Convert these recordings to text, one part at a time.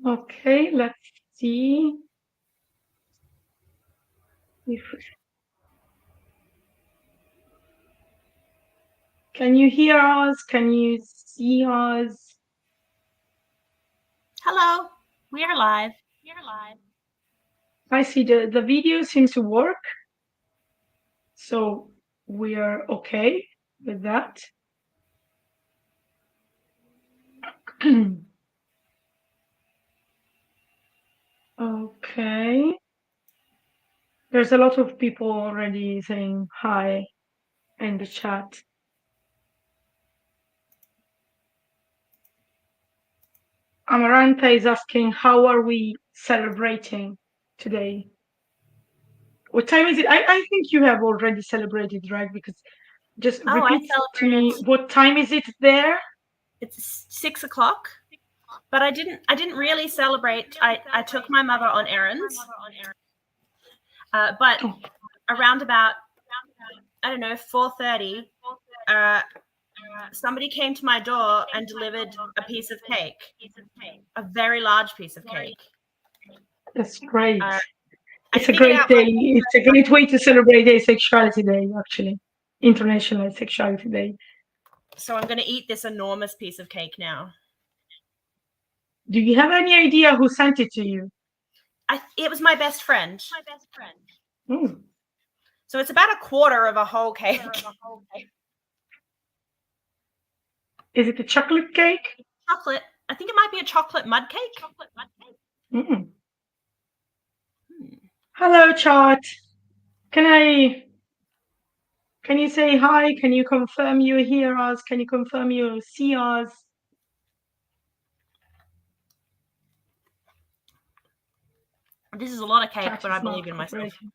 Okay, let's see if can you hear us? Can you see us? Hello, we are live. I see the video seems to work, so we are okay with that. Okay. There's a lot of people already saying hi in the chat. Amaranta is asking, how are we celebrating today? What time is it? I think you have already celebrated, right? Because just Oh, I repeat to me, celebrated. what time is it there? It's 6 o'clock, but I didn't really celebrate. I took my mother on errands, but Oh, around about, I don't know, 4:30, somebody came to my door and delivered a piece of cake, a very large piece of cake. that's great. I It's a figured great out day. It's a great way to celebrate Asexuality Day, actually. International Asexuality Day. so I'm going to eat this enormous piece of cake now. Do you have any idea who sent it to you? It was my best friend. Mm. So it's about a quarter of a whole cake. Is it a chocolate cake? Chocolate. I think it might be a chocolate mud cake. Mm. Hello, chat. Can you say hi? Can you confirm you hear us? Can you confirm you see us? This is a lot of cake, Chat but I is not believe in myself. cooperating.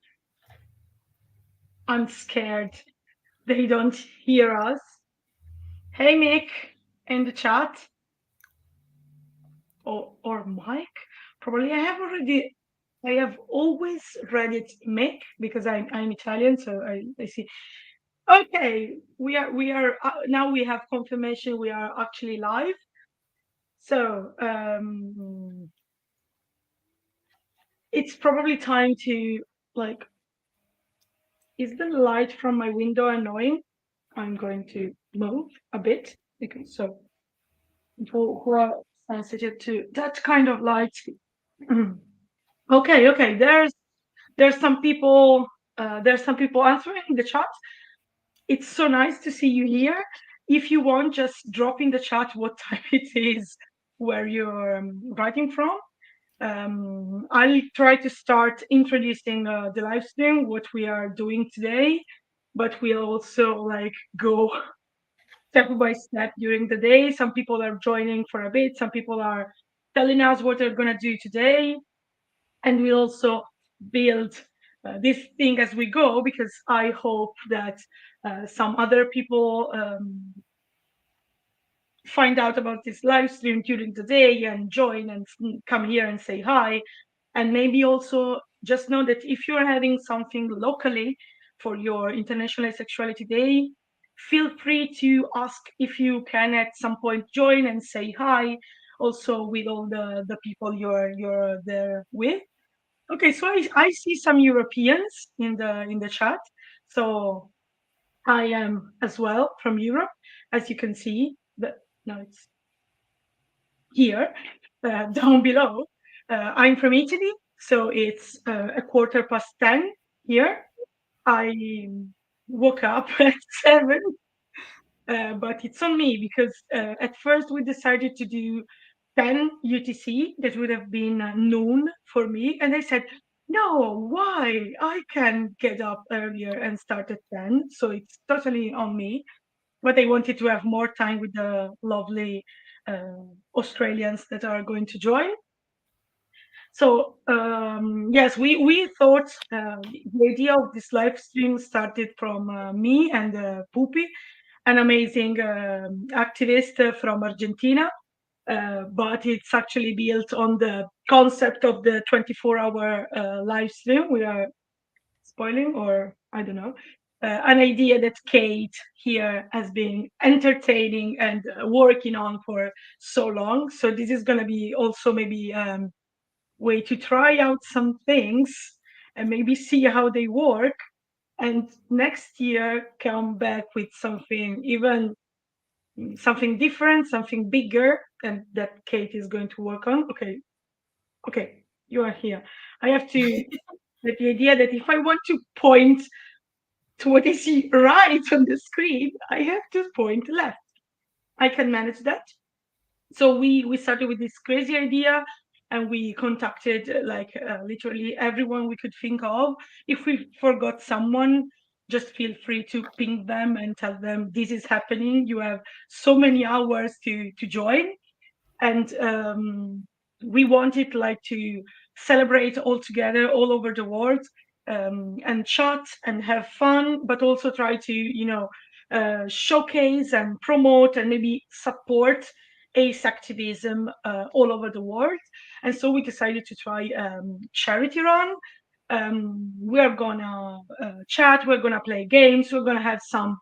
I'm scared they don't hear us. Hey, Mick, in the chat. Or Mike. Probably I have always read it Mick because I'm Italian, so I see. Okay, we are now we have confirmation we are actually live. So it's probably time to like. Is the light from my window annoying? I'm going to move a bit because so people who are sensitive to that kind of light. Okay. There's some people answering in the chat. It's so nice to see you here. If you want, just drop in the chat what time it is where you're writing from. I'll try to start introducing the live stream, what we are doing today, but we'll also like go step by step during the day. Some people are joining for a bit, some people are telling us what they're going to do today, and we also build this thing as we go, because I hope that some other people find out about this live stream during the day and join and come here and say hi. And maybe also just know that if you're having something locally for your International Asexuality Day, feel free to ask if you can at some point join and say hi also with all the people you're there with. Okay, so I see some Europeans in the chat. So I am as well from Europe, as you can see. No, it's here down below. I'm from Italy, so it's 10:15 here. I woke up at 7, but it's on me because at first we decided to do 10 UTC. That would have been noon for me, and I said, no, why? I can get up earlier and start at 10, so it's totally on me. But I wanted to have more time with the lovely Australians that are going to join. So yes, we thought the idea of this live stream started from me and Pupi, an amazing activist from Argentina. But it's actually built on the concept of the 24-hour live stream. We are spoiling, or I don't know. an idea that Kate here has been entertaining and working on for so long. So this is going to be also maybe way to try out some things and maybe see how they work. And next year come back with something even something different, something bigger, and that Kate is going to work on. Okay, you are here. I have to get the idea that if I want to point to what I see right on the screen, I have to point left. I can manage that. So we started with this crazy idea, and we contacted literally everyone we could think of. If we forgot someone, just feel free to ping them and tell them this is happening. You have so many hours to join, and we wanted like to celebrate all together all over the world, and chat and have fun, but also try to showcase and promote and maybe support ace activism all over the world. And so we decided to try charity run. We're gonna chat, we're gonna play games, we're gonna have some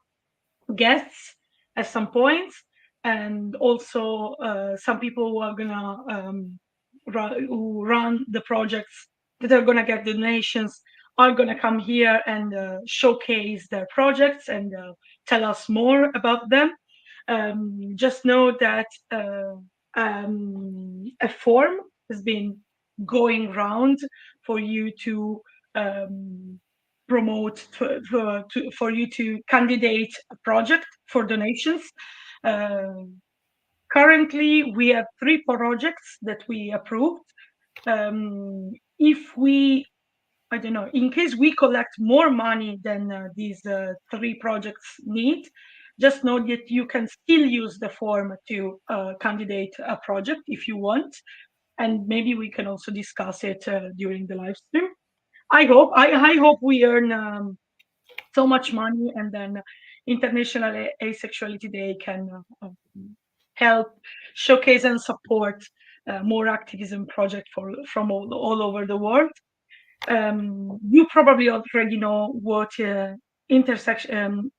guests at some points, and also some people who are gonna who run the projects that are gonna get donations are gonna come here and showcase their projects and tell us more about them. Just know that a form has been going round for you to promote for you to candidate a project for donations. Currently, we have 3 projects that we approved. If we, I don't know, in case we collect more money than these 3 projects need, just know that you can still use the form to candidate a project if you want, and maybe we can also discuss it during the live stream. I hope we earn so much money, and then International Asexuality Day can help showcase and support more activism projects from all over the world. You probably already know what International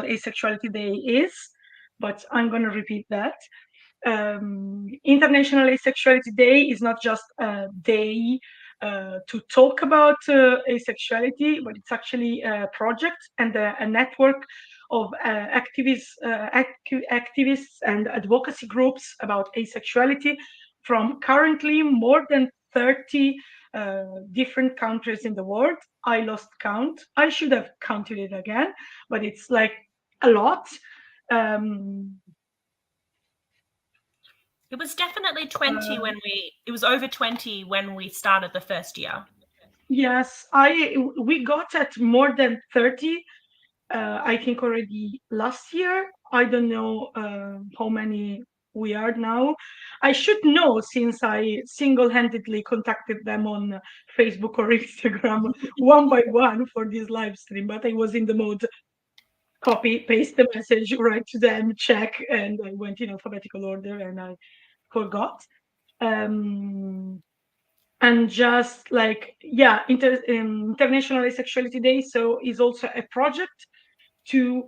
Asexuality Day is, but I'm going to repeat that. International Asexuality Day is not just a day to talk about asexuality, but it's actually a project and a network of activists and advocacy groups about asexuality from currently more than 30 different countries in the world. I lost count. I should have counted it again, but it's like a lot. It was definitely 20 it was over 20 when we started the first year. Yes, we got at more than 30, I think already last year. I don't know how many we are now. I should know since I single-handedly contacted them on Facebook or Instagram one by one for this live stream, but I was in the mode copy, paste the message, write to them, check, and I went in alphabetical order and I forgot. And just like, yeah, International Asexuality Day so is also a project to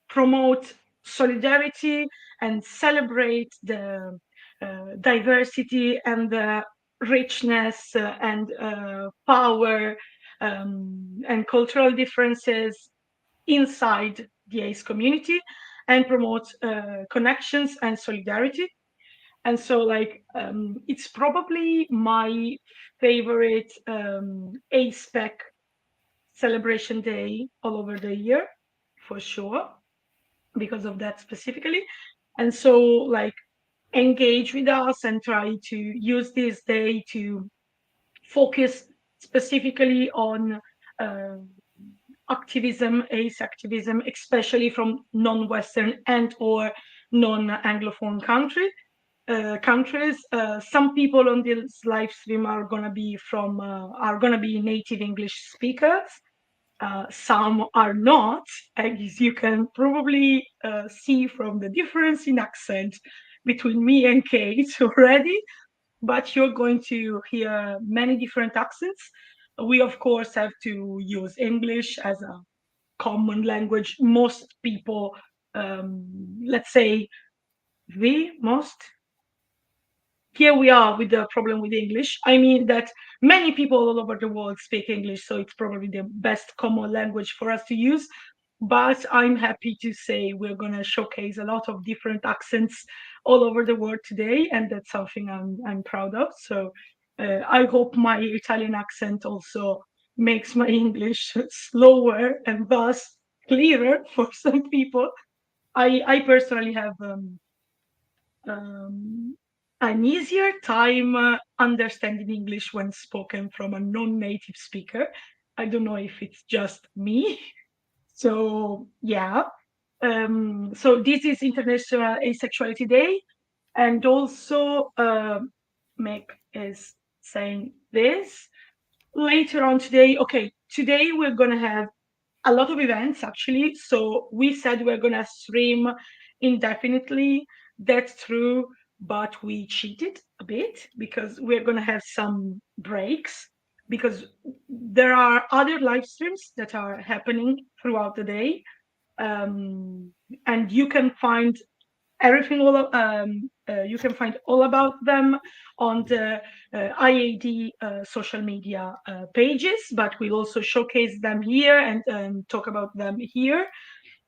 promote solidarity and celebrate the diversity and the richness and power and cultural differences inside the ACE community, and promote connections and solidarity. And so like it's probably my favorite aspec celebration day all over the year, for sure, because of that specifically. And so like engage with us and try to use this day to focus specifically on activism, ace activism, especially from non-Western and or non-Anglophone countries. Some people on this live stream are gonna be native English speakers. Some are not, as you can probably see from the difference in accent between me and Kate already. But you're going to hear many different accents. We, of course, have to use English as a common language. Most people, let's say, most, here we are with the problem with English. I mean that many people all over the world speak English, so it's probably the best common language for us to use. But I'm happy to say we're going to showcase a lot of different accents all over the world today, and that's something I'm proud of. So I hope my Italian accent also makes my English slower and thus clearer for some people. I personally have um, an easier time understanding English when spoken from a non-native speaker. I don't know if it's just me. So yeah. So this is International Asexuality Day, and also Meg is saying this later on today. Okay, today we're gonna have a lot of events actually. So we said we're gonna stream indefinitely. That's true, but we cheated a bit because we're gonna have some breaks because there are other live streams that are happening throughout the day. And you can find everything you can find all about them on the IAD social media pages, but we'll also showcase them here and talk about them here.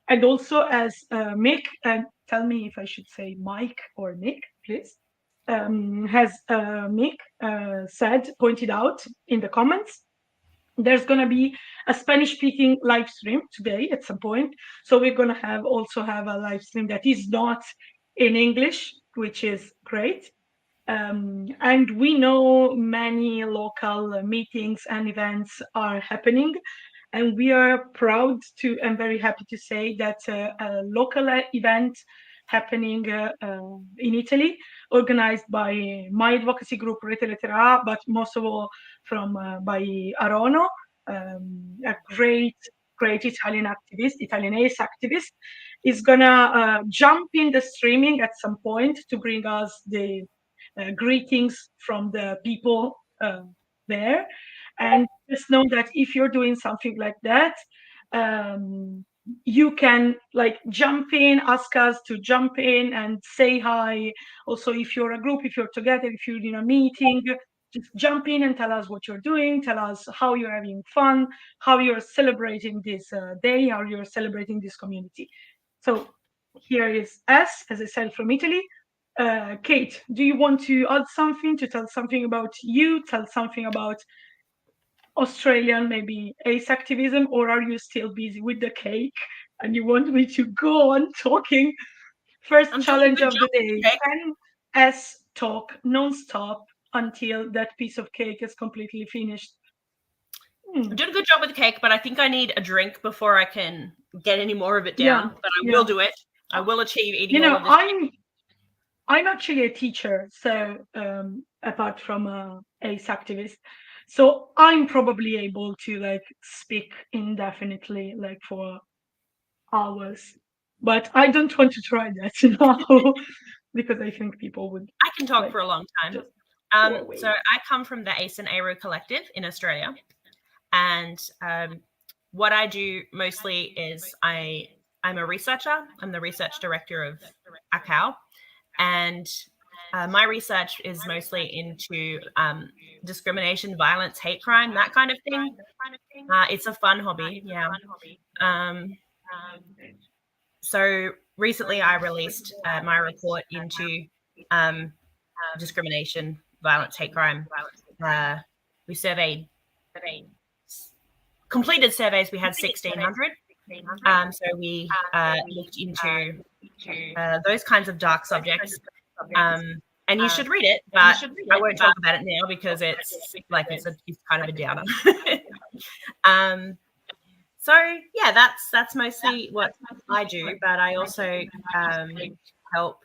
And also, as Mick, and tell me if I should say Mike or Nick, please, has Mick pointed out in the comments, there's going to be a Spanish speaking live stream today at some point. So we're going to also have a live stream that is not in English, which is great. And we know many local meetings and events are happening. And we are proud to and very happy to say that a local event happening in Italy, organized by my advocacy group Rete Lettera, but most of all by Arono, a great Italian activist, Italian ace activist, is gonna jump in the streaming at some point to bring us the greetings from the people there. And just know that if you're doing something like that, you can like jump in, ask us to jump in and say hi. Also, if you're a group, if you're together, if you're in a meeting, just jump in and tell us what you're doing, tell us how you're having fun, how you're celebrating this day, how you're celebrating this community. So here is S, as I said, from Italy. Kate, do you want to add something, to tell something about you, tell something about Australian, maybe ace activism, or are you still busy with the cake and you want me to go on talking? First challenge of the day, 10S talk non-stop until that piece of cake is completely finished. I'm doing a good job with the cake, but I think I need a drink before I can get any more of it down. Yeah, but I will do it. I will achieve eating all of this. I'm actually a teacher, so apart from ace activist, so I'm probably able to like speak indefinitely, like for hours. But I don't want to try that now because I think people would. I can talk for a long time. So I come from the Ace and Aero Collective in Australia, and what I do mostly is I'm a researcher. I'm the research director of ACAO, and my research is mostly into discrimination, violence, hate crime, that kind of thing. It's a fun hobby, yeah. So recently I released my report into discrimination, violence, hate crime. We completed surveys. We had 1,600. So we looked into those kinds of dark subjects. And you should read it, but I won't talk about it now because it's kind of a downer. So yeah, that's mostly what I do. But I also help.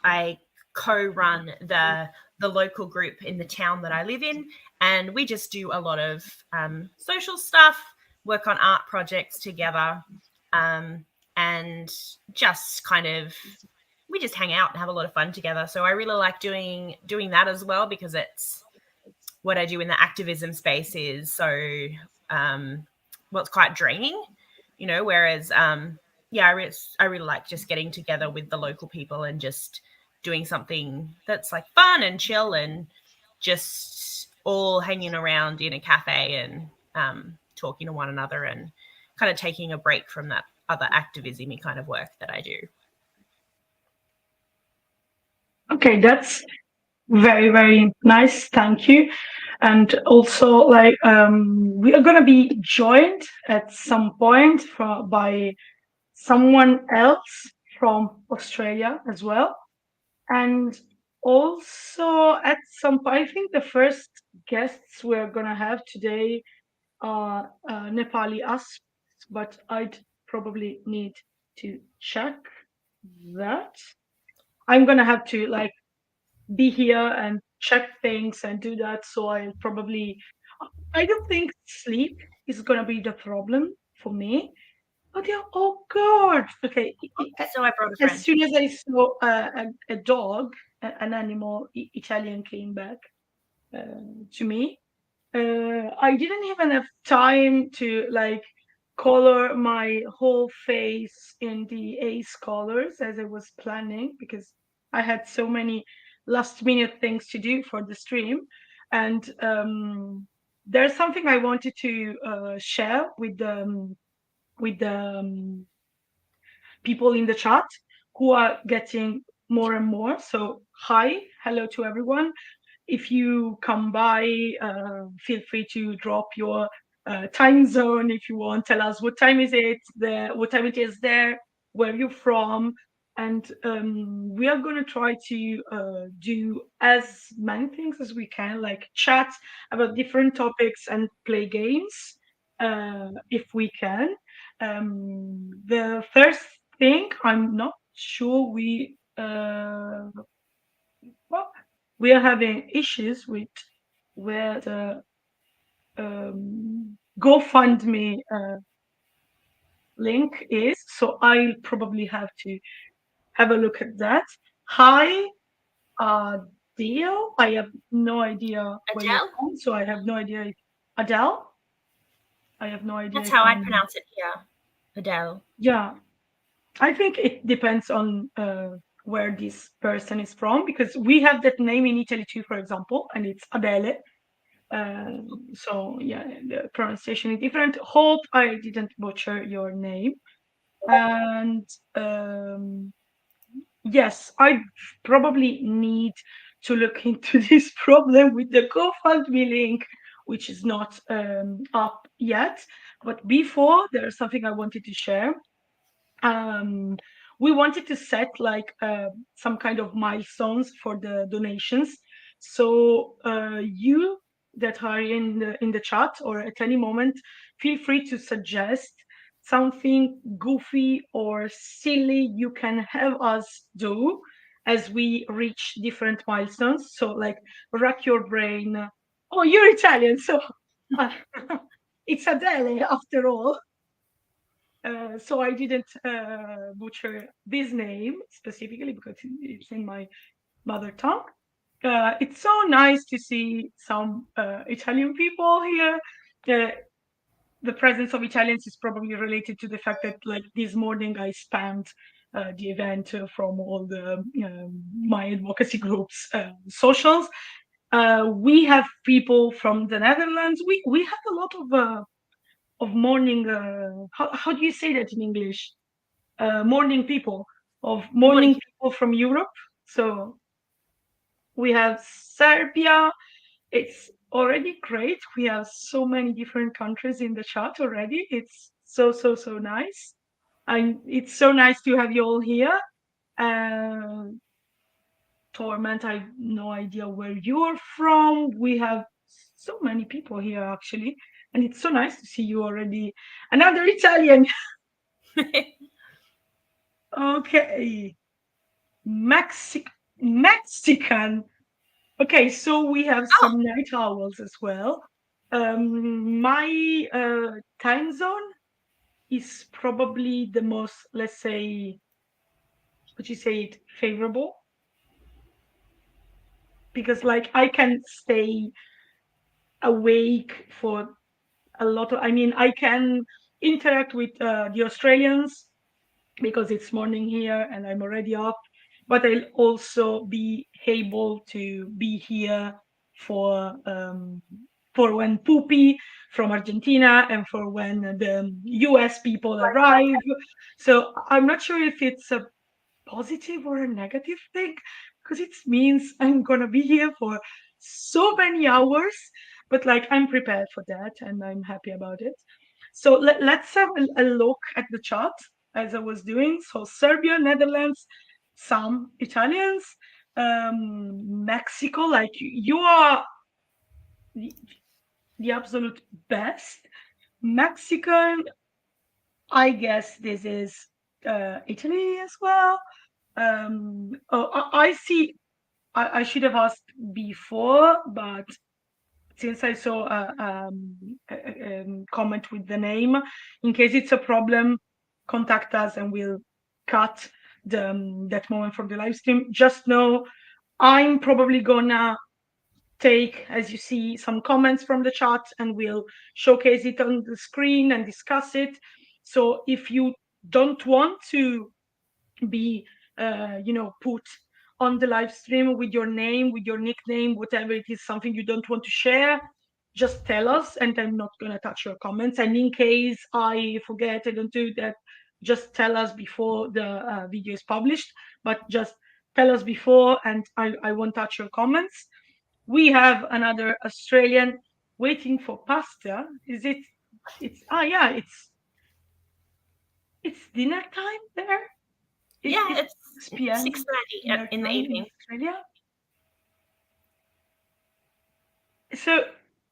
I co-run the local group in the town that I live in, and we just do a lot of social stuff, work on art projects together, and just kind of we just hang out and have a lot of fun together. So I really like doing that as well because what I do in the activism space is so what's quite draining, you know, whereas yeah, I really like just getting together with the local people and just doing something that's like fun and chill and just all hanging around in a cafe and talking to one another and kind of taking a break from that other activism-y kind of work that I do. Okay, that's very, very nice. Thank you. And also, like, we are going to be joined at some point by someone else from Australia as well. And also, at some point, I think the first guests we're going to have today are Nepali us, but I'd probably need to check that. I'm going to have to, like, be here and check things and do that. So I don't think sleep is gonna be the problem for me. But yeah, oh god. Okay. So I brought a As friend. soon as I saw a dog, an animal, Italian came back to me. I didn't even have time to like color my whole face in the Ace colors as I was planning because I had so many last minute things to do for the stream. And there's something I wanted to share with the people in the chat who are getting more and more. So hi, hello to everyone. If you come by, feel free to drop your time zone if you want. Tell us what time is it there, what time it is there, where you're from, and we are going to try to do as many things as we can, like chat about different topics and play games if we can. The first thing, I'm not sure well, we are having issues with where the GoFundMe link is, so I'll probably have to have a look at that. Hi, Dio. I have no idea where you're Adele? from, so I have no idea if Adele. I have no idea That's if how I I'm. pronounce it here. Adele. Yeah, I think it depends on where this person is from because we have that name in Italy too, for example, and it's Adele. So yeah, the pronunciation is different. Hope I didn't butcher your name. And yes, I probably need to look into this problem with the GoFundMe link, which is not up yet. But before, there's something I wanted to share. Um, we wanted to set like some kind of milestones for the donations. So you that are in the chat or at any moment, feel free to suggest something goofy or silly you can have us do as we reach different milestones. So like rack your brain. Oh, you're Italian, so uh, it's Adele after all. So I didn't butcher this name specifically because it's in my mother tongue. It's so nice to see some Italian people here. The presence of Italians is probably related to the fact that, like, this morning I spammed the event from all the my advocacy groups socials. We have people from the Netherlands. We have a lot of morning. How do you say that in English? Morning people of Morning. morning people from Europe. So we have Serbia. It's already great. We have so many different countries in the chat already. It's so nice, and it's so nice to have you all here. Torment, I have no idea where you're from. We have so many people here actually, and it's so nice to see you already. Another Italian. Okay. Mexican. Okay, so we have some night owls as well. My time zone is probably the most, let's say, would you say it, favorable? Because like I can stay awake for a lot of, I mean, I can interact with the Australians because it's morning here and I'm already up, but I'll also be able to be here for when Poopy from Argentina and for when the US people arrive. So I'm not sure if it's a positive or a negative thing because it means I'm gonna be here for so many hours, but like I'm prepared for that and I'm happy about it. So let's have a look at the chart as I was doing. So Serbia, Netherlands, some Italians, Mexico, like you are the, the absolute best. Mexican, I guess this is Italy as well. Oh, I see. I should have asked before, but since I saw a comment with the name, in case it's a problem, contact us and we'll cut that moment from the live stream. Just know I'm probably gonna take, as you see, some comments from the chat and we'll showcase it on the screen and discuss it. So if you don't want to be put on the live stream with your name, with your nickname, whatever it is, something you don't want to share, just tell us and I'm not going to touch your comments. And in case I forget, I don't do that, just tell us before the video is published, but just tell us before and I won't touch your comments. We have another Australian waiting for pasta. Is it? Yeah, it's dinner time there. It's 6 p.m. 6:30 in the evening. In Australia. So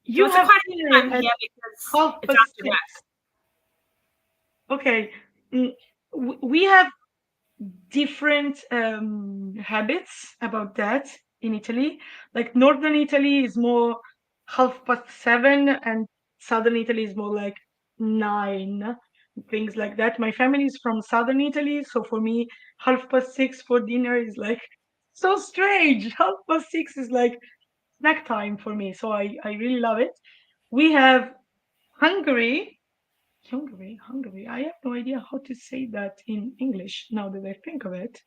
you it's have quite a dinner time here because it's after work. Okay, we have different habits about that in Italy. Like northern Italy is more 7:30, and southern Italy is more like 9, things like that. My family is from southern Italy, so for me, 6:30 for dinner is like so strange. 6:30 is like snack time for me, so I really love it. We have Hungary. Hungary. I have no idea how to say that in English now that I think of it.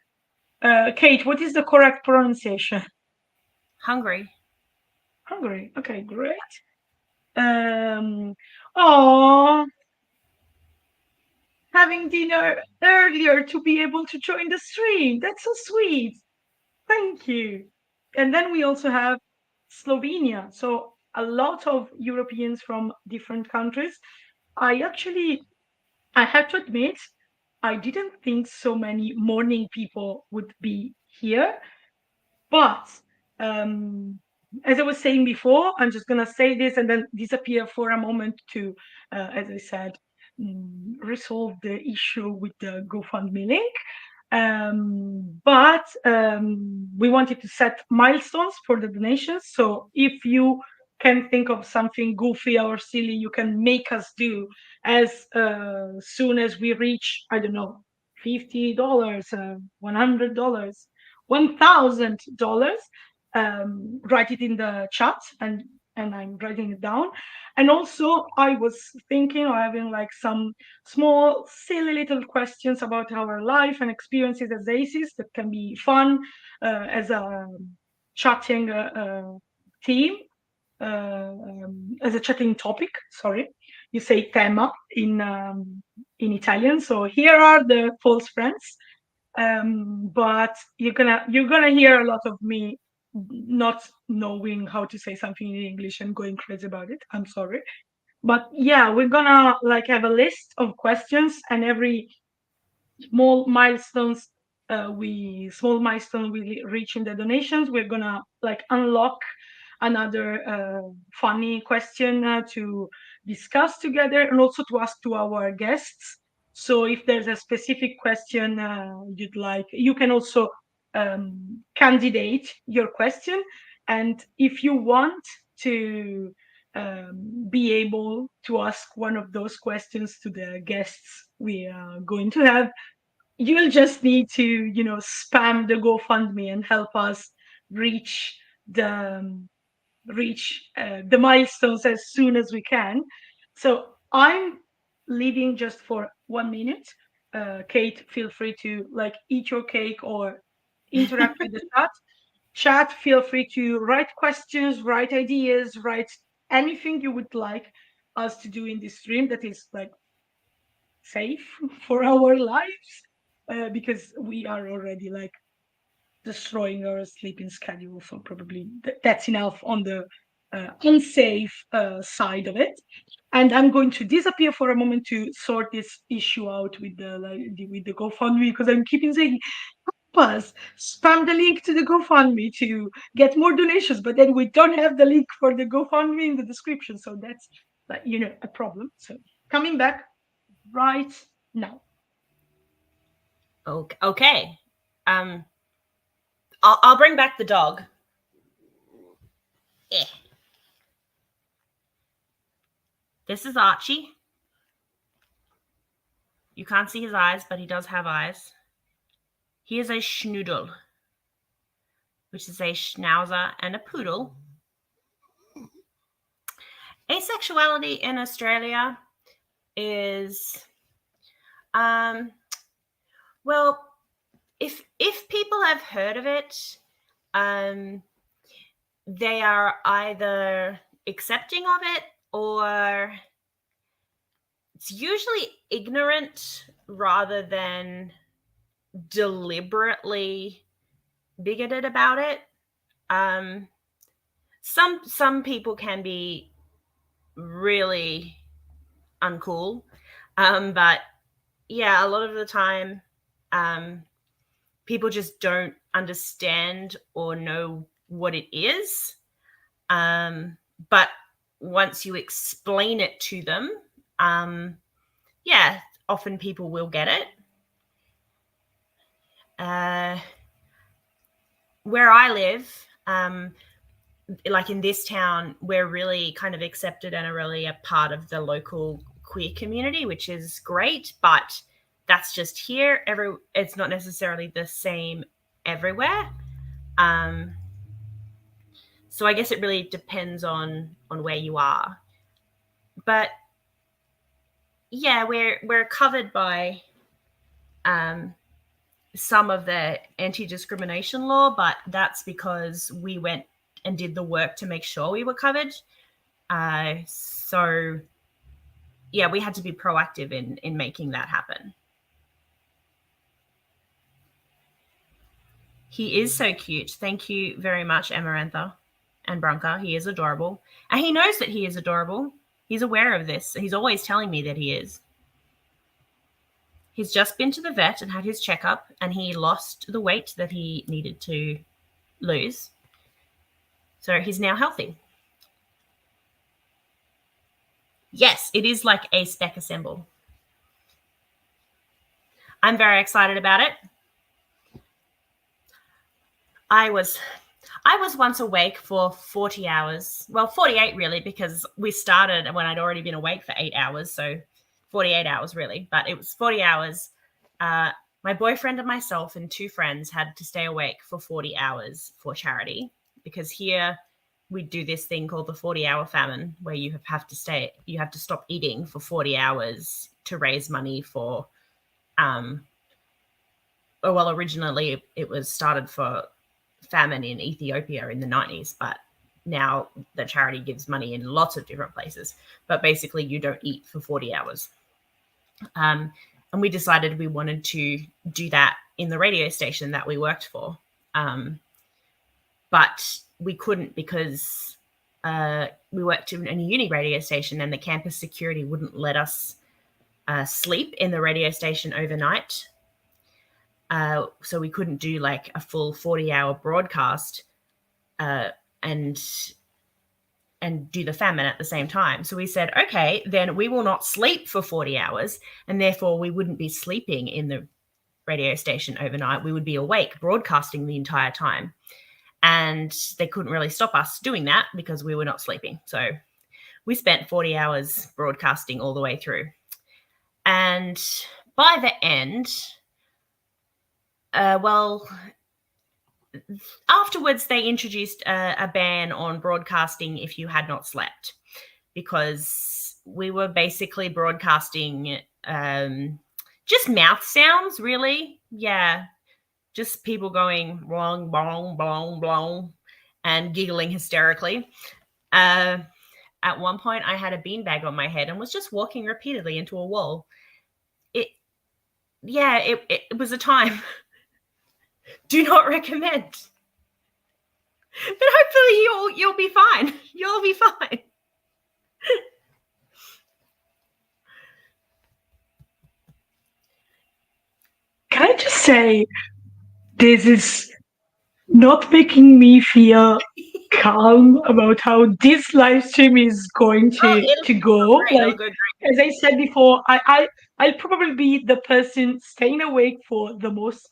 Kate, what is the correct pronunciation? Hungary. Hungary. Okay, great. Oh, having dinner earlier to be able to join the stream. That's so sweet. Thank you. And then we also have Slovenia. So a lot of Europeans from different countries. I have to admit, I didn't think so many morning people would be here. But as I was saying before, I'm just going to say this and then disappear for a moment to, as I said, resolve the issue with the GoFundMe link. But we wanted to set milestones for the donations. So if you can think of something goofy or silly, you can make us do as soon as we reach, I don't know, $50, $100, $1,000. Write it in the chat and I'm writing it down. And also, I was thinking of having like some small, silly little questions about our life and experiences as ACEs that can be fun as a chatting team, as a chatting topic. Sorry, you say tema in Italian. So here are the false friends. But you're gonna hear a lot of me not knowing how to say something in English and going crazy about it. I'm sorry. But yeah, we're gonna like have a list of questions and every small milestones we reach in the donations, we're gonna like unlock another funny question to discuss together and also to ask to our guests. So if there's a specific question you'd like, you can also candidate your question. And if you want to be able to ask one of those questions to the guests we are going to have, you'll just need to, spam the GoFundMe and help us reach reach the milestones as soon as we can. So I'm leaving just for 1 minute. Kate, feel free to like eat your cake or interact with the chat. Chat, feel free to write questions, write ideas, write anything you would like us to do in this stream that is like safe for our lives, because we are already like destroying our sleeping schedule. So probably that's enough on the unsafe side of it. And I'm going to disappear for a moment to sort this issue out with the GoFundMe, because I'm keeping saying, help us spam the link to the GoFundMe to get more donations, but then we don't have the link for the GoFundMe in the description. So that's like, a problem. So coming back right now. Okay. I'll bring back the dog. This is Archie. You can't see his eyes, but he does have eyes. He is a schnoodle, which is a schnauzer and a poodle. Asexuality in Australia is, well, if people have heard of it, they are either accepting of it or it's usually ignorant rather than deliberately bigoted about it. Some people can be really uncool, but yeah, a lot of the time people just don't understand or know what it is, but once you explain it to them, yeah, often people will get it. Where I live, like in this town, we're really kind of accepted and are really a part of the local queer community, which is great, but that's just here. It's not necessarily the same everywhere. So I guess it really depends on where you are. But yeah, we're covered by some of the anti-discrimination law, but that's because we went and did the work to make sure we were covered. So yeah, we had to be proactive in making that happen. He is so cute. Thank you very much, Amarantha and Branka. He is adorable. And he knows that he is adorable. He's aware of this. He's always telling me that he is. He's just been to the vet and had his checkup, and he lost the weight that he needed to lose. So he's now healthy. Yes, it is like aspec assemble. I'm very excited about it. I was once awake for 40 hours. Well, 48 really, because we started when I'd already been awake for 8 hours. So 48 hours really, but it was 40 hours. My boyfriend and myself and 2 friends had to stay awake for 40 hours for charity, because here we do this thing called the 40-hour famine, where you have to stop eating for 40 hours to raise money for, well, originally it was started for famine in Ethiopia in the 90s, but now the charity gives money in lots of different places. But basically you don't eat for 40 hours. And we decided we wanted to do that in the radio station that we worked for. But we couldn't because we worked in a uni radio station, and the campus security wouldn't let us sleep in the radio station overnight. So we couldn't do like a full 40-hour broadcast and do the famine at the same time. So we said, okay, then we will not sleep for 40 hours, and therefore we wouldn't be sleeping in the radio station overnight. We would be awake broadcasting the entire time. And they couldn't really stop us doing that because we were not sleeping. So we spent 40 hours broadcasting all the way through. And by the end, well, afterwards, they introduced a ban on broadcasting if you had not slept, because we were basically broadcasting just mouth sounds, really. Yeah, just people going blong, blong, blong, blong, and giggling hysterically. At one point, I had a beanbag on my head and was just walking repeatedly into a wall. It was a time. Do not recommend. But hopefully you'll be fine. You'll be fine. Can I just say, this is not making me feel calm about how this live stream is going to go. Like, as I said before, I'll probably be the person staying awake for the most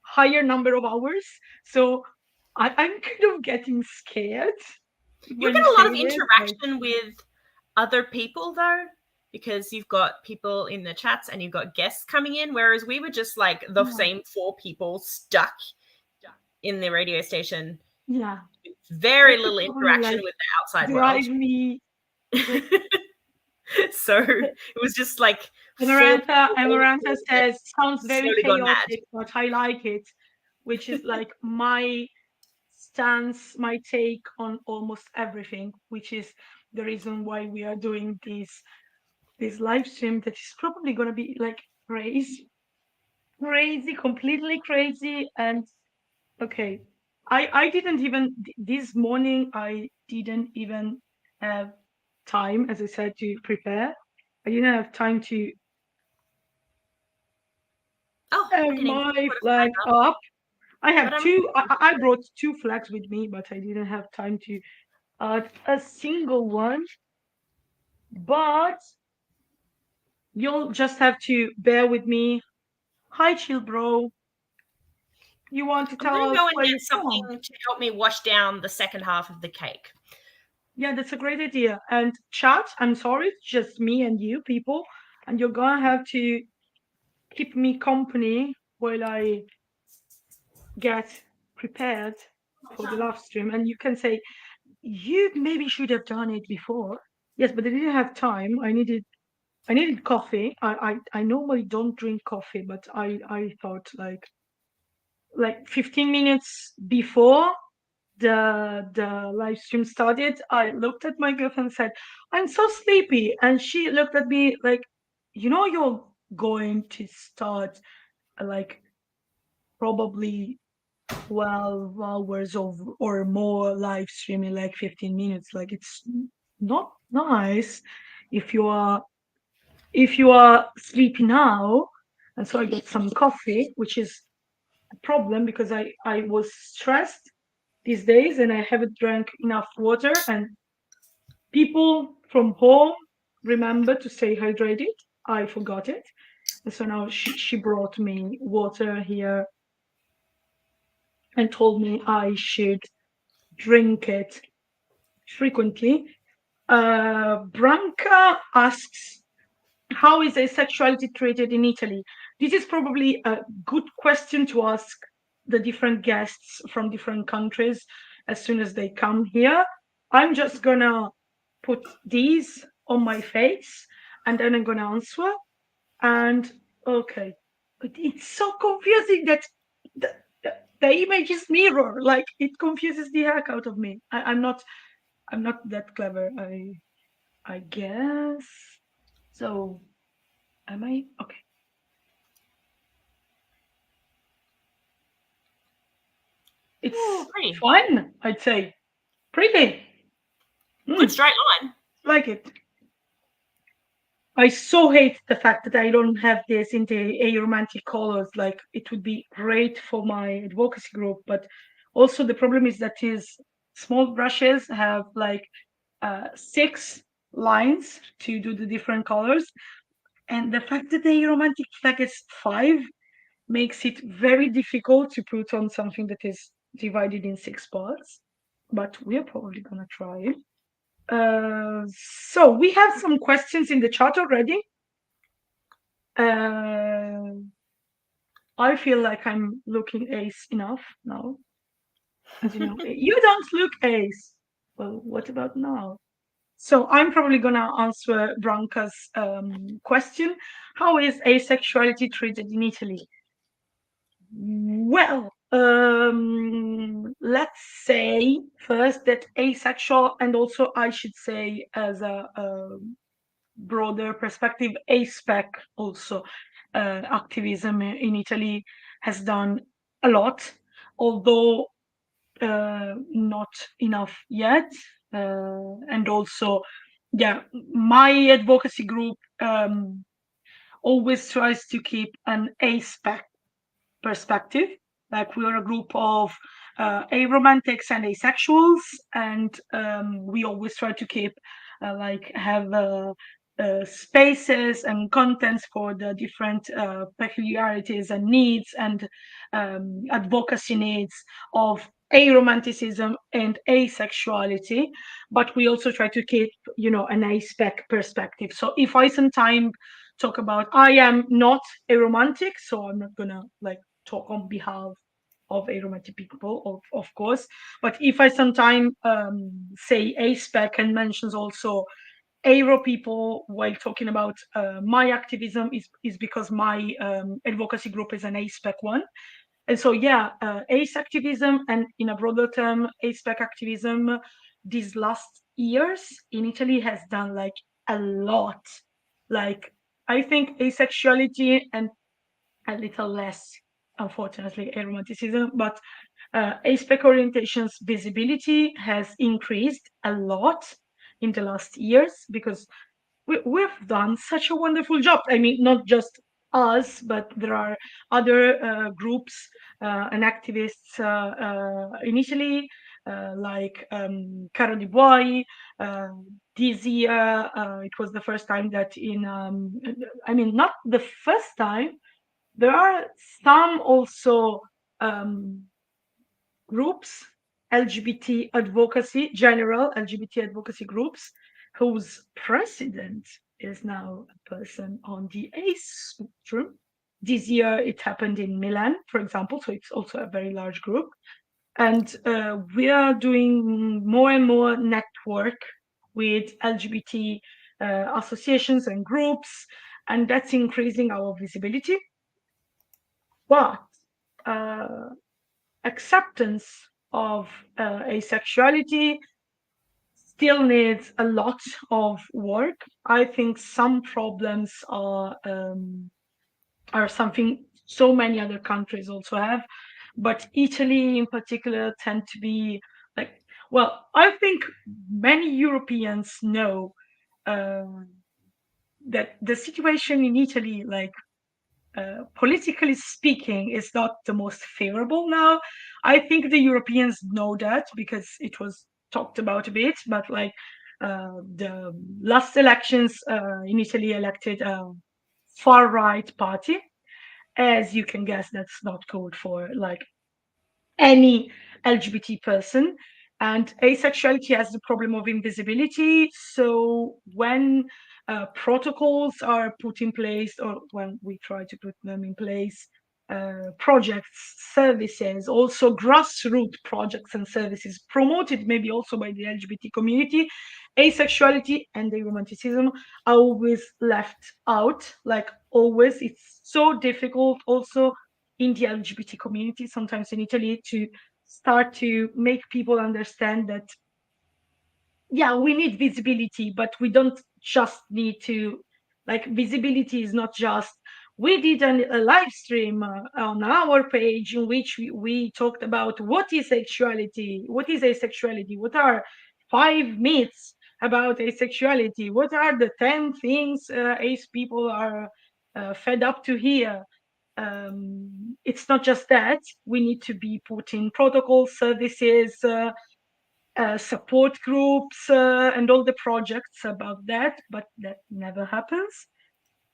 higher number of hours. So I'm kind of getting scared. You get a lot of interaction with other people, though, because you've got people in the chats and you've got guests coming in, whereas we were just like the same 4 people stuck in the radio station. Yeah. Very little interaction with the outside world. Me. So it was just like Amarantha says, sounds very chaotic, but I like it, which is like my stance, my take on almost everything, which is the reason why we are doing this live stream that is probably going to be like crazy, completely crazy. And okay, I didn't even, this morning, I didn't even have time, as I said, to prepare. I didn't have time to have my flag up. I have two. I brought 2 flags with me, but I didn't have time to add a single one. But you'll just have to bear with me. Hi, chill bro. You want to tell us where you're something from? to help me wash down the second half of the cake? Yeah, that's a great idea. And chat, I'm sorry, it's just me and you people, and you're gonna have to keep me company while I get prepared for the live stream. And you can say, you maybe should have done it before. Yes, but I didn't have time. I needed coffee. I normally don't drink coffee, but I thought like 15 minutes before the live stream started, I looked at my girlfriend and said, I'm so sleepy. And she looked at me like, you're going to start like probably 12 hours or more live streaming, like 15 minutes. Like, it's not nice if you are sleepy now. And so I got some coffee, which is a problem because I was stressed these days and I haven't drank enough water. And people from home remember to stay hydrated. I forgot it. And so now she brought me water here and told me I should drink it frequently. Branca asks, how is asexuality treated in Italy? This is probably a good question to ask the different guests from different countries as soon as they come here. I'm just gonna put these on my face and then I'm gonna answer. And okay, it's so confusing that the image is mirror. Like, it confuses the heck out of me. I'm not that clever. I guess. So, am I okay? It's fun, I'd say. Pretty. Good straight line. Like it. I so hate the fact that I don't have this in the aromantic colors. Like, it would be great for my advocacy group, but also the problem is that these small brushes have like 6 lines to do the different colors, and the fact that the aromantic flag is 5 makes it very difficult to put on something that is divided in 6 parts. But we're probably gonna try it. So we have some questions in the chat already. I feel like I'm looking ace enough now. As you know, you don't look ace. Well, what about now? So I'm probably gonna answer Branca's question. How is asexuality treated in Italy? Well, let's say first that asexual, and also I should say as a broader perspective, aspec also activism in Italy has done a lot, although not enough yet. And also, yeah, my advocacy group always tries to keep an aspec perspective. Like we are a group of aromantics and asexuals, and we always try to keep have spaces and contents for the different peculiarities and needs and advocacy needs of aromanticism and asexuality, but we also try to keep, an aspec perspective. So if I sometimes talk about, I am not a romantic, so I'm not gonna talk on behalf of aromantic people, of course. But if I sometimes say aspec and mentions also Aero people while talking about my activism is because my advocacy group is an aspec one. And so, yeah, ace activism, and in a broader term, aspec activism, these last years in Italy has done like a lot. Like, I think asexuality and a little less, unfortunately, aromanticism, but aspec orientation's visibility has increased a lot in the last years because we've done such a wonderful job. I mean, not just us, but there are other groups and activists in Italy, like Caro Di Buoi. This year, it was the first time that I mean, not the first time, there are some also groups, LGBT advocacy, general LGBT advocacy groups, whose president is now a person on the ACE spectrum. This year it happened in Milan, for example, so it's also a very large group. And we are doing more and more network with LGBT associations and groups, and that's increasing our visibility. But acceptance of asexuality still needs a lot of work. I think some problems are something so many other countries also have, but Italy in particular tend to be like, well, I think many Europeans know that the situation in Italy, politically speaking, is not the most favorable now. I think the Europeans know that because it was talked about a bit, but the last elections in Italy elected a far right party. As you can guess, that's not good for any LGBT person. And asexuality has the problem of invisibility. So when protocols are put in place, or when we try to put them in place, projects, services, also grassroots projects and services promoted maybe also by the LGBT community, asexuality and aromanticism are always left out. Like always, it's so difficult also in the LGBT community, sometimes in Italy, to start to make people understand that, yeah, we need visibility, but we don't just need to, visibility is not just, we did a live stream on our page in which we talked about what is sexuality, what is asexuality, what are 5 myths about asexuality, what are the 10 things ace people are fed up to hear. It's not just that. We need to be put in protocol services, support groups, and all the projects about that, but that never happens.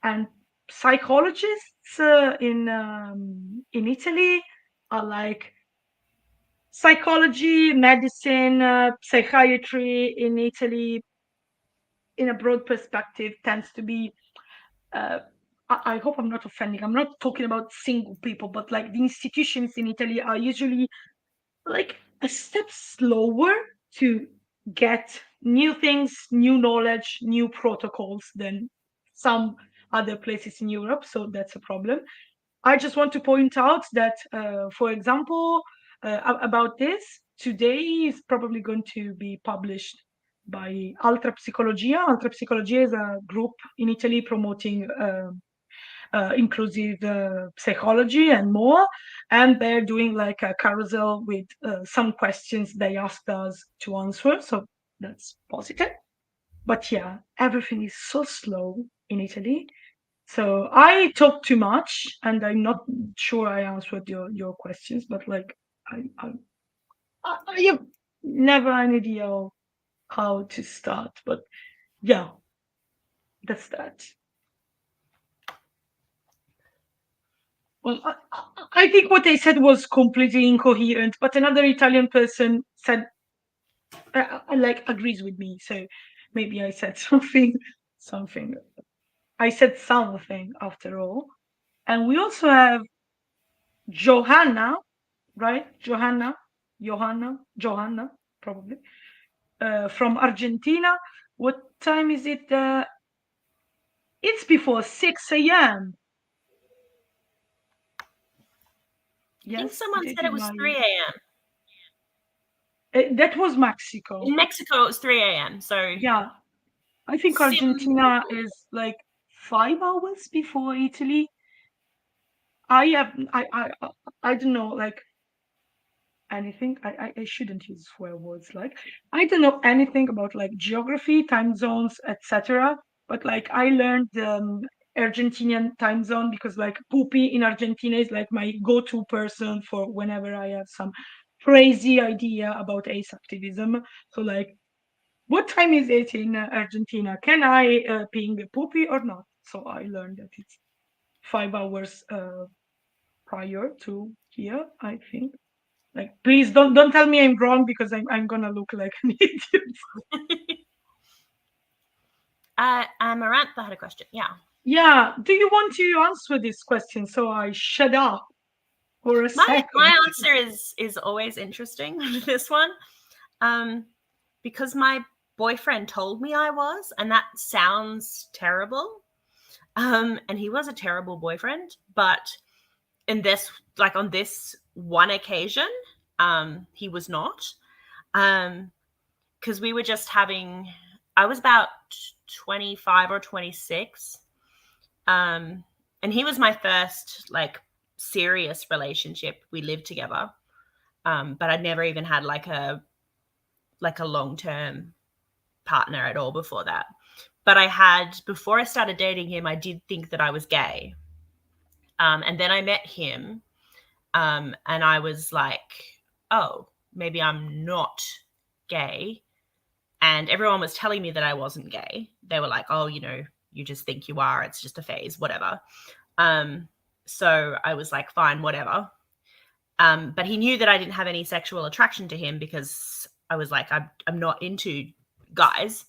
And psychologists in Italy are like, psychology, medicine, psychiatry in Italy, in a broad perspective, tends to be I hope I'm not offending. I'm not talking about single people, but like the institutions in Italy are usually like a step slower to get new things, new knowledge, new protocols than some other places in Europe. So that's a problem. I just want to point out that, for example, about this, today is probably going to be published by Altra Psicologia. Altra Psicologia is a group in Italy promoting inclusive psychology and more. And they're doing like a carousel with some questions they asked us to answer. So that's positive. But yeah, everything is so slow in Italy. So I talk too much, and I'm not sure I answered your questions, but like I have never an idea of how to start. But yeah, that's that. Well, I think what they said was completely incoherent, but another Italian person said, like, agrees with me. So maybe I said something. I said something after all. And we also have Johanna, right? Johanna, probably, from Argentina. What time is it? It's before 6 a.m. I think Yes, someone said it was 3 a.m. That was Mexico. In Mexico, it was 3 a.m. So yeah, I think Argentina is like 5 hours before Italy. I don't know, like, anything. I shouldn't use swear words. Like, I don't know anything about like geography, time zones, etc. But like I learned Argentinian time zone because like Pupi in Argentina is like my go-to person for whenever I have some crazy idea about ace activism. So like, what time is it in Argentina? Can I ping Pupi or not? So I learned that it's 5 hours prior to here, I think. Like, please don't tell me I'm wrong because I'm gonna look like an idiot. Marantha had a question. Yeah. Yeah. Do you want to answer this question so I shut up for a second? My answer is always interesting with this one, because my boyfriend told me I was, and that sounds terrible. And he was a terrible boyfriend, but in this, like on this one occasion, he was not. Because we were just having, I was about 25 or 26. And he was my first like serious relationship. We lived together. But I'd never even had like a long-term partner at all before that. But before I started dating him, I did think that I was gay. And then I met him, and I was like, oh, maybe I'm not gay. And everyone was telling me that I wasn't gay. They were like, oh, you just think you are. It's just a phase, whatever. So I was like, fine, whatever. But he knew that I didn't have any sexual attraction to him because I was like, I'm not into guys.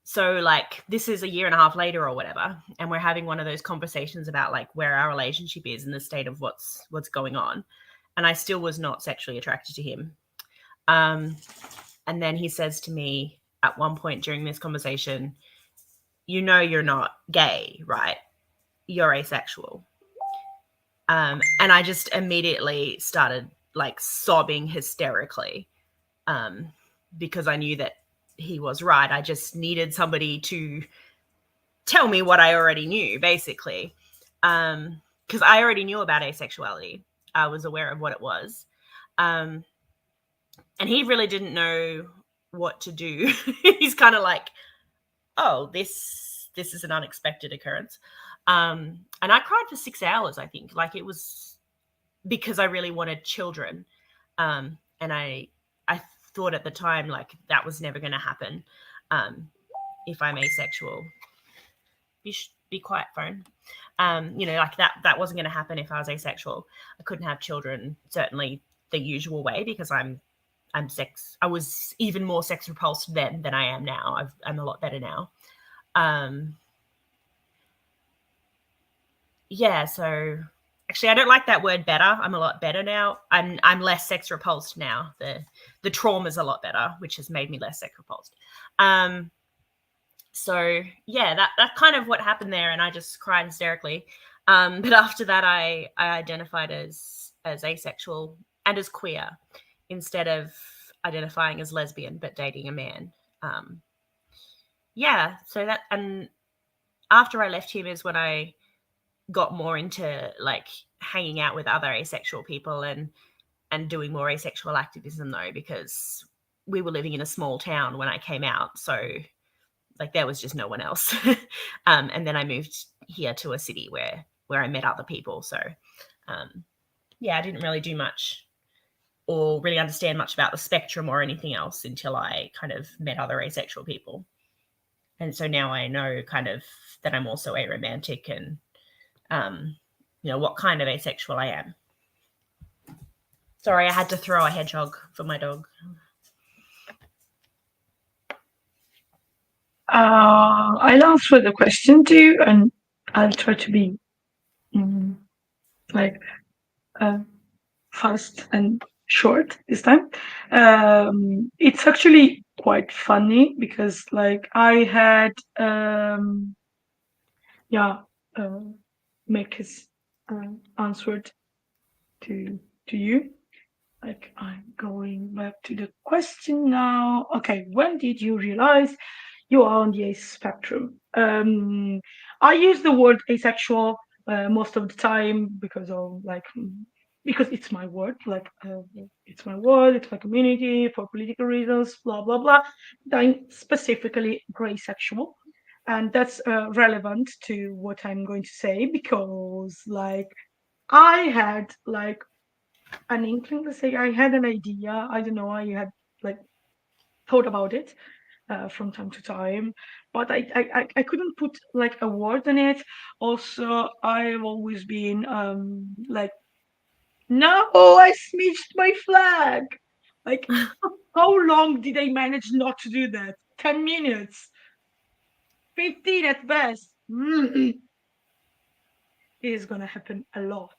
So like, this is a year and a half later or whatever, and we're having one of those conversations about like where our relationship is and the state of what's going on, and I still was not sexually attracted to him. And then he says to me at one point during this conversation, you're not gay, right? You're asexual. And I just immediately started like sobbing hysterically, because I knew that he was right. I just needed somebody to tell me what I already knew, basically. Because I already knew about asexuality. I was aware of what it was. And he really didn't know what to do. He's kind of like, oh, this is an unexpected occurrence. And I cried for 6 hours, I think. Like, it was because I really wanted children. And I thought at the time, like, that was never going to happen. If I'm asexual, be quiet, phone. Like that wasn't going to happen if I was asexual. I couldn't have children, certainly the usual way, because I was even more sex repulsed then than I am now. I'm a lot better now. yeah, so actually I don't like that word better. I'm a lot better now. I'm less sex repulsed now. The trauma's a lot better, which has made me less sex repulsed. So yeah, that kind of what happened there, and I just cried hysterically. But after that, I identified as asexual and as queer instead of identifying as lesbian but dating a man. Yeah, so that, and after I left him is when I got more into like hanging out with other asexual people and doing more asexual activism though, because we were living in a small town when I came out, so like there was just no one else. And then I moved here to a city where I met other people. So yeah, I didn't really do much or really understand much about the spectrum or anything else until I kind of met other asexual people. And so now I know kind of that I'm also aromantic and what kind of asexual I am. Sorry, I had to throw a hedgehog for my dog. I'll answer the question too, and I'll try to be like fast and short this time. It's actually quite funny because like I had yeah Mick has answered to you. Like I'm going back to the question now. Okay, when did you realize you are on the ace spectrum? I use the word asexual most of the time because of like because it's my word, like it's my word, it's my community for political reasons, blah blah blah. I'm specifically gray sexual, and that's relevant to what I'm going to say because like I had like an inkling to say I had an idea. I don't know. I had like thought about it from time to time, but I couldn't put like a word on it. Also, I've always been like, no, I smidged my flag. Like, how long did I manage not to do that? 10 minutes, 15 at best. It is gonna happen a lot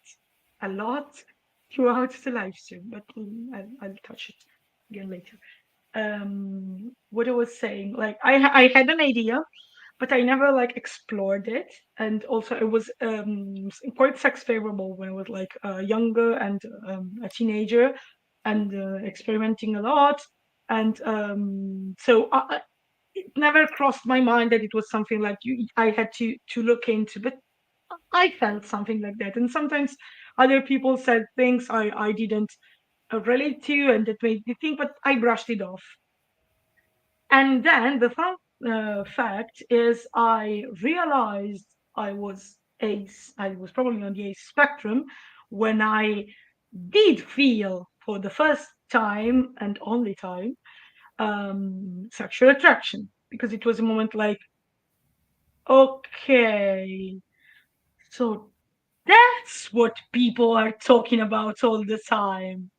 throughout the live stream, but I'll touch it again later. What I was saying, like I had an idea, but I never like explored it. And also I was quite sex favorable when I was like younger and a teenager and experimenting a lot. And so it never crossed my mind that it was something like I had to look into, but I felt something like that. And sometimes other people said things I didn't relate to, and that made me think, but I brushed it off. And then the fun fact is, I realized I was probably on the ace spectrum when I did feel for the first time and only time sexual attraction, because it was a moment like, okay, so that's what people are talking about all the time.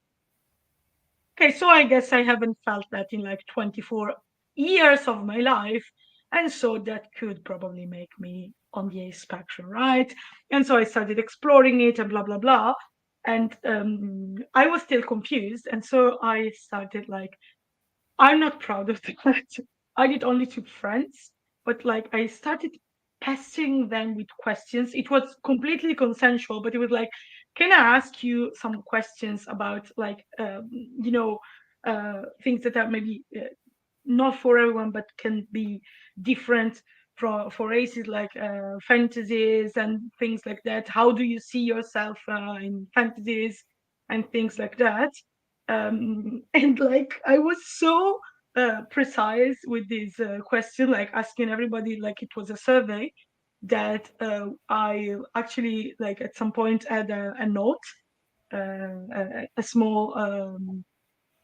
Okay, so I guess I haven't felt that in like 24 years of my life. And so that could probably make me on the A spectrum, right? And so I started exploring it and blah, blah, blah. And I was still confused. And so I started like, I'm not proud of that. I did only two friends, but like I started pestering them with questions. It was completely consensual, but it was like, can I ask you some questions about like things that are maybe not for everyone, but can be different for races, like fantasies and things like that. How do you see yourself in fantasies and things like that? And like I was so precise with this question, like asking everybody like it was a survey, that I actually like at some point had a note, a small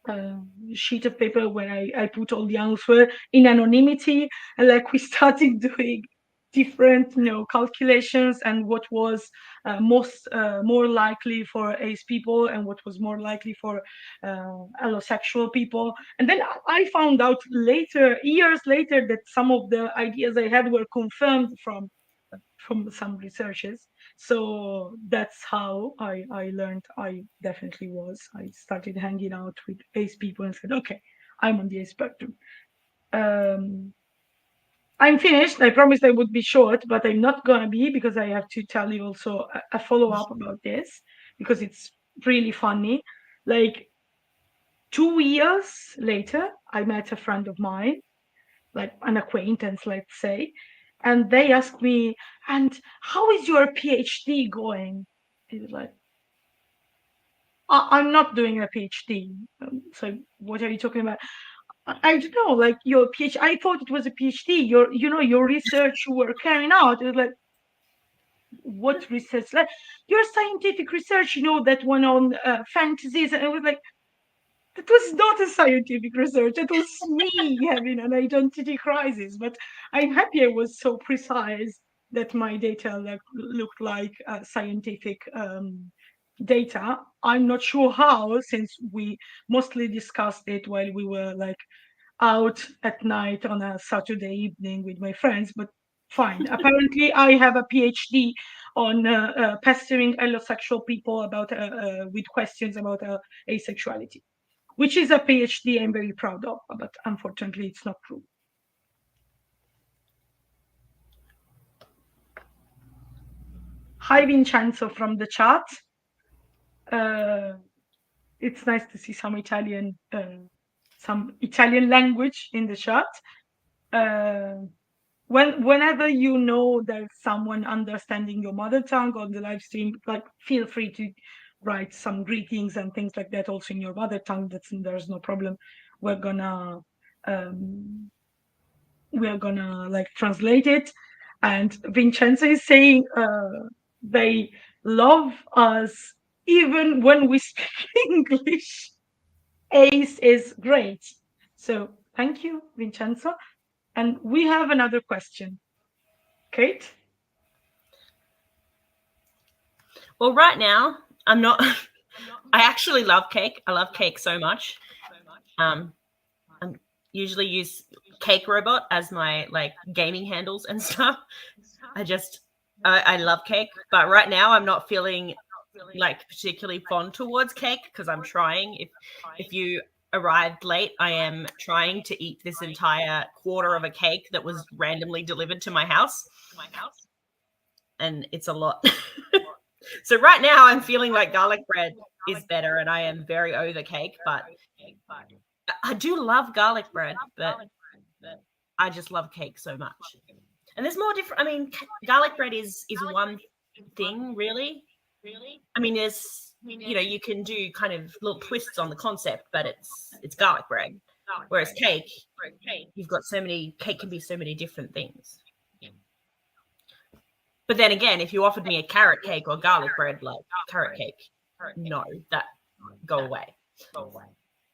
uh, sheet of paper where I put all the answer in anonymity, and like we started doing different calculations and what was more likely for ace people and what was more likely for allosexual people. And then I found out later, years later, that some of the ideas I had were confirmed from some researchers. So that's how I learned I definitely was. I started hanging out with ace people and said, okay, I'm on the ace spectrum. I'm finished. I promised I would be short, but I'm not gonna be, because I have to tell you also a follow-up about this, because it's really funny. Like 2 years later, I met a friend of mine, like an acquaintance, let's say, and they asked me, and how is your PhD going? I was like, I'm not doing a PhD. So what are you talking about? I don't know, like your PhD. I thought it was a PhD. Your research you were carrying out. It was like, what research? Like your scientific research, that one on fantasies. And I was like, that was not a scientific research. It was me having an identity crisis. But I'm happy I was so precise that my data looked like scientific data. I'm not sure how, since we mostly discussed it while we were like out at night on a Saturday evening with my friends, but fine. Apparently, I have a PhD on pestering allosexual people about with questions about asexuality, which is a PhD I'm very proud of, but unfortunately, it's not true. Hi, Vincenzo from the chat. It's nice to see some Italian language in the chat. Whenever there's someone understanding your mother tongue on the live stream, like feel free to write some greetings and things like that also in your mother tongue. There's no problem. We're gonna like translate it. And Vincenzo is saying they love us even when we speak English. Ace is great. So thank you, Vincenzo. And we have another question. Kate? Well, right now, I'm not. I actually love cake. I love cake so much. I usually use Cake Robot as my like gaming handles and stuff. I love cake, but right now I'm not feeling like particularly fond towards cake because I'm trying. If you arrived late, I am trying to eat this entire quarter of a cake that was randomly delivered to my house, and it's a lot. So right now I'm feeling like garlic bread is better, and I am very over cake, but I do love garlic bread, but I just love cake so much. And there's more different. I mean, garlic bread is one thing, really. I mean, there's you can do kind of little twists on the concept, but it's garlic bread. Whereas cake, you've got so many. Cake can be so many different things. But then again, if you offered me a carrot cake or garlic bread, like carrot cake, no, that go away.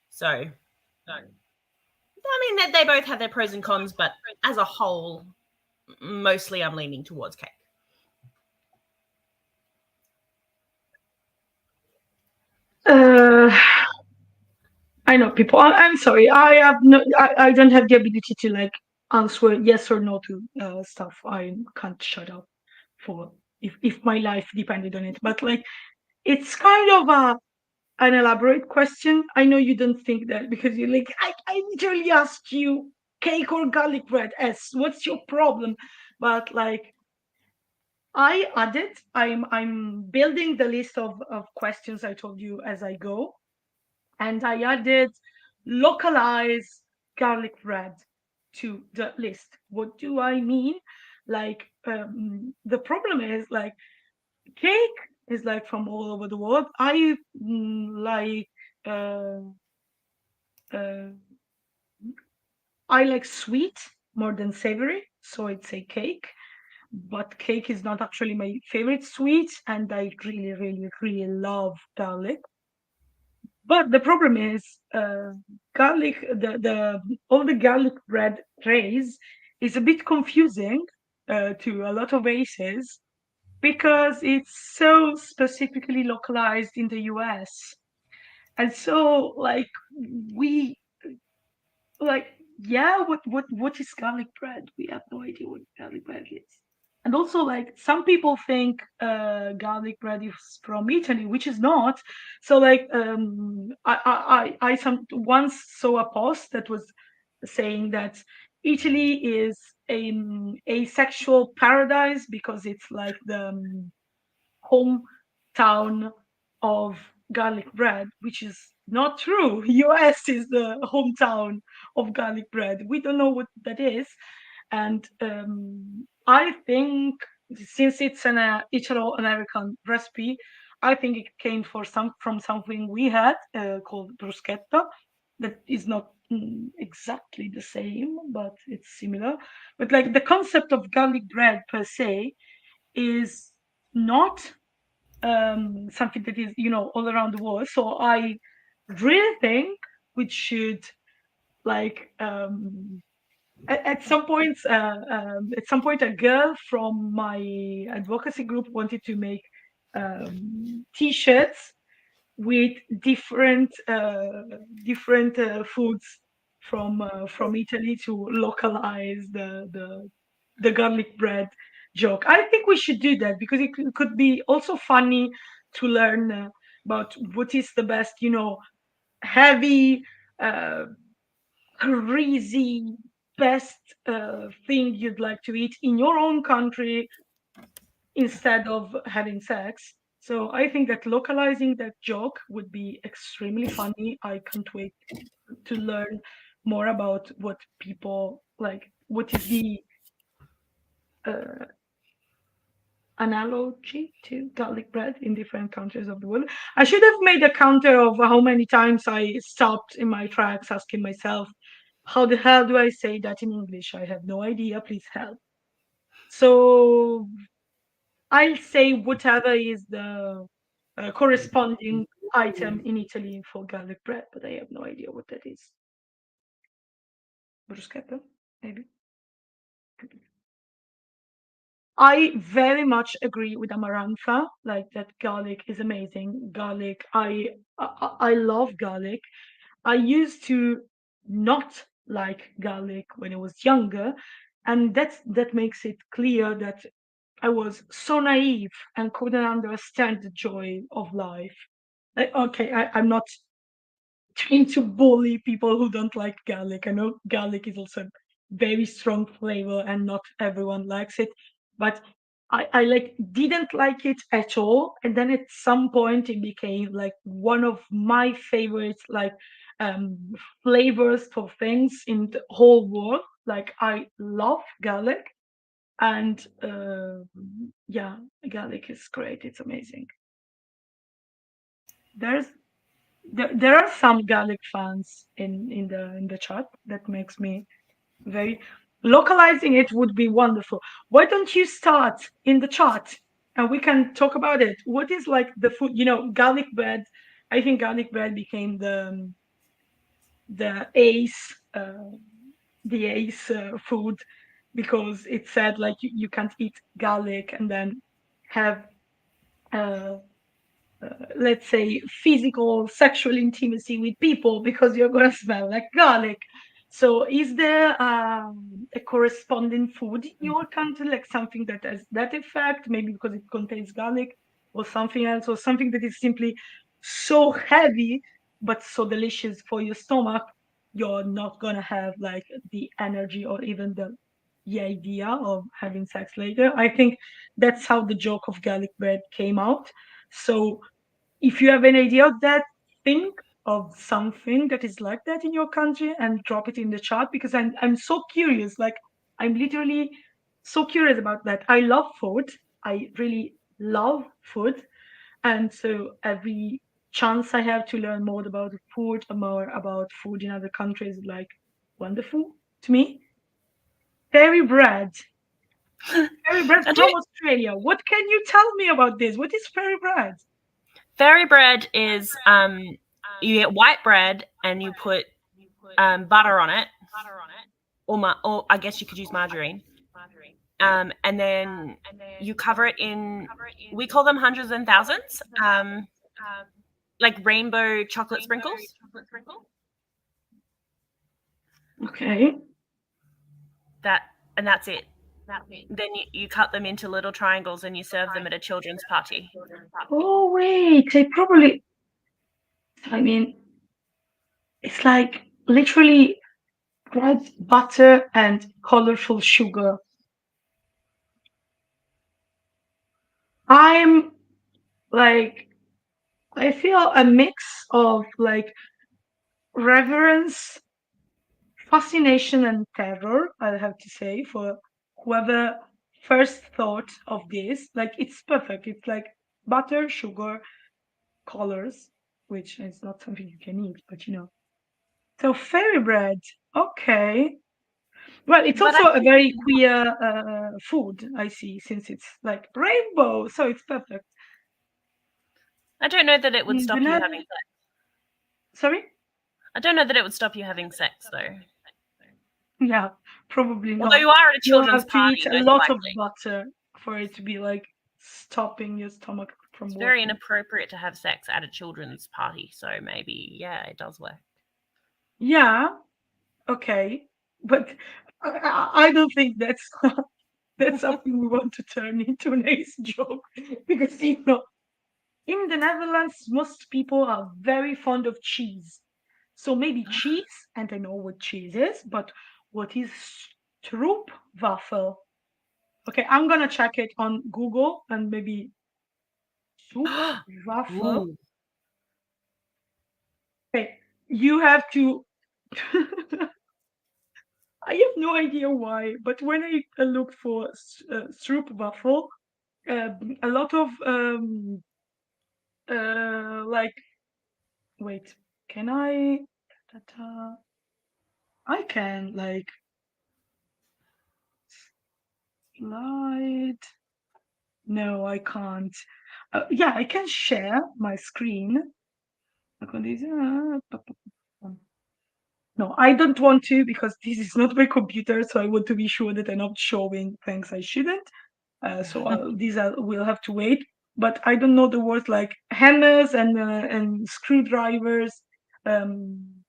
So, I mean, they both have their pros and cons, but as a whole, mostly I'm leaning towards cake. I know people. I'm sorry. I don't have the ability to like answer yes or no to stuff. I can't shut up for if my life depended on it. But like, it's kind of an elaborate question. I know you don't think that because you're like, I literally asked you cake or garlic bread. What's your problem? But like, I added. I'm building the list of questions I told you as I go, and I added localized garlic bread to the list. What do I mean? Like, the problem is like cake is like from all over the world. Uh, uh, I like sweet more than savory, so I'd say cake. But cake is not actually my favorite sweet, and I really, really, really love garlic. But the problem is, garlic. The all the garlic bread trays is a bit confusing to a lot of aces because it's so specifically localized in the US, and so like we like yeah, what is garlic bread? We have no idea what garlic bread is. And also, like, some people think garlic bread is from Italy, which is not. So, like, I once saw a post that was saying that Italy is a sexual paradise because it's like the hometown of garlic bread, which is not true. US is the hometown of garlic bread. We don't know what that is. And I think since it's an Italo-American recipe, I think it came from something we had called bruschetta. That is not exactly the same, but it's similar. But like the concept of garlic bread per se is not something that is all around the world. So I really think we should like at some point a girl from my advocacy group wanted to make t-shirts with different foods from Italy to localize the garlic bread joke. I think we should do that because it could be also funny to learn about what is the best, heavy, uh, crazy, best thing you'd like to eat in your own country instead of having sex. So I think that localizing that joke would be extremely funny. I can't wait to learn more about what people like. What is the uh, analogy to garlic bread in different countries of the world? I should have made a counter of how many times I stopped in my tracks asking myself, how the hell do I say that in English? I have no idea. Please help. So I'll say whatever is the corresponding item in Italy for garlic bread, but I have no idea what that is. Bruschetta, maybe. I very much agree with Amarantha, like that garlic is amazing. Garlic, I love garlic. I used to not like garlic when I was younger, and that makes it clear that I was so naive and couldn't understand the joy of life. Like, okay, I'm not trying to bully people who don't like garlic. I know garlic is also a very strong flavor and not everyone likes it, but I like didn't like it at all. And then at some point it became like one of my favorite like um flavors for things in the whole world. Like I love garlic and yeah, garlic is great. It's amazing. There's there are some garlic fans in the chat. That makes me very localizing it would be wonderful. Why don't you start in the chat and we can talk about it? What is like the food? Garlic bread. I think garlic bread became the ace food because it said like you can't eat garlic and then have uh, let's say physical sexual intimacy with people because you're going to smell like garlic. So is there a corresponding food in your country, like something that has that effect, maybe because it contains garlic, or something else, or something that is simply so heavy but so delicious for your stomach, you're not going to have like the energy or even the idea of having sex later? I think that's how the joke of garlic bread came out. So if you have an idea of that, think of something that is like that in your country and drop it in the chat because I'm so curious. Like I'm literally so curious about that. I love food. I really love food. And so every chance I have to learn more about food or more about food in other countries is like wonderful to me. Fairy bread. Fairy bread from Australia. What can you tell me about this? What is fairy bread? Fairy bread is you get white bread and you put butter on it, or I guess you could use margarine, and then you cover it in. We call them hundreds and thousands, like rainbow chocolate sprinkles. Okay. And that's it. Then you cut them into little triangles and you serve them at a children's party. Oh wait, they probably. I mean, it's like literally bread, butter, and colorful sugar. I'm like, I feel a mix of like reverence, fascination, and terror, I have to say, for whoever first thought of this. Like, it's perfect. It's like butter, sugar, colors, which is not something you can eat, but you know. So, fairy bread. Okay. Well, it's But I also a think, very queer food, I see, since it's like rainbow, so it's perfect. I don't know that it would In the stop you having Netherlands, sex. sorry? I don't know that it would stop you having sex though. Yeah, probably Although not. you are at a You'll children's have to eat party, a most lot of likely. butter for it to be like stopping your stomach from It's very working. inappropriate to have sex at a children's party, so maybe yeah, it does work. Yeah, okay, but I don't think that's something we want to turn into an ace joke because you know in the Netherlands most people are very fond of cheese. So maybe cheese, and I know what cheese is, but what is stroopwafel? Okay, I'm gonna check it on Google and maybe stroopwafel. Ooh. Okay, you have to. I have no idea why, but when I looked for stroopwafel, a lot of like wait, can I? Ta-ta. I can like slide. No, I can't. Yeah, I can share my screen. No, I don't want to because this is not my computer, so I want to be sure that I'm not showing things I shouldn't. So these will have to wait. But I don't know the words like hammers and screwdrivers um,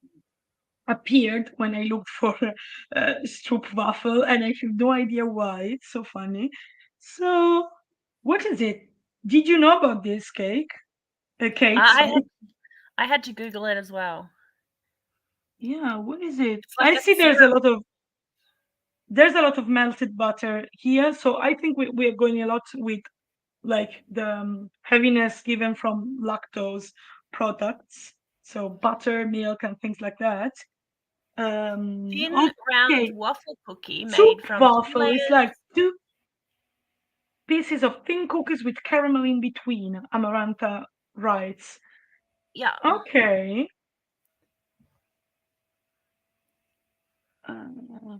appeared when I looked for stroopwafel, and I have no idea why. It's so funny. So, what is it? Did you know about this cake? Kate, I sorry. had I had to Google it as well. Yeah, what is it? It's I like a see syrup. there's a lot of melted butter here, so I think we're going a lot with like the heaviness given from lactose products, so butter, milk, and things like that. Thin round Okay, waffle cookie soup made from 2 waffle is layers. like two pieces of thin cookies with caramel in between. Amaranta writes. Yeah. Okay. Uh,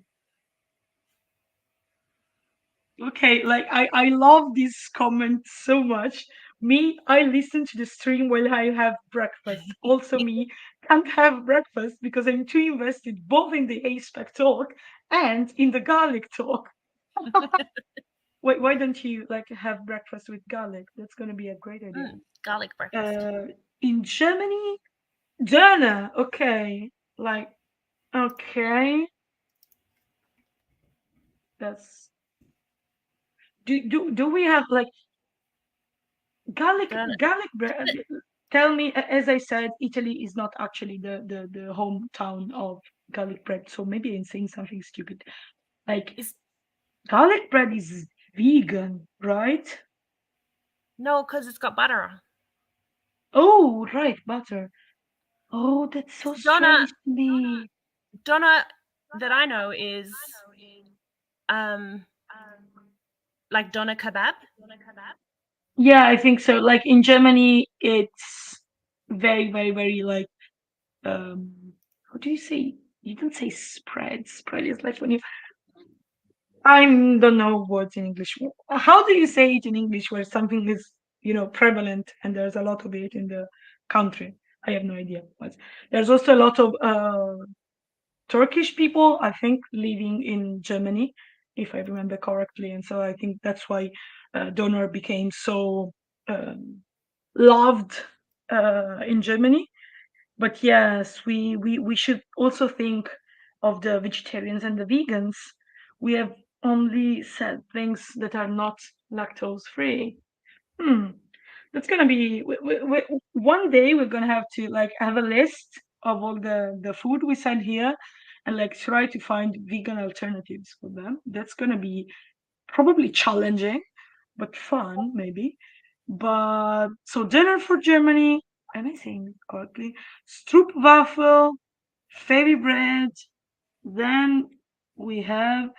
Okay, like I love this comment so much. Me, I listen to the stream while I have breakfast. Also, me can't have breakfast because I'm too invested both in the aspec talk and in the garlic talk. Wait, why don't you like have breakfast with garlic? That's gonna be a great idea. Garlic breakfast. Uh, in Germany, Döner. Okay, like okay, that's do we have like Garlic Donut. garlic bread. Tell me, as I said, Italy is not actually the hometown of garlic bread, so maybe I'm saying something stupid. Like Is garlic bread is vegan, right? no, because it's got butter. Oh, right, butter. Oh, that's so Donut strange to me. donut that I know is um like doner kebab. Yeah, I think so. Like in Germany, it's very, very, very like how do you say? You don't say spread. Spread is like when you I don't know words in English. How do you say it in English where something is, you know, prevalent and there's a lot of it in the country? I have no idea. But there's also a lot of Turkish people, I think, living in Germany, if I remember correctly. And so I think that's why Donor became so um, loved in Germany. But yes, we should also think of the vegetarians and the vegans. We have only said things that are not lactose free. Hmm. That's gonna be one day we're gonna have to like have a list of all the food we said here and like try to find vegan alternatives for them. That's gonna be probably challenging, but fun maybe. But so dinner for Germany, am I saying it correctly? Stroopwafel, fairy bread. Then we have,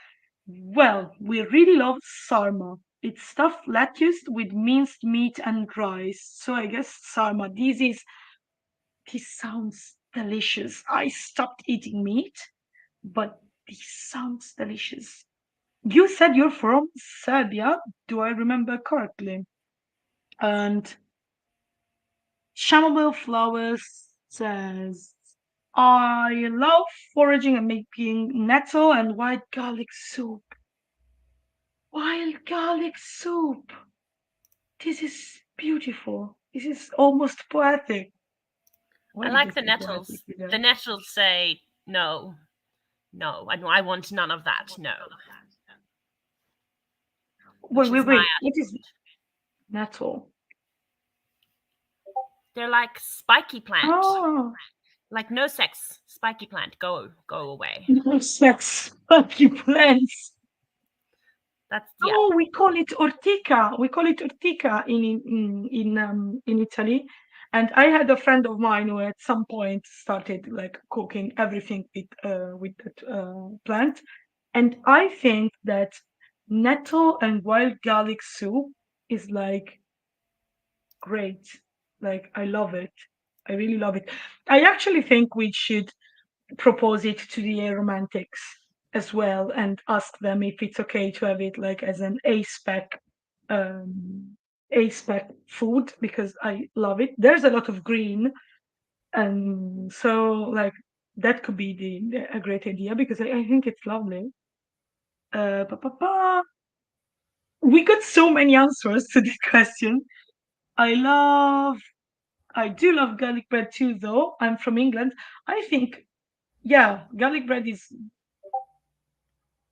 well, we really love sarma. It's stuffed lettuce with minced meat and rice. So I guess sarma. This sounds delicious. I stopped eating meat, but this sounds delicious. You said you're from Serbia. Do I remember correctly? And chamomile flowers says, I love foraging and making nettle and white garlic soup. Wild garlic soup. This is beautiful. This is almost poetic. Why I did I like the say poetic nettles. with The that? nettles say no, no. I want none of that. No, which is my Wait. What is nettle? They're like spiky plant, Oh, like no sex, spiky plant. Go away. no sex. Funky plants. That's yeah. Oh, we call it ortica. We call it ortica in Italy. And I had a friend of mine who at some point started like cooking everything with that plant. And I think that nettle and wild garlic soup is like great. Like I love it. I really love it. I actually think we should propose it to the romantics as well and ask them if it's okay to have it like as an um A-spec food because I love it. There's a lot of green and so like that could be a great idea because I think it's lovely. Pa, pa, pa. We got so many answers to this question. I love, I do love garlic bread too, though. I'm from England. I think, yeah, garlic bread is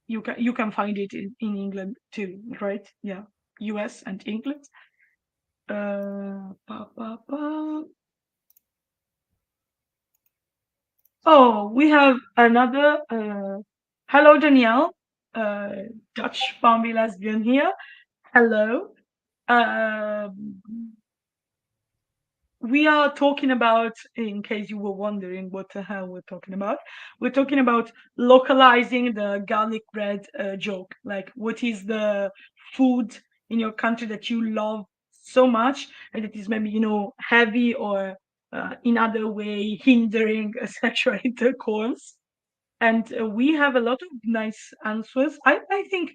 you can find it in England too, right? Yeah, U.S. and England. Pa, pa, pa. Oh, we have another. Hello, Danielle. Dutch Bambi lesbian here. Hello. Um, we are talking about, in case you were wondering what the hell we're talking about localizing the garlic bread joke. Like, what is the food in your country that you love so much and it is maybe, heavy or in other way hindering sexual intercourse? And we have a lot of nice answers. I think,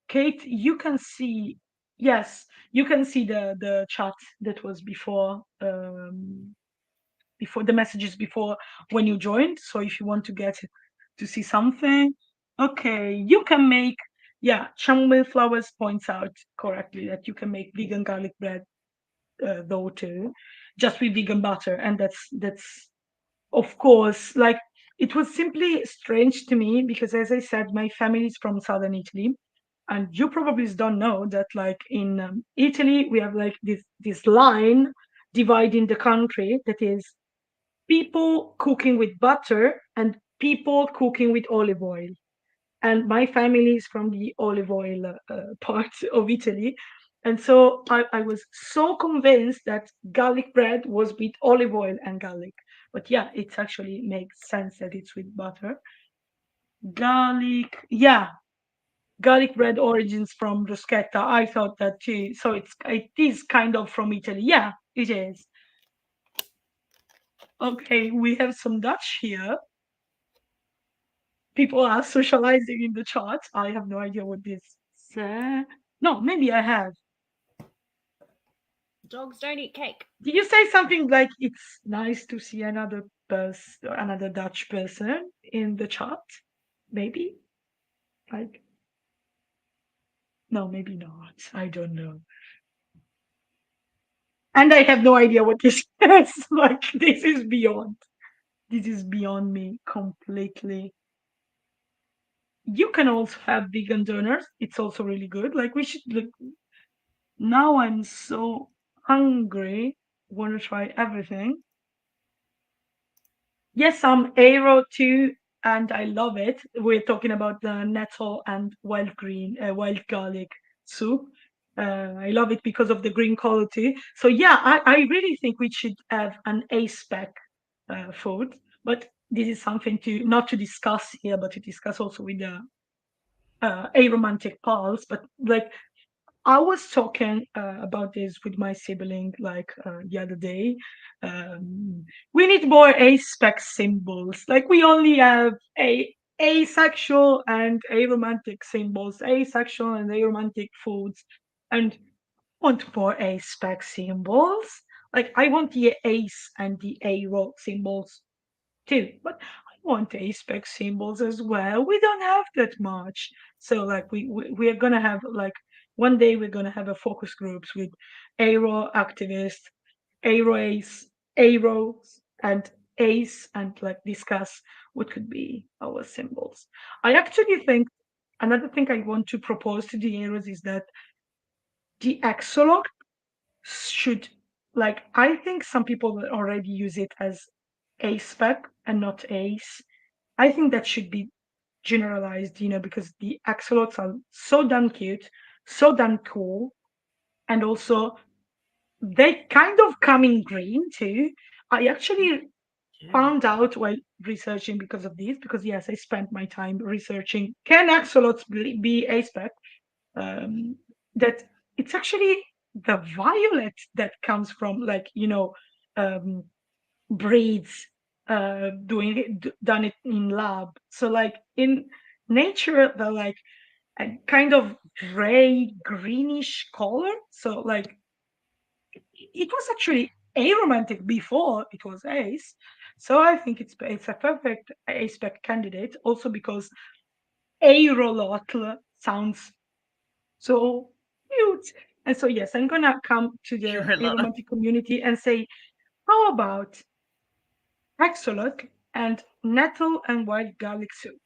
Kate, you can see, yes, you can see the chat that was before the messages before when you joined. So if you want to get to see something, okay, you can make, yeah, chamomile flowers points out correctly that you can make vegan garlic bread though too, just with vegan butter, and that's of course, like it was simply strange to me because, as I said, my family is from southern Italy, and you probably don't know that, like in Italy, we have like this line dividing the country that is people cooking with butter and people cooking with olive oil. And my family is from the olive oil part of Italy. And so I was so convinced that garlic bread was with olive oil and garlic. But yeah, it actually makes sense that it's with butter. Garlic, yeah, garlic bread origins from bruschetta. I thought that too. So it is kind of from Italy. Yeah, it is. Okay, we have some Dutch here. People are socializing in the chat. I have no idea what this says. No, maybe I have. Dogs don't eat cake. Did you say something like it's nice to see another person, another Dutch person in the chat? Maybe? Like, no, maybe not. I don't know. And I have no idea what this is. Like, this is beyond. This is beyond me completely. You can also have vegan donors. It's also really good. Like we should look. Now I'm so hungry. Want to try everything. Yes, I'm Aero too, and I love it. We're talking about the nettle and wild garlic soup. I love it because of the green color too. So yeah, I really think we should have an aspec food, but this is something to not to discuss here, but to discuss also with the aromantic pulse. But like I was talking about this with my sibling like the other day. We need more aspec symbols. Like we only have asexual and aromantic symbols, asexual and aromantic foods, and want more aspec symbols. Like I want the ace and the aro symbols too. But I want aspec symbols as well. We don't have that much. So like we are gonna have like one day we're gonna have a focus groups with Aero activists, Aero Ace, Aeros and Ace and like discuss what could be our symbols. I actually think another thing I want to propose to the Aeros is that the axolotl should like I think some people already use it as a spec and not ace. I think that should be generalized, because the axolotls are so damn cute, so damn cool, and also they kind of come in green too. I actually found out while researching because of this, because yes, I spent my time researching can axolotls be a spec, that it's actually the violet that comes from like um, breeds doing done it in lab. So like in nature, they're like a kind of gray greenish color. So like it was actually aromantic before it was ace. So I think it's a perfect aspect candidate also because aerolotl sounds so cute. And so yes, I'm gonna come to the You're a lot. aromantic community and say, how about axolotl and nettle and wild garlic soup?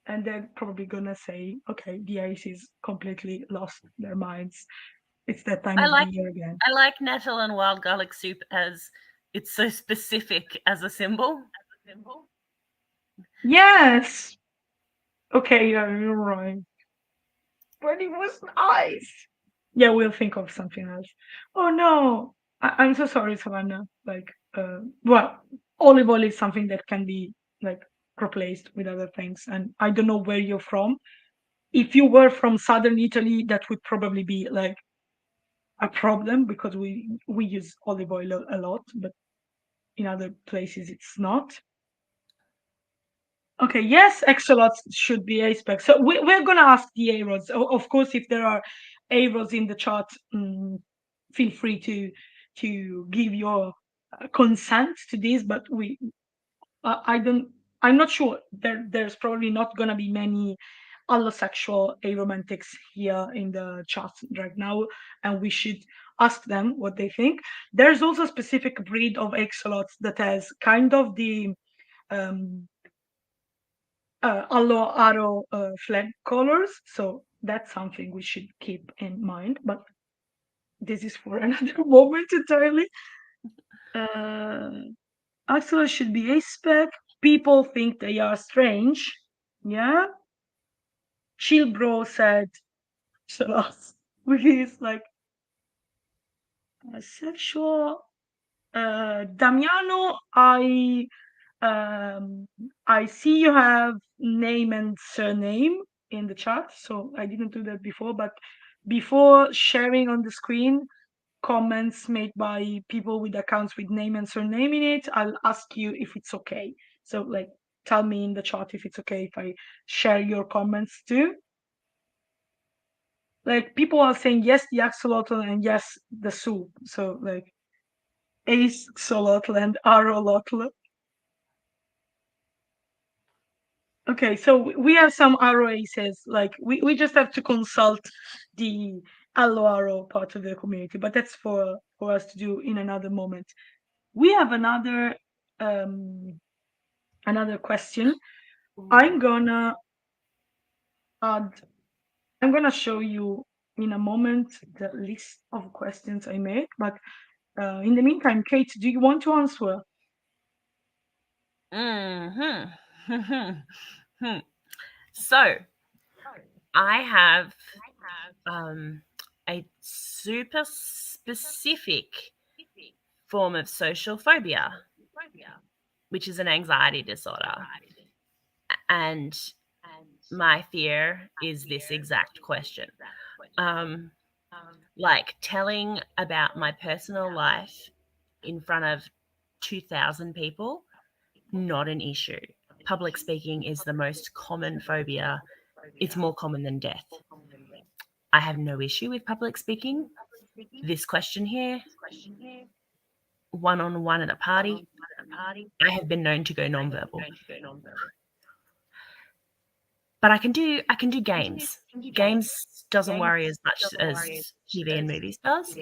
And they're probably gonna say, okay, the ice is completely lost their minds. It's that time I of the like year again. I like nettle and wild garlic soup as it's so specific as a symbol. Yes. Okay, yeah, you're right. But it was nice. Yeah, we'll think of something else. Oh no, I'm so sorry, Savannah. Like, well, olive oil is something that can be like replaced with other things, and I don't know where you're from. If you were from southern Italy, that would probably be like a problem because we use olive oil a lot, but in other places it's not. Okay, yes, axolotls should be aspec. So we're gonna ask the AROS. Of course, if there are AROS in the chat, feel free to give your consent to this. But I don't. I'm not sure. There's probably not gonna be many allosexual aromantics here in the chat right now, and we should ask them what they think. There's also a specific breed of axolots that has kind of the um, allo arrow flag colors. So that's something we should keep in mind. But this is for another moment entirely. Uh, Axel should be a spec. People think they are strange. Yeah. Chilbro said, Shalas, which is like sexual. Damiano, I see you have name and surname in the chat, so I didn't do that before. But before sharing on the screen comments made by people with accounts with name and surname in it, I'll ask you if it's okay. So like, tell me in the chat if it's okay if I share your comments too. Like people are saying yes, the axolotl and yes, the soup. So like axolotl and arolotl. Okay, so we have some ROAs. Like we just have to consult the Allo part of the community, but that's for us to do in another moment. We have another question. I'm gonna I'm going to show you in a moment the list of questions I made, but in the meantime, Kate, do you want to answer? So I have a super specific form of social phobia, which is an anxiety disorder. And my fear is this exact question. Like telling about my personal life in front of 2,000 people, not an issue. Public speaking is the most common phobia. It's more common than death. I have no issue with public speaking. This question here, one-on-one at a party, I have been known to go nonverbal. But I can do games. Games doesn't worry as much as TV and movies does.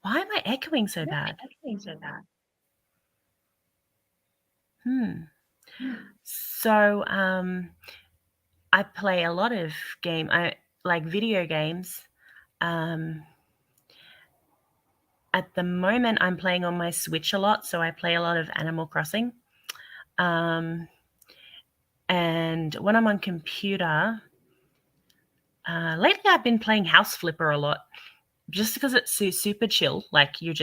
Why am I echoing so bad? So I play a lot of I like video games. At the moment, I'm playing on my Switch a lot, so I play a lot of Animal Crossing. And when I'm on computer, lately I've been playing House Flipper a lot, just because it's super chill. Like you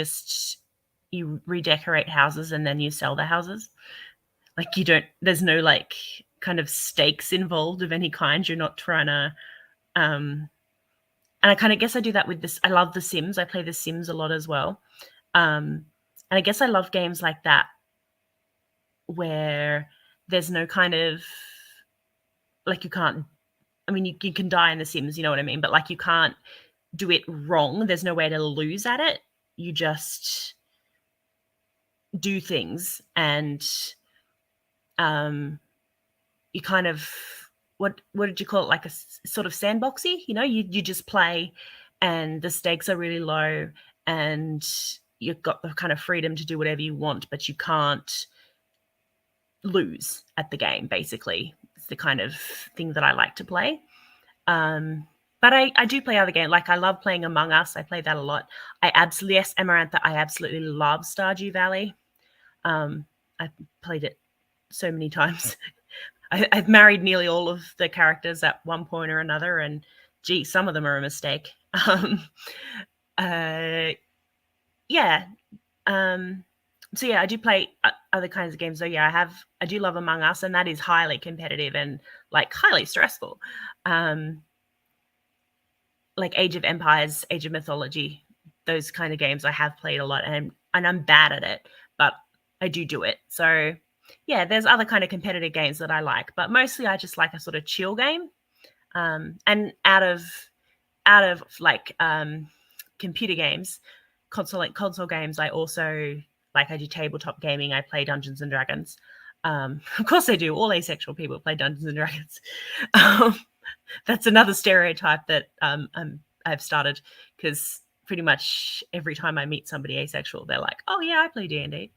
redecorate houses and then you sell the houses. Like there's no like kind of stakes involved of any kind. You're not trying to, and I kind of guess I do that with this. I love The Sims. I play The Sims a lot as well. And I guess I love games like that where there's no kind of like you can't, I mean, you can die in The Sims, you know what I mean? But like you can't do it wrong. There's no way to lose at it. You just do things and you kind of, what did you call it? Like a sort of sandboxy, you know, you just play and the stakes are really low and you've got the kind of freedom to do whatever you want, but you can't lose at the game, basically. It's the kind of thing that I like to play. But I do play other games. Like I love playing Among Us. I play that a lot. Yes, Amarantha, I absolutely love Stardew Valley. I've played it so many times. I've married nearly all of the characters at one point or another, and gee, some of them are a mistake. Yeah. So yeah, I do play other kinds of games. So yeah, I do love Among Us, and that is highly competitive and like highly stressful. Like Age of Empires, Age of Mythology, those kind of games I have played a lot, and I'm bad at it, but I do it. So yeah, there's other kind of competitive games that I like, but mostly I just like a sort of chill game. And out of like computer games, console games, I also like, I do tabletop gaming. I play Dungeons and Dragons. Of course I do. All asexual people play Dungeons and Dragons. That's another stereotype that I've started, because pretty much every time I meet somebody asexual, they're like, oh yeah, I play D&D.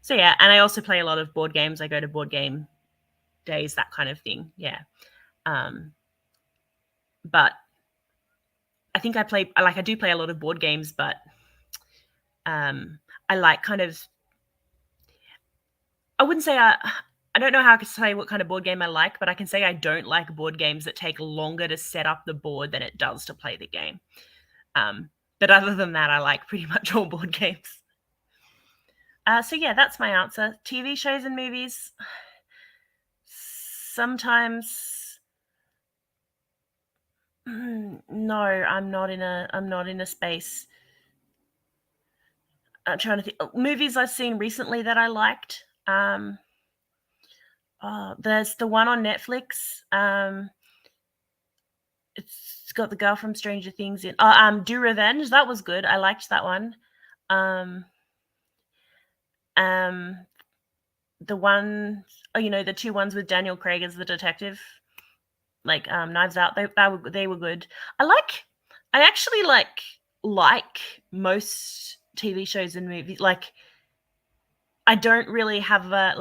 So yeah, and I also play a lot of board games. I go to board game days, that kind of thing. Yeah. But I think I do play a lot of board games, but I like kind of, I wouldn't say I don't know how I can say what kind of board game I like, but I can say I don't like board games that take longer to set up the board than it does to play the game. But other than that, I like pretty much all board games. So yeah, that's my answer. TV shows and movies. Sometimes, no, I'm not in a space. I'm trying to think. Movies I've seen recently that I liked. There's the one on Netflix. It's got the girl from Stranger Things in. Do Revenge. That was good. I liked that one. The one, the two ones with Daniel Craig as the detective, like Knives Out. They were good. I actually like most TV shows and movies. Like, I don't really have a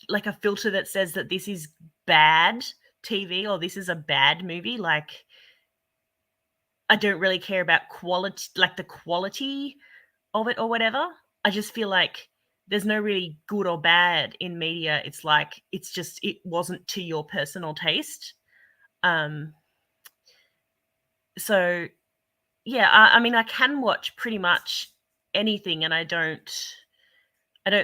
like a filter that says that this is bad TV or this is a bad movie. Like, I don't really care about quality, like the quality of it or whatever. I just feel like there's no really good or bad in media. It's like, it's just, it wasn't to your personal taste. So yeah, I mean, I can watch pretty much anything, and I don't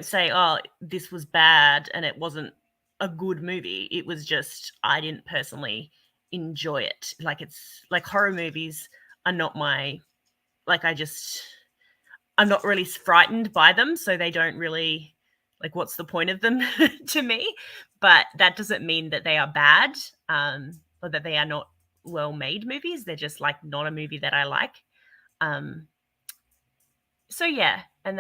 say, oh, this was bad and it wasn't a good movie. It was just, I didn't personally enjoy it. Like, it's like horror movies are not my, like, I'm not really frightened by them, so they don't really, like, what's the point of them to me? But that doesn't mean that they are bad, or that they are not well-made movies. They're just, like, not a movie that I like. So yeah, and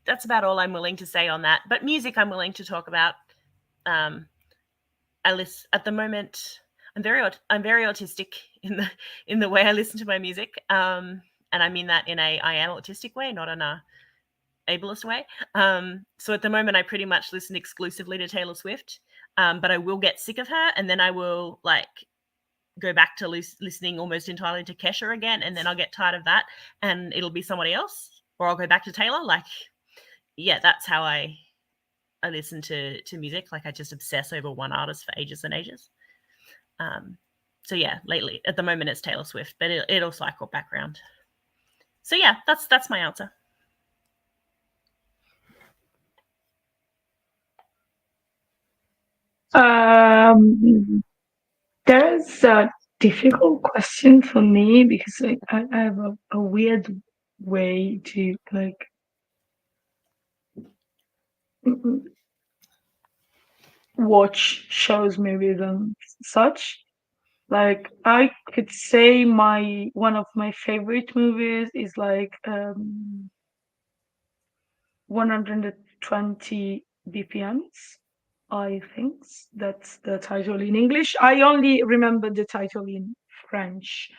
that's about all I'm willing to say on that. But music, I'm willing to talk about. I listen at the moment. I'm very autistic in the way I listen to my music, and I mean that in a I am autistic way, not in a ableist way. So at the moment, I pretty much listen exclusively to Taylor Swift, but I will get sick of her, and then I will like go back to listening almost entirely to Kesha again, and then I'll get tired of that, and it'll be somebody else, or I'll go back to Taylor. Like, yeah, that's how I listen to music. Like, I just obsess over one artist for ages and ages. So yeah, lately, at the moment, it's Taylor Swift, but it'll cycle back around. So yeah, that's my answer. There's a difficult question for me because I have a weird way to like watch shows, movies, and such. Like, I could say one of my favorite movies is like 120 BPMs. I think that's the title in English. I only remember the title in French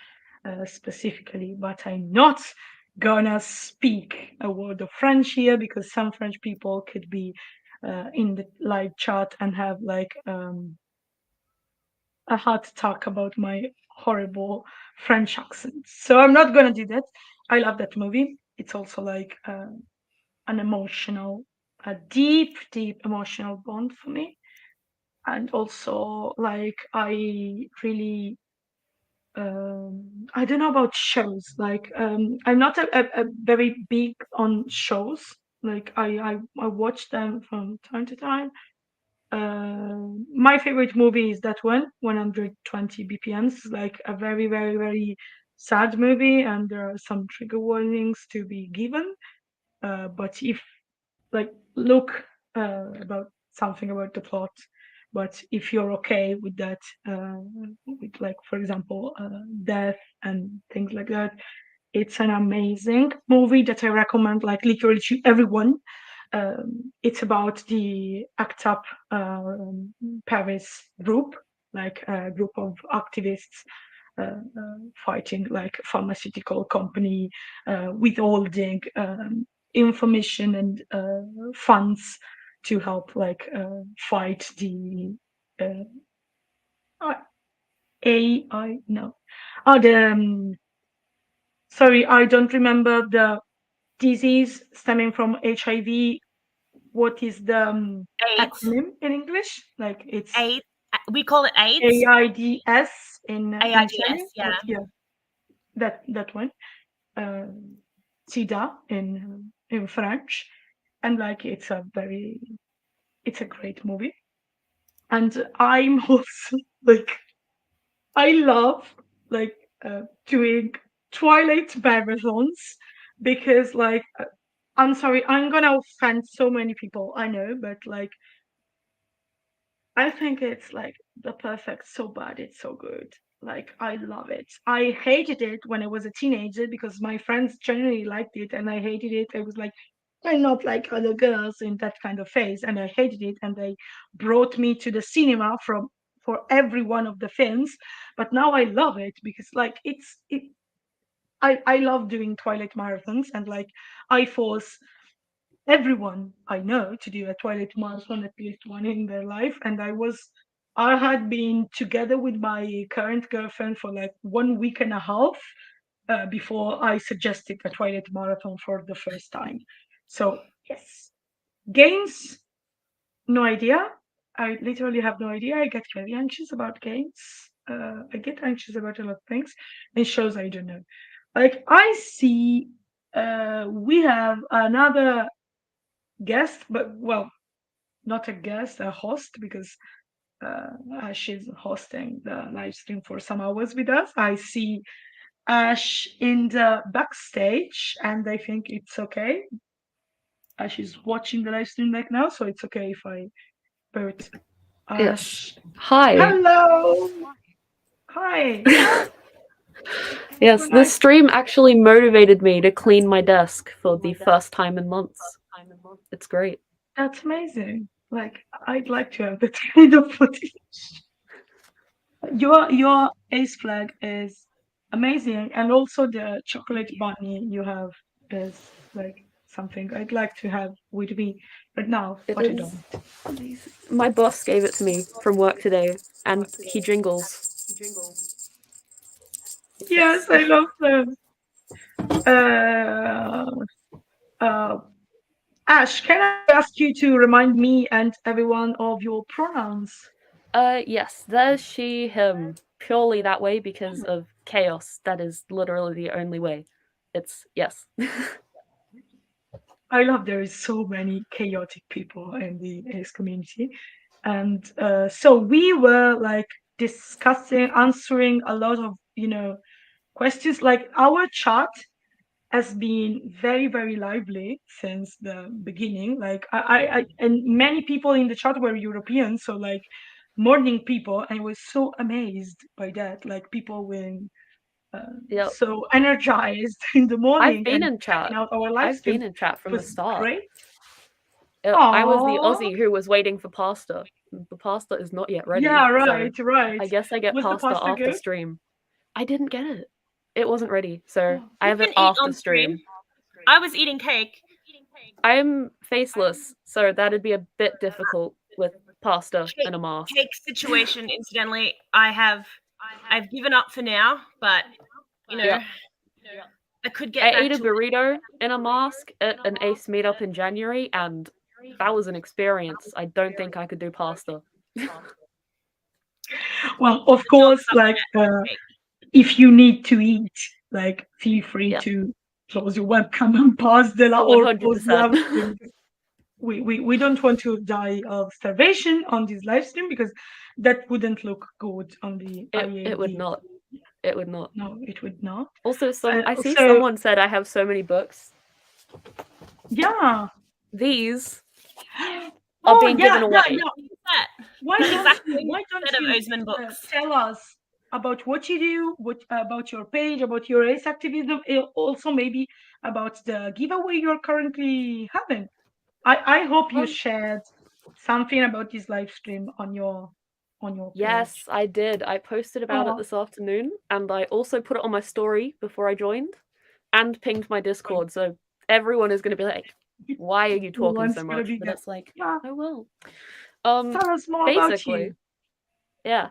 specifically, but I'm not gonna speak a word of French here because some French people could be in the live chat and have like a heart attack about my horrible French accent. So I'm not gonna do that. I love that movie. It's also like an emotional, a deep, deep emotional bond for me. And also, like, I really, I don't know about shows. Like, I'm not a very big on shows. Like, I watch them from time to time. My favorite movie is that one, 120 BPMs. Like a very, very, very sad movie, and there are some trigger warnings to be given. But if like look about something about the plot, but if you're okay with that, with like for example death and things like that, it's an amazing movie that I recommend like literally to everyone. It's about the ACT UP Paris group, like a group of activists fighting like pharmaceutical company, withholding information and funds to help like fight the AI. No, the sorry, I don't remember the disease stemming from HIV. What is the AIDS. acronym in English? Like it's AIDS. We call it AIDS. AIDS in Italian, AIDS. Yeah. but yeah, that one. Uh, SIDA in French, and like it's a great movie. And I'm also like I love like doing Twilight marathons because like I'm sorry, I'm gonna offend so many people, I know, but like I think it's like the perfect so bad it's so good. Like I love it. I hated it when I was a teenager because my friends generally liked it and I hated it. I was like, I'm not like other girls in that kind of phase, and I hated it. And they brought me to the cinema for every one of the films. But now I love it because like I love doing Twilight marathons, and like I force everyone I know to do a Twilight marathon, at least one in their life. And I had been together with my current girlfriend for like 1 week and a half before I suggested a Twilight marathon for the first time. So yes, games, no idea. I literally have no idea. I get very anxious about games. I get anxious about a lot of things, and shows I don't know. Like I see, we have another guest, but well, not a guest, a host, because she's hosting the live stream for some hours with us. I see Ash in the backstage, and I think it's okay. Ash is watching the live stream right now, so it's okay if I put Ash. Yes. Hi. Hello. Hi. Yes, this stream actually motivated me to clean my desk for the first time in months. It's great. That's amazing. Like, I'd like to have that kind of footage. Your ace flag is amazing, and also the chocolate bunny you have is like something I'd like to have with me right now, but I don't. My boss gave it to me from work today, and he jingles. Yes, I love them. Ash, can I ask you to remind me and everyone of your pronouns? Yes, there's she, him, purely that way because of chaos. That is literally the only way. It's yes. I love there is so many chaotic people in the ace community. And so we were like discussing, answering a lot of, questions. Like our chat has been very, very lively since the beginning. Like and many people in the chat were European, so like morning people, and I was so amazed by that. Like people were Yep. so energized in the morning I've been and in chat. checking out our live I've stream. been in chat It from the was start. great. I was the Aww. Aussie who was waiting for pasta. The pasta is not yet ready. Yeah, right, so right. I guess I get Was the pasta pasta after good? stream. I didn't get it. It wasn't ready, so Oh. I have it after stream. I was eating cake. I'm faceless, so that'd be a bit difficult with pasta and a mask. Cake situation, incidentally, I've given up for now, but I could get. I ate a burrito in a mask at an Ace meetup in January, and that was an experience. I don't think I could do pasta. Well, of course, like if you need to eat, like feel free to close your webcam and pause the or pause the live stream. We don't want to die of starvation on this live stream because that wouldn't look good on the IAD. It would not. It would not. No, it would not. Also, I see someone said I have so many books. Yeah. These are being given away. Yeah. Why don't you tell us about what you do, about your page, about your ace activism, also maybe about the giveaway you're currently having? I hope you shared something about this live stream on your page. Yes, I did. I posted about it this afternoon, and I also put it on my story before I joined, and pinged my Discord. So everyone is going to be like, "Why are you talking so much?" But it's like, oh well. Tell us more about you. Yeah.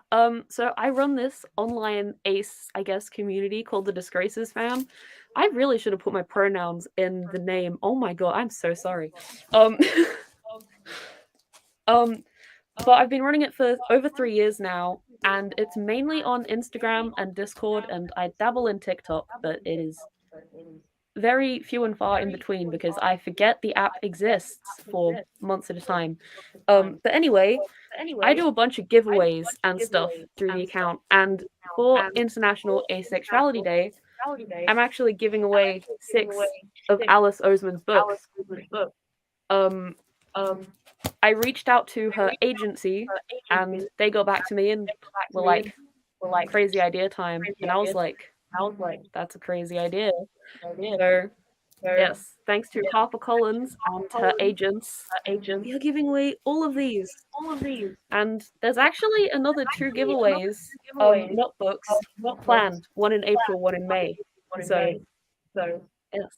So I run this online ace, I guess, community called the Disgraces Fam. I really should have put my pronouns in the name. Oh my god, I'm so sorry. But I've been running it for over 3 years now, and it's mainly on Instagram and Discord, and I dabble in TikTok, but it is very few and far in between because I forget the app exists for months at a time. But anyway, I do a bunch of giveaways and stuff through the account, and for International Asexuality Day, I'm actually giving away 6 of Alice Oseman's books. I reached out to her agency, and they got back to me and were like, crazy idea time. And I was like, that's a crazy idea. So, yes, thanks to HarperCollins and her agents, we are giving away all of these. And there's actually another 2 giveaways, not books, planned. One in April, one in May. So yes.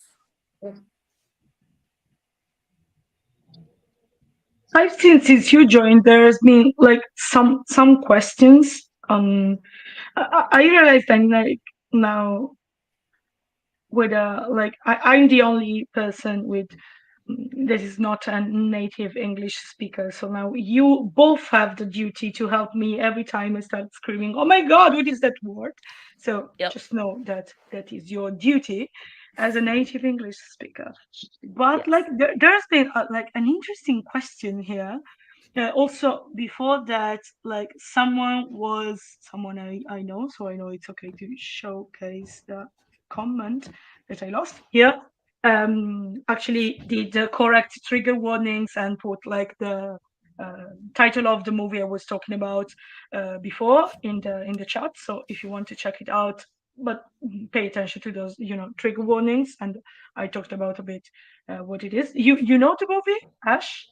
I've seen since you joined, there's been like some questions on. I realized I'm like now with like I'm the only person with that is not a native English speaker. So now you both have the duty to help me every time I start screaming, "Oh my God, what is that word?" So Yep. just know that that is your duty as a native English speaker. But Yes. like there's been like an interesting question here. Also, before that, like someone I know, so I know it's okay to showcase the comment that I lost here. Actually did the correct trigger warnings and put like the title of the movie I was talking about before in the chat. So if you want to check it out, but pay attention to those, trigger warnings. And I talked about a bit what it is. You know the movie, Ash?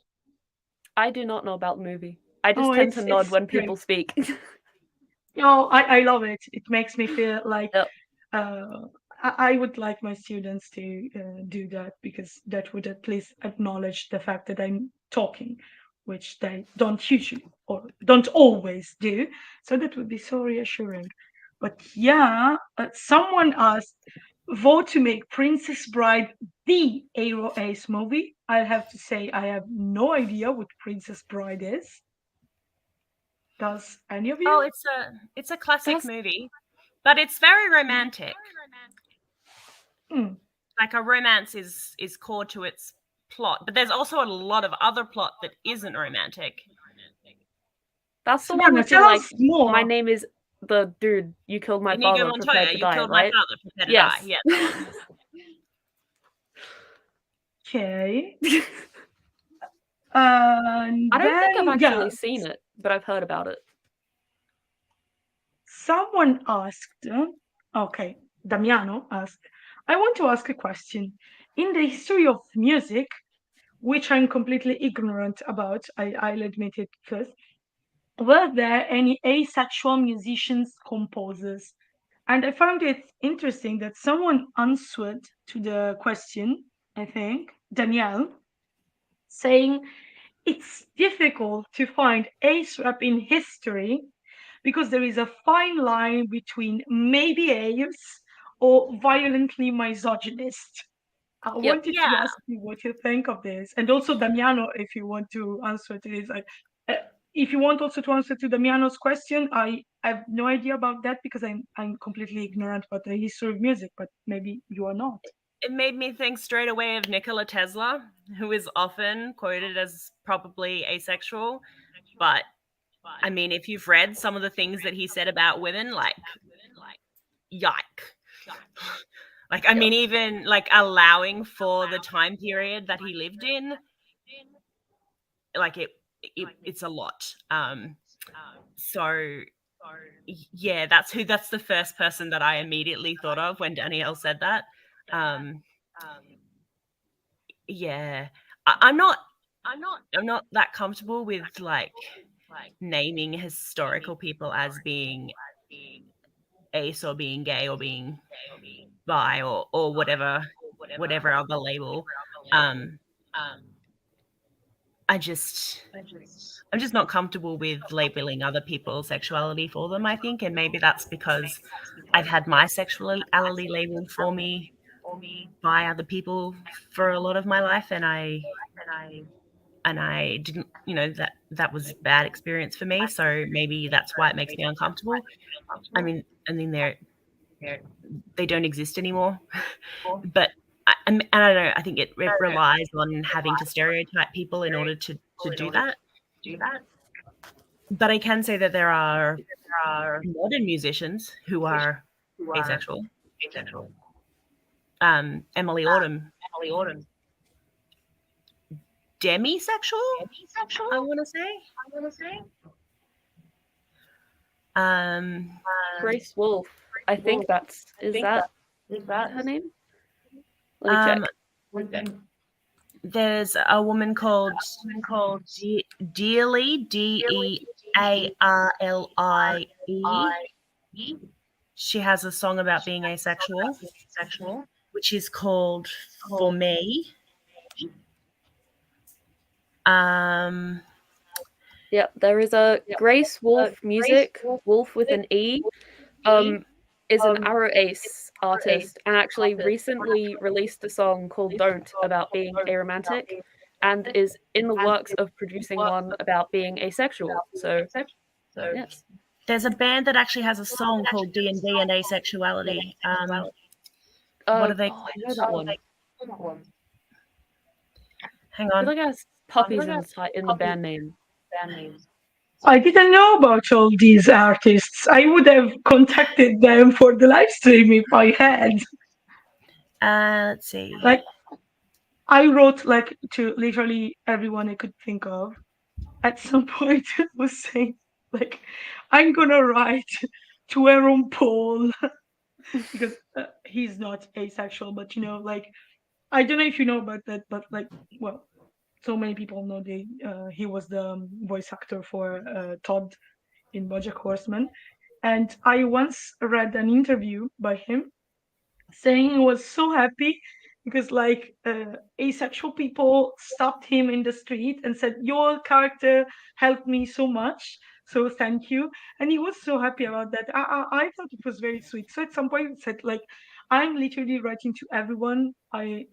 I do not know about the movie. I just Oh, tend to nod it's when great. people speak. Oh, I love it. It makes me feel like Yep. I would like my students to do that, because that would at least acknowledge the fact that I'm talking, which they don't usually or don't always do. So that would be so reassuring. But yeah, someone asked, vote to make Princess Bride the Aero Ace movie. I have to say, I have no idea what Princess Bride is. Does any of you? Oh, it's a classic movie, but it's very romantic. Mm. Like a romance is core to its plot, but there's also a lot of other plot that isn't romantic. That's the one with the Tell like, us more. my name is the dude, you killed my Inigo father, Montoya, prepare to you die, killed right? my father, prepare to Yes. die. Yeah, that one. Okay. I don't think I've actually yeah, seen it, but I've heard about it. someone asked, okay, Damiano asked, I want to ask a question. In the history of music, which I'm completely ignorant about, I'll admit it first, were there any asexual musicians, composers? And I found it interesting that someone answered to the question, I think, Danielle, saying it's difficult to find ace rap in history because there is a fine line between maybe ace or violently misogynist. I wanted to ask you what you think of this, and also Damiano, if you want to answer to this. If you want also to answer to Damiano's question, I have no idea about that because I'm completely ignorant about the history of music, but maybe you are not. It made me think straight away of Nikola Tesla, who is often quoted as probably asexual. But I mean, if you've read some of the things that he said about women, like, yike. Like, I mean, even like allowing for the time period that he lived in, like it's a lot. So yeah, that's the first person that I immediately thought of when Danielle said that. Yeah, I'm not that comfortable with like naming historical people as being ace or being gay or being bi or whatever other label. I'm just not comfortable with labeling other people's sexuality for them, I think, and maybe that's because I've had my sexuality labeled for me by other people for a lot of my life, and I didn't, that was a bad experience for me, so maybe that's why it makes me uncomfortable. I mean, they don't exist anymore. But I don't know, I think it relies on having to stereotype people in order to do that. But I can say that there are modern musicians who are asexual. Emily Autumn, demisexual, I want to say. Grace Wolf. I think is that her name? Let me check. There's a woman called Dearly, Dearlie. She has a song about being asexual, which is called For Me. Yeah, there is a Grace Wolf Music, Wolf with an E, is an Arrow Ace artist and actually recently released a song called Don't about being aromantic and is in the works of producing one about being asexual. So, yes. There's a band that actually has a song called D&D and Asexuality. What are they called? I know that one. Hang I on. feel like it has puppies in the band name. I didn't know about all these artists. I would have contacted them for the live stream if I had. Let's see. Like, I wrote like to literally everyone I could think of. At some point, I was saying like, I'm gonna write to Aaron Paul because he's not asexual, but like, I don't know if you know about that, but like, well, so many people know he was the voice actor for Todd in BoJack Horseman, and I once read an interview by him saying he was so happy because like asexual people stopped him in the street and said, your character helped me so much, so thank you. And he was so happy about that. I thought it was very sweet. So at some point he said like, I'm literally writing to everyone. I'm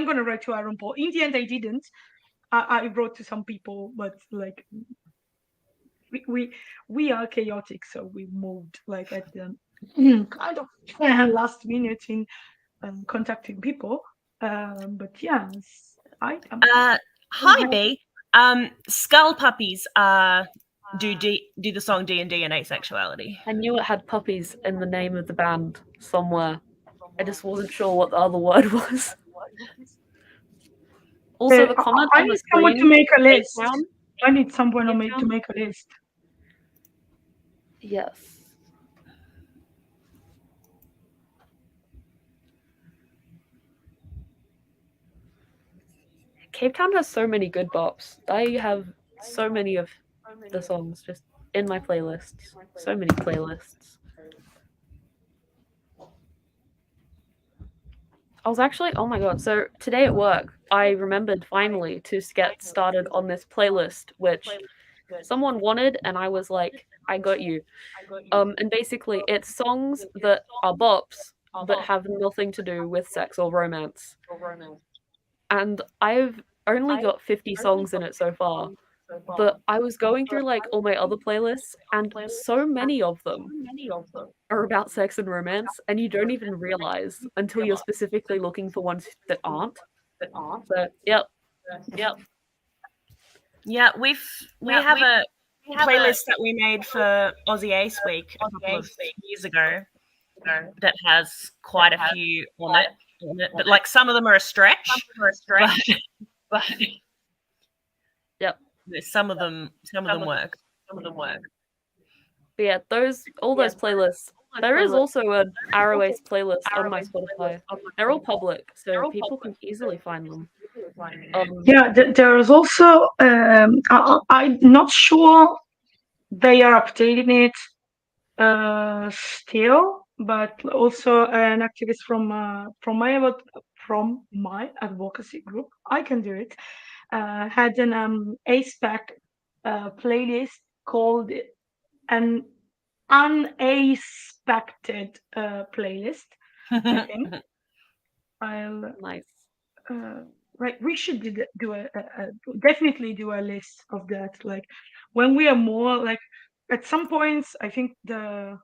gonna write to Aaron Paul. In the end I didn't. I wrote to some people, but like we are chaotic, so we moved like at the kind of last minute in contacting people. But yes, I am. Hi B. Skull Puppies do the song D&D and Asexuality. I knew it had puppies in the name of the band somewhere. I just wasn't sure what the other word was. Also, the comment I on the need someone to screen, make a Cape list. Town. I need someone to make a list. Yes. Cape Town has so many good bops. I have so many of the songs just in my playlists. So many playlists. I was actually, oh my god, so today at work, I remembered finally to get started on this playlist, which someone wanted, and I was like, I got you. And basically, it's songs that are bops, but have nothing to do with sex or romance. And I've only got 50 songs in it so far. But I was going through like all my other playlists, and so many of them are about sex and romance, and you don't even realize until you're specifically looking for ones that aren't. So, yep. Yeah, we have a playlist that we made for Aussie Ace Week a couple of years ago that has quite a few on it. But like some of them are a stretch. But yep. Some of them work. But yeah, all those playlists. There is also an Arrow Ace playlist on my Spotify. They're all public, so people can easily find them. Yeah, there's also I'm not sure they are updating it still, but also an activist from my advocacy group, I can do it, had an aspec playlist called an unaspected playlist. I think I'll nice. Right, we should definitely do a list of that. Like when we are more like at some points, I think the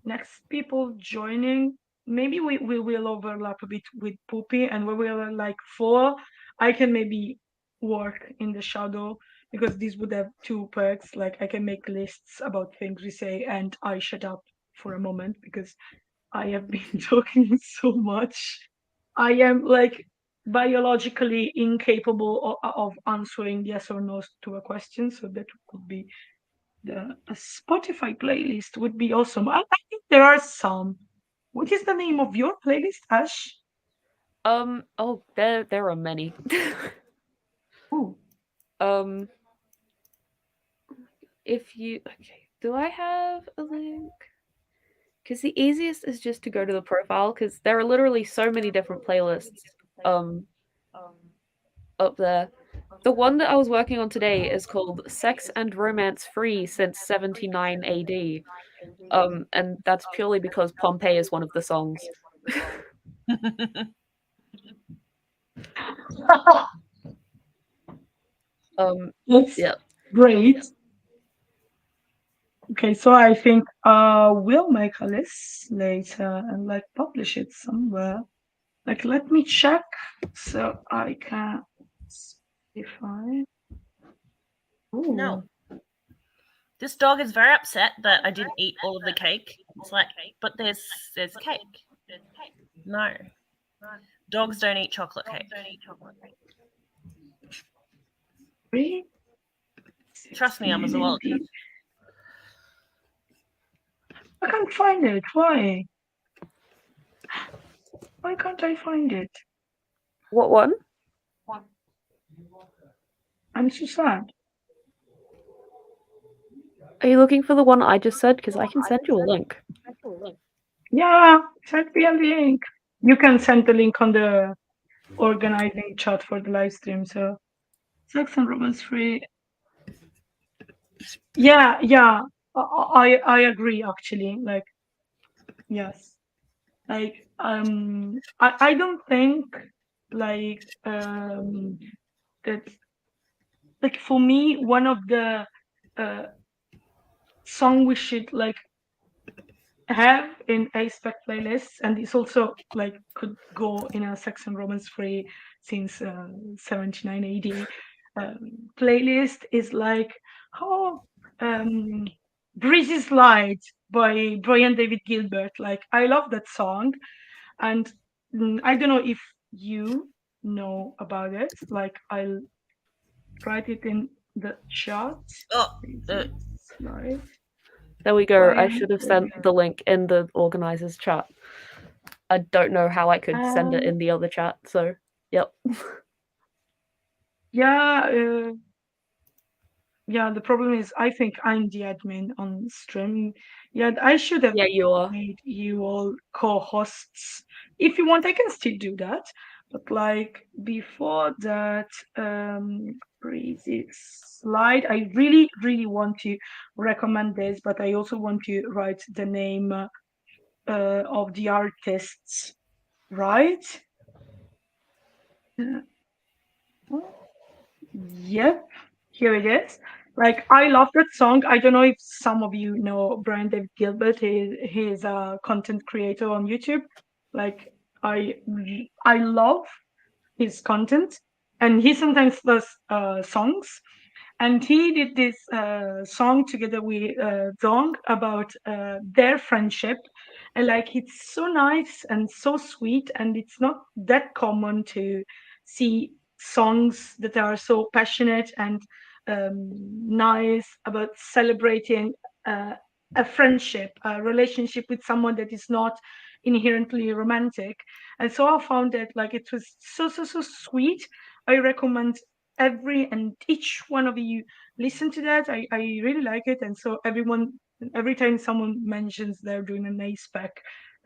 next people joining, maybe we will overlap a bit with Poopy, and we will like 4. I can maybe work in the shadow because this would have 2 perks. Like I can make lists about things we say, and I shut up for a moment because I have been talking so much. I am like biologically incapable of answering yes or no to a question, so that would be a Spotify playlist would be awesome. I think there are some. What is the name of your playlist, Ash? Oh, there are many. Ooh. Do I have a link? Because the easiest is just to go to the profile, because there are literally so many different playlists up there. The one that I was working on today is called Sex and Romance Free Since 79 AD. And that's purely because Pompeii is one of the songs. That's yeah. great. Okay, so I think we'll make a list later and like publish it somewhere. Like, let me check so I can specify. Ooh. No. This dog is very upset that I didn't eat all of the cake. It's like, but there's cake. No. Dogs don't eat chocolate cake. Really? Trust me, I'm a zoologist. I can't find it. Why? Why can't I find it? What one? I'm so sad. Are you looking for the one I just said? Because I can send you a link. Yeah, send me a link. You can send the link on the organizing chat for the live stream. So, Sex and Romance Free. Yeah, I agree actually. Like, yes, like I don't think like that, like, for me, one of the song we should like have in aspec playlists, and it's also like could go in a Sex and Romance Free since 79 AD playlist, is like, oh, Breezy Slide by Brian David Gilbert. Like, I love that song, and I don't know if you know about it. Like, I'll write it in the chat. Slide. There we go. I should have sent the link in the organizers chat. I don't know how I could send it in the other chat. So, yep. Yeah, yeah. The problem is, I think I'm the admin on stream. Yeah, I should have you are. made you all co-hosts. If you want, I can still do that. But like before that, Breezy Slide. I really, really want to recommend this, but I also want to write the name of the artists, right? Yep, here it is. Like, I love that song. I don't know if some of you know Brian David Gilbert. He's a content creator on YouTube. Like, I love his content, and he sometimes does songs. And he did this song together with Dong about their friendship, and like, it's so nice and so sweet, and it's not that common to see songs that are so passionate and nice about celebrating uh, a friendship, a relationship with someone that is not inherently romantic. And so I found that like it was so sweet. I recommend every and each one of you listen to that. I really like it. And so every time someone mentions they're doing an aspec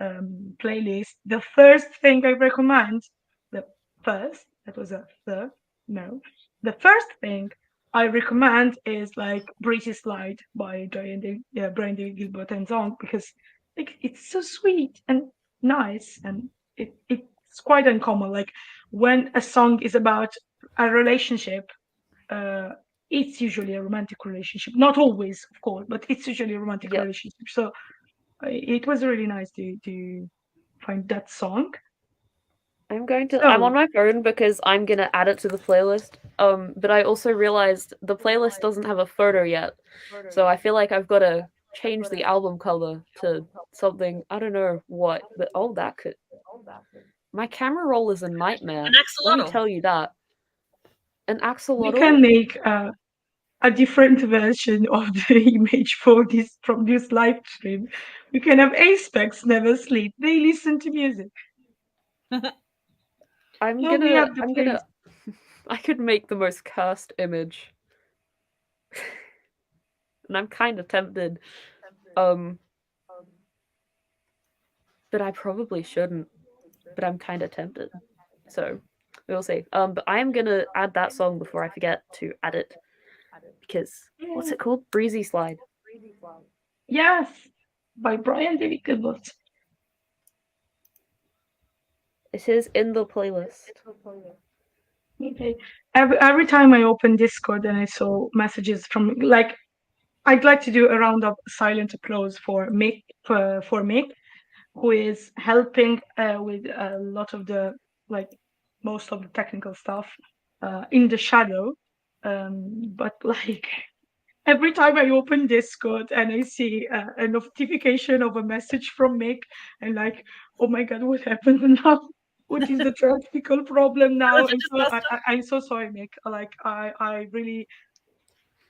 playlist, the first thing I recommend, the first, that was a third, no, the first thing I recommend is like British Slide by Brian David Gilbert and Song, because like it's so sweet and nice, and it's quite uncommon. Like, when a song is about a relationship, it's usually a romantic relationship. Not always, of course, but it's usually a romantic relationship. So it was really nice to find that song. I'm on my phone because I'm gonna add it to the playlist. But I also realized the playlist doesn't have a photo yet, so I feel like I've got to change the album cover to something. I don't know what, but that could. My camera roll is a nightmare. Let me tell you that. An axolotl. You can make a different version of the image for this from this live stream. We can have aspecs never sleep. They listen to music. I'm gonna I could make the most cursed image. And I'm kind of tempted. But I probably shouldn't. But I'm kind of tempted. So, We'll see. But I am gonna add that song before I forget to add it because what's it called? Breezy Slide. Yes, by Brian David Gilbert. It is in the playlist. Okay. Every time I open Discord and I saw messages from like, I'd like to do a round of silent applause for Mick, who is helping with a lot of the like most of the technical stuff in the shadow. But like every time I open Discord and I see a notification of a message from Mick, and like, oh my god, what happened now? What is the technical problem now? And so I'm so sorry, Mick. Like I really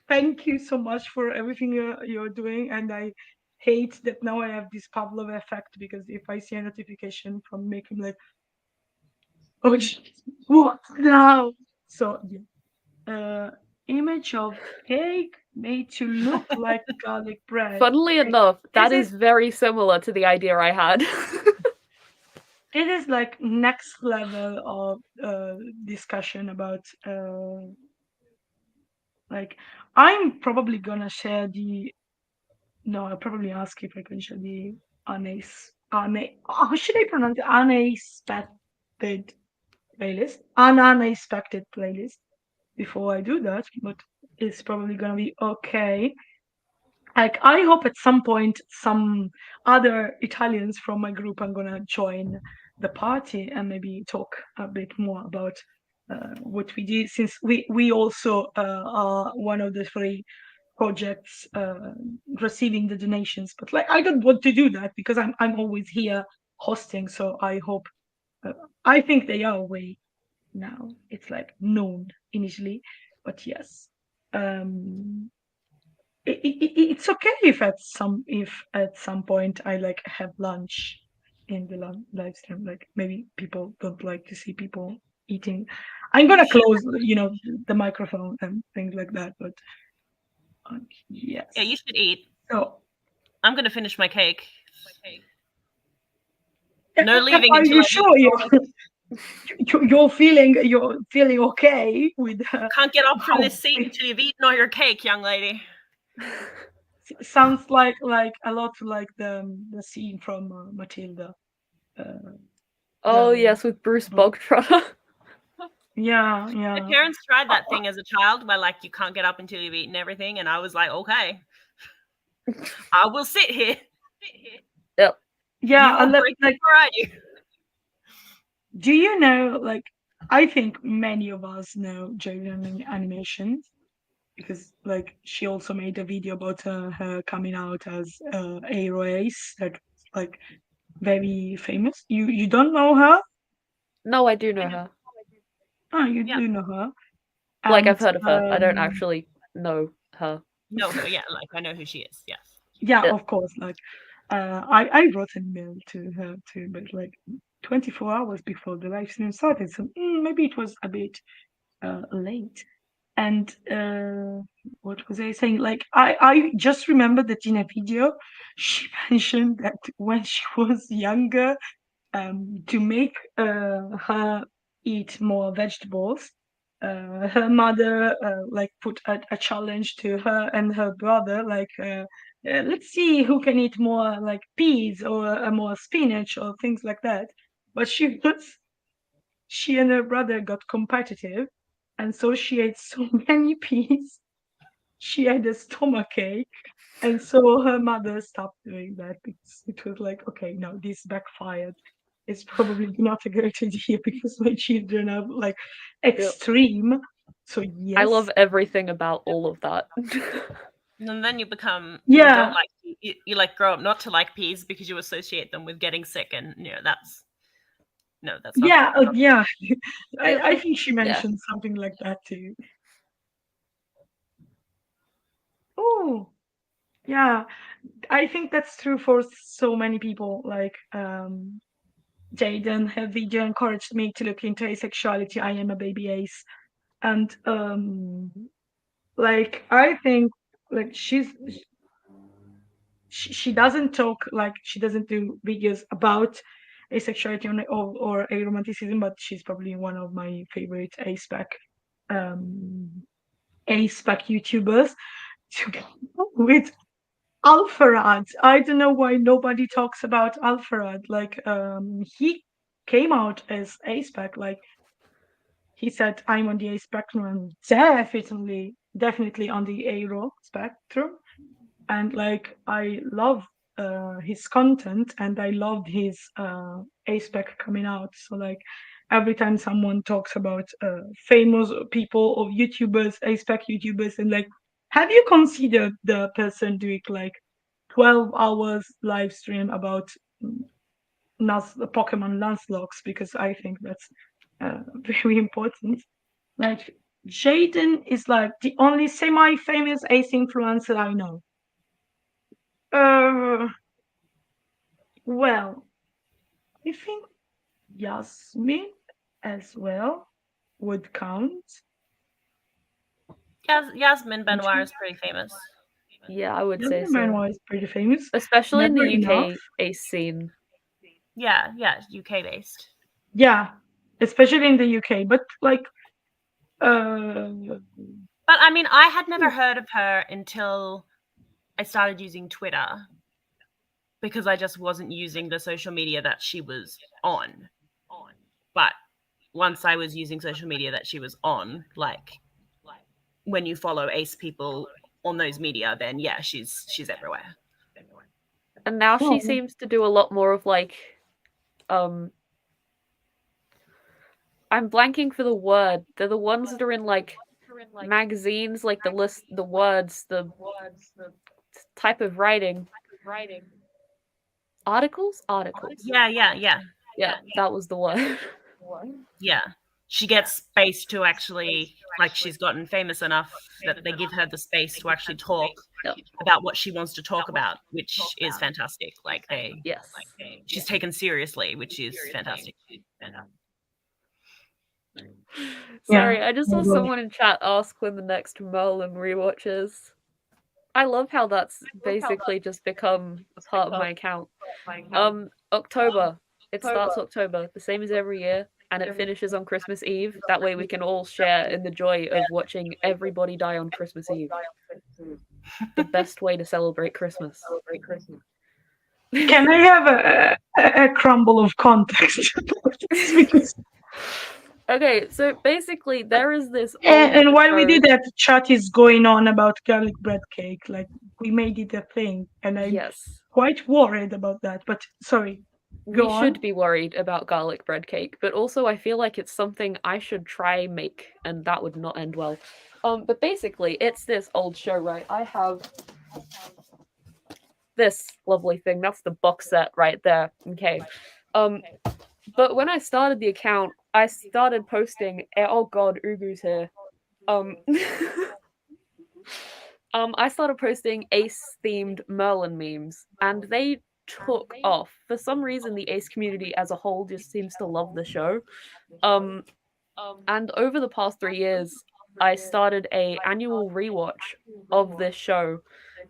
thank you so much for everything you're doing, and I hate that now I have this Pavlov effect, because if I see a notification from Mick, I'm like, oh, what now? So yeah. Image of cake made to look like garlic bread. Funnily enough, that is very similar to the idea I had. It is like next level of discussion about like, I'm probably gonna share the no, I'll probably ask if I can share the how should I pronounce it? Unexpected playlist. An unexpected playlist before I do that, but it's probably gonna be okay. Like, I hope at some point some other Italians from my group are gonna join the party and maybe talk a bit more about what we did, since we also are one of the three projects receiving the donations. But like, I don't want to do that because I'm always here hosting. So I hope I think they are away now. It's like noon initially, but yes. It's okay if at some point I like have lunch in the live stream. Like, maybe people don't like to see people eating. I'm gonna close, the microphone and things like that. But yes. Yeah, you should eat. So I'm gonna finish my cake. No leaving are until you I sure you're feeling okay with? Can't get up from this seat until you've eaten all your cake, young lady. Sounds like a lot like the scene from Matilda. Yes, with Bruce Bogtrotter. Yeah. My parents tried that thing as a child where like you can't get up until you've eaten everything, and I was like, okay, I will sit here. Yep. Yeah, you will break before I do. Do you know, like, I think many of us know Jaden animation, because like she also made a video about her coming out as a race that like very famous. You don't know her? No, I do know her. Oh, you do know her. Like, I've heard of her. I don't actually know her. No, yeah, like I know who she is. Yes. Yeah, of course. Like, I wrote an email to her too, but like 24 hours before the live stream started, so maybe it was a bit late. And what was I saying? Like, I just remember that in a video she mentioned that when she was younger, to make her eat more vegetables, her mother like put a challenge to her and her brother, like, let's see who can eat more like peas or more spinach or things like that. But she and her brother got competitive, and so she ate so many peas, she had a stomachache, and so her mother stopped doing that because it was like, okay, no, this backfired. It's probably not a great idea because my children are like extreme. So yes, I love everything about all of that. And then you become you don't like you like grow up not to like peas because you associate them with getting sick, and that's not yeah. I think she mentioned something like that too. Oh, yeah, I think that's true for so many people. Like, Jaden, her video encouraged me to look into asexuality. I am a baby ace, and like, I think like she doesn't talk, like, she doesn't do videos about asexuality or aromanticism, but she's probably one of my favorite aspec YouTubers. With Alfarad, I don't know why nobody talks about Alfarad. Like, he came out as aspec. Like, he said, "I'm on the A spectrum, definitely on the Aero spectrum." And like, I love his content, and I loved his aspec coming out. So like, every time someone talks about famous people or YouTubers, aspec YouTubers, and like, have you considered the person doing like 12 hours live stream about Pokemon Nuzlocke? Because I think that's very important. Like, Jaden is like the only semi-famous ace influencer I know. Well, I think Yasmin as well would count. Yasmin Benoit is pretty famous. Yeah, I would say Yasmin so. Benoit is pretty famous, especially in Never the UK enough. ace scene. Yeah, UK based. Yeah, especially in the UK. But like, But I mean, I had never heard of her until I started using Twitter, because I just wasn't using the social media that she was on. But once I was using social media that she was on, like when you follow ace people on those media, then yeah, she's everywhere. And now she seems to do a lot more of like I'm blanking for the word. They're the ones that are in like magazines, like the list, the words, the type of writing. Articles? Yeah, that was the word. Yeah, she gets space to actually, like, she's gotten famous enough that they give her the space to actually talk about what she wants to talk about, which is fantastic. Like, she's taken seriously, which is fantastic. Sorry, I just saw someone in chat ask when the next Merlin rewatch is. I love how that's basically just become a part of my account. October. It starts October, the same as every year, and it finishes on Christmas Eve. That way we can all share in the joy of watching everybody die on Christmas Eve. The best way to celebrate Christmas. Can I have a crumble of context? Because okay, so basically there is this and while we did that, chat is going on about garlic bread cake. Like, we made it a thing, and I'm quite worried about that. But sorry, we should be worried about garlic bread cake, but also I feel like it's something I should try make, and that would not end well. But basically, it's this old show, right? I have this lovely thing. That's the box set right there. Okay. But when I started the account, I started posting. Oh God, Ugu's here. I started posting Ace-themed Merlin memes, and they took off. For some reason, the Ace community as a whole just seems to love the show. And over the past 3 years, I started an annual rewatch of this show,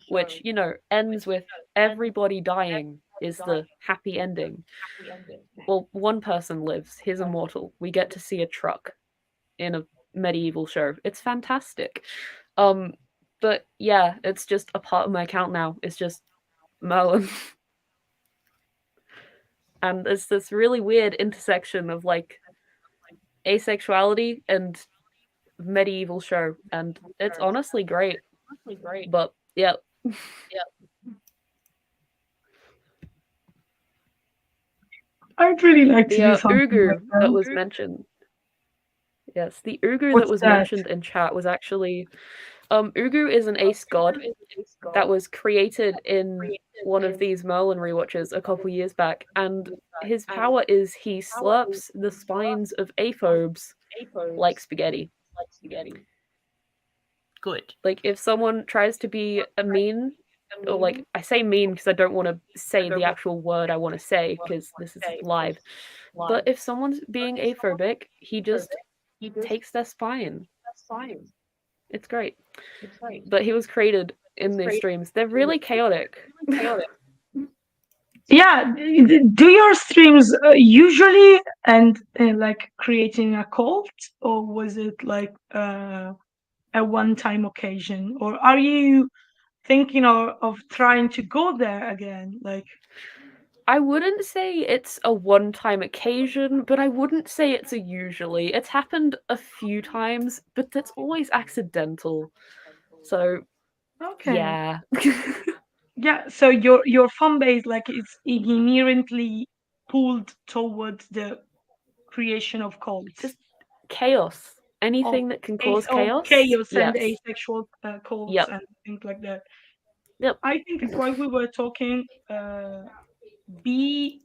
which, you know, ends with everybody dying is the happy ending. Well, one person lives. He's immortal. We get to see a truck in a medieval show. It's fantastic. But yeah, it's just a part of my account now. It's just Merlin. And it's this really weird intersection of like asexuality and medieval show, and it's honestly great. But yeah. I'd really like to do something Ugu like that. that was mentioned. Yes, the Ugu that was mentioned in chat was actually Ugu is an ace god that was created in one of these Merlin rewatches a couple years back, and his power is he slurps the spines of aphobes like spaghetti. Good. Like, if someone tries to be a mean, or like, I say mean because I don't want to say the actual word I want to say because this is live, but if someone's being aphobic, he just takes their spine. It's great. But he was created in these streams. They're really chaotic. Yeah, do your streams usually and like creating a cult, or was it like a one-time occasion, or are you thinking of trying to go there again? Like, I wouldn't say it's a one-time occasion, but I wouldn't say it's a usually. It's happened a few times, but that's always accidental. So, okay, yeah. yeah. So your fan base like it's inherently pulled towards the creation of cults. Just chaos. Of Anything that can cause chaos? chaos and Yes. asexual cults Yep. and things like that. Yep. I think while we were talking, B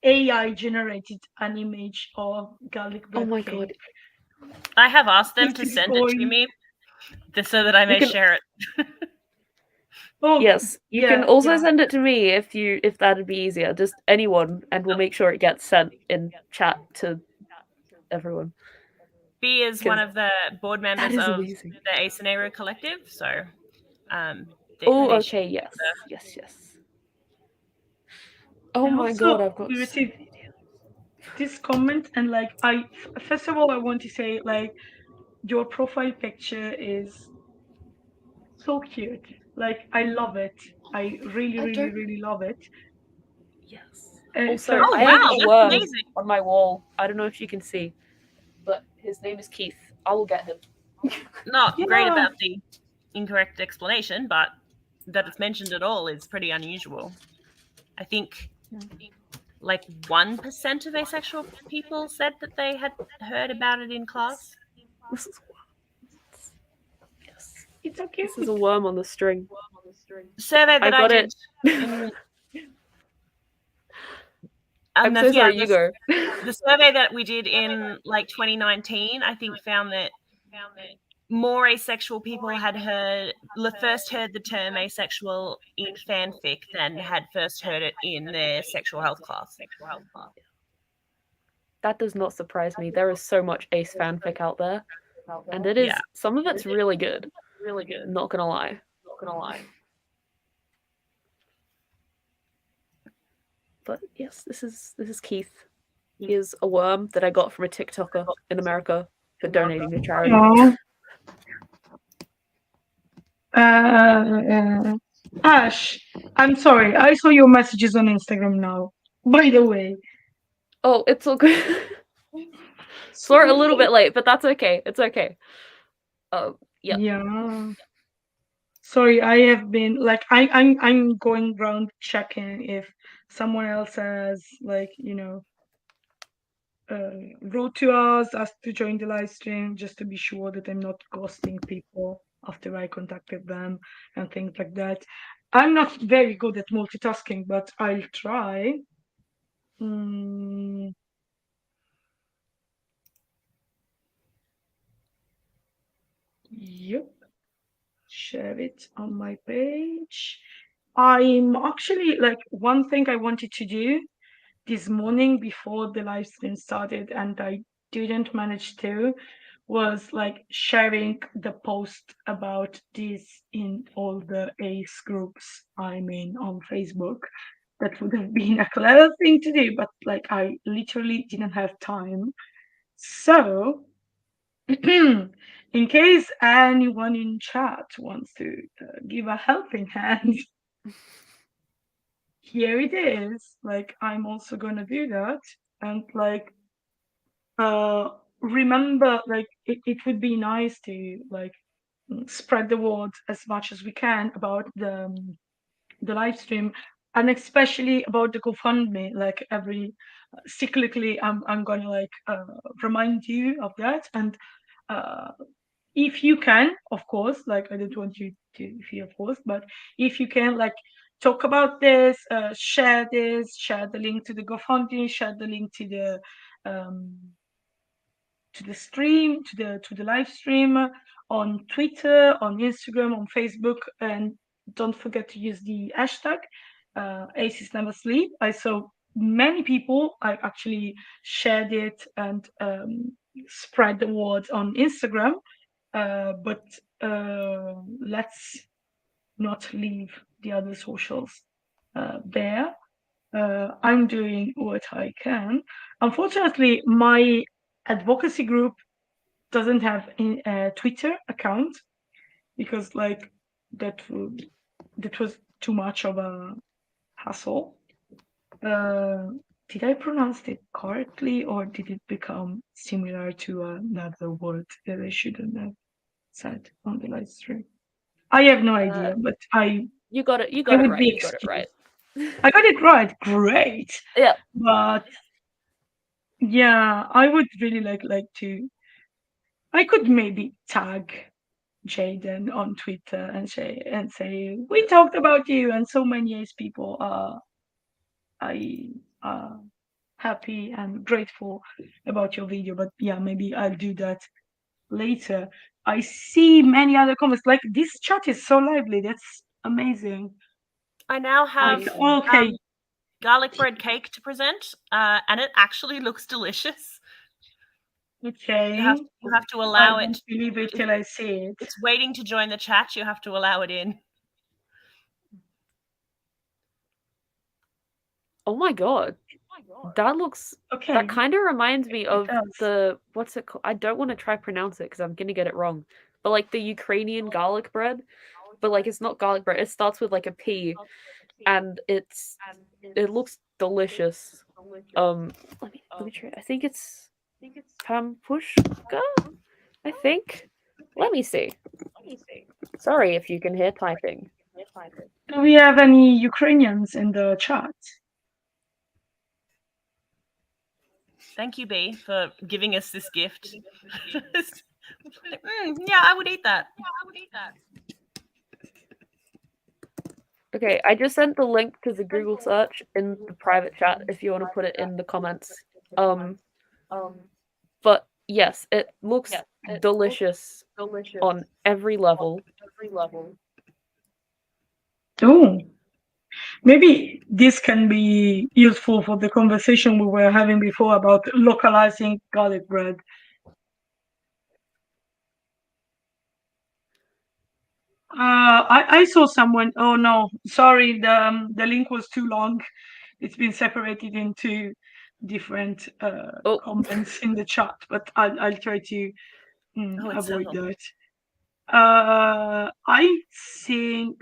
AI generated an image of garlic Oh bread my cake. god. I have asked them It to is send it to going. me so that I may can- share it. Oh Yes. You can yeah, also yeah. send it to me if that'd be easier. Just anyone, and we'll make sure it gets sent in chat to everyone. B is one of the board members is of amazing. the Ace and Aero collective, so Oh, they okay, yes. Yes. Oh And my also god, I've got we so received many ideas. this comment, and like first of all I want to say like your profile picture is so cute. Like I love it. I really, I really, don't really love it. Yes. So Also, Oh I have wow, a that's worm amazing. on my wall. I don't know if you can see, but his name is Keith. I will get him. Not great yeah, about the incorrect explanation, but that it's mentioned at all is pretty unusual. I think like 1% of asexual people said that they had heard about it in class. This is yes. it's so cute. This is a worm on the string. Survey that I got did. it. In, I'm so sorry. You go. the survey that we did in like 2019, I think found that more asexual people had first heard the term asexual in fanfic than had first heard it in their sexual health class. That does not surprise me. There is so much ace fanfic out there, and it is Yeah. some of it's really good. Not gonna lie. But yes, this is Keith. He is a worm that I got from a TikToker in America for donating to charity. Aww. Ash, I'm sorry. I saw your messages on Instagram now. By the way. Oh, it's all good. Sorry, a little bit late, but that's okay. It's okay. Yeah. Yeah. Sorry, I have been like I'm going around checking if someone else has like wrote to us, asked to join the live stream, just to be sure that I'm not ghosting people after I contacted them and things like that. I'm not very good at multitasking, but I'll try. Yep. Share it on my page. I'm actually like one thing I wanted to do this morning before the live stream started, and I didn't manage to, was like sharing the post about this in all the ACE groups I'm in on Facebook. That would have been a clever thing to do, but like I literally didn't have time. So in case anyone in chat wants to give a helping hand, here it is. Like, I'm also gonna do that. And like, remember, like, it would be nice to like spread the word as much as we can about the live stream, and especially about the GoFundMe. Like every cyclically, I'm gonna like remind you of that. And if you can, of course, like I don't want you to feel forced, but if you can, like talk about this, share the link to the GoFundMe, share the link um, to the stream, to the live stream on Twitter, on Instagram, on Facebook, and don't forget to use the hashtag Aces Never Sleep. I saw many people. I actually shared it and spread the word on Instagram. But let's not leave the other socials there. I'm doing what I can. Unfortunately, my advocacy group doesn't have a Twitter account because that was too much of a hassle. Did I pronounce it correctly, or did it become similar to another word that I shouldn't have said on the live stream? I have no idea, but You got it. You I got it would right. be You got it right. I got it right. Great. Yeah. But yeah, I would really like to. I could maybe tag Jaden on Twitter and say we talked about you, and so many ace people are happy and grateful about your video. But yeah, maybe I'll do that later. I see many other comments. Like, this chat is so lively. That's amazing. I now have Okay. garlic bread cake to present, and it actually looks delicious. Okay. You have to allow I it. won't believe it till I see it. It's waiting to join the chat. You have to allow it in. Oh my god. That looks. Okay. That kind of reminds me of does. what's it called? I don't want to try pronounce it because I'm gonna get it wrong. But like the Ukrainian garlic bread, but like it's not garlic bread. It starts with like a P, and it looks delicious. Let me try. I think it's pampushka. I think. Let me see. Sorry if you can hear typing. Do we have any Ukrainians in the chat? Thank you, B, for giving us this gift. Yeah, I would eat that. Okay, I just sent the link to the Google search in the private chat if you want to put it in the comments. But yes, it looks delicious on every level. Oh, maybe this can be useful for the conversation we were having before about localizing garlic bread. I saw someone. Oh no, sorry, the link was too long. It's been separated into different comments in the chat, but I'll try to avoid that. I think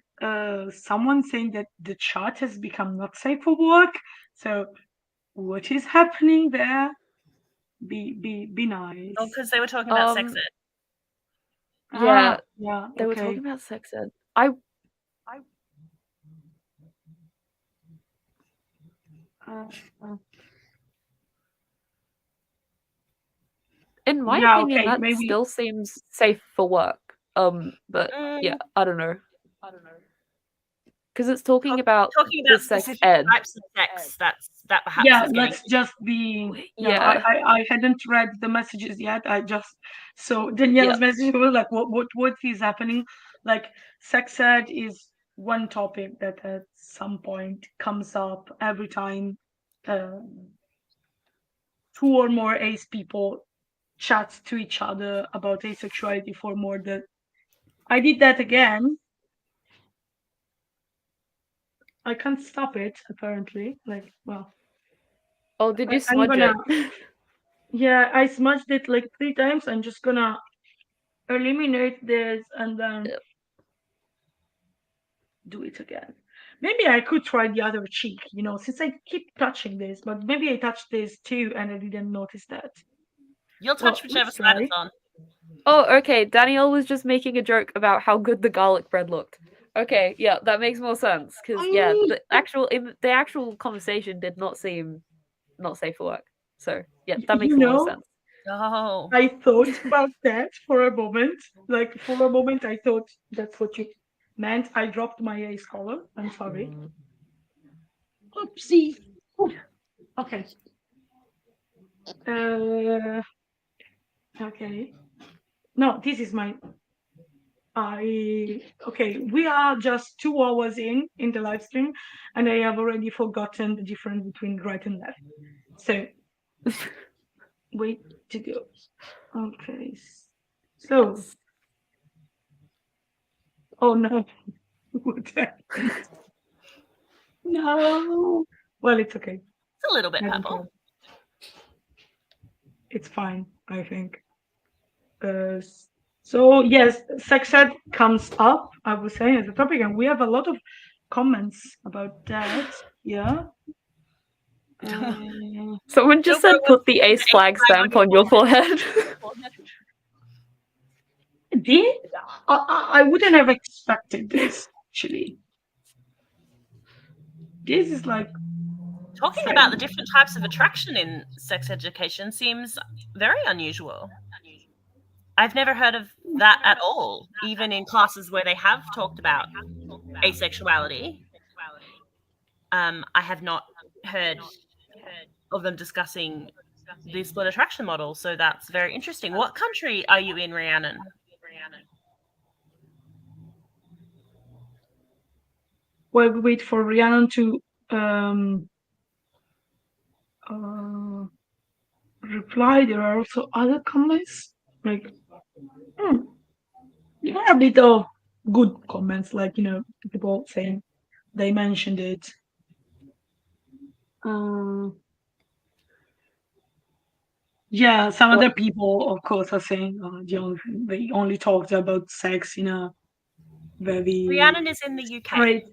someone saying that the chat has become not safe for work. So what is happening there? Be nice. Oh, because they were talking about sex ed. Yeah, yeah. They were talking about sex ed. In my opinion, that still seems safe for work. But yeah, I don't know. Because it's talking about the sex ed. Types of sex that perhaps. Yeah, let's just be. Yeah, I hadn't read the messages yet. I just saw Danielle's message. Was like, what is happening? Like, sex ed is one topic that at some point comes up every time two or more ace people chat to each other about asexuality for more than. I did that again. I can't stop it, apparently. Like, well. Oh, did you smudge it? Yeah, I smudged it like 3 times. I'm just gonna eliminate this and then do it again. Maybe I could try the other cheek, since I keep touching this, but maybe I touched this too and I didn't notice that. You'll touch whichever side it's on. Oh, okay. Danielle was just making a joke about how good the garlic bread looked. Okay, yeah, that makes more sense because the actual conversation did not seem not safe for work. So yeah, that makes more sense. Oh, I thought about that for a moment. Like, for a moment, I thought that's what you meant. I dropped my ace color. I'm sorry. Oopsie. Okay. Okay. No, this is my. Okay, we are just 2 hours in the live stream, and I have already forgotten the difference between right and left. So, wait to go. Okay. So. Yes. Oh no. What happened? No. Well, it's okay. It's a little bit I don't purple. care. It's fine, I think. So yes, sex ed comes up, I would say, as a topic, and we have a lot of comments about that. Yeah. Someone just said, "Put the ace flag stamp on your forehead." I wouldn't have expected this, actually. This is like Talking about the different types of attraction in sex education seems very unusual. I've never heard of that at all, even in classes where they have talked about asexuality. I have not heard of them discussing the split attraction model, so that's very interesting. What country are you in, Rhiannon? Well, we wait for Rhiannon to reply. There are also other comments, like you have little good comments, like people saying they mentioned it. Yeah, some other people, of course, are saying they only talked about sex in a very Rhiannon is in the UK. straight,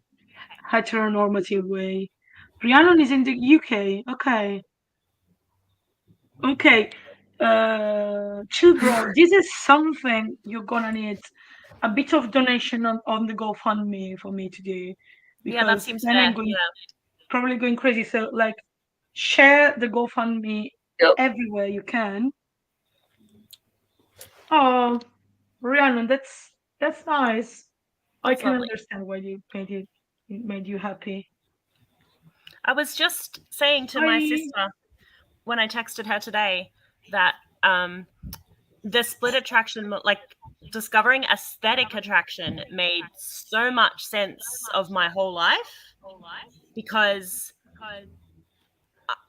heteronormative way. Rhiannon is in the UK. Okay. Okay. Chill, bro. This is something you're gonna need a bit of donation on the GoFundMe for me to do. Yeah, that seems fair. Probably going crazy. So, like, share the GoFundMe everywhere you can. Oh, Rhiannon, that's nice. I can understand why it made you happy. I was just saying to my sister when I texted her today that the split attraction, like discovering aesthetic attraction, made so much sense of my whole life, because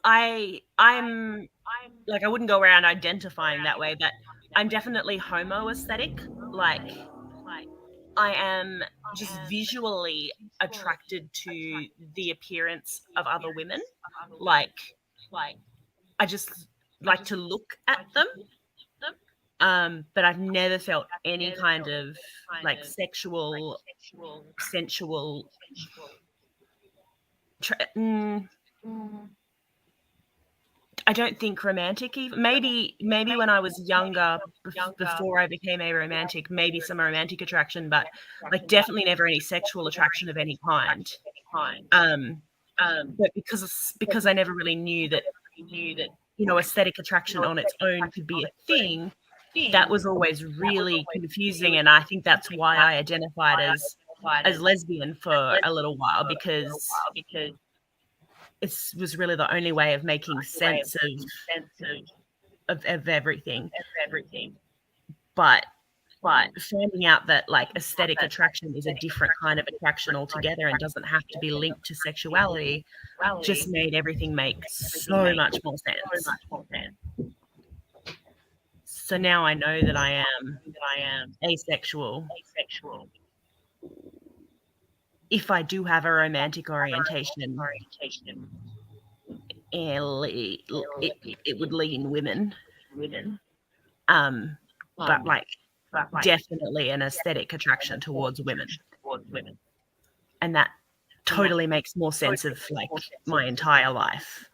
I'm like, I wouldn't go around identifying that way, but I'm definitely homo aesthetic. Like, I am just visually attracted to the appearance of other women. Like, I just like to look at them. But I've never felt any kind of like sexual, sensual. I don't think romantic even. Maybe when I was younger, before I became aromantic, maybe some romantic attraction, but like definitely never any sexual attraction of any kind. But because I never really knew that aesthetic attraction on its own could be a thing, that was always really confusing, and I think that's why I identified as lesbian for a little while, because it was really the only way of making sense of everything. But finding out that like aesthetic attraction is a different kind of attraction altogether and doesn't have to be linked to sexuality just made everything make so much more sense. So now I know that I am asexual. If I do have a romantic orientation, it would lean women. But like definitely an aesthetic attraction towards women. And that totally makes more sense of like my entire life.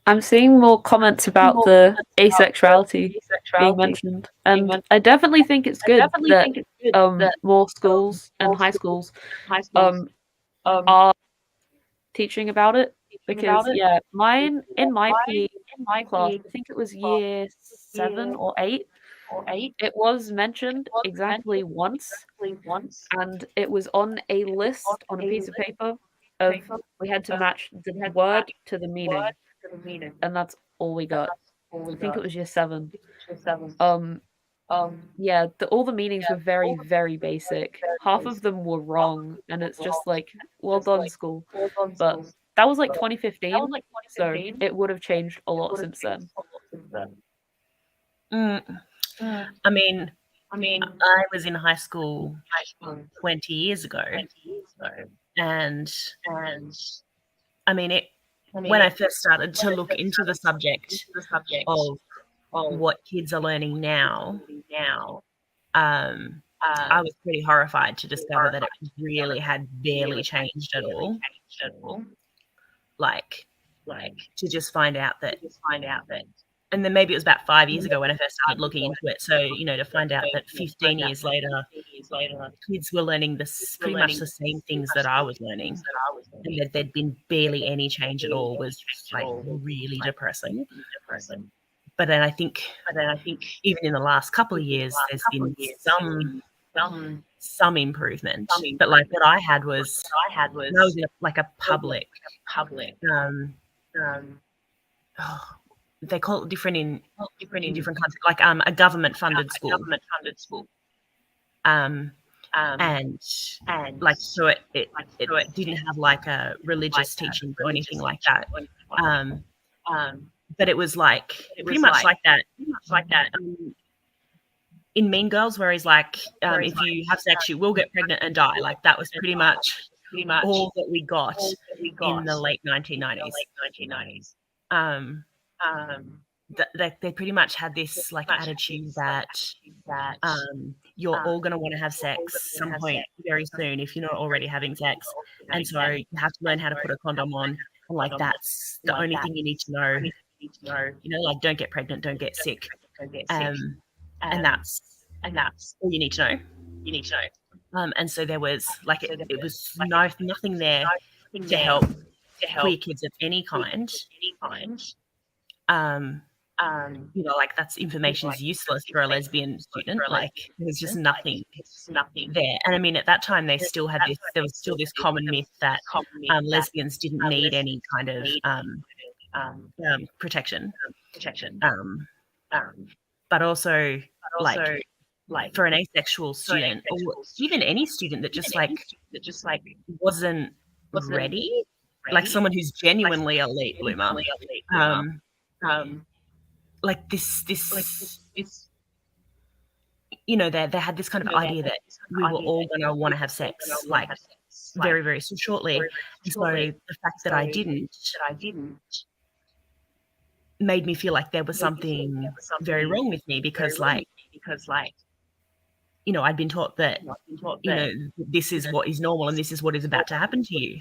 I'm seeing more comments about the asexuality being mentioned, and I definitely think it's good that more schools and high schools are teaching about it, because in my PE class, I think it was year 7 or 8, it was mentioned exactly once, and it was on a list on a piece of paper of we had to match the word to the meaning, and that's all we got. I think it was year 7. Yeah, all the meanings were very, very basic. Half of them were wrong, and it's just like, well done, school. But that was like 2015, so it would have changed a lot since then. I mean, I was in high school 20 years ago, and I mean, when I first started to look into the subject of what kids are learning now, I was pretty horrified to discover that it really had barely changed at all. Like, to just find out that, and then maybe it was about 5 years ago when I first started looking into it. So, to find out that 15 years later, kids were learning pretty much the same things that I was learning, and that there'd been barely any change at all was just like really depressing. But then I think even in the last couple of years, there's been some improvement. But like what I had was, I was in a public, they call it different in different countries, like a government-funded school. And like, so it didn't have like a religious teaching or anything like that. But it was like pretty much like that in Mean Girls, where he's like, if you have sex, you will get pregnant and die. Like that was pretty much all that we got in the late 1990s. They pretty much had this like attitude that you're all going to want to have sex some point very soon if you're not already having sex, and so you have to learn how to put a condom on, and like that's the only thing you need to know. Like don't get pregnant, don't get sick, and that's all you need to know. And so there was like it was nothing there to help queer kids of any kind. Like that's information is useless for a lesbian student. Like there's just nothing there. And I mean, at that time, there was still this common myth that lesbians didn't need any kind of protection. But also, like for an asexual student, or even any student that just wasn't ready, like someone who's genuinely a late bloomer, like this they had this kind of idea that we were all going to want to have sex like very, very shortly. And so the fact that I didn't made me feel like there was something very wrong with me, because I'd been taught that this is what is normal and this is what is about to happen to you.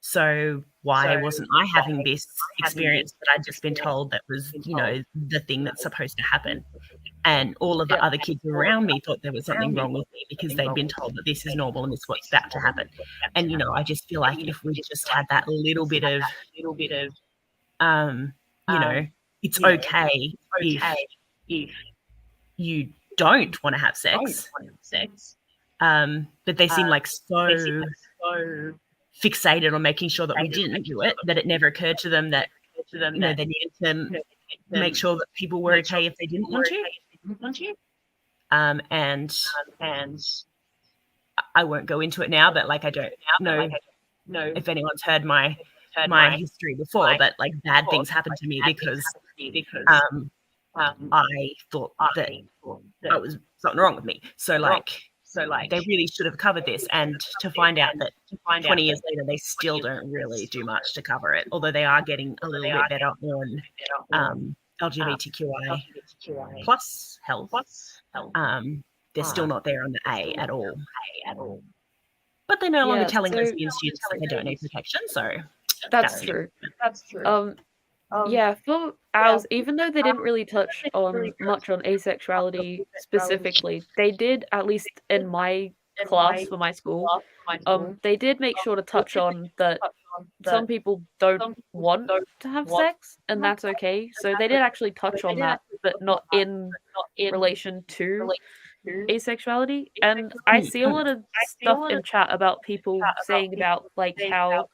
So why wasn't I having this experience that I'd just been told that was, the thing that's supposed to happen? And all of the other kids around me thought there was something wrong with me because they'd been told that this is normal and this is what's about to happen. And, I just feel like if we just had that little bit of, it's okay if you don't want to have sex. But they seem like so fixated on making sure that we didn't do it, that it never occurred to them that they needed to make sure that people were okay if they didn't want to. And I won't go into it now, but like I don't know if anyone's heard my history before, but like bad things happened to me because I thought that there was something wrong with me. So they really should have covered this, and to find out that 20 years later they still don't really do much to cover it, although they are getting a little bit better on LGBTQI plus health. They're still not there on the A at all. But they're no longer telling lesbian students that they don't need protection, so that's true. Yeah, for ours, even though they didn't really touch on much on asexuality specifically, they did, at least in my class for my school, they did make sure to touch on that some people don't want to have sex, and that's okay. So they did actually touch on that, but not in relation to asexuality. And I see a lot of stuff in chat about people saying about like how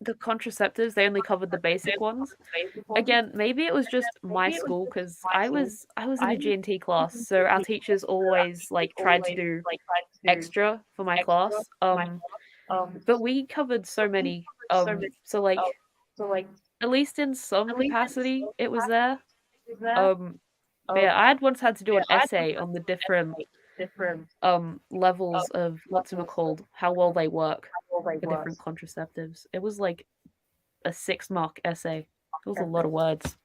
the contraceptives, they only covered the basic ones. Again, maybe it was just my school, because I was in a G&T class, so our teachers always like tried to do extra for my class. But we covered so many. So like at least in some capacity it was there. But yeah, I had once had to do an essay on the different levels of what's it called, how well they work, the different contraceptives. It was like a 6-mark essay. It was a lot of words.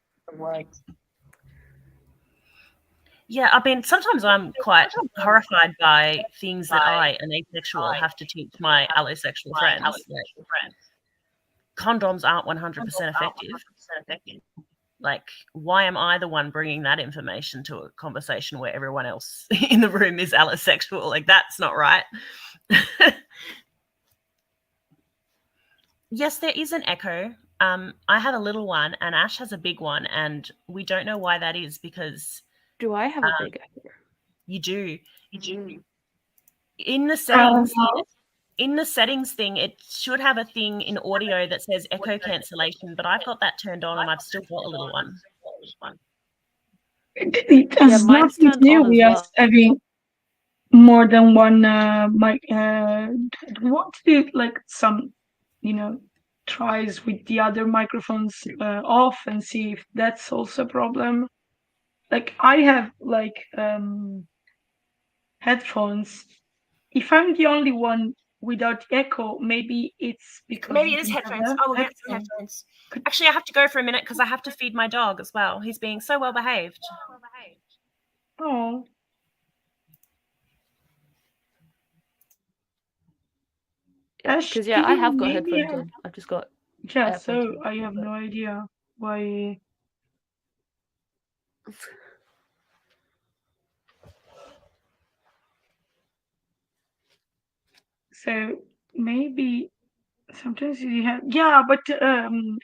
Yeah, I mean, sometimes I'm quite horrified by things that I, an asexual, have to teach my allosexual friends. Like, condoms aren't 100% effective. Like, why am I the one bringing that information to a conversation where everyone else in the room is allosexual? Like, that's not right. Yes, there is an echo. I have a little one, and Ash has a big one, and we don't know why that is because. Do I have a big echo? You do. In the settings, thing, it should have a thing in audio that says echo cancellation, but I've got that turned on, and I've still got a little one. It has mine's nothing to turned do on as with us well. having more than one mic. We want to do like some, tries with the other microphones off and see if that's also a problem. Like I have like headphones. If I'm the only one without echo, maybe it's because maybe it is headphones. Oh, we'll get some headphones. Actually, I have to go for a minute because I have to feed my dog as well. He's being so well behaved. Oh. Because I have got headphones on. I've just got. Yeah, so I have no idea why. So maybe sometimes you have, but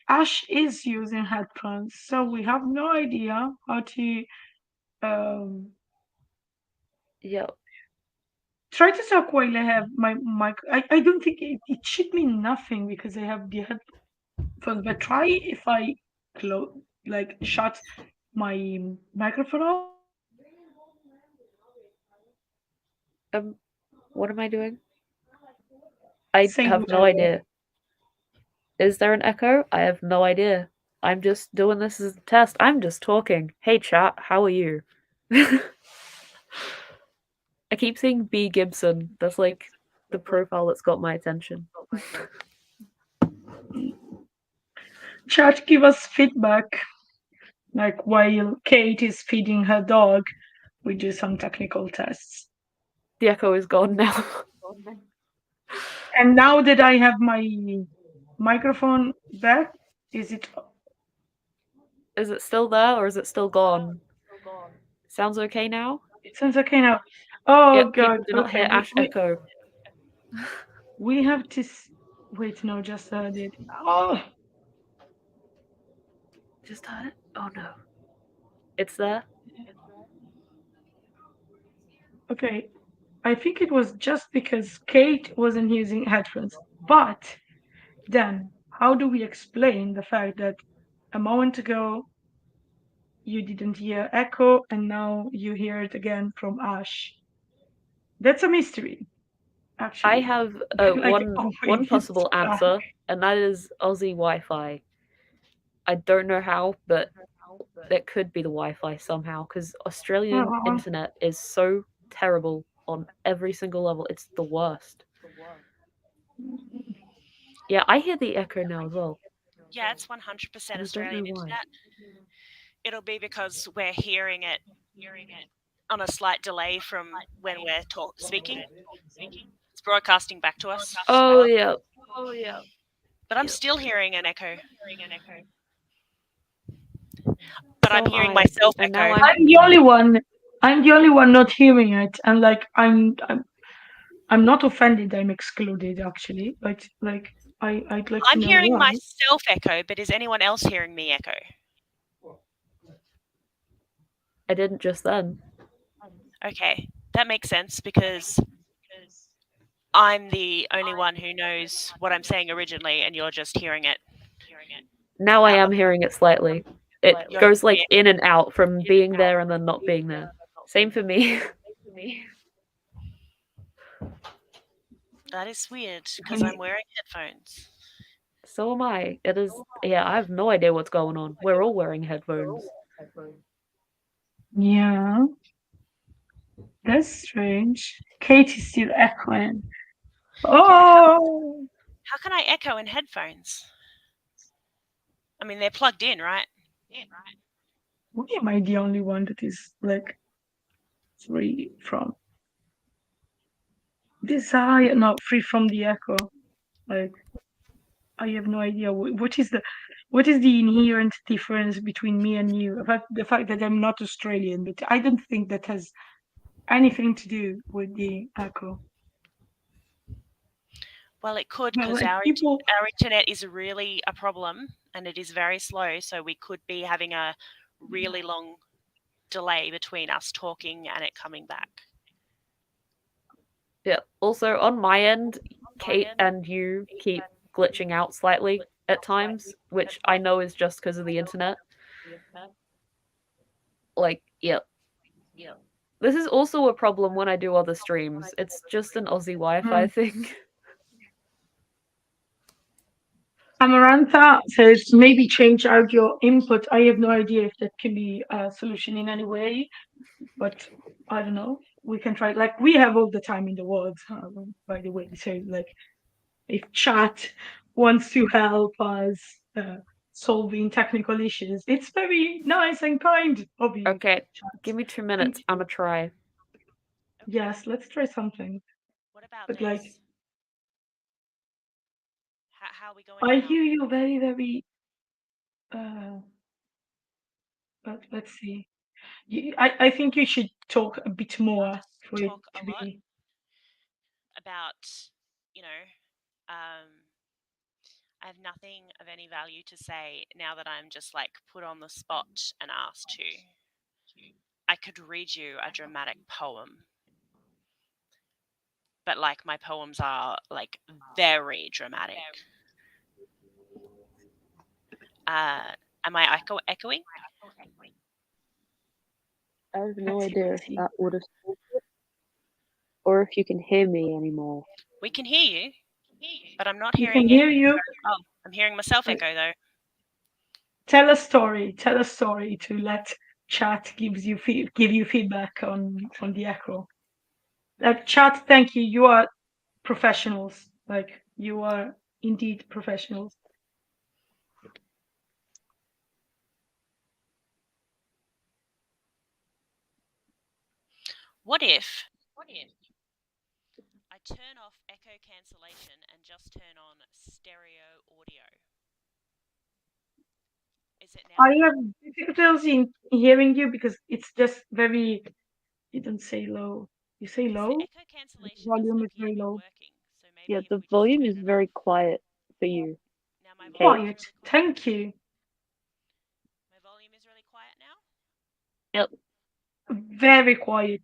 Ash is using headphones, so we have no idea how to Yeah. Try to talk while I have my mic. I don't think it should mean nothing because I have the headphones, but try if I shut my microphone off. What am I doing? I have no idea. Is there an echo? I have no idea. I'm just doing this as a test. I'm just talking. Hey chat, how are you? I keep seeing B. Gibson. That's like the profile that's got my attention. Chat, give us feedback. Like while Kate is feeding her dog, we do some technical tests. The echo is gone now. And now that I have my microphone back, is it still there or is it still gone? Sounds okay now? It sounds okay now. Oh yep, god. People do not hear Ash echo. We have to wait, no, just heard it. Oh, just heard it? Oh no. It's there? Okay. I think it was just because Kate wasn't using headphones. But then, how do we explain the fact that a moment ago you didn't hear echo and now you hear it again from Ash? That's a mystery, actually. I have one possible answer, and that is Aussie Wi-Fi. I don't know how, but that could be the Wi-Fi somehow, because Australian internet is so terrible on every single level. It's the worst. Yeah, I hear the echo now as well. Yeah, it's 100% Australian internet. It'll be because we're hearing it on a slight delay from when we're speaking. It's broadcasting back to us. Oh yeah. But I'm still hearing an echo. But I'm hearing myself echo. I'm the only one. I'm the only one not hearing it, and like I'm not offended. I'm excluded actually, but like I'd like I'm to know hearing why. myself echo, but is anyone else hearing me echo? I didn't just then. Okay, that makes sense because I'm the only one who knows what I'm saying originally, and you're just hearing it. Now I am hearing it slightly. It goes like in and out from being there and then not being there. Same for me. That is weird because I'm wearing headphones. So am I. It is. Yeah, I have no idea what's going on. We're all wearing headphones. Yeah. That's strange. Kate is still echoing. Oh! How can I echo in headphones? I mean, they're plugged in, right? Why am I the only one that is like free from desire? Not free from the echo. Like, I have no idea what is the inherent difference between me and you. The fact that I'm not Australian, but I don't think that has anything to do with the echo. Well, it could, Well, because like our people, internet is really a problem, and it is very slow. So we could be having a really long delay between us talking and it coming back. Yeah. Also, on my end, Kate and you keep glitching out slightly at times, which I know is just because of the internet. Like, yeah. This is also a problem when I do other streams. It's just an Aussie Wi-Fi thing. Amarantha says maybe change out your input. I have no idea if that can be a solution in any way, but I don't know. We can try. Like we have all the time in the world, by the way. So like, if chat wants to help us solving technical issues, it's very nice and kind of you. Okay, Chat. give me 2 minutes. I'ma try. Yes, let's try something. What about But this? like, How are we going I now? hear you very, very. But let's see. I think you should talk a bit more for it Talk a to lot be. about, you know, I have nothing of any value to say now that I'm just like put on the spot and asked to. I could read you a dramatic poem, but like my poems are like very dramatic. Am I echoing? I have no Let's see. idea Let's if see. that would have solved it, or if you can hear me anymore. We can hear you, but I'm not We hearing can it. hear you. Oh, I'm hearing myself Like, echo though. tell a story. Tell a story to let chat give you feedback on the echo. Like chat, thank you. You are professionals. Like you are indeed professionals. What if I turn off echo cancellation and just turn on stereo audio? Is it now I better? have difficulties in hearing you because it's just very. You don't say low. You say Because the low. echo The cancellation doesn't volume is appear to very be low. working. So Yeah, maybe if the we just volume turn is it very off. quiet for you. Now my Kate. volume is Quiet. really quiet. Thank you. My volume is really quiet now. Yep. Very quiet.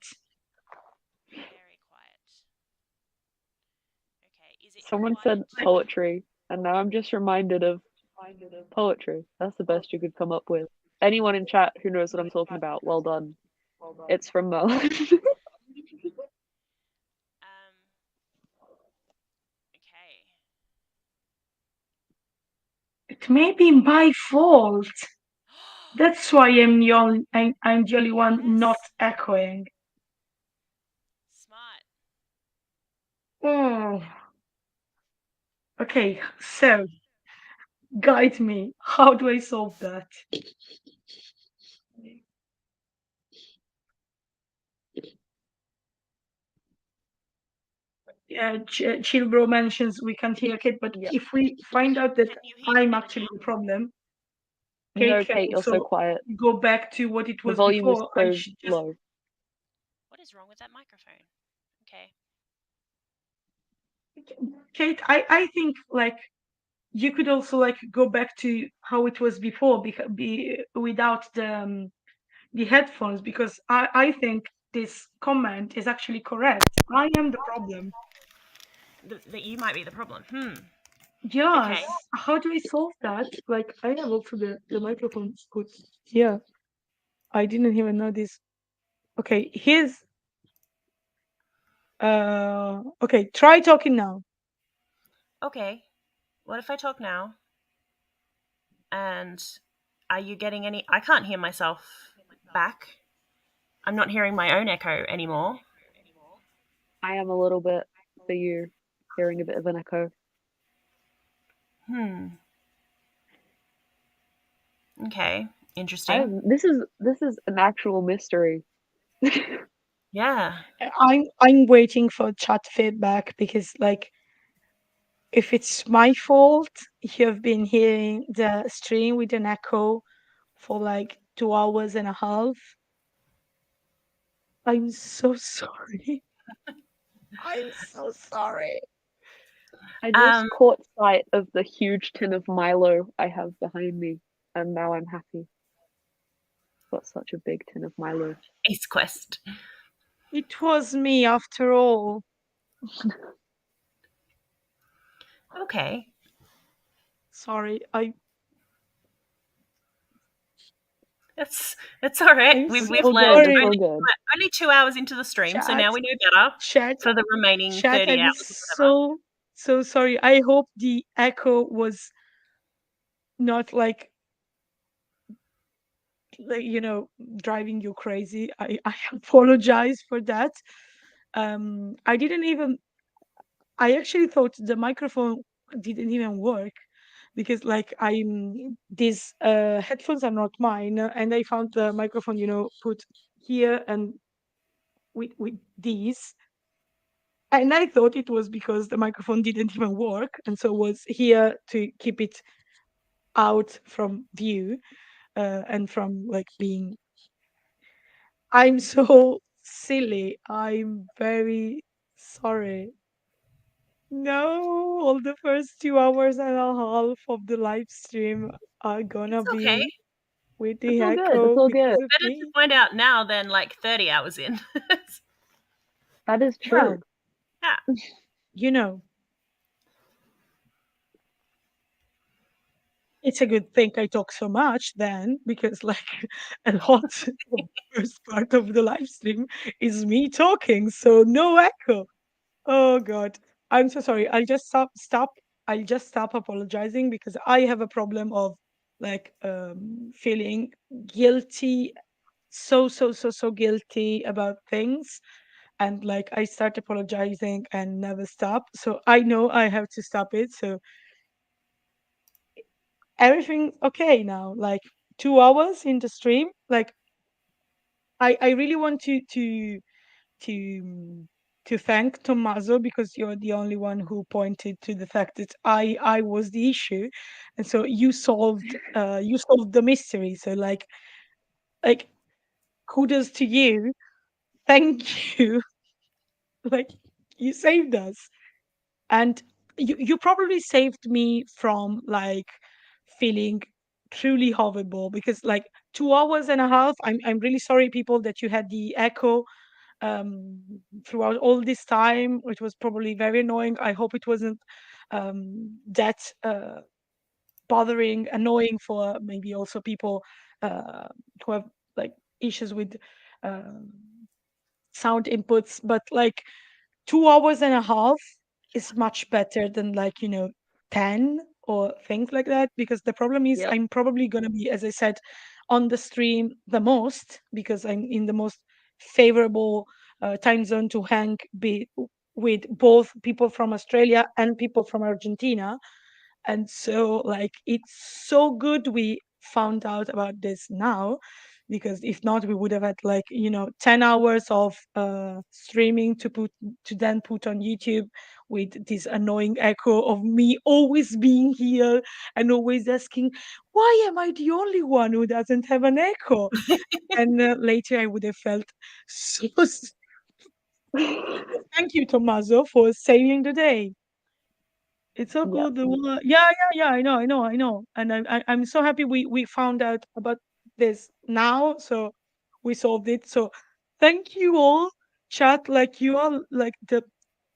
Very quiet. Okay. Is it Someone quiet? said poetry, and now I'm just reminded of poetry. That's the best you could come up with. Anyone in chat who knows what I'm talking about, well done. It's from Merlin. Okay. It may be my fault. That's why I'm the only one not Yes. echoing. Smart. Oh. Okay, so guide me. How do I solve that? Chilbro mentions we can't hear Kate, but Yeah. if we find out that Can you hear me I'm better actually now? the problem, No, Kate can Kate, you're so also quiet. go back to what it The was volume is before. I so should just low. What is wrong with that microphone? Okay. Kate, I think like you could also like go back to how it was before without the headphones because I think this comment is actually correct. I am the problem. That you might be the problem. Yes. Okay. How do I solve that? Like I have also the microphone put here. I didn't even know this. Okay, here's okay, try talking now. Okay. What if I talk now? And are you getting any? I can't hear myself back. I'm not hearing my own echo anymore. I am a little bit, for you, hearing a bit of an echo. Okay, interesting. This is an actual mystery. Yeah. I'm waiting for chat feedback because, like, if it's my fault, you have been hearing the stream with an echo for like 2 hours and a half. I'm so sorry. I'm so sorry. I just caught sight of the huge tin of Milo I have behind me, and now I'm happy. Got such a big tin of Milo. Ace Quest. It was me after all. Okay. Sorry, It's all right. We've learned. Only 2 hours into the stream, so now we know better for the remaining 30 I'm hours. So sorry. I hope the echo was not like driving you crazy. I apologize for that. I actually thought the microphone didn't even work because like these headphones are not mine, and I found the microphone put here and with these, and I thought it was because the microphone didn't even work, and so was here to keep it out from view, and from like being. I'm so silly. I'm very sorry. No, all the first 2 hours and a half of the live stream are gonna It's okay. be with the It's all good. echo It's all because good. of Better me. to find out now than like 30 hours in. That is true. Well, yeah. It's a good thing I talk so much then, because like a lot of the first part of the live stream is me talking, so no echo. Oh God, I'm so sorry. I'll just stop apologizing because I have a problem of like feeling guilty, so guilty about things, and like I start apologizing and never stop. So I know I have to stop it. So everything okay now, like 2 hours in the stream, like I really want to to thank Tommaso, because you're the only one who pointed to the fact that I was the issue, and so you solved the mystery. So like kudos to you, thank you. Like, you saved us, and you probably saved me from like feeling truly horrible, because like 2 hours and a half, I'm really sorry, people, that you had the echo throughout all this time. It was probably very annoying. I hope it wasn't that bothering, annoying for maybe also people who have like issues with um sound inputs. But like 2 hours and a half is much better than like 10 or things like that, because the problem is I'm probably going to be, as I said, on the stream the most, because I'm in the most favorable time zone to hang with both people from Australia and people from Argentina. And so like it's so good we found out about this now, because if not, we would have had like 10 hours of streaming to then put on YouTube, with this annoying echo of me always being here and always asking, why am I the only one who doesn't have an echo? And later I would have felt so thank you, Tommaso, for saving the day. It's so good. Yeah. I know. And I'm so happy we found out about this now. So we solved it. So thank you all, chat. Like, you are like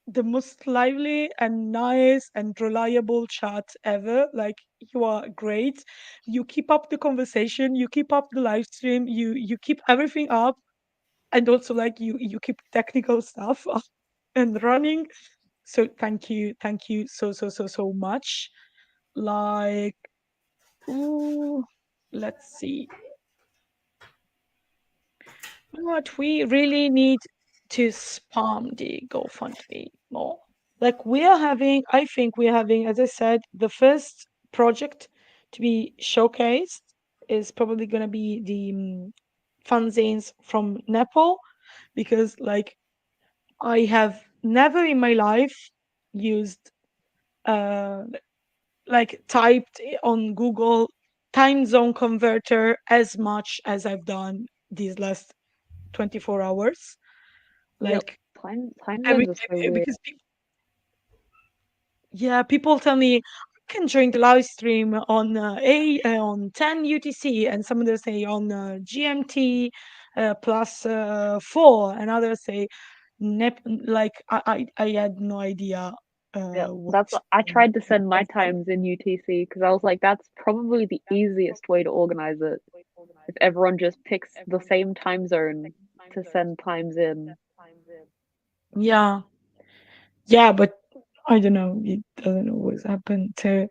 the most lively and nice and reliable chat ever. Like, you are great. You keep up the conversation. You keep up the live stream. You keep everything up, and also like you keep technical stuff up and running. So thank you so much. Like, ooh, let's see. But we really need to spam the GoFundMe more. Like I think we're having, as I said, the first project to be showcased is probably going to be the fanzines from Nepal, because like I have never in my life used uh like typed on Google time zone converter as much as I've done these last 24 hours. Yep. Like Time every zones are so weird. because people tell me I can join the live stream on on 10 UTC, and some others say on GMT plus 4, and others say like I had no idea Yeah, what. that's I tried to send my times in UTC because I was like, that's probably the easiest way to organize it. If everyone just picks the same time zone to send times in. Yeah, yeah, but I don't know. It doesn't always happen to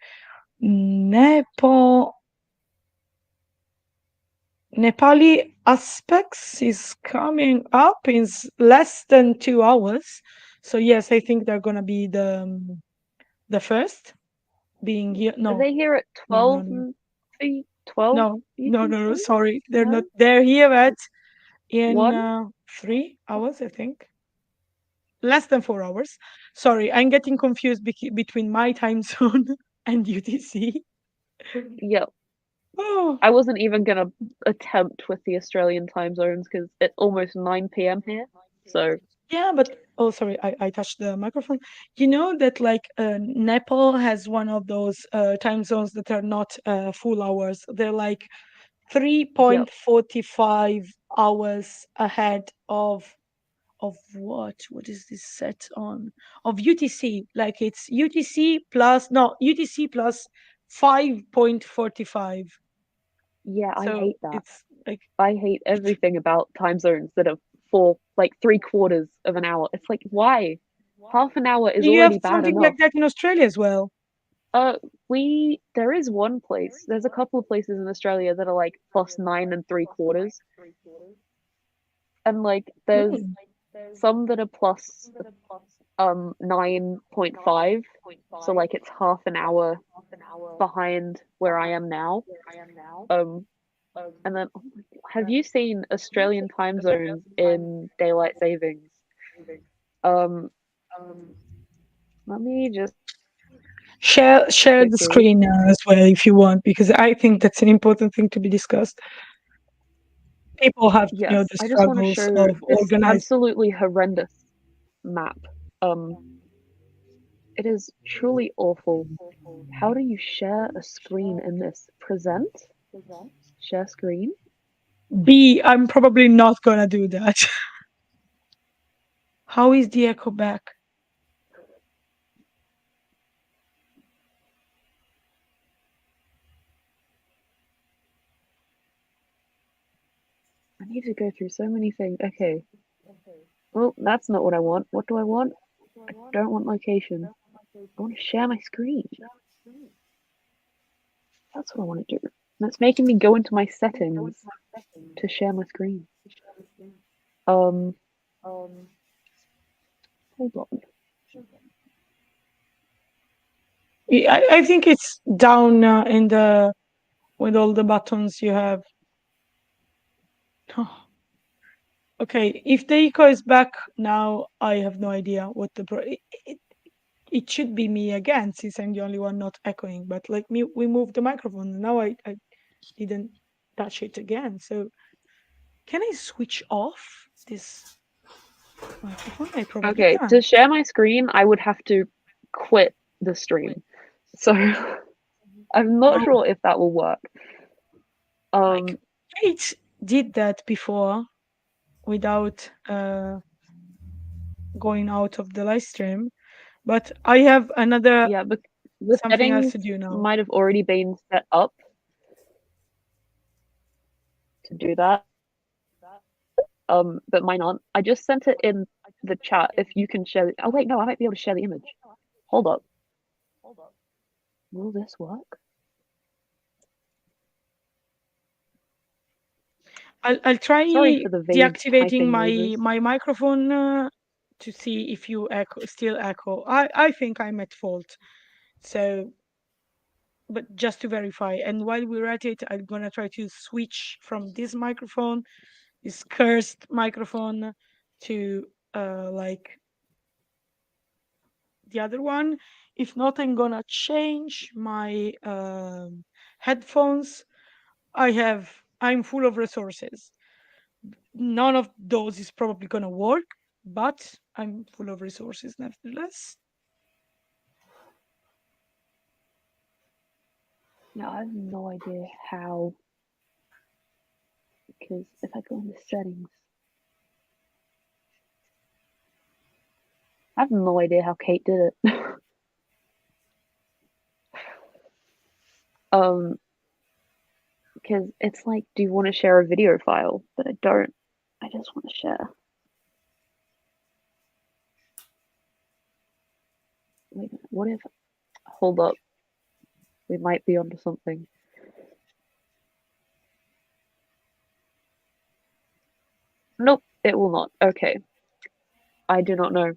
Nepal. Nepali aspects is coming up in less than 2 hours. So yes, I think they're gonna be the first being here. Are No, they here at no, no, 12 no, 12 no, no, no, no. UTC? Sorry, they're not. No? They're here at in 1? 3 hours, I think. Less than 4 hours. Sorry, I'm getting confused between my time zone and UTC. Yep. Oh, I wasn't even gonna attempt with the Australian time zones because it's almost 9 p.m. here. So yeah, but oh, sorry, I touched the microphone. You know that like Nepal has one of those time zones that are not full hours. They're like yep. 3.45 hours ahead of what? What is this set on? Of UTC. Like it's UTC plus no UTC plus 5.45. Yeah, I So hate that. it's like I hate everything about time zones that are for like 3/4 of an hour. It's like, why? Half an hour is you have already bad something like enough. that in Australia as well. There is one place. There's a couple of places in Australia that are like +9 3/4, and like there's Mm. some that are plus 9.5. So like it's half an hour behind where I am now. Um, and then have you seen Australian time zones in daylight savings? Um, let me just Share the quickly. screen as well if you want, because I think that's an important thing to be discussed. People have to know Yes, the I just want to struggles show of this organizing. absolutely horrendous map. Um, it is truly awful. How do you share a screen in this? Present? Share screen? I'm probably not gonna do that. How is the echo back? I need to go through so many things. Okay. Well, that's not what I want. What do I want? I don't want location. I want to share my screen. That's what I want to do. That's making me go into my settings to share my screen. Hold on. I think it's down in the with all the buttons you have. Okay, if the echo is back now, I have no idea what it should be me again, since I'm the only one not echoing. But like me, we moved the microphone. Now I didn't touch it again. So can I switch off this microphone? I probably Okay, can. to share my screen, I would have to quit the stream. So I'm not Oh, sure if that will work. like Kate did that before without going out of the live stream, but I have another Yeah, but the something else settings to do now. might have already been set up to do that. But mine aren't. I just sent it in the chat if you can share. Oh wait, no, I might be able to share the image. Hold up. Will this work? I'll try Sorry for the vague deactivating typing my noises. microphone to see if you still echo. I think I'm at fault. So, but just to verify, and while we're at it, I'm gonna try to switch from this microphone, this cursed microphone, to like the other one. If not, I'm gonna change my headphones. I'm full of resources. None of those is probably gonna work, but I'm full of resources nevertheless. No, I have no idea how. Because if I go into settings, I have no idea how Kate did it. Because it's like, do you want to share a video file? But I don't. I just want to share. Wait a minute, what if? Hold up. We might be onto something. Nope, it will not. Okay. I do not know.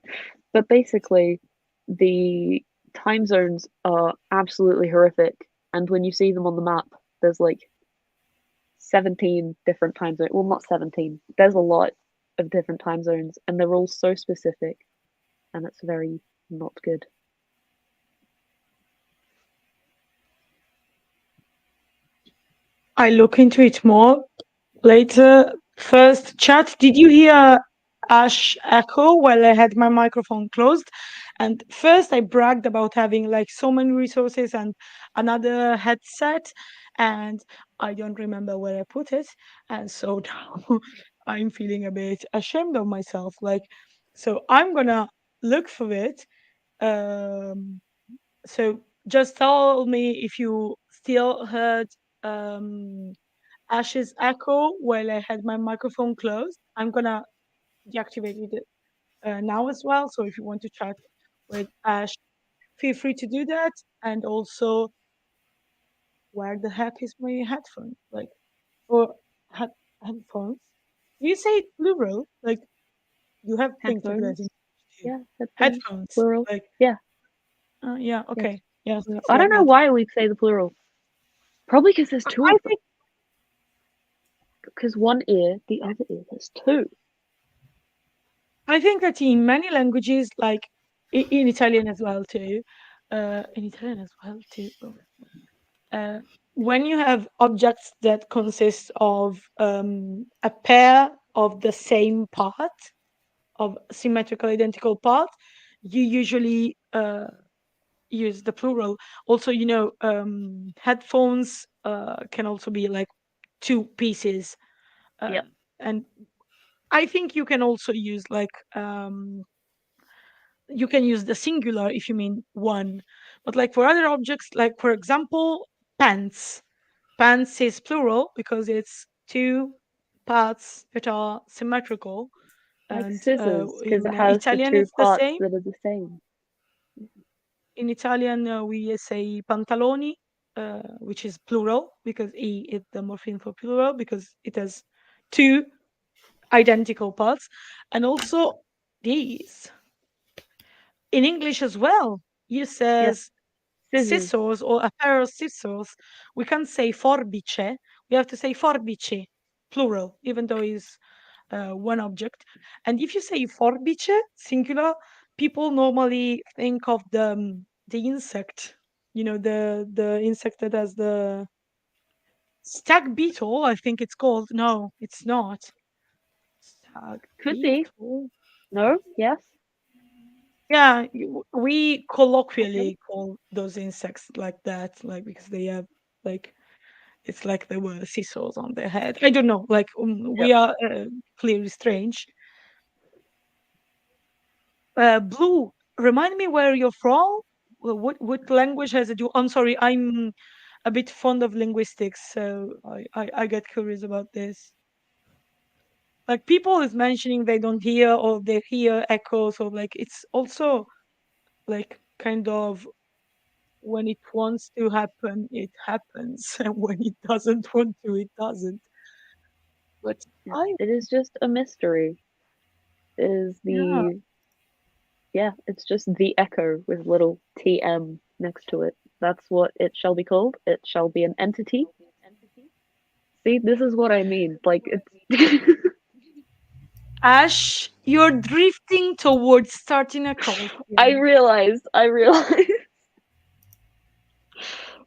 But basically, the time zones are absolutely horrific. And when you see them on the map, there's like 17 different time zones. Well, not 17. There's a lot of different time zones, and they're all so specific. And it's very not good. I look into it more later. First, chat, did you hear Ash echo while I had my microphone closed? And first, I bragged about having like so many resources and another headset, and I don't remember where I put it. And so now I'm feeling a bit ashamed of myself. Like, so I'm gonna look for it. So just tell me if you still heard Ash's echo while I had my microphone closed. I'm gonna deactivate it now as well. So if you want to chat with Ash, feel free to do that. And also, where the heck is my headphone? Like, or headphones? Do you say plural? Like, you have to think of that Headphones? in Yeah, headphones. plural. Like, Yeah. yeah, okay. Yes. Yeah, I don't like know that. why we say the plural. Probably because there's two I of them. think Because one ear, the other ear, there's two. I think that in many languages, like in Italian as well too, in Italian as well too, uh, when you have objects that consist of a pair of the same part, of symmetrical identical part, you usually use the plural. Also, headphones can also be like two pieces, Yep. and I think you can also use like you can use the singular if you mean one, but like for other objects, like for example, pants. Pants is plural because it's two parts that are symmetrical, Like and scissors, because it in has the Italian two it's the parts same. that are the same. In Italian, we say pantaloni, which is plural because e is the morpheme for plural because it has two identical parts, and also these. In English as well, you Yes, says scissors. scissors or a pair of scissors. We can't say forbice. We have to say forbici, plural, even though it's one object. And if you say forbice, singular, people normally think of the insect. The insect that has the stag beetle. I think it's called. No, it's not. Stag Could be. beetle. No? Yes? Yeah, we Okay. colloquially call those insects like that, like because they have like it's like there were scissors on their head. I don't know. Like Yep. we are clearly strange. Blue, remind me where you're from. What language has it? I'm sorry, I'm a bit fond of linguistics, so I get curious about this. Like people is mentioning they don't hear or they hear echoes, or like it's also like kind of when it wants to happen, it happens, and when it doesn't want to, it doesn't. But it is just a mystery. It is it's just the echo with little TM next to it. That's what it shall be called. It shall be an entity. See, this is what I mean. Like, it's Ash, you're drifting towards starting a cult. I realized.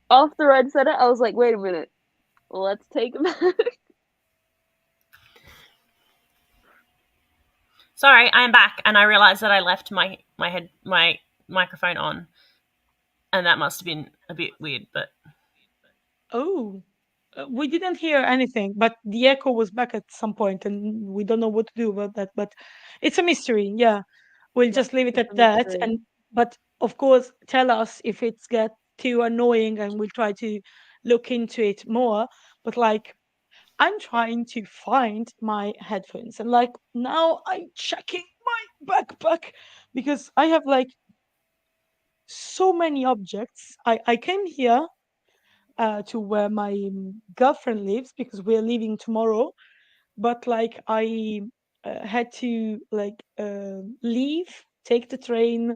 After I'd said it, I was like, wait a minute. Let's take a minute. Sorry, I am back, and I realized that I left my microphone on, and that must have been a bit weird. But Oh, we didn't hear anything, but the echo was back at some point, and we don't know what to do about that. But it's a mystery. Yeah, we'll just leave it It's at a that. mystery. And but of course, tell us if it's get too annoying, and we'll try to look into it more. But like, I'm trying to find my headphones, and like now I'm checking my backpack because I have like so many objects. I came here to where my girlfriend lives because we're leaving tomorrow, but like I had to like leave, take the train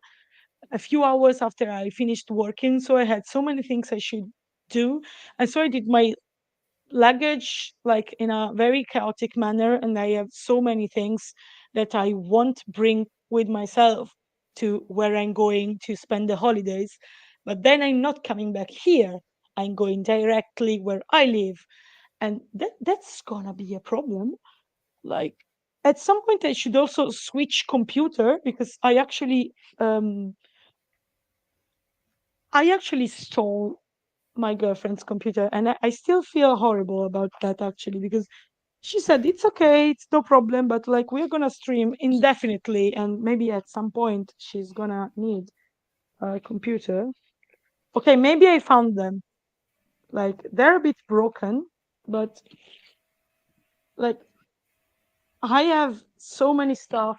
a few hours after I finished working, so I had so many things I should do, and so I did my luggage like in a very chaotic manner, and I have so many things that I won't bring with myself to where I'm going to spend the holidays. But then I'm not coming back here. I'm going directly where I live. And that's gonna be a problem. Like at some point I should also switch computer because I actually stole my girlfriend's computer, and I still feel horrible about that actually because she said it's okay, it's no problem, but like we're gonna stream indefinitely, and maybe at some point she's gonna need a computer. Okay, maybe I found them. Like they're a bit broken, but like I have so many stuff.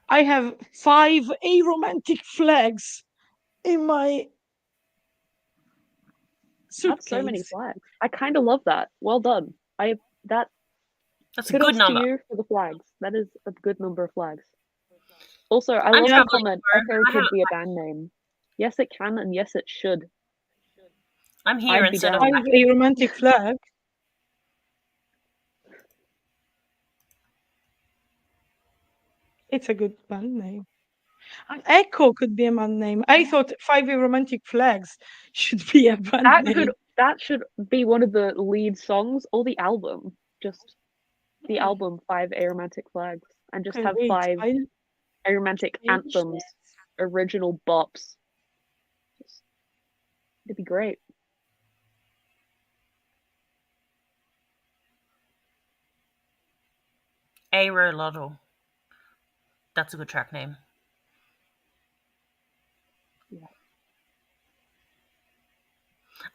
I have 5 aromantic flags in my That's so many suitcase. flags. I kind of love that. Well done. That that's a good kudos to number. you for the flags. That is a good number of flags. Also, I I'm love the traveling comment. tomorrow. Echo could be a band name. Yes, it can, and yes, it should. I'm here I'd be instead of down. 5 aromantic flag. It's a good band name. An Echo could be a band name. I thought 5 aromantic flags should be a band name. That should be one of the lead songs or the album. Just the Hmm. album 5 aromantic flags, and just Okay, have wait. 5 I'll aromantic change anthems, original bops. Just, it'd be great. Aerolotto. That's a good track name. Yeah.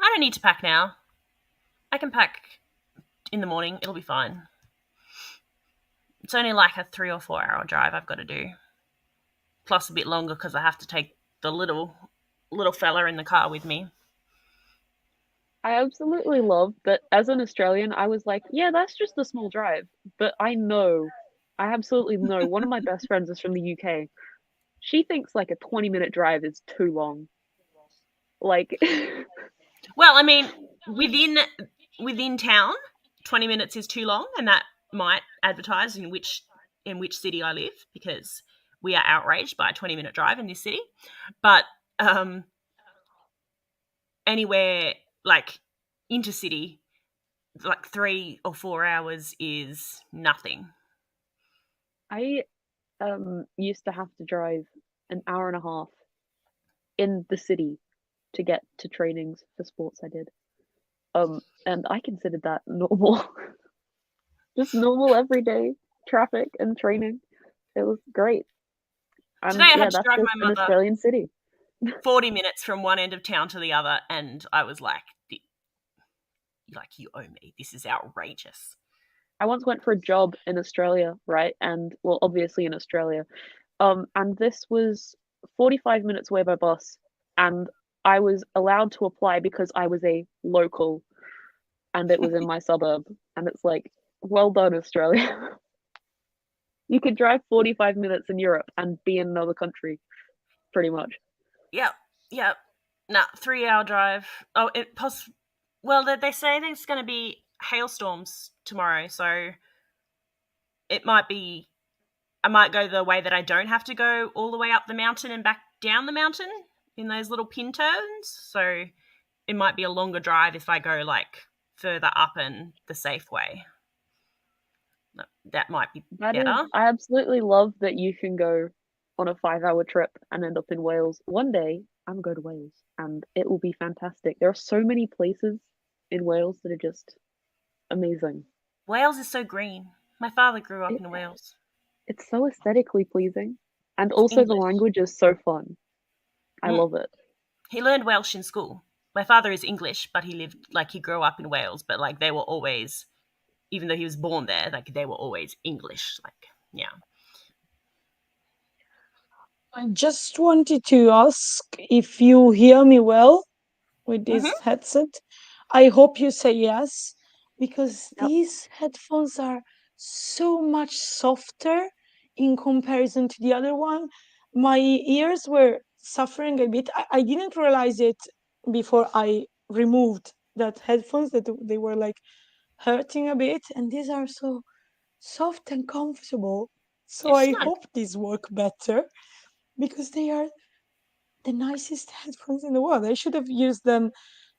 I don't need to pack now. I can pack in the morning. It'll be fine. It's only like a 3 or 4 hour drive I've got to do. Plus a bit longer because I have to take the little fella in the car with me. I absolutely love that as an Australian, I was like, yeah, that's just a small drive. But I absolutely know. One of my best friends is from the UK. She thinks like a 20-minute drive is too long. Like, Well, I mean, within town, 20 minutes is too long, and that might advertise in which city I live, because we are outraged by a 20-minute drive in this city. But anywhere like intercity, like 3 or 4 hours is nothing. I used to have to drive an hour and a half in the city to get to trainings for sports I did. And I considered that normal. Just normal everyday traffic and training. It was great. Today And I yeah, had to that's drive just my an mother Australian city. 40 minutes from one end of town to the other, and I was like, you owe me. This is outrageous. I once went for a job in Australia, right? And well, obviously in Australia. And this was 45 minutes away by bus, and I was allowed to apply because I was a local and it was in my suburb. And it's like, Well done, Australia. You could drive 45 minutes in Europe and be in another country, pretty much. Yep. Nah, 3-hour drive. Oh, well, they say there's going to be hailstorms tomorrow, so it might be. I might go the way that I don't have to go all the way up the mountain and back down the mountain in those little pin turns. So it might be a longer drive if I go like further up and the safe way. That might be better. I absolutely love that you can go on a 5-hour trip and end up in Wales. One day, I'm going to go to Wales and it will be fantastic. There are so many places in Wales that are just amazing. Wales is so green. My father grew up in Wales. It's so aesthetically pleasing. And also English. The language is so fun. I love it. He learned Welsh in school. My father is English, but he grew up in Wales, but like they were always, even though he was born there, like they were always English. Like, yeah. I just wanted to ask if you hear me well with this headset. I hope you say yes, because these headphones are so much softer in comparison to the other one. My ears were suffering a bit. I didn't realize it before I removed that headphones, that they were like hurting a bit, and these are so soft and comfortable. So I hope these work better, because they are the nicest headphones in the world. I should have used them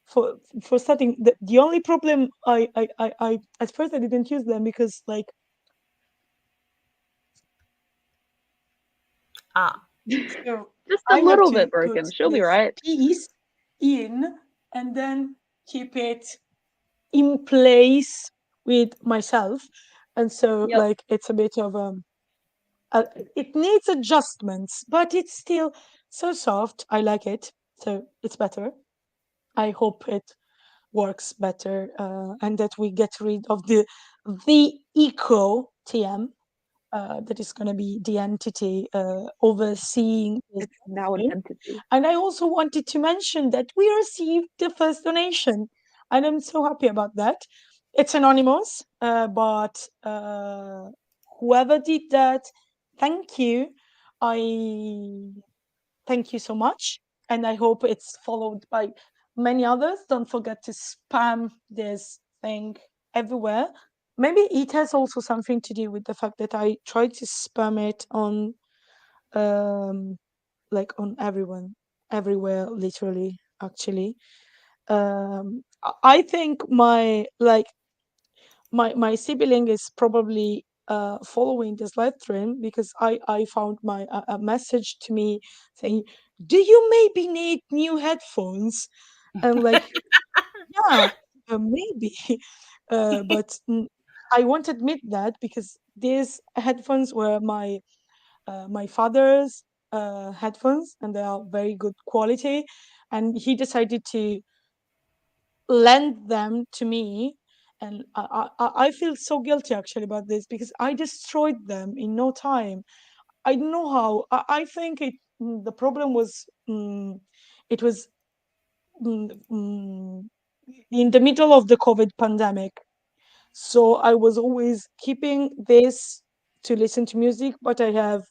for starting. The only problem I at first I didn't use them because like so just a little bit broken. She'll be right. Piece in and then keep it in place with myself, and so like it's a bit of it needs adjustments, but it's still so soft. I like it, so it's better. I hope it works better, and that we get rid of the eco TM that is going to be the entity overseeing this. It's now an entity. And I also wanted to mention that we received the first donation, and I'm so happy about that. It's anonymous, but whoever did that, thank you. I thank you so much, and I hope it's followed by many others. Don't forget to spam this thing everywhere. Maybe it has also something to do with the fact that I tried to spam it on like on everywhere, literally, actually. I think my sibling is probably following this live stream, because I found a message to me saying, do you maybe need new headphones? And like, yeah, maybe. But I won't admit that, because these headphones were my father's headphones, and they are very good quality, and he decided to lend them to me. And I feel so guilty actually about this, because I destroyed them in no time. I don't know how. I think the problem was it was in the middle of the COVID pandemic. So I was always keeping this to listen to music, but I have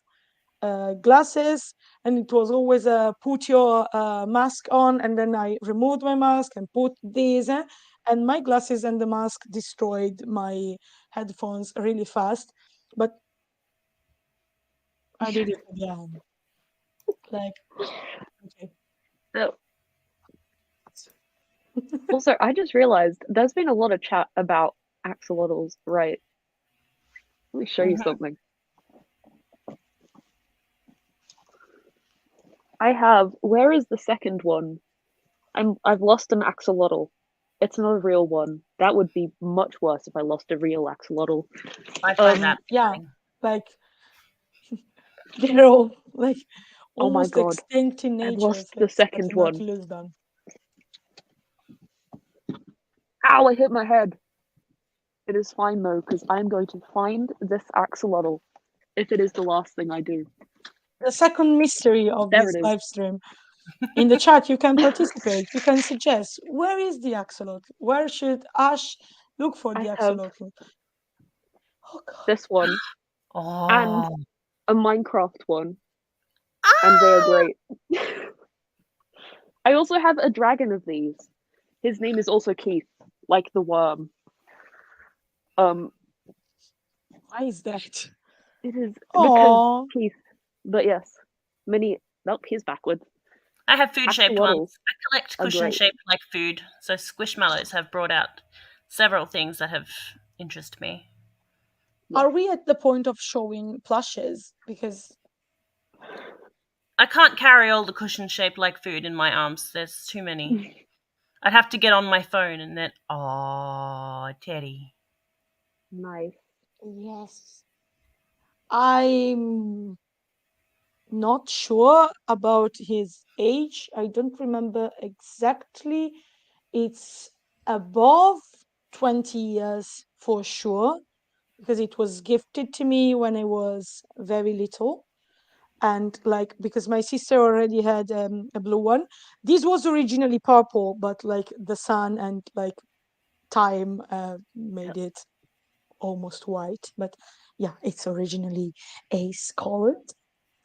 glasses, and it was always put your mask on, and then I removed my mask and put these, and my glasses and the mask destroyed my headphones really fast. But I did it again. Like, okay. So, also, I just realized there's been a lot of chat about axolotls, right? Let me show you something. Where is the second one? I've lost an axolotl. It's not a real one. That would be much worse if I lost a real axolotl. I find that. Yeah, like they're all like almost extinct in nature. I've lost the second one. Lose them. Ow, I hit my head. It is fine though, because I'm going to find this axolotl if it is the last thing I do. The second mystery of this live stream. In the chat, you can participate. You can suggest, where is the axolotl? Where should Ash look for the axolotl? Oh God. This one Oh. and a Minecraft one, and they are great. I also have a dragon of these. His name is also Keith, like the worm. Why is that? It is Aw. because Keith. But yes, mini. Nope, he's backwards. I have food-shaped Axolotls ones. I collect are great. cushion-shaped like food, so Squishmallows have brought out several things that have interested me. Are we at the point of showing plushes? Because I can't carry all the cushion-shaped like food in my arms. There's too many. I'd have to get on my phone and then, oh, Teddy. Nice. yes, I'm not sure about his age. I don't remember exactly. It's above 20 years for sure, because it was gifted to me when I was very little. And like, because my sister already had a blue one. This was originally purple, but like the sun and like time made it almost white. But yeah, it's originally ace colored.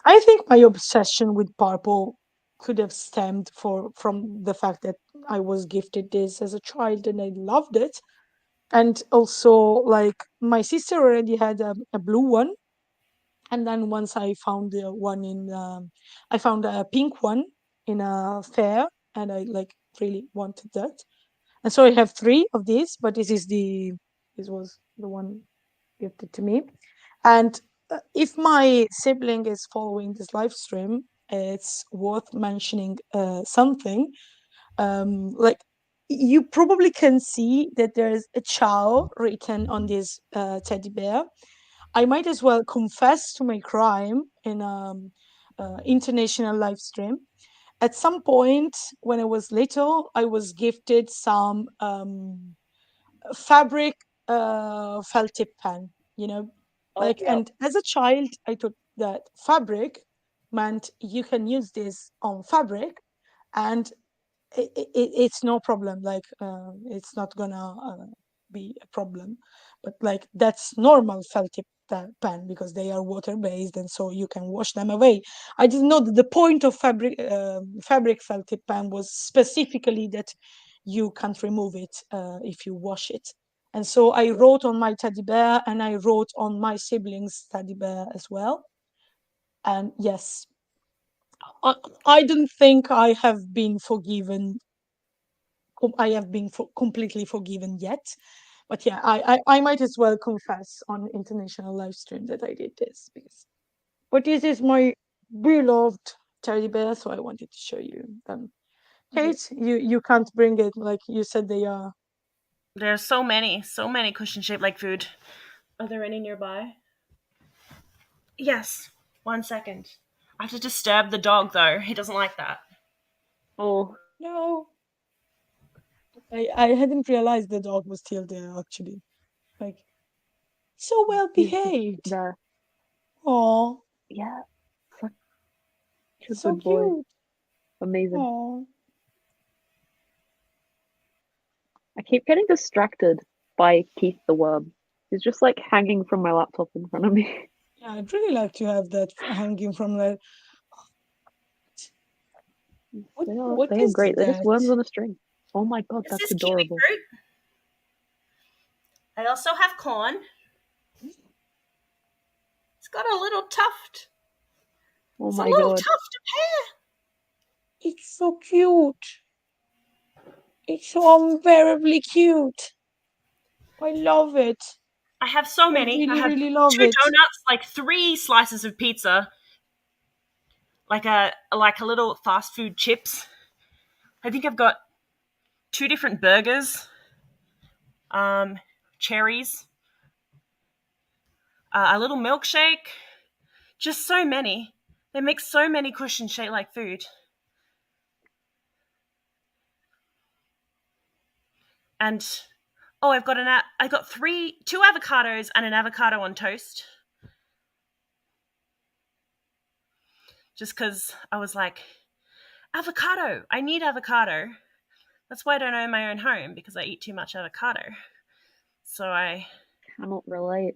I think my obsession with purple could have stemmed from the fact that I was gifted this as a child and I loved it. And also, like, my sister already had a blue one, and then once I found the one in, I found a pink one in a fair, and I like really wanted that. And so I have three of these, but this was the one gifted to me. And if my sibling is following this live stream, it's worth mentioning something. Like, you probably can see that there's a ciao written on this teddy bear. I might as well confess to my crime in international live stream. At some point when I was little, I was gifted some fabric felt tip pen, you know, Oh like, yeah. and as a child, I thought that fabric meant you can use this on fabric, and it's no problem. Like, it's not gonna be a problem, but like that's normal felt tip pen because they are water based, and so you can wash them away. I didn't know that the point of fabric felt tip pen was specifically that you can't remove it if you wash it. And so I wrote on my teddy bear, and I wrote on my siblings' teddy bear as well. And yes, I, I don't think I have been forgiven. I have been completely forgiven yet. But yeah, I might as well confess on international live stream that I did this because. But this is my beloved teddy bear, so I wanted to show you them. Kate, you can't bring it like you said they are. There's so many cushion-shaped like food. Are there any nearby? Yes. 1 second. I have to disturb the dog, though. He doesn't like that. Oh. No, I hadn't realized the dog was still there actually. Like, so well He's just behaved. there. Oh, Yeah. Such a so good boy. cute. Amazing. Oh, I keep getting distracted by Keith the worm. He's just like hanging from my laptop in front of me. yeah, I'd really like to have that hanging from the. What They are is great. They're just that? worms on a string. Oh my god, This that's is kiwi adorable. fruit. I also have corn. It's got a little tuft. Oh It's a my little god. tuft of hair. It's so cute. It's so unbearably cute. I love it. I have so I many. I really, have really love 2 it. donuts, like 3 slices of pizza, like a little fast food chips. I think I've got 2 different burgers, cherries, a little milkshake. Just so many. They make so many cushion shaped like food. And oh, I got 2 avocados and an avocado on toast. Just because I was like, avocado. I need avocado. That's why I don't own my own home, because I eat too much avocado. So I Cannot relate.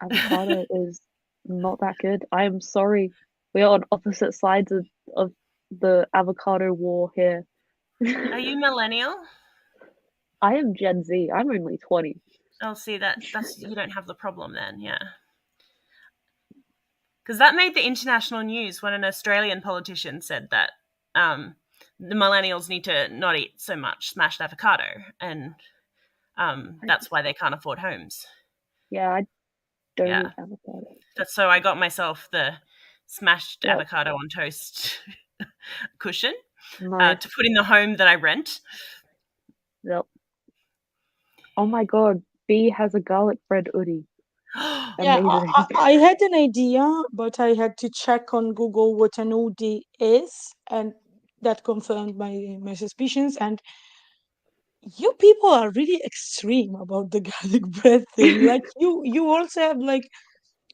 Avocado is not that good. I am sorry. We are on opposite sides of the avocado war here. Are you millennial? I am Gen Z. I'm only 20. Oh, see, that's you don't have the problem then, yeah. Because that made the international news when an Australian politician said that the millennials need to not eat so much smashed avocado, and that's why they can't afford homes. Yeah, I don't Yeah. eat avocado. So I got myself the smashed Yep. avocado on toast cushion Nice. to put in the home that I rent. Yep. Oh my god, B has a garlic bread hoodie. Yeah, Amazing. I had an idea, but I had to check on Google what an Udi is, and that confirmed my suspicions. And you people are really extreme about the garlic bread thing. Like you also have like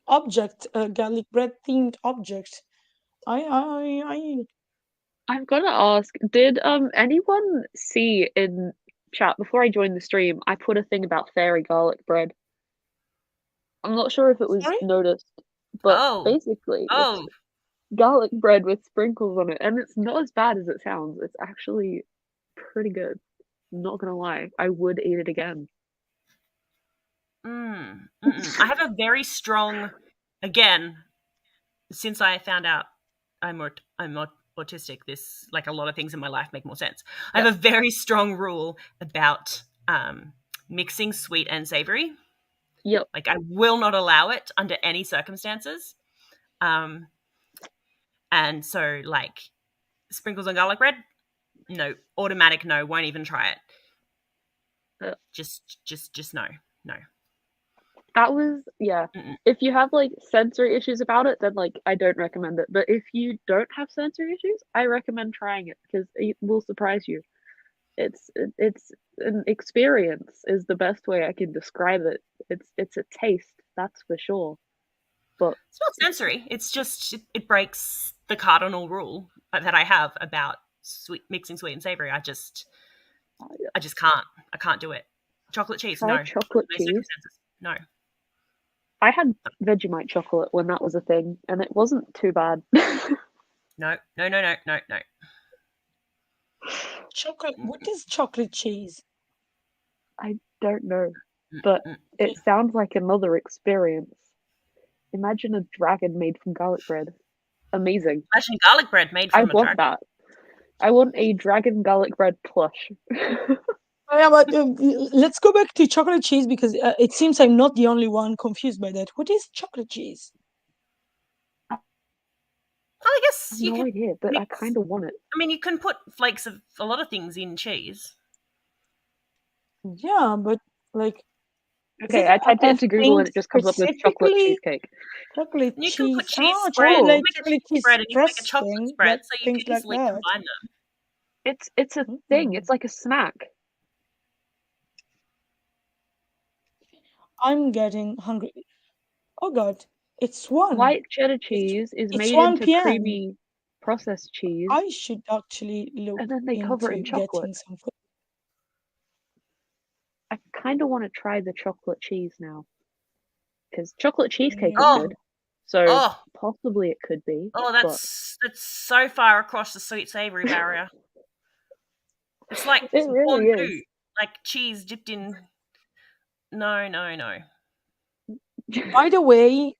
garlic bread themed object. I I've got to ask, did anyone see in chat before I joined the stream, I put a thing about fairy garlic bread. I'm not sure if it was sorry. noticed, but Oh, basically it's oh, garlic bread with sprinkles on it, and it's not as bad as it sounds. It's actually pretty good. I'm not gonna lie, I would eat it again. I have a very strong, again, since I found out I'm autistic, this, like a lot of things in my life make more sense. I have a very strong rule about mixing sweet and savory. Yep. Like, I will not allow it under any circumstances. And so, like, sprinkles on garlic bread, no, automatic no, won't even try it. Just no. That was, yeah. Mm-mm. If you have like sensory issues about it, then like I don't recommend it. But if you don't have sensory issues, I recommend trying it because it will surprise you. It's an experience is the best way I can describe it. It's a taste, that's for sure. But it's not sensory. It's just it breaks the cardinal rule that I have about mixing sweet and savory. I just can't. I can't do it. Chocolate cheese, try no. chocolate No cheese. circumstances, no. I had Vegemite chocolate when that was a thing, and it wasn't too bad. No. Chocolate. What is chocolate cheese? I don't know, but it sounds like another experience. Imagine a dragon made from garlic bread. Amazing. Imagine garlic bread made from I want that. I want a dragon garlic bread plush. Yeah, but let's go back to chocolate cheese because it seems I'm not the only one confused by that. What is chocolate cheese? Well, I guess I have no idea, but I kind of want it. I mean, you can put flakes of a lot of things in cheese. Yeah, but like. Okay, I typed it into Google and it just comes up with chocolate cheesecake. Chocolate you cheese. can put cheese Oh, spread. chocolate, Chocolate cheese spread, and you can make a chocolate spread, so you can easily combine them. It's a thing. It's like a snack. I'm getting hungry. Oh God, it's 1. White cheddar cheese is made 1 into p.m. creamy processed cheese. I should actually look and then they cover it in chocolate. Getting some food. I kind of want to try the chocolate cheese now. Because chocolate cheesecake is good. So possibly it could be. Oh, that's so far across the sweet savory barrier. It's like it really is. Food, like cheese dipped in. No. By the way,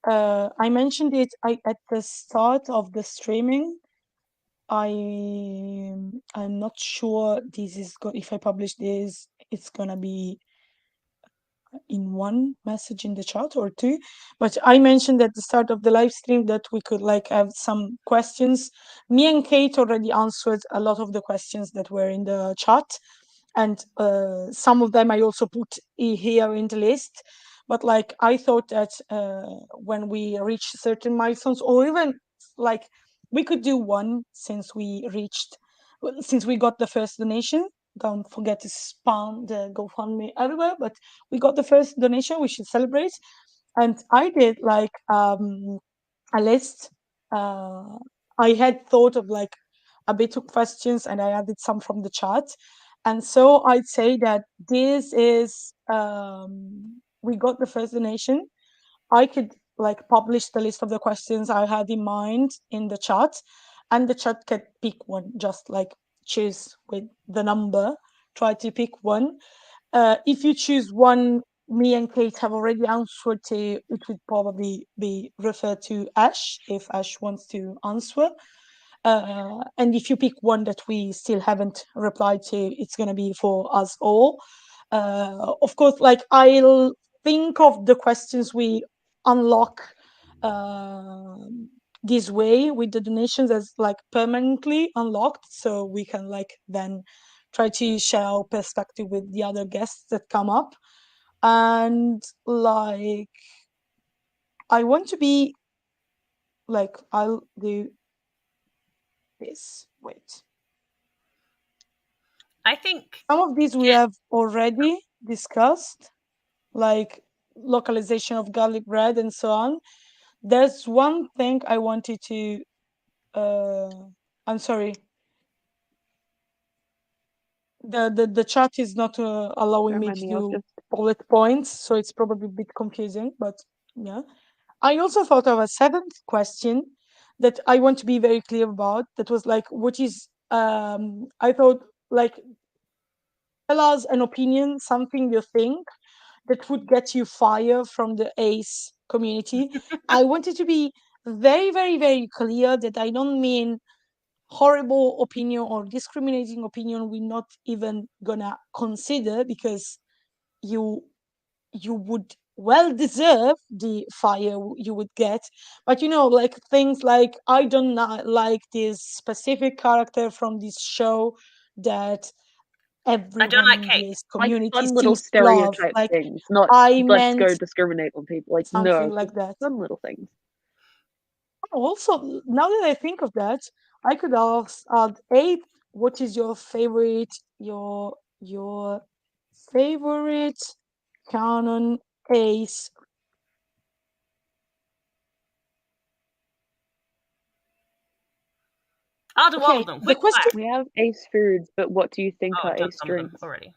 I mentioned it at the start of the streaming. I'm not sure this is if I publish this, it's gonna be in one message in the chat or two, but I mentioned at the start of the live stream that we could like have some questions. Me and Kate already answered a lot of the questions that were in the chat, and some of them I also put here in the list. But like I thought that when we reach certain milestones, or even like we could do one since we got the first donation. Don't forget to spam the GoFundMe everywhere, but we got the first donation, we should celebrate. And I did like a list. I had thought of like a bit of questions and I added some from the chat. And so I'd say that this is we got the first donation. I could like publish the list of the questions I had in mind in the chat, and the chat can pick one, just like choose with the number, try to pick one. If you choose one me and Kate have already answered to, it would probably be referred to Ash if Ash wants to answer. And if you pick one that we still haven't replied to, it's going to be for us all. Of course, like I'll think of the questions we unlock this way with the donations as like permanently unlocked, so we can like then try to share our perspective with the other guests that come up. And like I want to be like, I'll do this. Wait. I think Some of these we have already discussed, like localization of garlic bread and so on. There's one thing I wanted to, I'm sorry. The chat is not allowing me to do bullet points, so it's probably a bit confusing, but yeah. I also thought of a seventh question that I want to be very clear about. That was like, what is, I thought like, tell us an opinion, something you think that would get you fired from the ACE community. I wanted to be very, very, very clear that I don't mean horrible opinion or discriminating opinion we're not even gonna consider, because you would well deserve the fire you would get. But you know, like things like, I don't like this specific character from this show that I don't everyone like in Kate. the ACE Like community fun little seems to love. stereotype Like things, not I let's meant go discriminate on people. Like something no, like that. fun little things. Also, now that I think of that, I could add eight. What is your favorite? Your favorite canon ACE? I'll do all Okay, of them. the Quick question. fire. We have ace foods, but what do you think Oh, are I've done ace some of them drinks? already.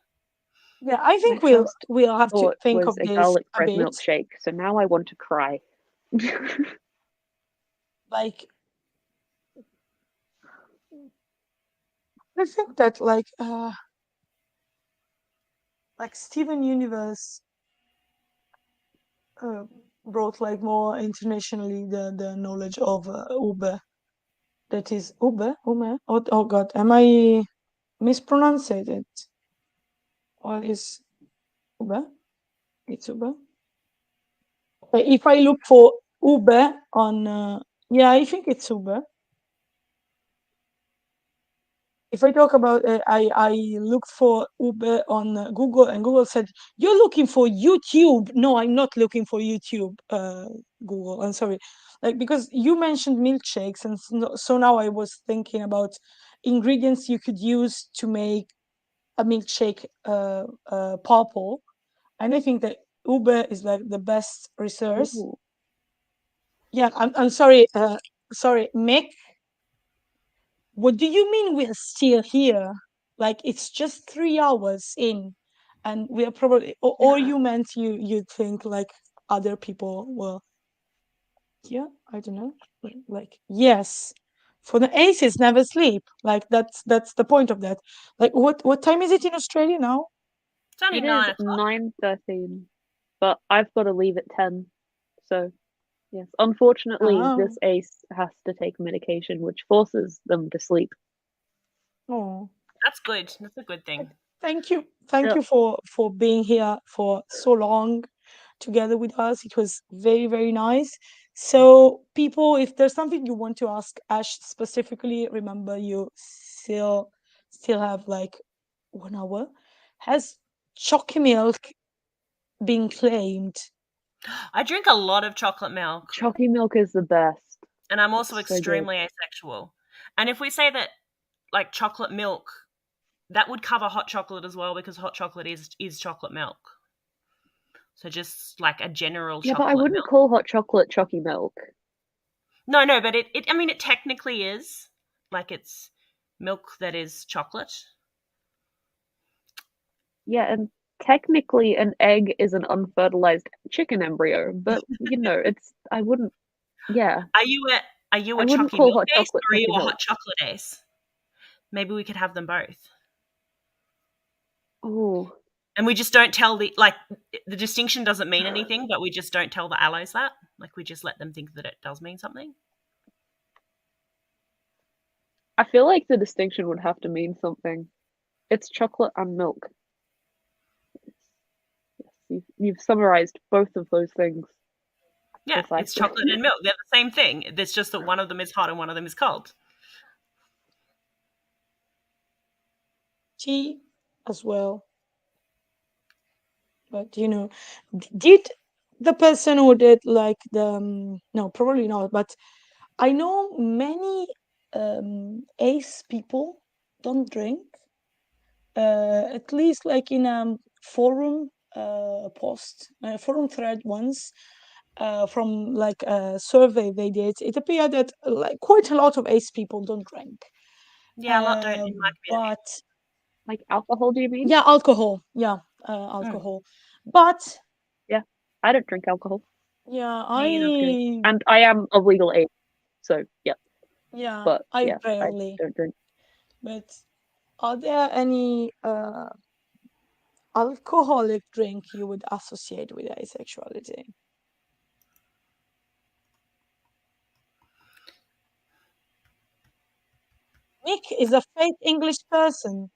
Yeah, I think My first we'll have to thought think was of a this garlic a bread bit. milkshake, so now I want to cry. Like, I think that like Steven Universe brought like more internationally the knowledge of Uber. That is Uber. Oh God, am I mispronouncing it? Or is Uber? It's Uber. If I look for Uber on, yeah, I think it's Uber. If I talk about, I looked for Uber on Google, and Google said, you're looking for YouTube. No, I'm not looking for YouTube, Google. I'm sorry. Like, because you mentioned milkshakes, and so now I was thinking about ingredients you could use to make a milkshake purple. And I think that Uber is like the best resource. Ooh. Yeah, I'm sorry, Mick. What do you mean we're still here? Like it's just 3 hours in, and we are probably, or you meant you think like other people will. Yeah, I don't know. Like yes, for the aces never sleep. Like that's the point of that. Like what time is it in Australia now? It's only It 9 is o'clock. 9:13, but I've got to leave at 10. So yes, unfortunately, Oh, this ace has to take medication, which forces them to sleep. oh. That's good. That's a good thing. Thank you Yeah. for being here for so long together with us. It was very, very nice. So people, if there's something you want to ask Ash specifically, remember you still have like 1 hour. Has chocolate milk been claimed? I drink a lot of chocolate milk, Chalky milk is the best. and I'm also It's so good. extremely asexual. And if we say that, like chocolate milk, that would cover hot chocolate as well, because hot chocolate is chocolate milk. So just like a general Yeah, chocolate but I wouldn't milk. call hot chocolate chalky milk. No, but I mean, it technically is. Like it's milk that is chocolate. Yeah, and technically an egg is an unfertilized chicken embryo, but I wouldn't. Yeah, Are you a wouldn't chalky call milk hot ace chocolate or are you chalky a milk. hot chocolate ace? Maybe we could have them both. Oh, And we just don't tell the distinction doesn't mean anything, but we just don't tell the allos that. Like we just let them think that it does mean something. I feel like the distinction would have to mean something. It's chocolate and milk. Yes, you've summarized both of those things. Yeah, precisely. It's chocolate and milk. They're the same thing. It's just that one of them is hot and one of them is cold. Tea as well. But did the person who did like the no, probably not, but I know many ace people don't drink, at least like in a forum forum thread once, from like a survey they did. It appeared that like quite a lot of ace people don't drink. Yeah, a lot don't in my community. But Like alcohol, do you mean? yeah, alcohol. Yeah, alcohol. But Yeah, I don't drink alcohol. yeah, And I am of legal age, so yeah. yeah, But I yeah, I rarely. don't drink. But are there any alcoholic drink you would associate with asexuality? Nick is a fake English person.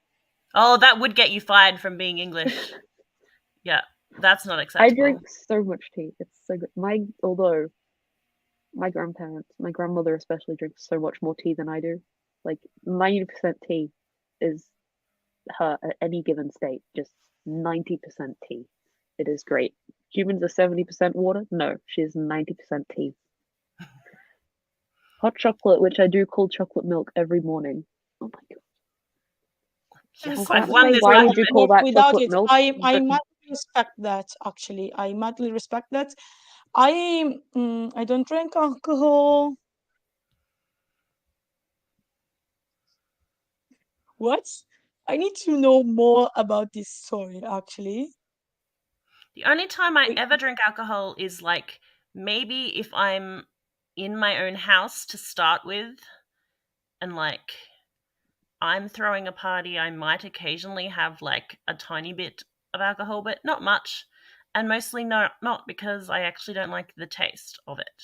Oh, that would get you fired from being English. Yeah, that's not I acceptable. drink so much tea. It's so good. Although my grandparents, my grandmother especially drinks so much more tea than I do. Like 90% tea is her at any given state. Just 90% tea. It is great. Humans are 70% water? No, she is 90% tea. Hot chocolate, which I do call chocolate milk every morning. Oh my god. Yes, I I've was won say, this why would argument. you call that Without chocolate it, milk? I But madly respect that. Actually, I madly respect that. I don't drink alcohol. What? I need to know more about this story. Actually, The only time I Wait, ever drink alcohol is like maybe if I'm in my own house to start with and like I'm throwing a party, I might occasionally have like a tiny bit of alcohol, but not much. And mostly not because I actually don't like the taste of it.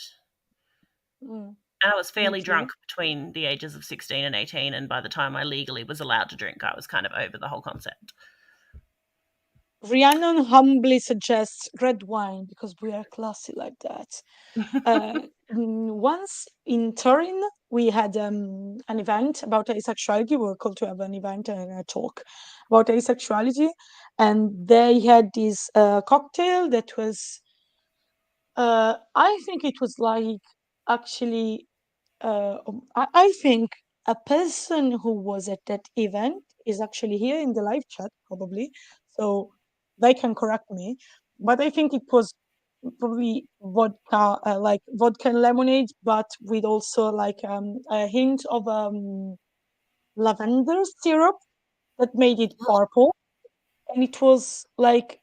mm, And I was fairly me too. drunk between the ages of 16 and 18, and by the time I legally was allowed to drink, I was kind of over the whole concept. Rhiannon humbly suggests red wine because we are classy like that. Once in Turin, we had an event about asexuality. We were called to have an event and a talk about asexuality, and they had this cocktail that was, I think it was like actually, I think a person who was at that event is actually here in the live chat, probably, so they can correct me. But I think it was probably vodka, like vodka and lemonade, but with also like a hint of lavender syrup that made it purple, and it was like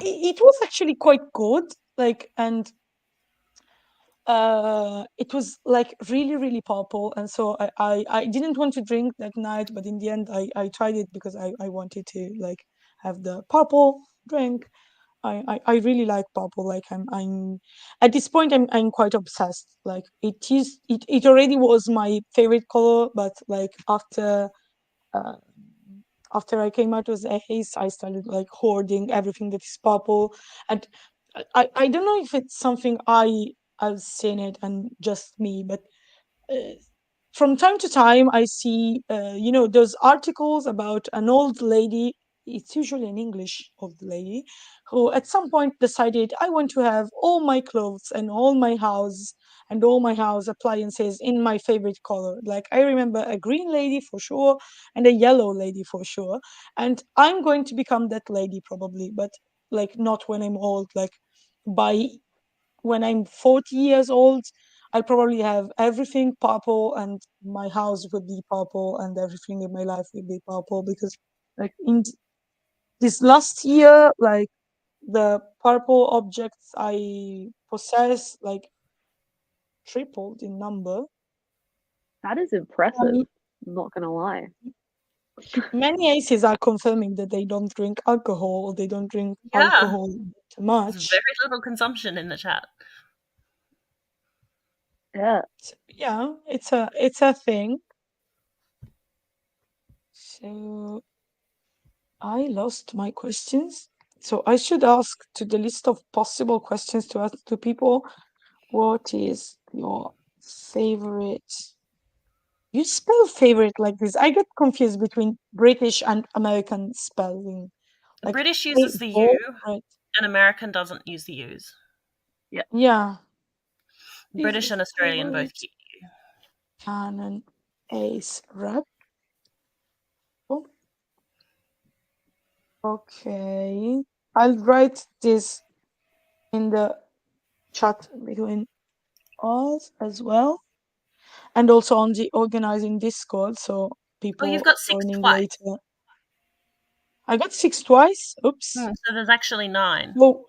it was actually quite good, like, and it was like really really purple, and so I didn't want to drink that night, but in the end I tried it because I wanted to like have the purple drink. I really like purple. Like I'm at this point I'm quite obsessed. Like it already was my favorite color, but like uh, after I came out as ace, I started like hoarding everything that is purple, and I don't know if it's something I've seen it and just me, but uh, from time to time I see those articles about an old lady. It's usually an English old lady who at some point decided, I want to have all my clothes and all my house and all my house appliances in my favorite color. Like I remember a green lady for sure and a yellow lady for sure, and I'm going to become that lady probably, but like not when I'm old. Like by when I'm 40 years old, I probably have everything purple, and my house would be purple, and everything in my life would be purple because, like, this last year, like the purple objects I possess, like tripled in number. That is impressive. I'm not gonna lie. Many aces are confirming that they don't drink alcohol, or they don't drink alcohol too much. There's very little consumption in the chat. Yeah. Yeah, it's a thing. So I lost my questions. So I should ask to the list of possible questions to ask to people, what is your favorite? You spell favorite like this. I get confused between British and American spelling. Like British uses the U, and American doesn't use the U's. Yeah. Yeah. British and Australian both keep the U. Canon Ace Rep. Okay. I'll write this in the chat between us as well. And also on the organizing Discord, so people you've got 6 joining twice. later. I got 6 twice. Oops. So there's actually 9. Oh,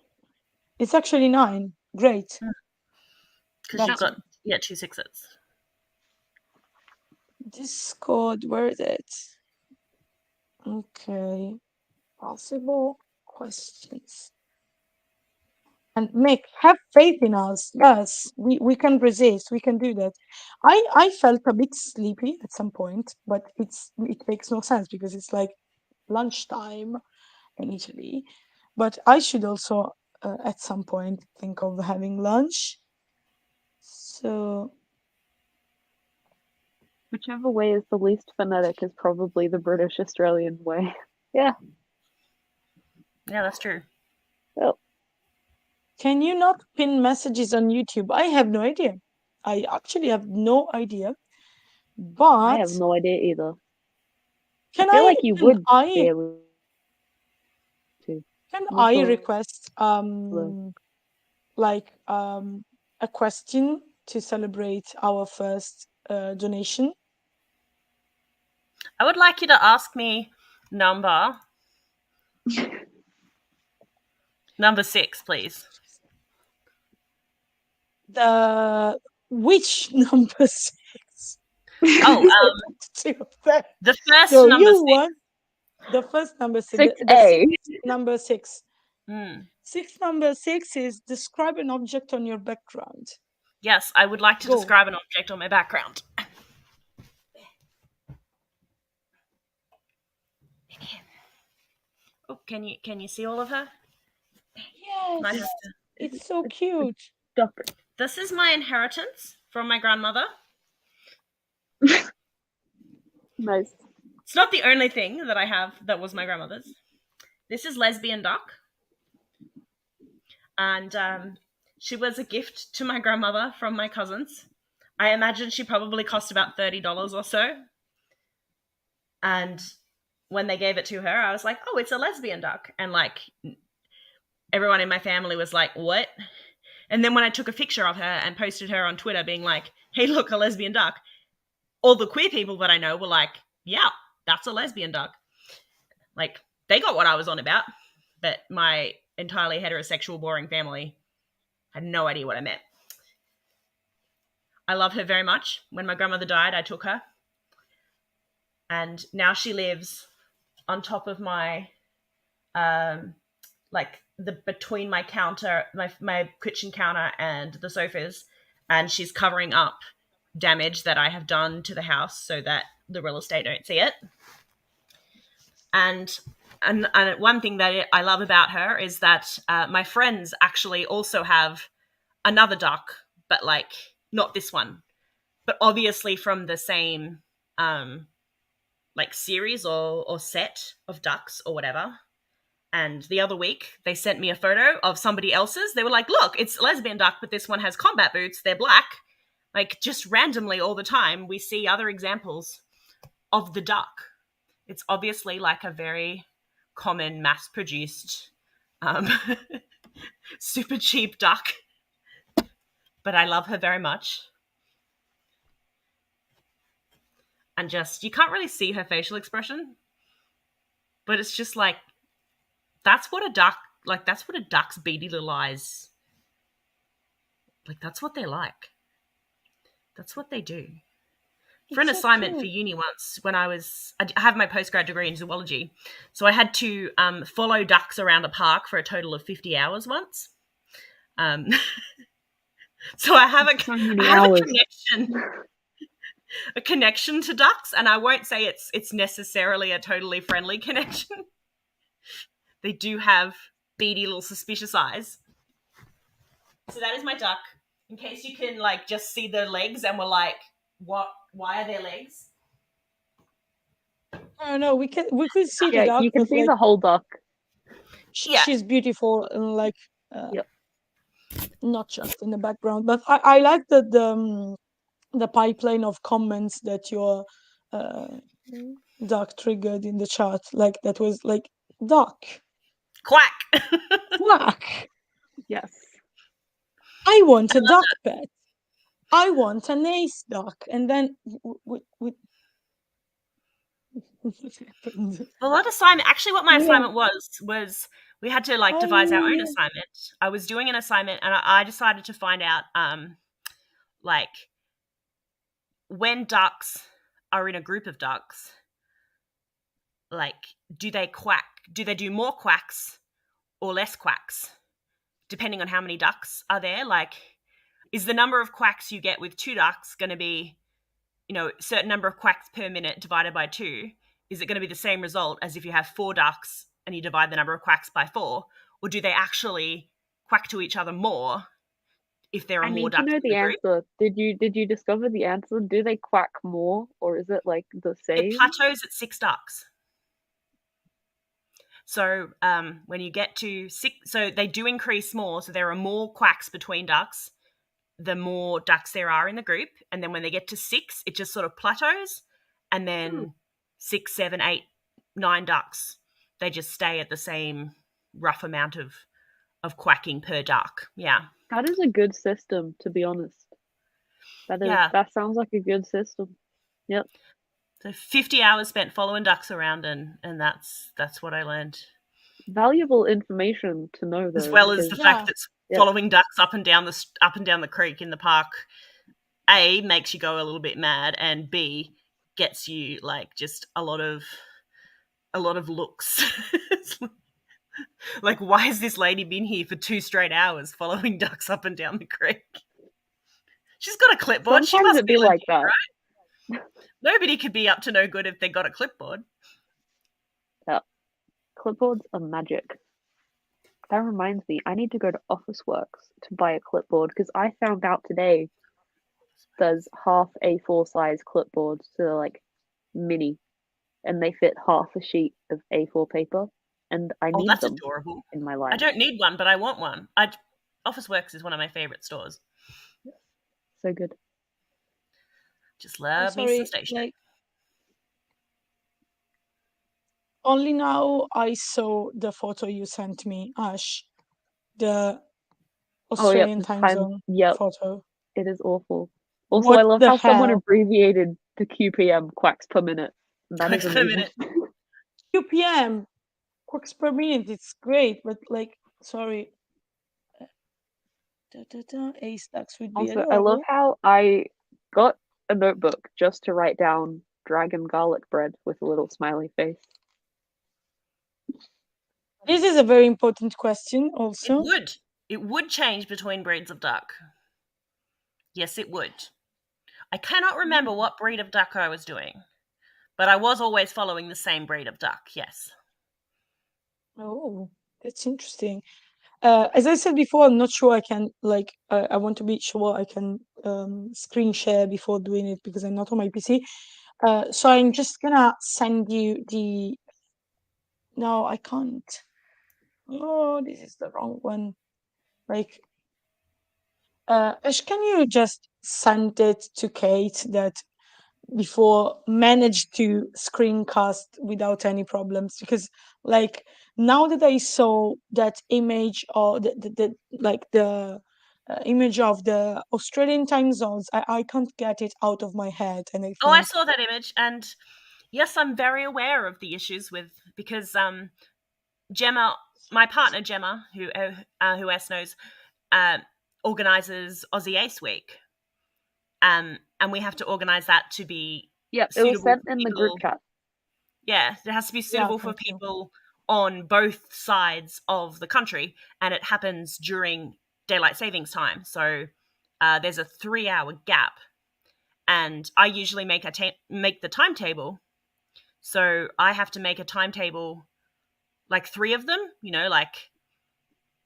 it's actually 9. Great. Because you've got 2 6s. Discord, where is it? Okay. Possible questions. And Mick, have faith in us. Yes, we can resist. We can do that. I felt a bit sleepy at some point, but it makes no sense because it's like lunchtime in Italy. But I should also at some point think of having lunch. So whichever way is the least phonetic is probably the British Australian way. Yeah. Yeah, that's true. Well, can you not pin messages on YouTube? I have no idea. I actually have no idea. But I have no idea either. I feel like you would be able to. Can I request like a question to celebrate our first donation? I would like you to ask me number 6, please. Which number 6? Oh, the first so number 6. Want the first number 6. 6A. The number 6. Mm. Number 6 is describe an object on your background. Yes, I would like to describe an object on my background. Oh, can you see all of her? Yes, it's so cute. This is my inheritance from my grandmother. Nice. It's not the only thing that I have that was my grandmother's. This is Lesbian Duck. And she was a gift to my grandmother from my cousins. I imagine she probably cost about $30 or so. And when they gave it to her, I was like, oh, it's a lesbian duck. And like everyone in my family was like, what? And then when I took a picture of her and posted her on Twitter being like, hey, look, a lesbian duck, all the queer people that I know were like, yeah, that's a lesbian duck. Like, they got what I was on about, but my entirely heterosexual, boring family had no idea what I meant. I love her very much. When my grandmother died, I took her. And now she lives on top of my, between my counter, my kitchen counter and the sofas. And she's covering up damage that I have done to the house so that the real estate don't see it. And one thing that I love about her is that my friends actually also have another duck, but like not this one, but obviously from the same like series or set of ducks or whatever. And the other week they sent me a photo of somebody else's. They were like, look, it's lesbian duck, but this one has combat boots. They're black. Like just randomly all the time we see other examples of the duck. It's obviously like a very common mass-produced super cheap duck. But I love her very much. And just, you can't really see her facial expression, but it's just like That's what a duck's beady little eyes, like, that's what they're like. That's what they do. For an assignment for uni once, when I have my postgrad degree in zoology, so I had to follow ducks around a park for a total of 50 hours once. So I have a connection to ducks, and I won't say it's necessarily a totally friendly connection. They do have beady little suspicious eyes. So that is my duck. In case you can like just see their legs and we're like, what? Why are their legs? I don't know. We could see Yeah, the duck. you can see the whole duck. She's beautiful and like Yep. not just in the background. But I like the pipeline of comments that your duck triggered in the chat. Like that was like duck, Quack. quack. Yes. I want a duck pet. I want an ace duck. And then what happened? Well, what my assignment was we had to like devise our own assignment. I was doing an assignment and I decided to find out like when ducks are in a group of ducks, like do they quack? Do they do more quacks or less quacks depending on how many ducks are there? Like, is the number of quacks you get with 2 ducks going to be, a certain number of quacks per minute divided by 2? Is it going to be the same result as if you have 4 ducks and you divide the number of quacks by 4? Or do they actually quack to each other more if there are more ducks to know in the group? answer. Did you discover the answer? Do they quack more, or is it like the same? It plateaus at 6 ducks. So when you get to 6, so they do increase more. So there are more quacks between ducks, the more ducks there are in the group. And then when they get to 6, it just sort of plateaus. And then 6, 7, 8, 9 ducks, they just stay at the same rough amount of quacking per duck. Yeah. That is a good system, to be honest. That sounds like a good system. Yep. So 50 hours spent following ducks around, and that's what I learned. Valuable information to know, though. As well as the fact that following ducks up and down the creek in the park, A, makes you go a little bit mad, and B, gets you like just a lot of looks. Like, why has this lady been here for 2 straight hours following ducks up and down the creek? She's got a clipboard. Sometimes she must be like that. Right? Nobody could be up to no good if they got a clipboard. Yeah. Clipboards are magic. That reminds me, I need to go to Officeworks to buy a clipboard because I found out today there's half A4 size clipboards, so they're like mini, and they fit half a sheet of A4 paper, and I need that's them adorable. in my life. I don't need one, but I want one. Officeworks is one of my favorite stores. So good. Just love me some stationery. Like, only now I saw the photo you sent me, Ash. The Australian time zone photo. It is awful. Also, I love how someone abbreviated the QPM, quacks per minute. That is amazing. QPM, quacks per minute, it's great, but like, sorry. Ace ducks would be also, adorable. I love how I got a notebook just to write down dragon garlic bread with a little smiley face. This is a very important question also. It would change between breeds of duck. Yes, it would. I cannot remember what breed of duck I was doing, but I was always following the same breed of duck, yes. Oh, that's interesting. As I said before, I'm not sure I can, like, I want to be sure I can screen share before doing it because I'm not on my PC. So I'm just gonna send you the... No, I can't. Oh, this is the wrong one. Like, Ash, can you just send it to Kate that before managed to screencast without any problems? Because like now that I saw that image or the image of the Australian time zones, I can't get it out of my head. And I think... I saw that image, and yes, I'm very aware of the issues with, because Gemma my partner Gemma, who S knows, organizes Aussie Ace Week, and we have to organize that to be Yep, it was suitable sent for in the people. group chat. Yeah, it has to be suitable for thank you. people on both sides of the country, and it happens during daylight savings time. So there's a 3-hour gap, and I usually make the timetable. So I have to make a timetable, like 3 of them. You know, like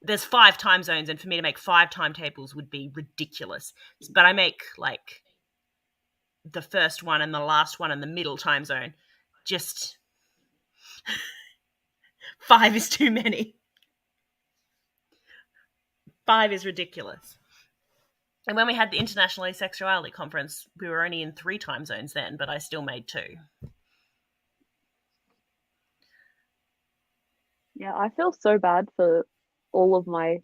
there's 5 time zones, and for me to make 5 timetables would be ridiculous. But I make like the first one and the last one in the middle time zone. Just 5 is too many. 5 is ridiculous. And when we had the International Asexuality Conference, we were only in 3 time zones then, but I still made 2. Yeah, I feel so bad for all of my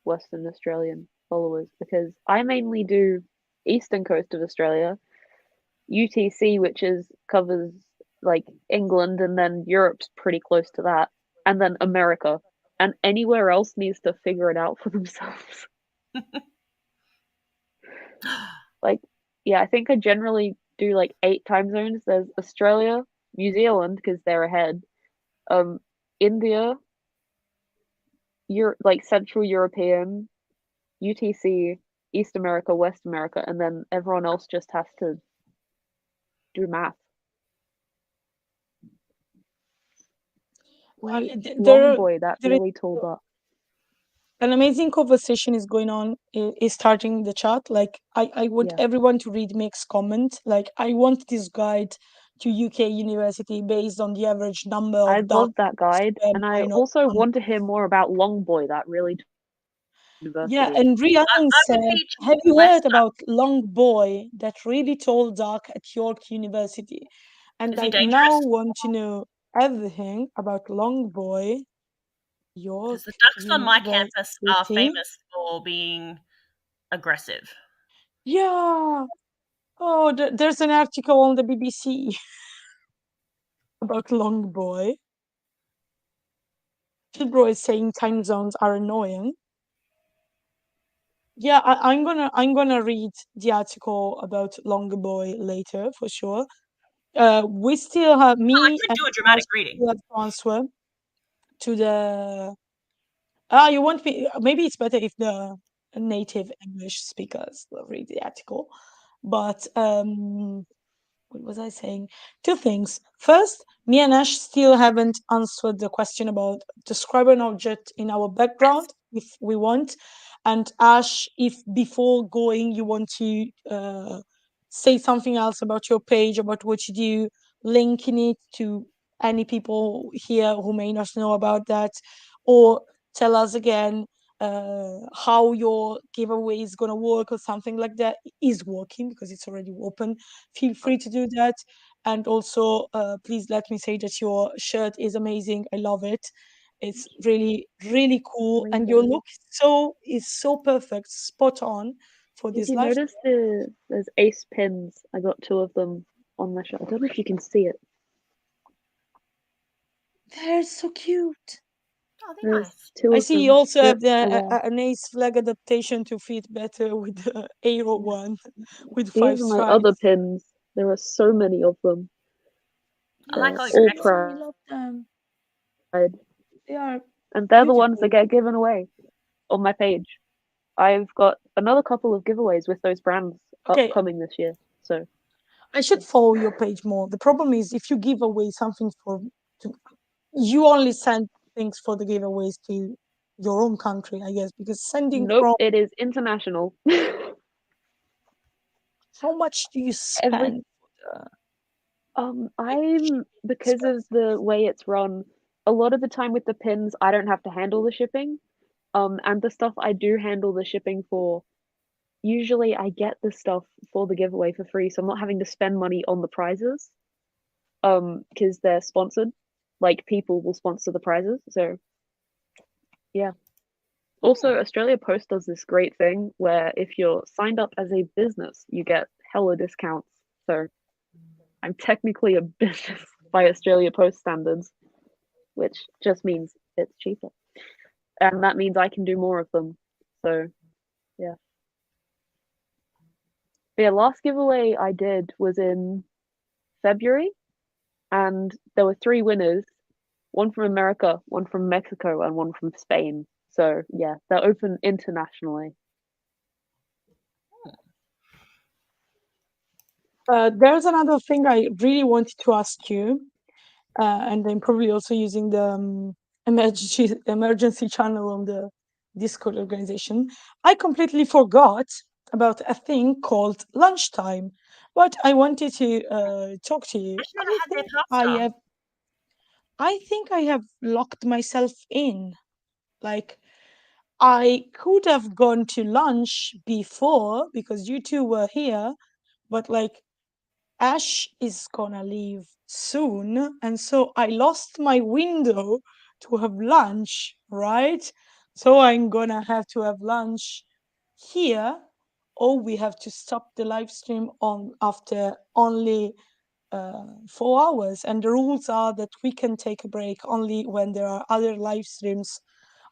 Western Australian followers because I mainly do eastern coast of Australia, UTC, which covers like England, and then Europe's pretty close to that, and then America, and anywhere else needs to figure it out for themselves. Like, yeah, I think I generally do like 8 time zones. There's Australia, New Zealand because they're ahead, India, like Central European, UTC, East America, West America, and then everyone else just has to do math. Wait, long boy, that really told up. An amazing conversation is going on, is starting in the chat. Like I want everyone to read Mick's comment. Like I want this guide to UK university based on the average number of I love that guide, and I also want to hear more about long boy. That really university. Yeah, and Rhiannon said, have you heard about long boy that really tall duck at York University? And I now want to know everything about long boy. Because the ducks on my campus are famous for being aggressive. Yeah. Oh, there's an article on the BBC about long boy. Tilbro is saying time zones are annoying. Yeah, I'm gonna read the article about long boy later for sure. We still have me. I could do a dramatic reading. Transfer to the. You want me? Maybe it's better if the native English speakers read the article. But what was I saying? 2 things. First, me and Ash still haven't answered the question about describe an object in our background if we want. And Ash, if before going you want to say something else about your page, about what you do, linking it to any people here who may not know about that, or tell us again how your giveaway is going to work or something like that is working because it's already open. Feel free to do that. And also, please let me say that your shirt is amazing. I love it. It's really, really cool. And your look is so perfect, spot on for this live. Did you notice there's ace pins? I got 2 of them on my shirt. I don't know if you can see it. They're so cute. Oh, they're nice. I see you also have an ace flag adaptation to fit better with the Aero one with 5 These are my stripes. other pins. There are so many of them. I like all your pride. Love them. They are, and they're the ones that get given away on my page. I've got another couple of giveaways with those brands upcoming this year. So I should follow your page more. The problem is if you give away something you only send things for the giveaways to your own country, I guess, because sending it is international. How much do you spend? Because of the way it's run, a lot of the time with the pins, I don't have to handle the shipping. And the stuff I do handle the shipping for, usually I get the stuff for the giveaway for free, so I'm not having to spend money on the prizes. Because they're sponsored. Like people will sponsor the prizes. So yeah. Also, Australia Post does this great thing where if you're signed up as a business, you get hella discounts. So I'm technically a business by Australia Post standards, which just means it's cheaper. And that means I can do more of them. So, yeah. But yeah, last giveaway I did was in February, and there were 3 winners, one from America, one from Mexico, and one from Spain. So, yeah, they're open internationally. There's another thing I really wanted to ask you, and I'm probably also using the emergency channel on the Discord organization. I completely forgot about a thing called lunchtime, but I wanted to talk to you. I should have had their pasta. I think I have locked myself in. Like, I could have gone to lunch before because you two were here, but like Ash is gonna leave soon, and so I lost my window to have lunch, right? So I'm gonna have to have lunch here, or we have to stop the live stream on after only 4 hours. And the rules are that we can take a break only when there are other live streams,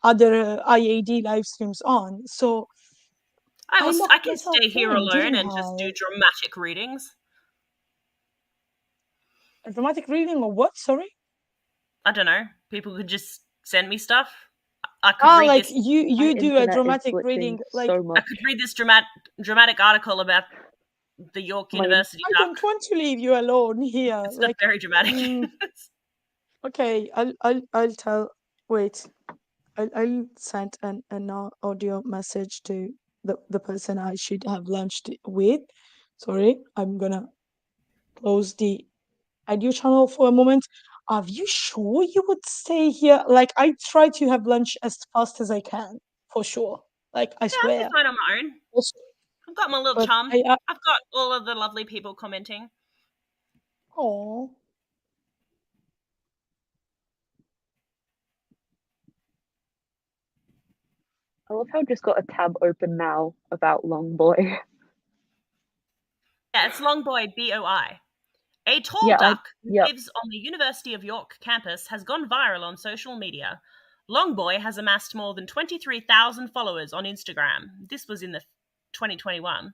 other IAD live streams on. So I I locked can myself stay here in, alone didn't and just do I? dramatic readings. A dramatic reading of what? Sorry. I don't know. People could just send me stuff. I could read Like this. you do a Internet is dramatic glitching reading, like so I much. could read this dramatic article about the York My University I duck. don't want to leave you alone here. It's not very dramatic. Okay, I'll tell. Wait, I'll send an audio message to the person I should have lunched with. Sorry, I'm gonna close the audio channel for a moment. Are you sure you would stay here? Like, I try to have lunch as fast as I can, for sure. Like, I Yeah, I'd be swear. fine on my own. Also, I've got my little but chum. I I've got all of the lovely people commenting. oh. I love how I just got a tab open now about Long Boy. Yeah, it's Longboy BOI. A tall Yeah, duck who yep. lives on the University of York campus has gone viral on social media. Longboy has amassed more than 23,000 followers on Instagram. This was in the 2021.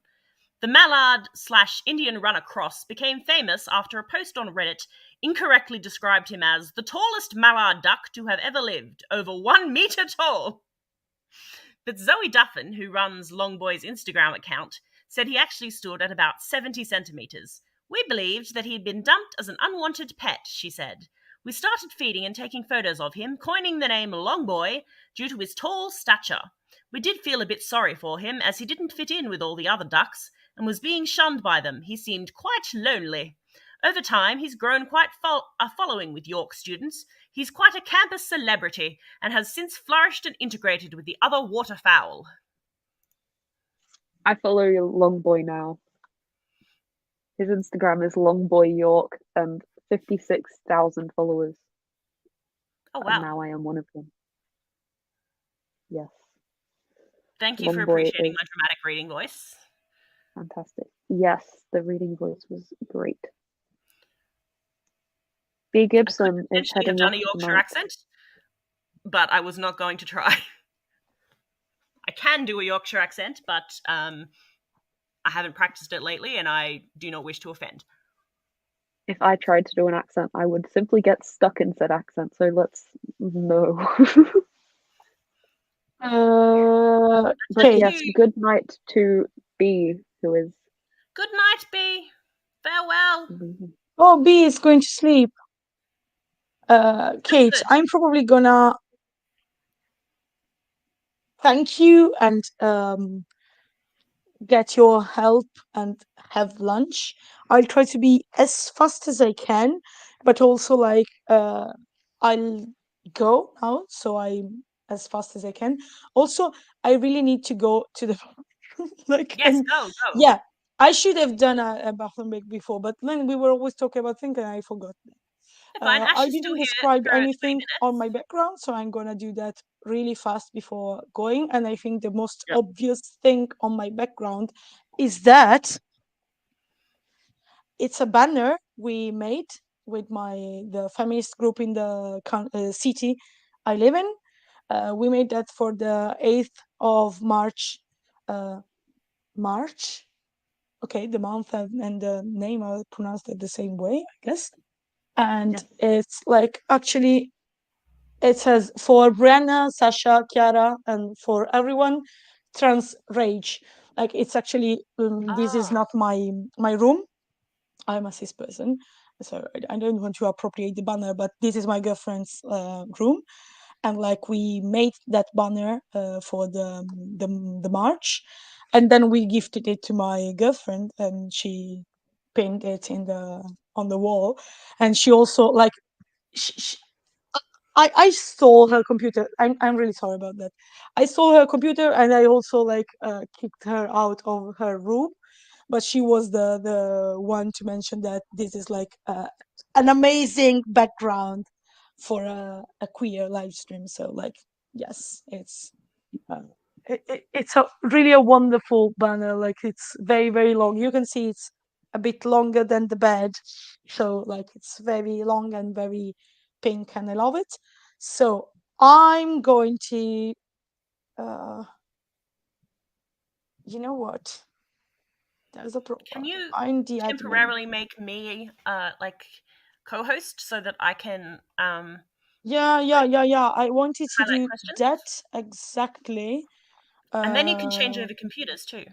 The mallard / Indian runner cross became famous after a post on Reddit incorrectly described him as the tallest mallard duck to have ever lived, over 1 meter tall. But Zoe Duffin, who runs Longboy's Instagram account, said he actually stood at about 70 centimeters. We believed that he had been dumped as an unwanted pet, she said. We started feeding and taking photos of him, coining the name Longboy due to his tall stature. We did feel a bit sorry for him as he didn't fit in with all the other ducks and was being shunned by them. He seemed quite lonely. Over time, he's grown quite a following with York students. He's quite a campus celebrity and has since flourished and integrated with the other waterfowl. I follow Long Boy now. His Instagram is Longboy York and 56,000 followers. Oh, wow. And now I am one of them. Yes. Thank you for appreciating my dramatic reading voice. Fantastic. Yes, the reading voice was great. B. Gibson is heading have done off a Yorkshire tonight. accent, but I was not going to try. I can do a Yorkshire accent, but I haven't practiced it lately, and I do not wish to offend. If I tried to do an accent, I would simply get stuck in said accent. So let's no. But yes, good night to B, who is. Good night, B. Farewell. Oh, B is going to sleep. Kate, I'm probably gonna thank you and get your help and have lunch. I'll try to be as fast as I can, but also like I'll go now, so I'm as fast as I can. Also, I really need to go to the like yes, go. Yeah, I should have done a bathroom break before, but then we were always talking about things and I forgot. I didn't describe anything on my background, so I'm gonna do that really fast before going. And I think the most obvious thing on my background is that it's a banner we made with the feminist group in the city I live in. We made that for the 8th of March. March. Okay, the month and the name are pronounced it the same way, I guess. And it's like actually it says for Brianna, Sasha, Chiara, and for everyone, trans rage. Like it's actually this is not my room. I'm a cis person, so I don't want to appropriate the banner, but this is my girlfriend's room, and like we made that banner for the march, and then we gifted it to my girlfriend, and she pinned it on the wall, and she also like she, I stole her computer. I'm really sorry about that. I stole her computer and I also like kicked her out of her room. But she was the one to mention that this is like an amazing background for a queer live stream. So like yes, uh, it's a really a wonderful banner. Like it's very very long. You can see it's a bit longer than the bed, so like it's very long and very pink, and I love it. So I'm going to, you know what? There's a problem. Can you I'm the admin. temporarily make me like co-host so that I can Yeah. I wanted to highlight do questions? that exactly. And then you can change over computers too.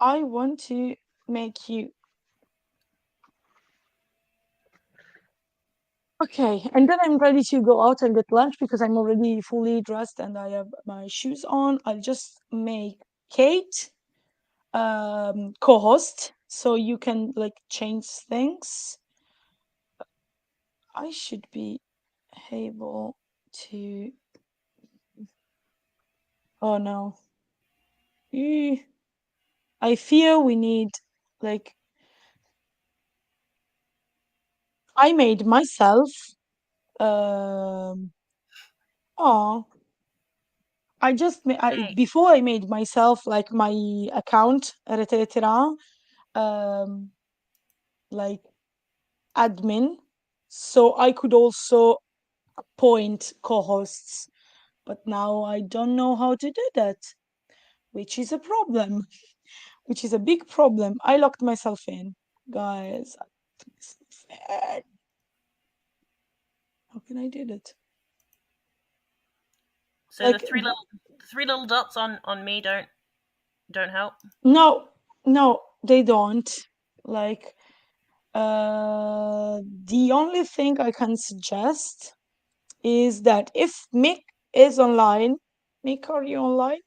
I want to make you. Okay, and then I'm ready to go out and get lunch because I'm already fully dressed and I have my shoes on. I'll just make Kate co-host so you can like change things. I should be able to. Oh no. I fear we need like I made myself oh I just before I made myself like my account like admin, so I could also appoint co-hosts, but now I don't know how to do that, which is a problem, which is a big problem. I locked myself in, guys. How can I do that? So like, the three little dots on me don't help. No, they don't. Like, the only thing I can suggest is that if Mick is online, Mick, are you online?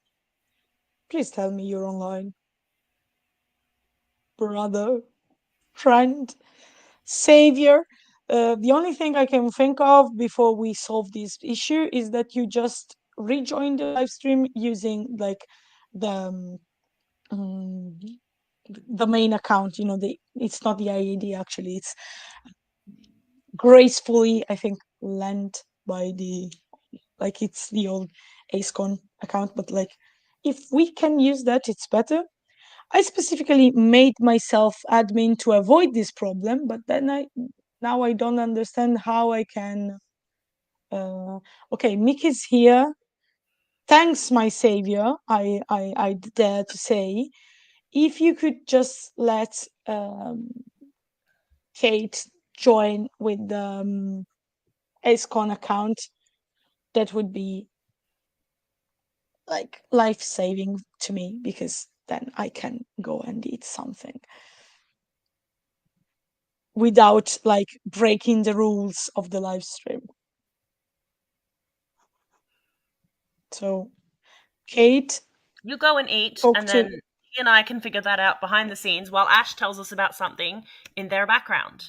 Please tell me you're online. Brother, friend, savior. The only thing I can think of before we solve this issue is that you just rejoin the live stream using like the the main account. You know, it's not the IAD actually. It's gracefully, I think, lent by the like it's the old AceCon account, but like if we can use that, it's better. I specifically made myself admin to avoid this problem, but then now I don't understand how I can. Okay, Mick is here. Thanks, my savior. I dare to say, if you could just let Kate join with the AceCon account, that would be like life-saving to me, because then I can go and eat something without like breaking the rules of the live stream. So, Kate, you go and eat, and then he and I can figure that out behind the scenes while Ash tells us about something in their background.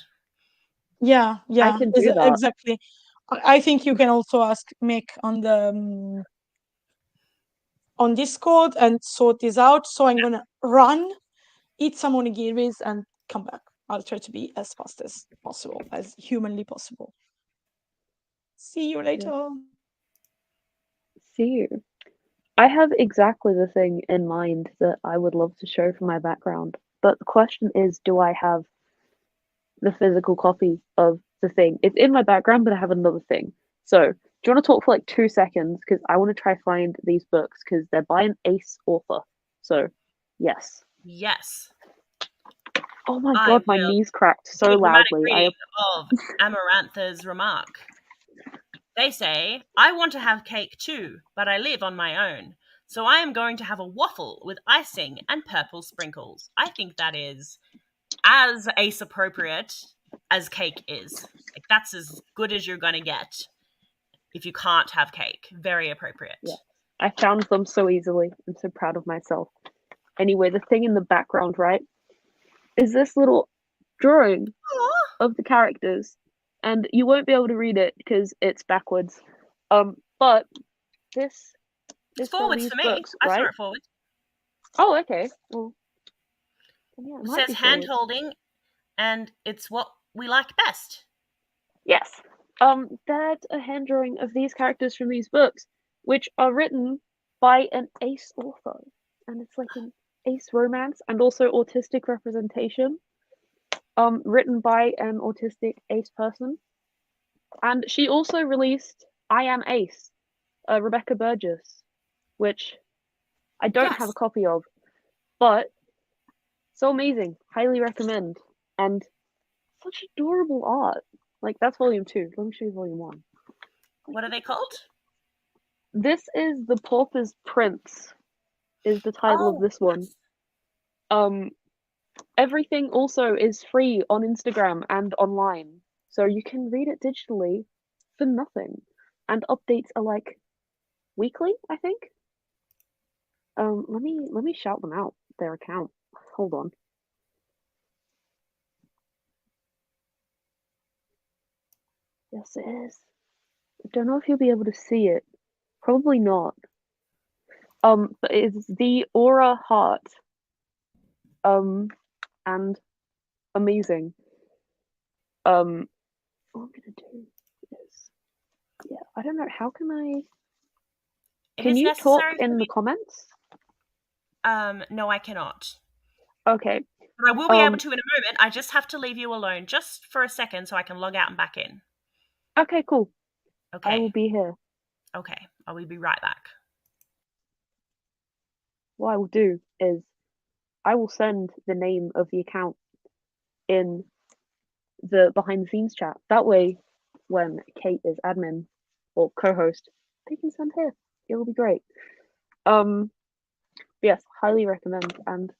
Yeah, I can do that. exactly. I think you can also ask Mick on the on Discord and sort this out. So I'm gonna run, eat some onigiris, and come back. I'll try to be as fast as possible, as humanly possible. See you later. Yeah. See you. I have exactly the thing in mind that I would love to show for my background, but the question is, do I have the physical copy of the thing. It's in my background, but I have another thing. So, do you want to talk for like 2 seconds? Because I want to try find these books because they're by an ace author. So, yes. Yes. Oh my god, my knees cracked so loudly. Of Amarantha's remark. They say, I want to have cake too, but I live on my own. So I am going to have a waffle with icing and purple sprinkles. I think that is as ace appropriate as cake is. Like, that's as good as you're going to get if you can't have cake. Very appropriate. Yeah. I found them so easily. I'm so proud of myself. Anyway, the thing in the background, right, is this little drawing of the characters, and you won't be able to read it because it's backwards. But this it's is forwards for me. Books, right? I saw it forwards. Oh, okay. Well, yeah, it says hand holding, and it's what we like best. Yes. That's a hand drawing of these characters from these books, which are written by an ace author, and it's like an ace romance and also autistic representation. Written by an autistic ace person, and she also released I Am Ace, Rebecca Burgess, which I don't have a copy of, but so amazing. Highly recommend. And such adorable art. Like, that's volume 2. Let me show you volume 1. What are they called? This is The Pauper's Prince, is the title of this one. Everything also is free on Instagram and online, so you can read it digitally for nothing. And updates are like weekly, I think. Let me shout them out, their account. Hold on. Yes, it is. I don't know if you'll be able to see it. Probably not. But it's the Aura Heart. And amazing. What I'm gonna do is, yeah, I don't know. How can I? Can you talk in the comments? No, I cannot. Okay. But I will be able to in a moment. I just have to leave you alone just for a second so I can log out and back in. Okay, cool. Okay. I will be here. Okay, I will be right back. What I will do is I will send the name of the account in the behind the scenes chat. That way, when Kate is admin or co-host, they can send here. It will be great. Yes, highly recommend. And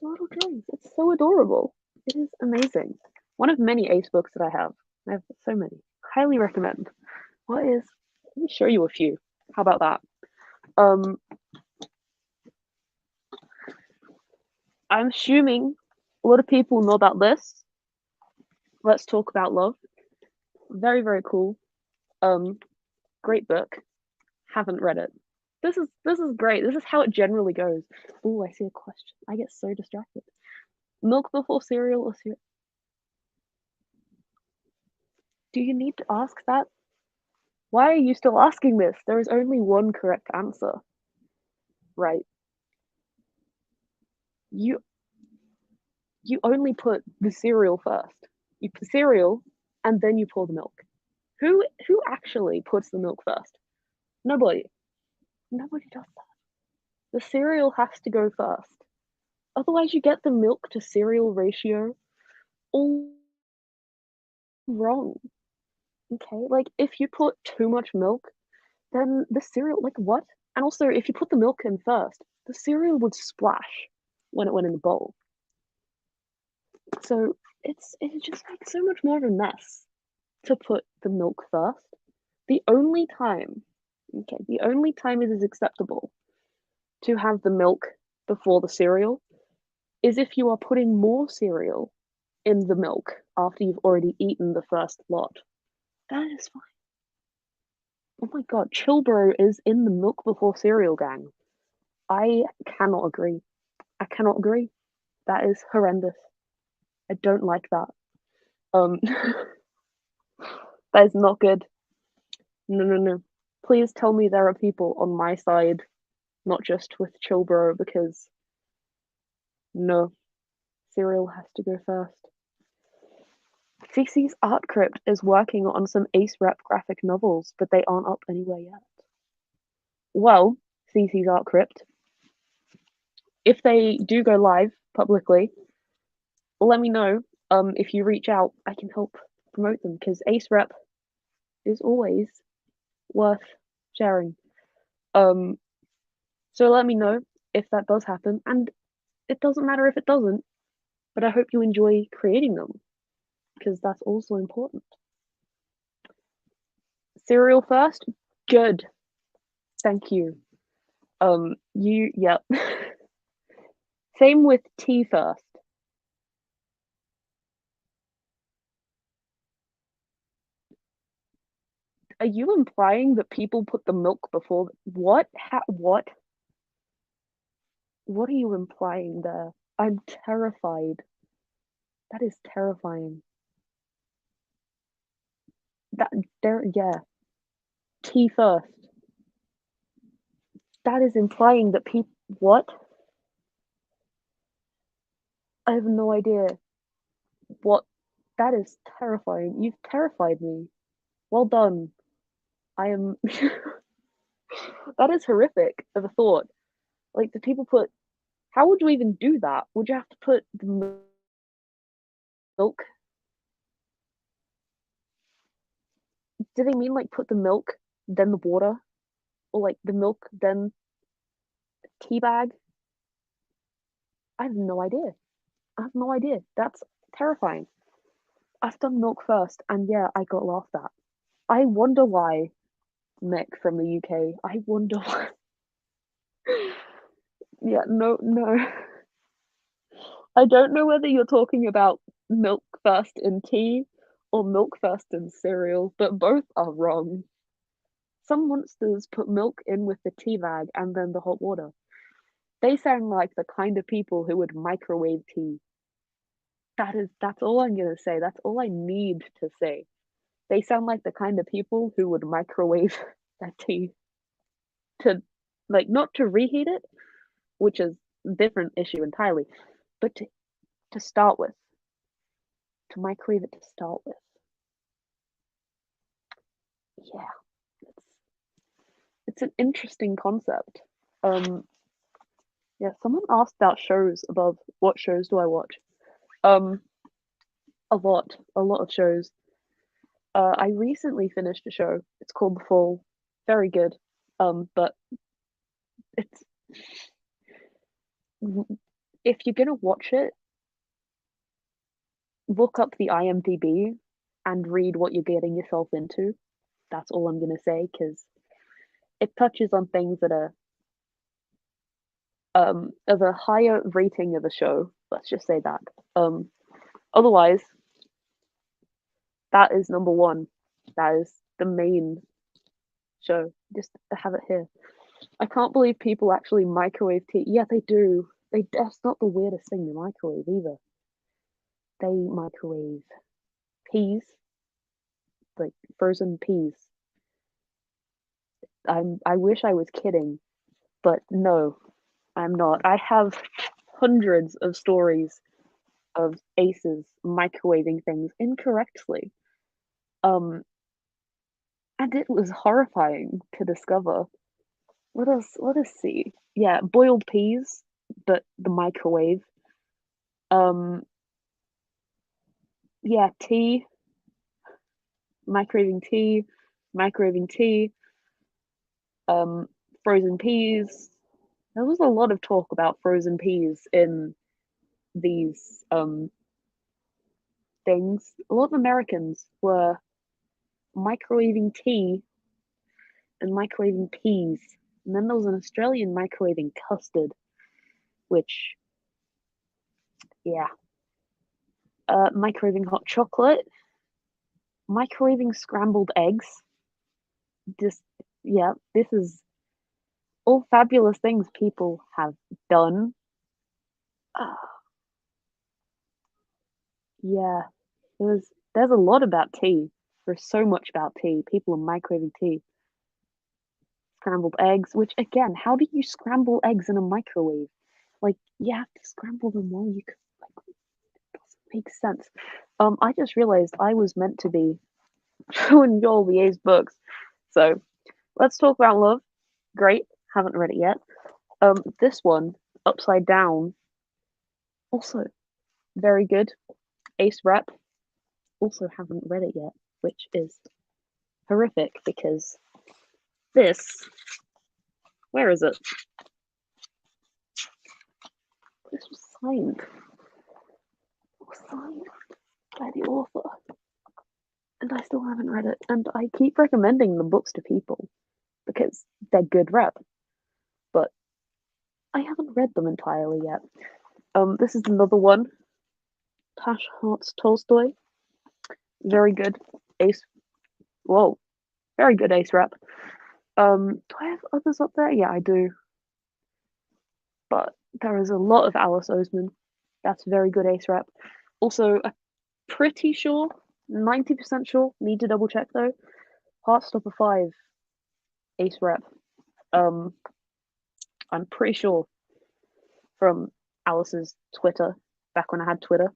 the little drawings, it's so adorable. It is amazing. One of many ace books that I have. I have so many. Highly recommend. Let me show you a few. How about that? I'm assuming a lot of people know about this. Let's Talk About Love. Very, very cool. Great book. Haven't read it. This is great. This is how it generally goes. Oh, I see a question. I get so distracted. Milk before cereal or cereal? Do you need to ask that? Why are you still asking this? There is only one correct answer. Right. You only put the cereal first. You put the cereal and then you pour the milk. Who actually puts the milk first? Nobody. Nobody does that. The cereal has to go first. Otherwise you get the milk to cereal ratio all wrong. Okay, like if you put too much milk, then the cereal, like what? And also, if you put the milk in first, the cereal would splash when it went in the bowl. So it just makes so much more of a mess to put the milk first. The only time it is acceptable to have the milk before the cereal is if you are putting more cereal in the milk after you've already eaten the first lot. That is fine. Oh my god, Chilbro is in the milk before cereal gang. I cannot agree. I cannot agree. That is horrendous. I don't like that. That is not good. No. Please tell me there are people on my side, not just with Chilbro, because no, cereal has to go first. CC's Art Crypt is working on some Ace Rep graphic novels, but they aren't up anywhere yet. Well, CC's Art Crypt, if they do go live publicly, let me know. If you reach out, I can help promote them, because Ace Rep is always worth sharing. So let me know if that does happen, and it doesn't matter if it doesn't, but I hope you enjoy creating them, because that's also important. Cereal first? Good. Thank you. Yep. Same with tea first. Are you implying that people put the milk before? What? What? What are you implying there? I'm terrified. That is terrifying. Yeah. Tea first. That is implying that people. What? I have no idea. What? That is terrifying. You've terrified me. Well done. I am. That is horrific of a thought. Like, do people put. How would you even do that? Would you have to put the milk? Do they mean like put the milk, then the water? Or like the milk, then tea bag? I have no idea. I have no idea. That's terrifying. I've done milk first, and yeah, I got laughed at. I wonder why, Mick from the UK. I wonder why. Yeah, no. I don't know whether you're talking about milk first in tea or milk first in cereal, but both are wrong. Some monsters put milk in with the tea bag and then the hot water. They sound like the kind of people who would microwave tea. That's all I'm gonna say. That's all I need to say. They sound like the kind of people who would microwave their tea to, like, not to reheat it, which is a different issue entirely, but to start with. To microwave it to start with. Yeah. It's an interesting concept. Yeah, someone asked about shows above. What shows do I watch? A lot of shows. I recently finished a show. It's called The Fall. Very good. But it's if you're gonna watch it, look up the IMDb and read what you're getting yourself into. That's all I'm gonna say, because it touches on things that are of a higher rating of a show. Let's just say that. Otherwise, that is number one. That is the main show. Just to have it here. I can't believe people actually microwave tea. Yeah, they do. That's not the weirdest thing to microwave either. They microwave peas, like frozen peas. I wish I was kidding, but no, I'm not. I have hundreds of stories of aces microwaving things incorrectly. And it was horrifying to discover. Let us see. Yeah, boiled peas, but the microwave. Um yeah, tea, microwaving tea, microwaving tea, frozen peas. There was a lot of talk about frozen peas in these things. A lot of Americans were microwaving tea and microwaving peas. And then there was an Australian microwaving custard, which, yeah. Microwaving hot chocolate, microwaving scrambled eggs. Just, yeah, this is all fabulous things people have done. Yeah, there's a lot about tea. There's so much about tea. People are microwaving tea. Scrambled eggs, which again, how do you scramble eggs in a microwave? Like, you have to scramble them while you cook. Like, Makes sense. I just realized I was meant to be showing you all the Ace books. So let's talk about love. Great. Haven't read it yet. This one, Upside Down, also very good. Ace rep. Also haven't read it yet, which is horrific because this. Where is it? This was signed. It was signed by the author. And I still haven't read it. And I keep recommending the books to people because they're good rep. But I haven't read them entirely yet. This is another one. Tash Hearts Tolstoy. Very good. Ace. Whoa. Very good Ace rep. Do I have others up there? Yeah, I do. But there is a lot of Alice Oseman. That's very good Ace rep. Also, I'm pretty sure, 90% sure, need to double check though. Heartstopper 5 Ace rep. I'm pretty sure from Alice's Twitter, back when I had Twitter.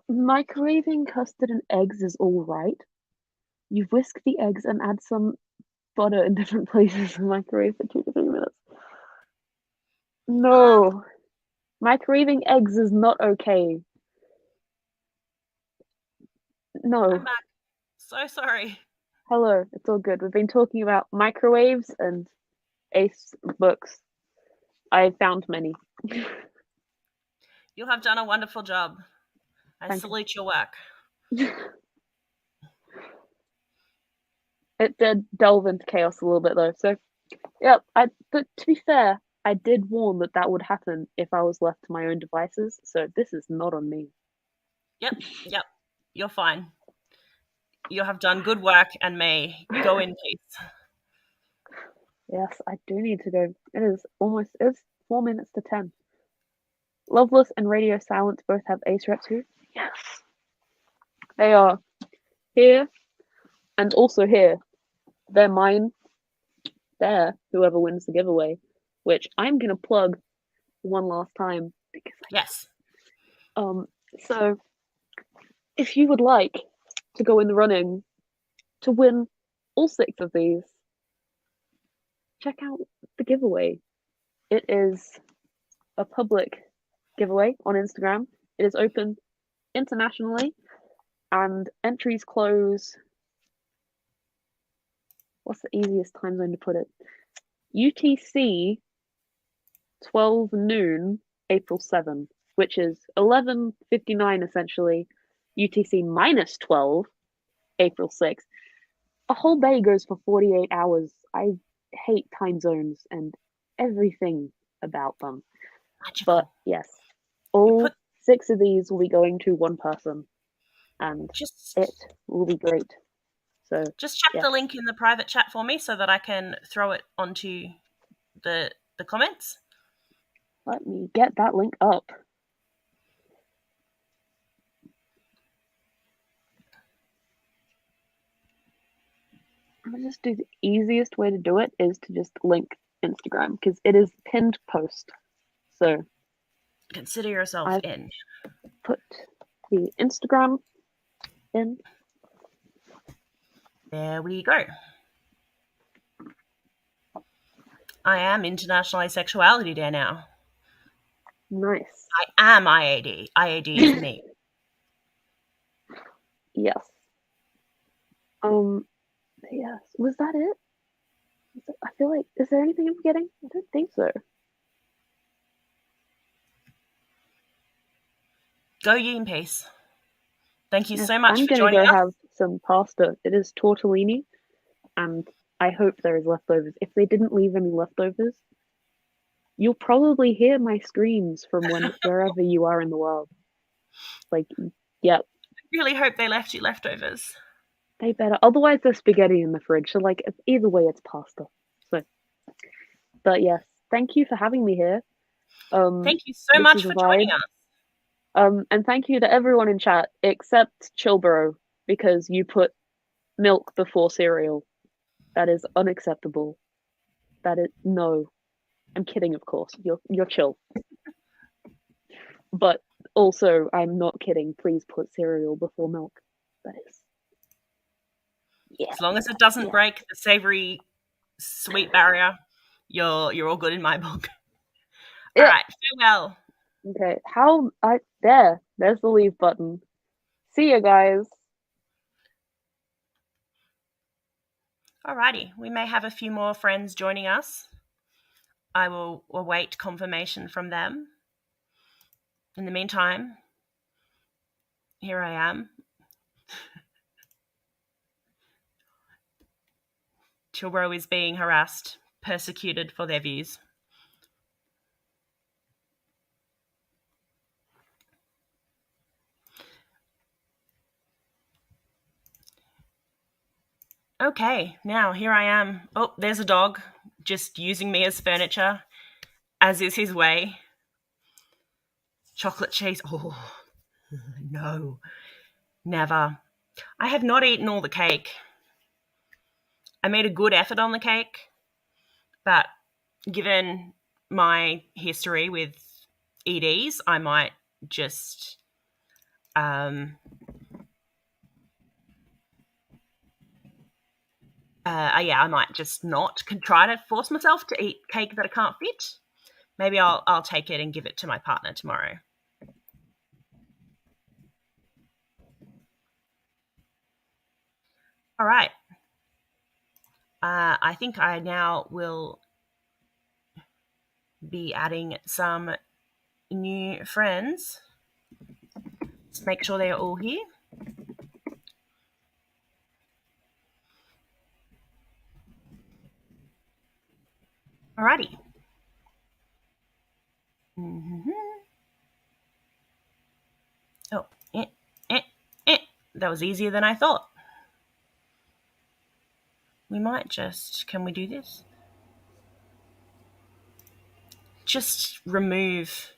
Microwaving custard and eggs is alright. You whisk the eggs and add some butter in different places and microwave for 2 to 3 minutes. No. Microwaving eggs is not okay. No. I'm back. So sorry. Hello, it's all good. We've been talking about microwaves and Ace books. I found many. You have done a wonderful job. I salute your work. It did delve into chaos a little bit though. So, yeah, but to be fair, I did warn that would happen if I was left to my own devices. So this is not on me. Yep. You're fine. You have done good work and may go in peace. Yes, I do need to go. It's 4 minutes to 10. Loveless and Radio Silence both have Ace rep too. Yes. They are here and also here. They're mine. They're whoever wins the giveaway, which I'm gonna plug one last time because yes. So if you would like to go in the running to win all 6 of these, check out the giveaway. It is a public giveaway on Instagram. It is open internationally and entries close. What's the easiest time zone to put it? UTC 12 noon, April 7, which is 11:59 essentially. UTC minus 12, April 6. A whole day goes for 48 hours. I hate time zones and everything about them. Magical. But yes, all 6 of these will be going to one person, and it will be great. So just check the link in the private chat for me so that I can throw it onto the comments. Let me get that link up. I'm gonna just do the easiest way to do it is to just link Instagram because it is pinned post. So consider yourself in. Put the Instagram in. There we go. I am International Asexuality Day now. Nice. I am IAD. IAD is me. Yes. Yes. Was that it? I feel like, is there anything I'm forgetting? I don't think so. Go ye in peace. Thank you so much for joining us. I'm going to go have some pasta. It is tortellini, and I hope there is leftovers. If they didn't leave any leftovers, you'll probably hear my screams from wherever you are in the world. Like, yeah. I really hope they left you leftovers. They better. Otherwise, there's spaghetti in the fridge. So, like, either way, it's pasta. So, but yes, thank you for having me here. Thank you so much for joining us. And thank you to everyone in chat except Chilbro because you put milk before cereal. That is unacceptable. That is no. I'm kidding, of course. You're chill. But Also, I'm not kidding. Please put cereal before milk. That is. Yeah. As long as it doesn't break the savory sweet barrier, you're all good in my book. All right, farewell. Okay, there's the leave button. See you guys. Alrighty, we may have a few more friends joining us. I will await confirmation from them. In the meantime, here I am. Chilbro is being harassed, persecuted for their views. Okay, now here I am. Oh, there's a dog just using me as furniture, as is his way. Chocolate cheese. Oh, no, never. I have not eaten all the cake. I made a good effort on the cake, but given my history with EDs, I might just I might just not try to force myself to eat cake that I can't fit. Maybe I'll take it and give it to my partner tomorrow. All right. I think I now will be adding some new friends. Just make sure they're all here. Alrighty. Oh, that was easier than I thought. We might just, can we do this? Just remove.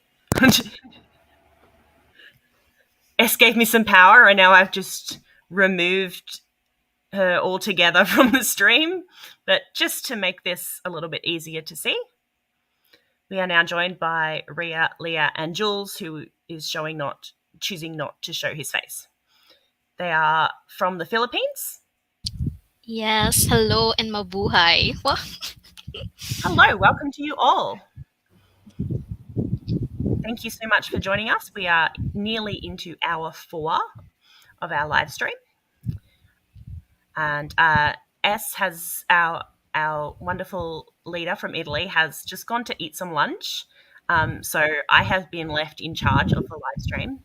S gave me some power and now I've just removed her altogether from the stream. But just to make this a little bit easier to see, we are now joined by Ria, Leah, and Jules, who is choosing not to show his face. They are from the Philippines. Yes, hello and mabuhay. Hello, welcome to you all. Thank you so much for joining us. We are nearly into hour 4 of our live stream. And S has our wonderful leader from Italy has just gone to eat some lunch. So I have been left in charge of the live stream.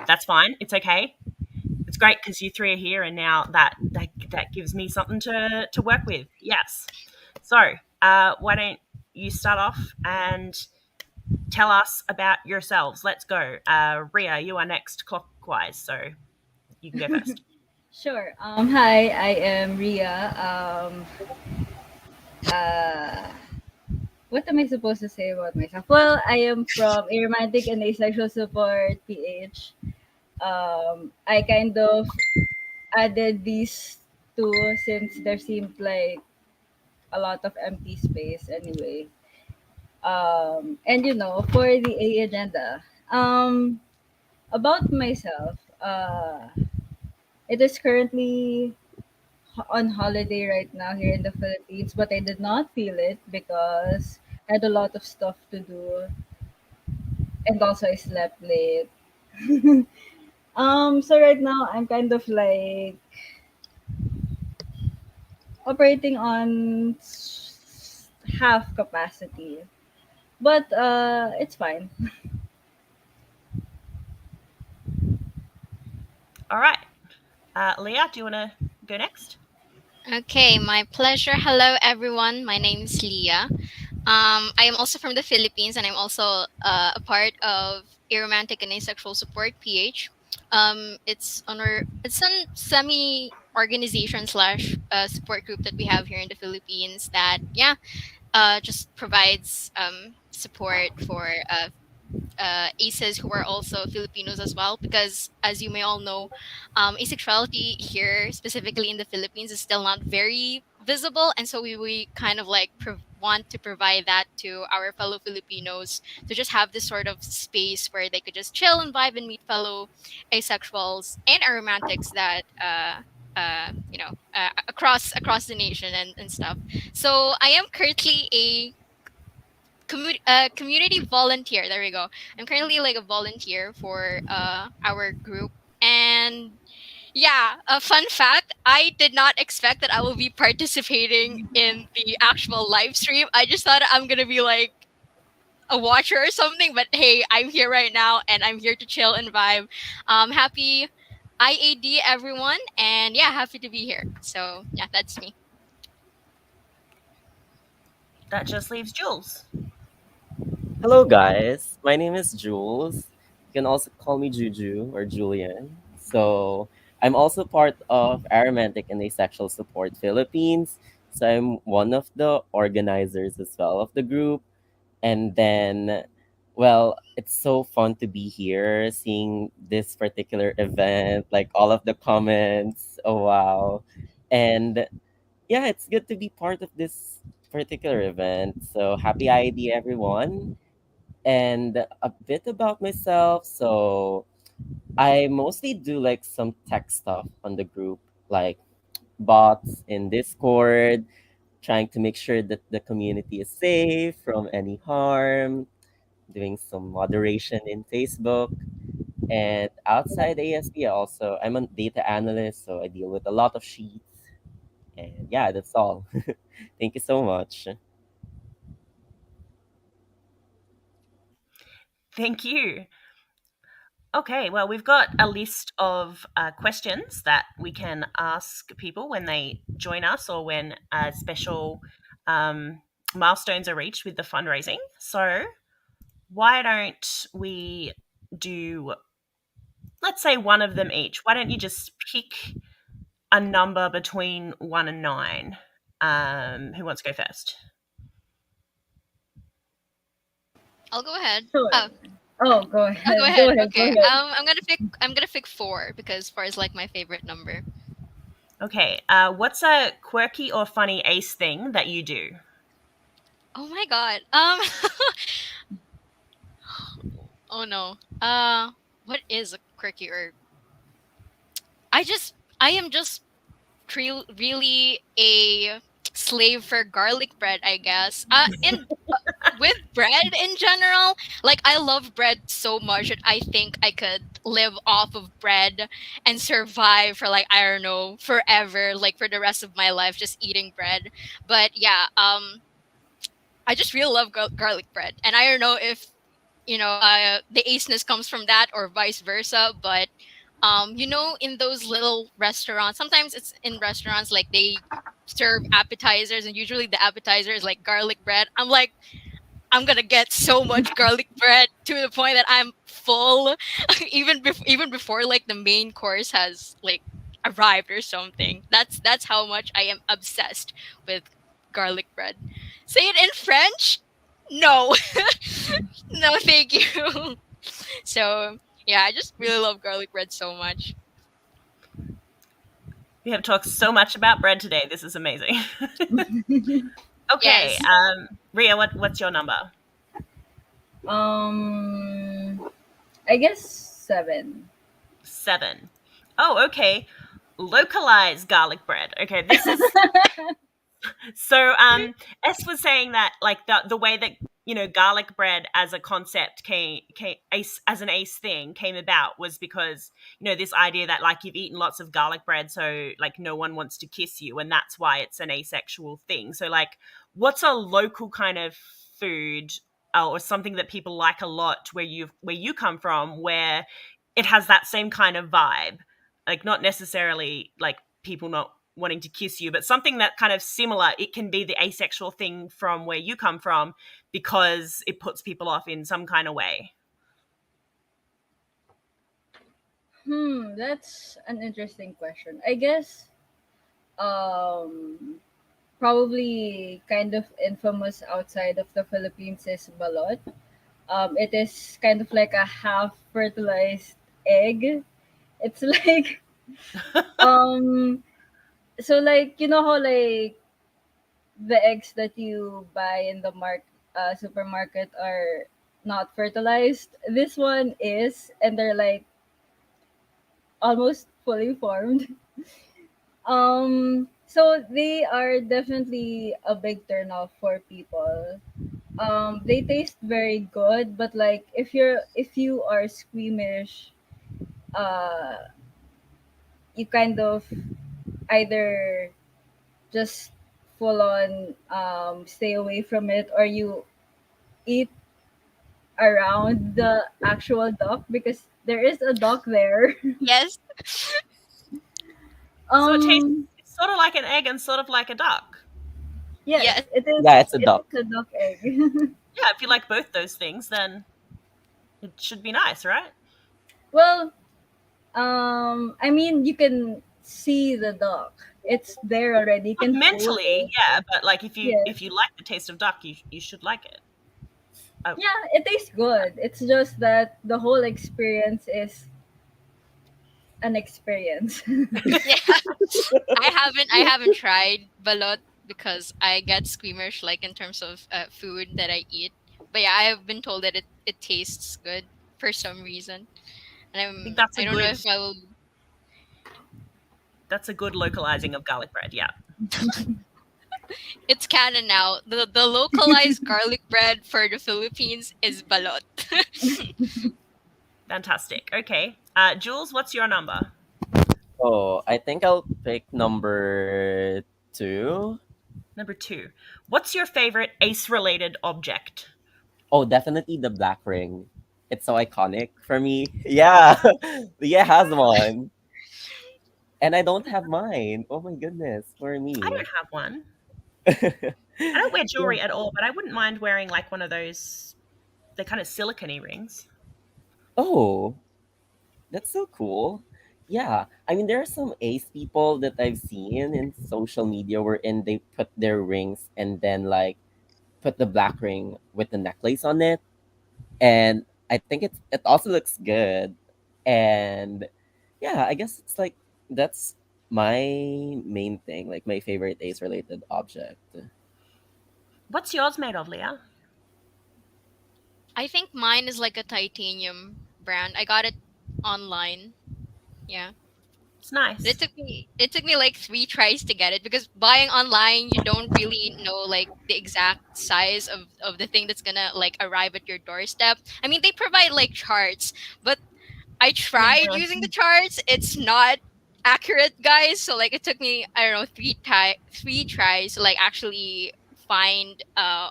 That's fine. It's okay. It's great because you three are here, and now that gives me something to work with. Yes. So why don't you start off and tell us about yourselves? Let's go. Ria, you are next clockwise, so you can go first. Sure. Hi, I am Ria. What am I supposed to say about myself? Well, I am from Aromantic and Asexual Support PH. I kind of added these two since there seemed like a lot of empty space anyway. And for the A agenda, about myself, it is currently on holiday right now here in the Philippines, but I did not feel it because I had a lot of stuff to do, and also I slept late. So right now I'm kind of like operating on half capacity, but it's fine. All right. Leah, do you want to go next? Okay, my pleasure. Hello, everyone. My name is Leah. I am also from the Philippines, and I'm also a part of Aromantic and Asexual Support PH. It's a semi organization slash support group that we have here in the Philippines that just provides support for ACEs who are also Filipinos as well, because as you may all know, asexuality here, specifically in the Philippines, is still not very visible, and so we kind of like want to provide that to our fellow Filipinos, to just have this sort of space where they could just chill and vibe and meet fellow asexuals and aromantics that across the nation and stuff. So I am currently a community volunteer. There we go. I'm currently like a volunteer for our group. And yeah, a fun fact, I did not expect that I will be participating in the actual live stream. I just thought I'm gonna be like a watcher or something, but hey, I'm here right now and I'm here to chill and vibe. Happy IAD everyone, and yeah, happy to be here. So yeah, that's me. That just leaves Jules. Hello, guys. My name is Jules. You can also call me Juju or Julian. So, I'm also part of Aromantic and Asexual Support Philippines. So, I'm one of the organizers as well of the group. And then, well, it's so fun to be here seeing this particular event, like all of the comments. Oh, wow. And yeah, it's good to be part of this particular event. So, happy ID, everyone. And a bit about myself. So I mostly do like some tech stuff on the group, like bots in Discord, trying to make sure that the community is safe from any harm, doing some moderation in Facebook. And outside ASP, also, I'm a data analyst, so I deal with a lot of sheets. And yeah, that's all. Thank you so much. Thank you. Okay, well, we've got a list of questions that we can ask people when they join us or when special milestones are reached with the fundraising. So, why don't we do, let's say, one of them each? Why don't you just pick a number between 1 and 9? Who wants to go first? I'll go ahead. Sure. Oh, Oh, go I'll ahead. go Go ahead. ahead. Go Okay. ahead. I'm gonna pick 4 because 4 is like my favorite number. Okay, what's a quirky or funny ace thing that you do? Oh my god. Oh no. What is a quirky or? I am just really a slave for garlic bread, I guess. In with bread in general, like I love bread so much that I think I could live off of bread and survive for like I don't know forever, like for the rest of my life, just eating bread. But yeah, I just really love garlic bread, and I don't know if the aceness comes from that or vice versa, but in those little restaurants, sometimes it's in restaurants like they serve appetizers, and usually the appetizer is like garlic bread. I'm like, I'm gonna get so much garlic bread to the point that I'm full, even before like the main course has like arrived or something. That's how much I am obsessed with garlic bread. Say it in French? No, no, thank you. So yeah, I just really love garlic bread so much. We have talked so much about bread today. This is amazing. Okay, Yes. Ria, what's your number? I guess 7. 7. Oh, okay. Localized garlic bread. Okay, this is so. S was saying that like the way that garlic bread as a concept came as an ace thing came about was because this idea that like you've eaten lots of garlic bread, so like no one wants to kiss you, and that's why it's an asexual thing. So like, what's a local kind of food or something that people like a lot where you come from, where it has that same kind of vibe, like not necessarily like people not wanting to kiss you, but something that kind of similar. It can be the asexual thing from where you come from because it puts people off in some kind of way. That's an interesting question. I guess probably kind of infamous outside of the Philippines is balot. It is kind of like a half fertilized egg. It's like um so like how like the eggs that you buy in the supermarket are not fertilized. This one is, and they're like almost fully formed. So they are definitely a big turnoff for people. They taste very good, but like if you are squeamish, uh, you kind of either just full on stay away from it, or you eat around the actual duck because there is a duck there. Yes. So it tastes um it's sort of like an egg and sort of like a duck. yes, Yes. it is Yeah, it's a it duck. is a duck egg. Yeah, if you like both those things, then it should be nice, right? Well, I mean, you can see the duck. It's there already. You can feel Mentally, it. yeah, but like Yes. if you like the taste of duck, you should like it. Oh, Yeah, it tastes good. It's just that the whole experience is an experience. Yeah. I haven't tried balot because I get squeamish like in terms of food that I eat. But yeah, I have been told that it tastes good for some reason. And I think that's I don't know if I will. a good localizing of garlic bread. Yeah, It's canon now. The localized garlic bread for the Philippines is balot. fantastic. Okay, Jules, what's your number? Oh, I think I'll pick number 2. Number 2. What's your favorite ace-related object? Oh, definitely the black ring. It's so iconic for me. Yeah. Yeah, has one. And I don't have mine. Oh my goodness, for I me. don't have one. I don't wear Yeah. jewelry at all, but I wouldn't mind wearing like one of those. They're kind of silicone rings. Oh, that's so cool. Yeah. I mean, there are some ace people that I've seen in social media wherein they put their rings and then like put the black ring with the necklace on it. And I think it also looks good. And yeah, I guess it's like that's my main thing, like my favorite ace related object. What's yours made of, Leah? I think mine is like a titanium brand. I got it online. Yeah. It's But nice. it took me like 3 tries to get it because buying online you don't really know like the exact size of the thing that's gonna like arrive at your doorstep. I mean they provide like charts, but I tried Yeah. using the charts. It's not accurate, guys. So like it took me I don't know 3 tries to like actually find a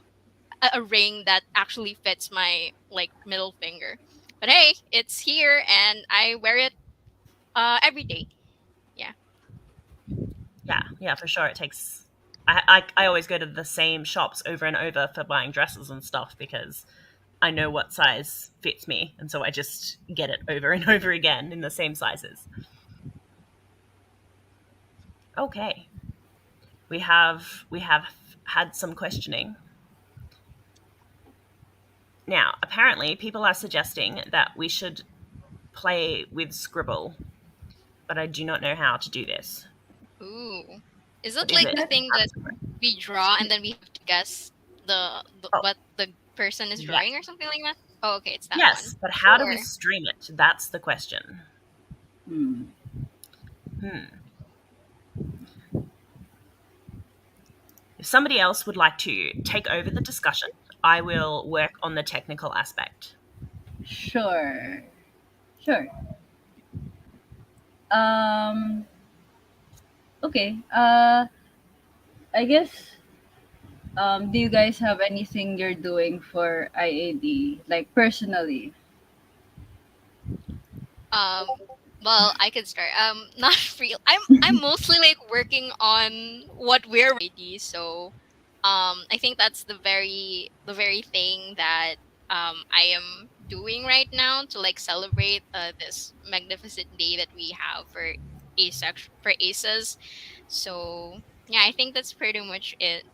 ring that actually fits my like middle finger. But hey, it's here and I wear it every day. Yeah. Yeah, for sure. It takes. I always go to the same shops over and over for buying dresses and stuff because I know what size fits me, and so I just get it over and over again in the same sizes. Okay, we have had some questioning. Now, apparently, people are suggesting that we should play with Scribble, but I do not know how to do this. Ooh. Is What it is like it? the thing that we draw and then we have to guess the Oh, what the person is yes. drawing or something like that? Oh, okay, it's that one. Yes, but how do we Sure. stream it? That's the question. Hmm. Hmm. If somebody else would like to take over the discussion, I will work on the technical aspect. Sure. Sure. Um. Okay. I guess. Do you guys have anything you're doing for IAD, like personally? Um, well, I could start. Not real. I'm mostly like working on what we're ID. So, I think that's the very thing that I am doing right now to like celebrate this magnificent day that we have for ACEs. So yeah, I think that's pretty much it.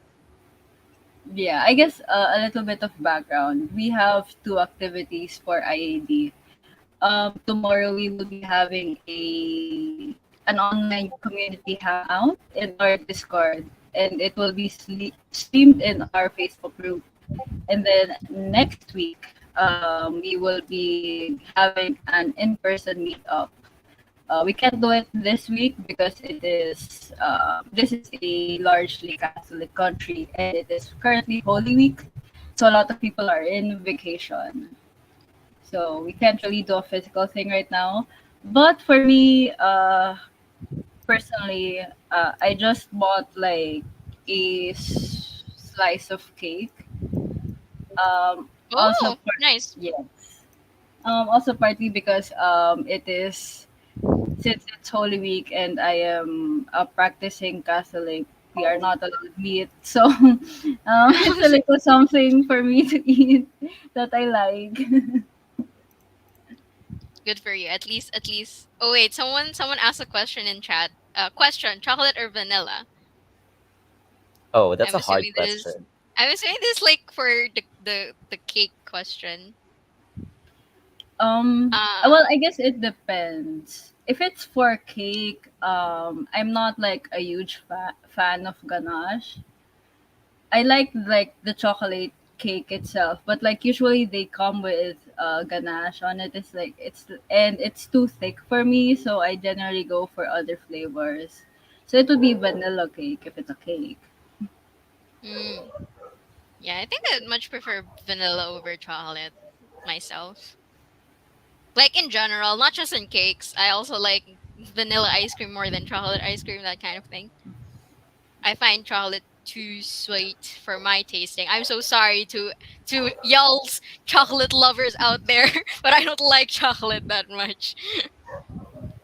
Yeah, I guess a little bit of background. We have two activities for IAD. Tomorrow we will be having an online community hangout in our Discord. and it will be streamed in our Facebook group. And then next week, we will be having an in-person meetup. We can't do it this week because this is a largely Catholic country and it is currently Holy Week, so a lot of people are in vacation. So we can't really do a physical thing right now. But for me, personally, I just bought like a slice of cake. Also, Oh, nice. yes. Also partly because it is since it's Holy Week and I am a practicing Catholic, we are not allowed meat. So it's a little something for me to eat that I like. Good for you. At least. Oh wait, someone asked a question in chat. Question: chocolate or vanilla? Oh, that's I'm a hard assuming this. question. I'm assuming this like for the cake question. Well, Uh, I guess it depends. If it's for cake, I'm not like a huge fan of ganache. I like the chocolate cake itself, but like usually they come with ganache on it. It's like it's too thick for me, so I generally go for other flavors. So it would be vanilla cake if it's a cake. mm, yeah, I think I'd much prefer vanilla over chocolate myself. Like in general, not just in cakes. I also like vanilla ice cream more than chocolate ice cream, that kind of thing. I find chocolate too sweet for my tasting. I'm so sorry to y'all's chocolate lovers out there, but I don't like chocolate that much.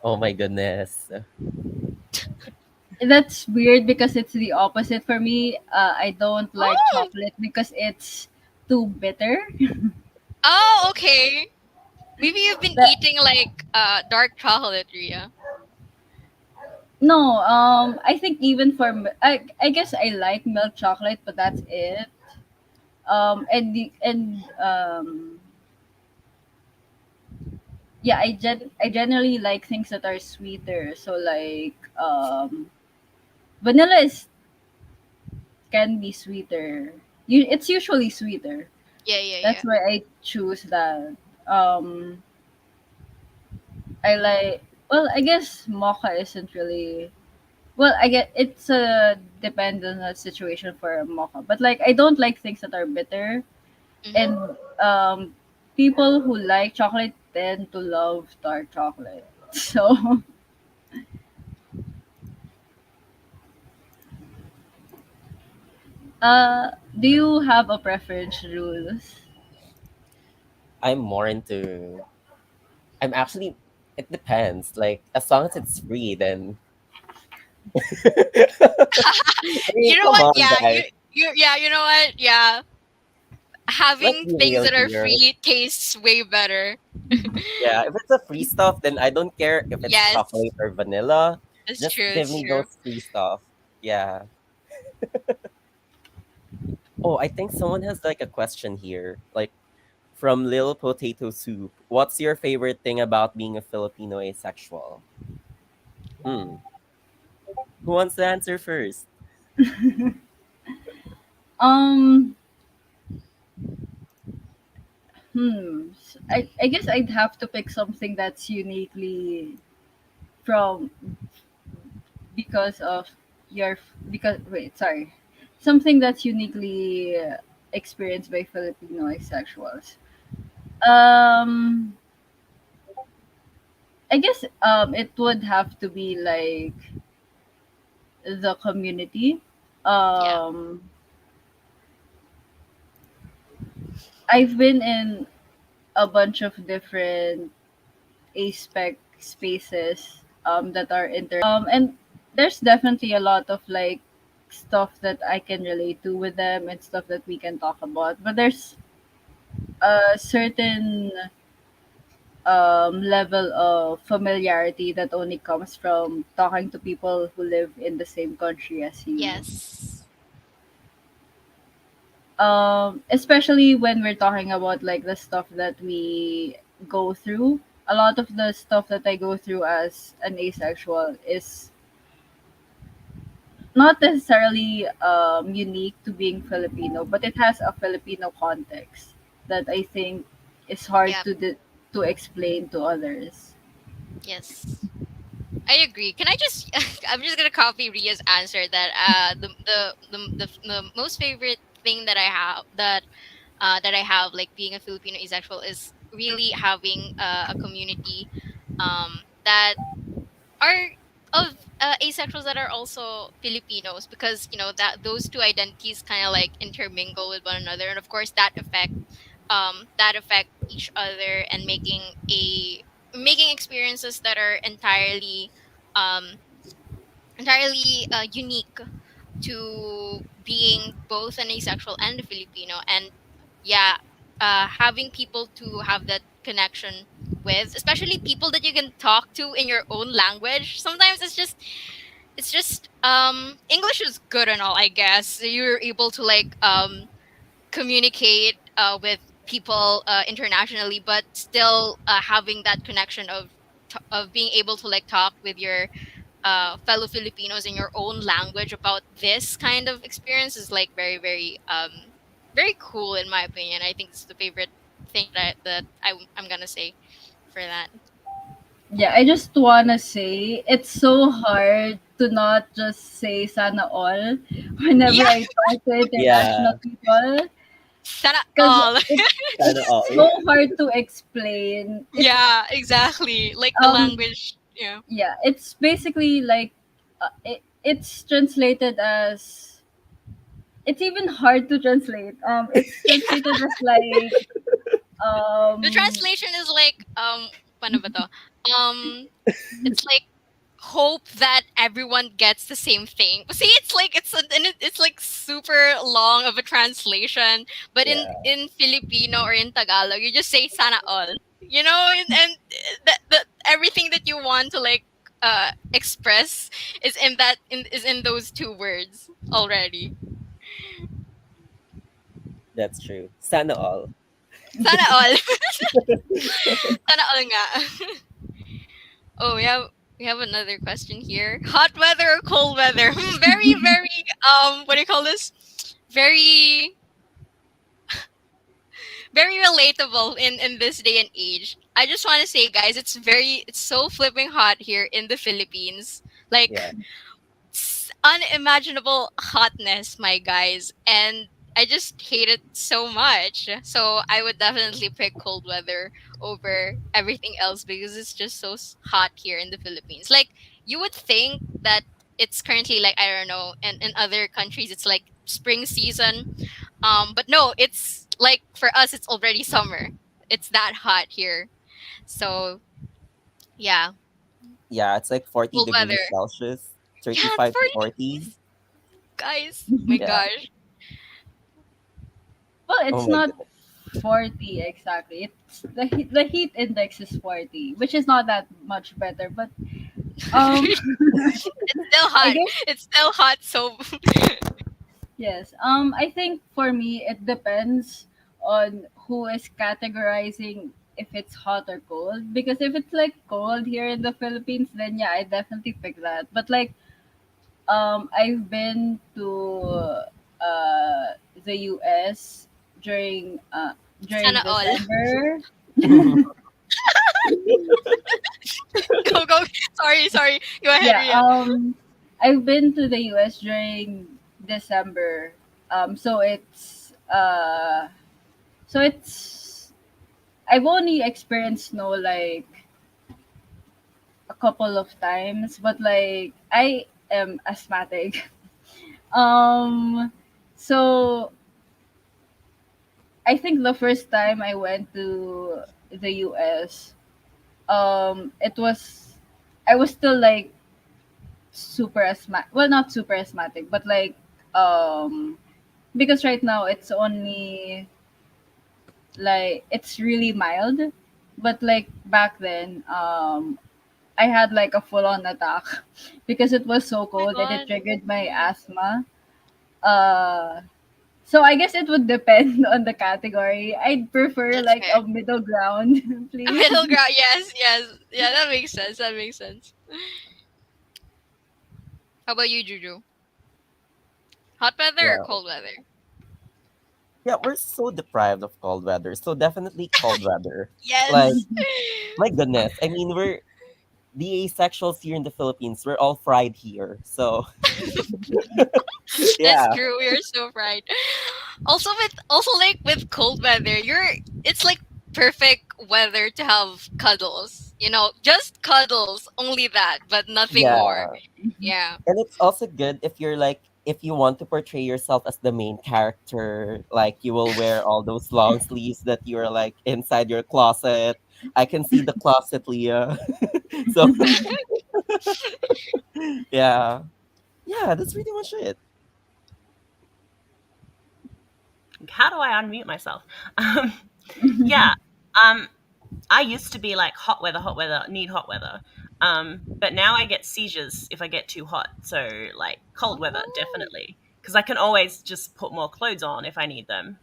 Oh my goodness. That's weird because it's the opposite for me. I don't like Oh, chocolate because it's too bitter. oh, okay. Maybe you've been That eating like dark chocolate, Ria. no, I think even for I guess I like milk chocolate, but that's it. And yeah, I generally like things that are sweeter. So like vanilla is can be sweeter. It's usually sweeter. Yeah, yeah, That's yeah. why I choose that. Um, I like. Well, I guess mocha isn't really. Well, I get it's a depend on the situation for a mocha, but like I don't like things that are bitter, Mm-hmm. and people who like chocolate tend to love dark chocolate. So, do you have a preference, Rules? I'm more into. I'm actually. It depends. Like, as long as it's free, then. I mean, You know come what? on, Yeah, guys. you know what? Yeah, Let's having be things real that are here. free tastes way better. Yeah, if it's a free stuff, then I don't care if it's Yes, chocolate or vanilla. that's Just true. give It's me true. those free stuff. Yeah. Oh, I think someone has like a question here. Like from Lil Potato Soup. What's your favorite thing about being a Filipino asexual? Hmm. Who wants to answer first? Um, I guess I'd have to pick something that's uniquely from because of your because wait sorry something that's uniquely experienced by Filipino asexuals. Um, I guess it would have to be like the community. Yeah. Um, I've been in a bunch of different aspec spaces that are and there's definitely a lot of like stuff that I can relate to with them and stuff that we can talk about. But there's a certain level of familiarity that only comes from talking to people who live in the same country as you. Yes. Especially when we're talking about like the stuff that we go through. A lot of the stuff that I go through as an asexual is not necessarily unique to being Filipino, but it has a Filipino context that I think is hard Yeah. to explain to others. Yes. I agree. Can I just? I'm just gonna copy Ria's answer that the most favorite thing that I have, like being a Filipino asexual, is really having a community that are of asexuals that are also Filipinos, because that those two identities kind of like intermingle with one another, and of course that affect each other, and making experiences that are um entirely unique to being both an asexual and a Filipino. And yeah, having people to have that connection with, especially people that you can talk to in your own language. Sometimes it's just English is good and all, I guess. You're able to like communicate with people internationally, but still having that connection of being able to like talk with your fellow Filipinos in your own language about this kind of experience is like very, very cool in my opinion. I think it's the favorite thing I'm gonna say for that. Yeah, I just wanna say it's so hard to not just say sana all whenever Yeah, I talk to international Yeah, people, sana because all. sana it's all. so hard to explain. Yeah, exactly. Like the Um language. Yeah. it's basically like it's translated as, it's even hard to translate. It's translated as like The um translation is like paano ba to? It's like hope that everyone gets the same thing. See, it's like super long of a translation, but Yeah, in Filipino or in Tagalog, you just say sana all. And everything that you want to like express is in those two words already. that's true. Sana all. Sana all. Sana all nga. Oh, we have another question here. Hot weather or cold weather? Very, very what do you call this? Very, very relatable in this day and age. I just want to say, guys, it's so flipping hot here in the Philippines. Like Yeah, unimaginable hotness, my guys, and I just hate it so much. So I would definitely pick cold weather over everything else because it's just so hot here in the Philippines. Like you would think that it's currently like, I don't know, in other countries it's like spring season. But no, it's like for us it's already summer. It's that hot here. So yeah, yeah. It's like 40 cold weather. degrees Celsius, Yeah, 35 to 40 40. degrees, guys. My Yeah. gosh. well, Oh it's my not goodness. 40 exactly. It's the heat index is 40, which is not that much better, but um It's still I hot. guess It's still hot. So yes. I think for me it depends on who is categorizing if it's hot or cold. Because if it's like cold here in the Philippines, then yeah, I definitely pick that. But like I've been to the US during sana all. December. Go go. Sorry. Go ahead, Yeah, Ria. I've been to the US during December. So it's I've only experienced snow like a couple of times, but like I am asthmatic. Um, so I think the first time I went to the US, it was, I was still like super asthmatic. Well, not super asthmatic, but like because right now it's only like it's really mild, but like back then I had like a full on attack because it was so Oh my cold and it god. triggered my asthma. Uh so I guess it would depend on the category. I'd prefer That's like fair. a middle ground, A please. middle ground. Yes, yes. Yeah, that makes sense. That makes sense. How about you, Juju? Hot weather or Yeah. cold weather? Yeah, we're so deprived of cold weather. So definitely cold weather. Like, Yes. my goodness. I mean, we're the asexuals here in the Philippines. We're all fried here. So That's yeah, true. We're so right. Also like with cold weather, it's like perfect weather to have cuddles. You know, just cuddles, only that, but nothing more. yeah. Yeah. And it's also good if you're like if you want to portray yourself as the main character, like you will wear all those long sleeves that you're like inside your closet. I can see the closet, Leah. So yeah. Yeah, that's pretty much it. How do I unmute myself? Yeah. Um, I used to be like hot weather, need hot weather. But now I get seizures if I get too hot. So like cold weather, definitely. Because I can always just put more clothes on if I need them.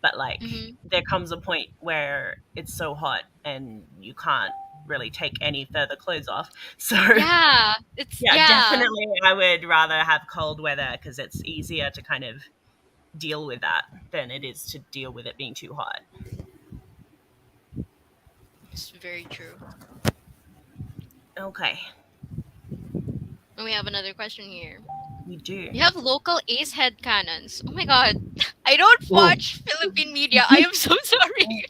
But like Hmm. there comes a point where it's so hot and you can't really take any further clothes off. So Yeah. It's yeah, yeah. definitely I would rather have cold weather because it's easier to kind of deal with that than it is to deal with it being too hot. It's very true. Okay, And we have another question here. we do. You have local ace head cannons. Oh my god. I don't Ooh, watch Philippine media. I am so sorry.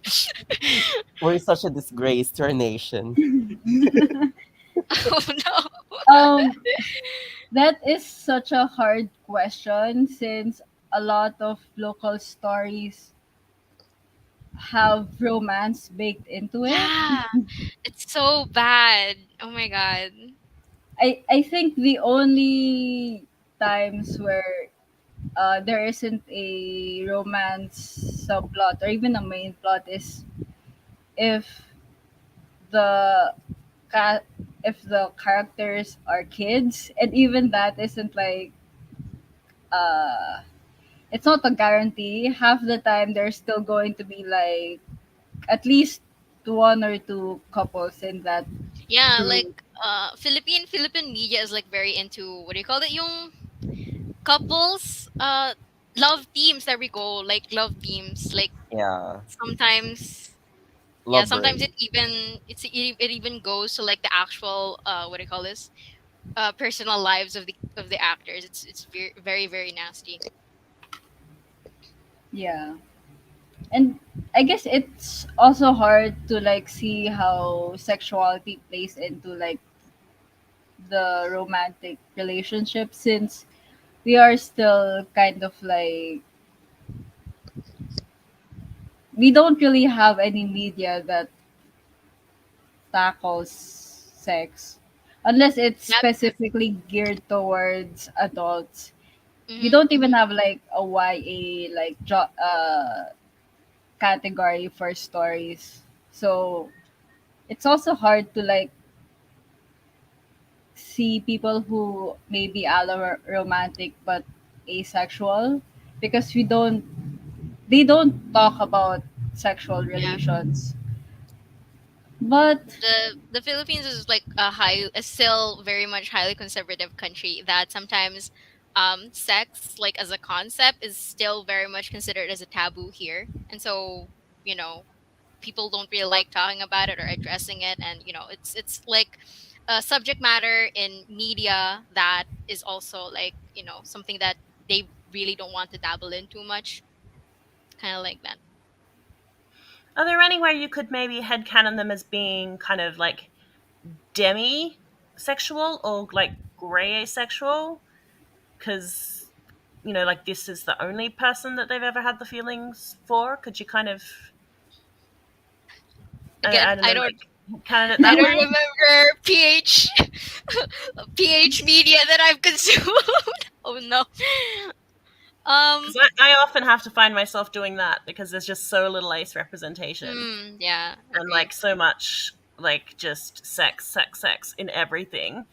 we're such a disgrace to our nation. Oh no. That is such a hard question since a lot of local stories have romance baked into it. Yeah. It's so bad. Oh my god. I think the only times where there isn't a romance subplot or even a main plot is if the ca- if the characters are kids, and even that isn't like uh it's not a guarantee. Half the time there's still going to be like at least one or two couples in that Yeah, like group. Philippine media is like very into what do you call it? Yung couples love teams. There we go. Like love teams. Like Yeah. sometimes yeah, sometimes Lovebird. it even goes to like the actual what do you call this? Personal lives of the actors. It's very very very nasty. Yeah. And I guess it's also hard to like see how sexuality plays into like the romantic relationship since we are still kind of like we don't really have any media that tackles sex unless it's Yeah. specifically geared towards adults. We Mm-hmm, don't even mm-hmm. have like a YA like category for stories. So it's also hard to like see people who may be romantic but asexual because we don't they don't talk about sexual Yeah. relations. But The Philippines is like a still very much highly conservative country that sometimes sex like as a concept is still very much considered as a taboo here. And so, you know, people don't really like talking about it or addressing it, and you know it's like a subject matter in media that is also like you know something that they really don't want to dabble in too much, kind of like that. Are there anywhere you could maybe headcanon them as being kind of like demi-sexual or like grey asexual? Because, you know, like this is the only person that they've ever had the feelings for. Could you kind of, Again, I don't know, I don't like canon it I that don't way? remember ph media that I've consumed. Oh no. um Because I often have to find myself doing that because there's just so little ace representation yeah, and agreed. like so much like just sex in everything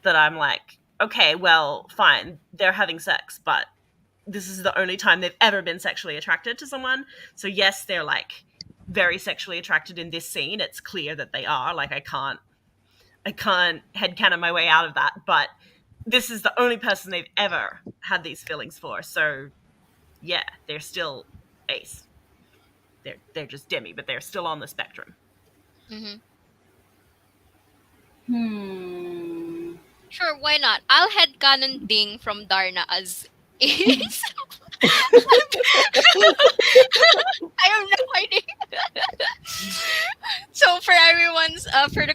that I'm like, okay, well, fine, they're having sex, but this is the only time they've ever been sexually attracted to someone. So yes, they're like very sexually attracted in this scene. It's clear that they are. Like I can't headcanon my way out of that. But this is the only person they've ever had these feelings for. So yeah, they're still ace. They're just demi, but they're still on the spectrum. Hmm. Hmm. Sure, why not? I'll headcanon Ding from Darna as is. I have no idea. So for everyone's for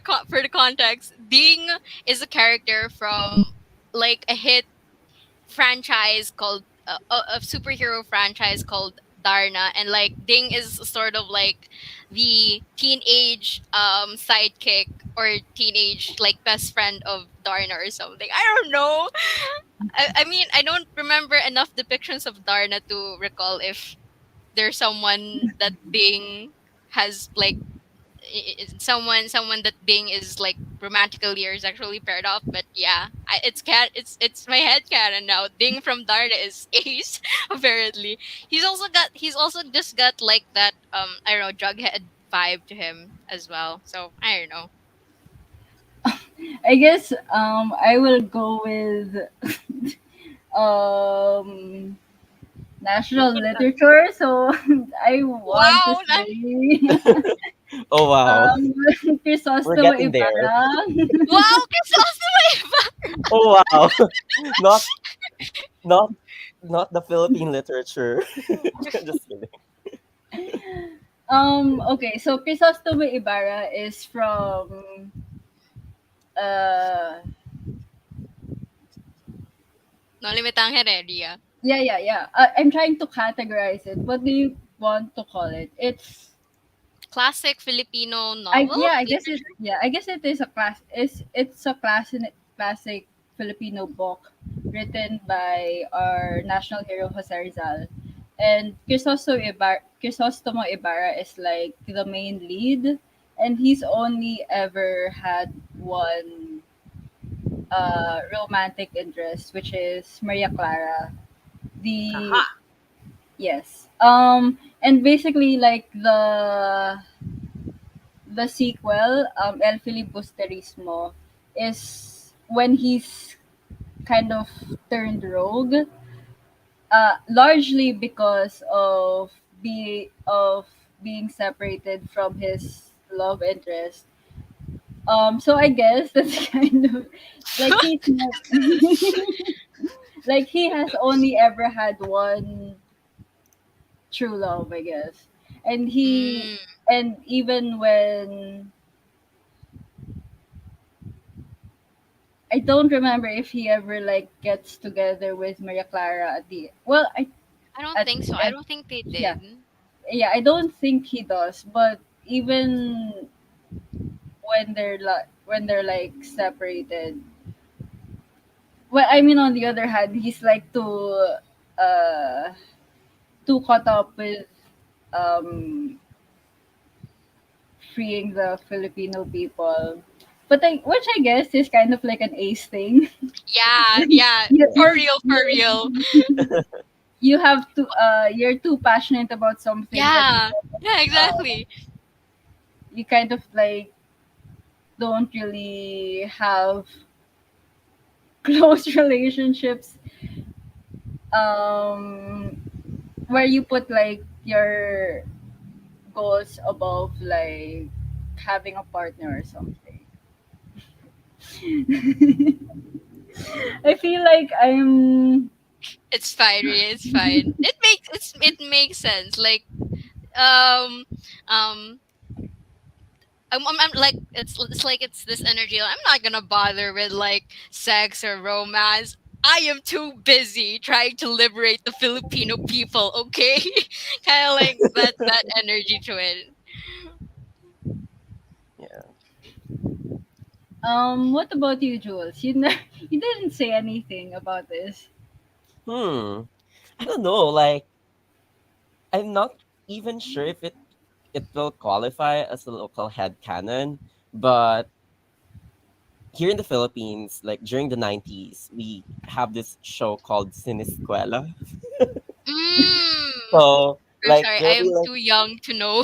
the context, Ding is a character from like a hit franchise called a superhero franchise called Darna, and like Ding is sort of like the teenage sidekick or teenage like best friend of Darna or something. I don't know. I mean, I don't remember enough depictions of Darna to recall if there's someone that Ding has like someone that Ding is like romantically or sexually paired off. But yeah, it's my head canon now. Ding from Darda is Ace. Apparently, he's also just got like that I don't know, Jughead vibe to him as well. So I don't know. I guess I will go with um national literature. So I want to Wow, that, say Oh wow, we're Crisostomo getting there. Ibarra. wow, Chrysostom. Oh wow, not not not the Philippine literature. Just kidding. Okay, so Crisostomo Ibarra is from uh No limitang heredia. yeah. I'm trying to categorize it. What do you want to call it? Classic Filipino novel I guess literature. I guess it is it's a classic Filipino book written by our national hero Jose Rizal. And Crisostomo Ibarra is like the main lead, and he's only ever had one romantic interest, which is Maria Clara. The Aha. Yes. And basically like the sequel, El Filibusterismo, is when he's kind of turned rogue, largely because of being separated from his love interest. So I guess that's kind of like he's not, like he has only ever had one true love, I guess, and Mm, even when I don't remember if he ever like gets together with Maria Clara at the I don't think so. I at don't think they yeah, did. I don't think he does. But even when they're like separated, well, I mean, on the other hand, he's like uh too caught up with um freeing the Filipino people. But which I guess is kind of like an ace thing. Yeah, yeah. you, For you, real, for real. you have to you're too passionate about something that Yeah. Yeah, uh, exactly. you kind of like don't really have close relationships um where you put like your goals above like having a partner or something. I feel like I'm It's fine, Ria, it's fine. It makes sense. Um um I'm like it's like it's this energy. Like, I'm not gonna bother with like sex or romance. I am too busy trying to liberate the Filipino people. Okay, kind of like that energy to it. Yeah. what about you, Jules? You didn't say anything about this. Hmm. I don't know. Like, I'm not even sure if it will qualify as a local headcanon, but here in the Philippines, like during the 90s, we have this show called Sinisquela. Mm. So, I'm like, sorry, I there'll be am like, too young to know.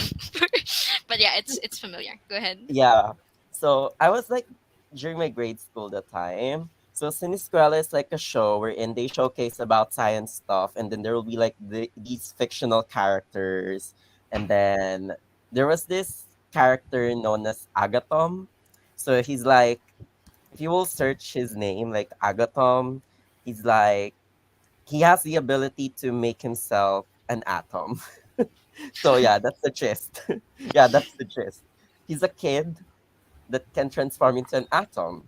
But yeah, it's familiar. Go ahead. yeah. So, I was like during my grade school that time. So Sinisquela is like a show wherein they showcase about science stuff, and then there will be like these fictional characters, and then there was this character known as Agathom. So he's like, if you will search his name, like Agathom, he's like he has the ability to make himself an atom. So yeah, that's the gist. Yeah, that's the gist. He's a kid that can transform into an atom.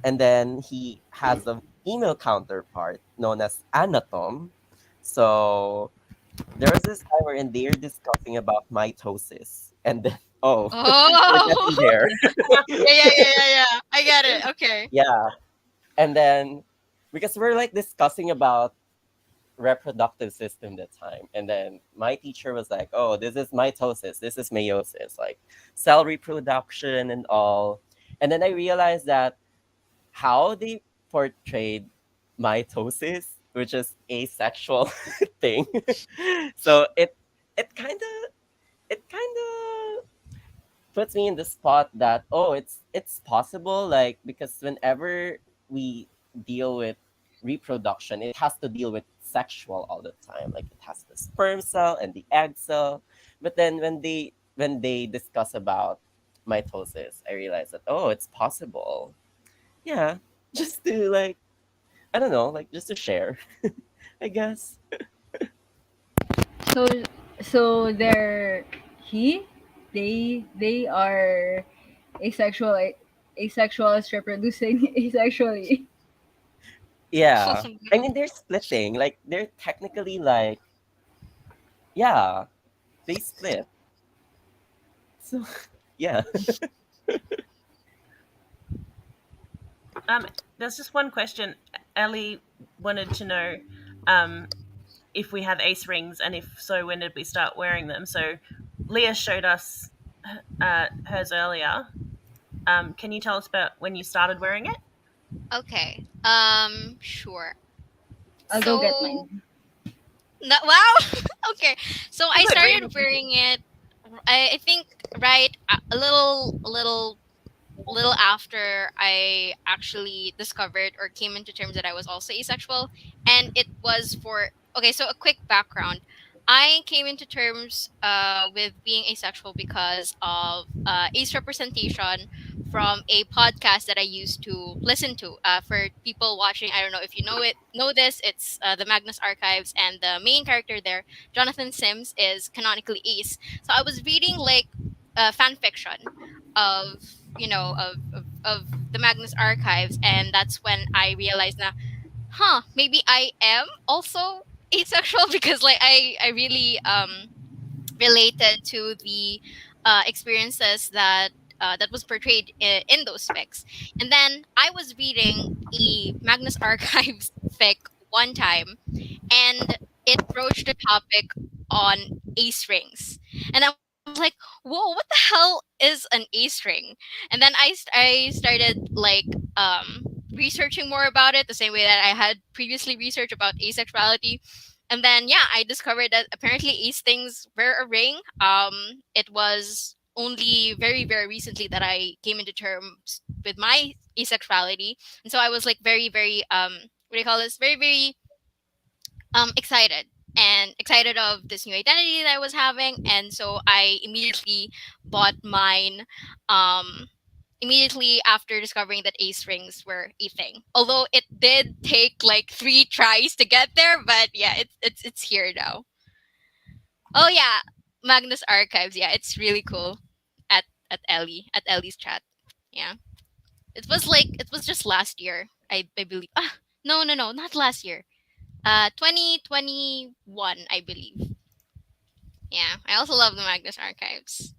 And then he has a female counterpart known as Anatom. So there was this time wherein they're discussing about mitosis. And then, oh, we're getting Oh, there. yeah. I get it. Okay. Yeah. And then, because we're like discussing about reproductive system that time. And then my teacher was like, oh, this is mitosis, this is meiosis, like cell reproduction and all. And then I realized that how they portrayed mitosis, which is asexual thing. So it kind of puts me in the spot that, oh, it's possible, like, because whenever we deal with reproduction, it has to deal with sexual all the time, like it has the sperm cell and the egg cell. But then when they discuss about mitosis, I realized that, oh, it's possible. Yeah, just to like, I don't know, like just to share, I guess. So so he they are asexual asexuals reproducing asexually. Yeah, I mean they're splitting, like they're technically like, yeah, they split. So yeah. There's just one question. Ellie wanted to know um, if we have ace rings, and if so, when did we start wearing them? So Leah showed us hers earlier. Can you tell us about when you started wearing it? Okay. Sure. I'll go get So, mine. wow. Okay. So I Good, started really. wearing it. I think right a little after I actually discovered or came into terms that I was also asexual. And it was for, okay, so a quick background. I came into terms with being asexual because of ace representation from a podcast that I used to listen to. For people watching, I don't know if you know this. It's the Magnus Archives, and the main character there, Jonathan Sims, is canonically ace. So I was reading like fan fiction of of the Magnus Archives, and that's when I realized that, maybe I am also asexual because like I really related to the experiences that was portrayed in those fics. And then I was reading a Magnus Archives fic one time, and it broached the topic on ace rings, and I was like, whoa, what the hell is an ace ring? And then I started like researching more about it, the same way that I had previously researched about asexuality. And then yeah, I discovered that apparently ace things were a ring. It was only very very recently that I came into terms with my asexuality. And so I was like very very what do you call this, very very excited, and excited of this new identity that I was having. And so I immediately bought mine, um immediately after discovering that ace rings were a thing. Although it did take like 3 tries to get there, but yeah, it's here now. Oh yeah, Magnus Archives. Yeah, it's really cool. At Ellie's chat. Yeah, it was just last year. I believe. No, not last year. 2021, I believe. Yeah, I also love the Magnus Archives,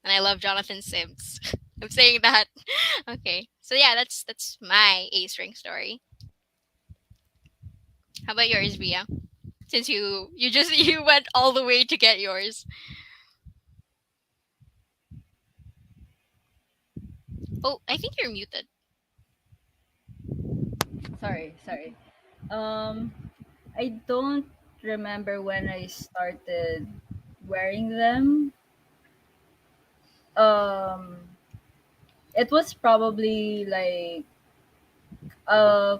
and I love Jonathan Sims. I'm saying that. Okay, so yeah, that's my ace ring story. How about yours, Ria? Since you just you went all the way to get yours. Oh, I think you're muted. Sorry. Um, I don't remember when I started wearing them. Um, it was probably like a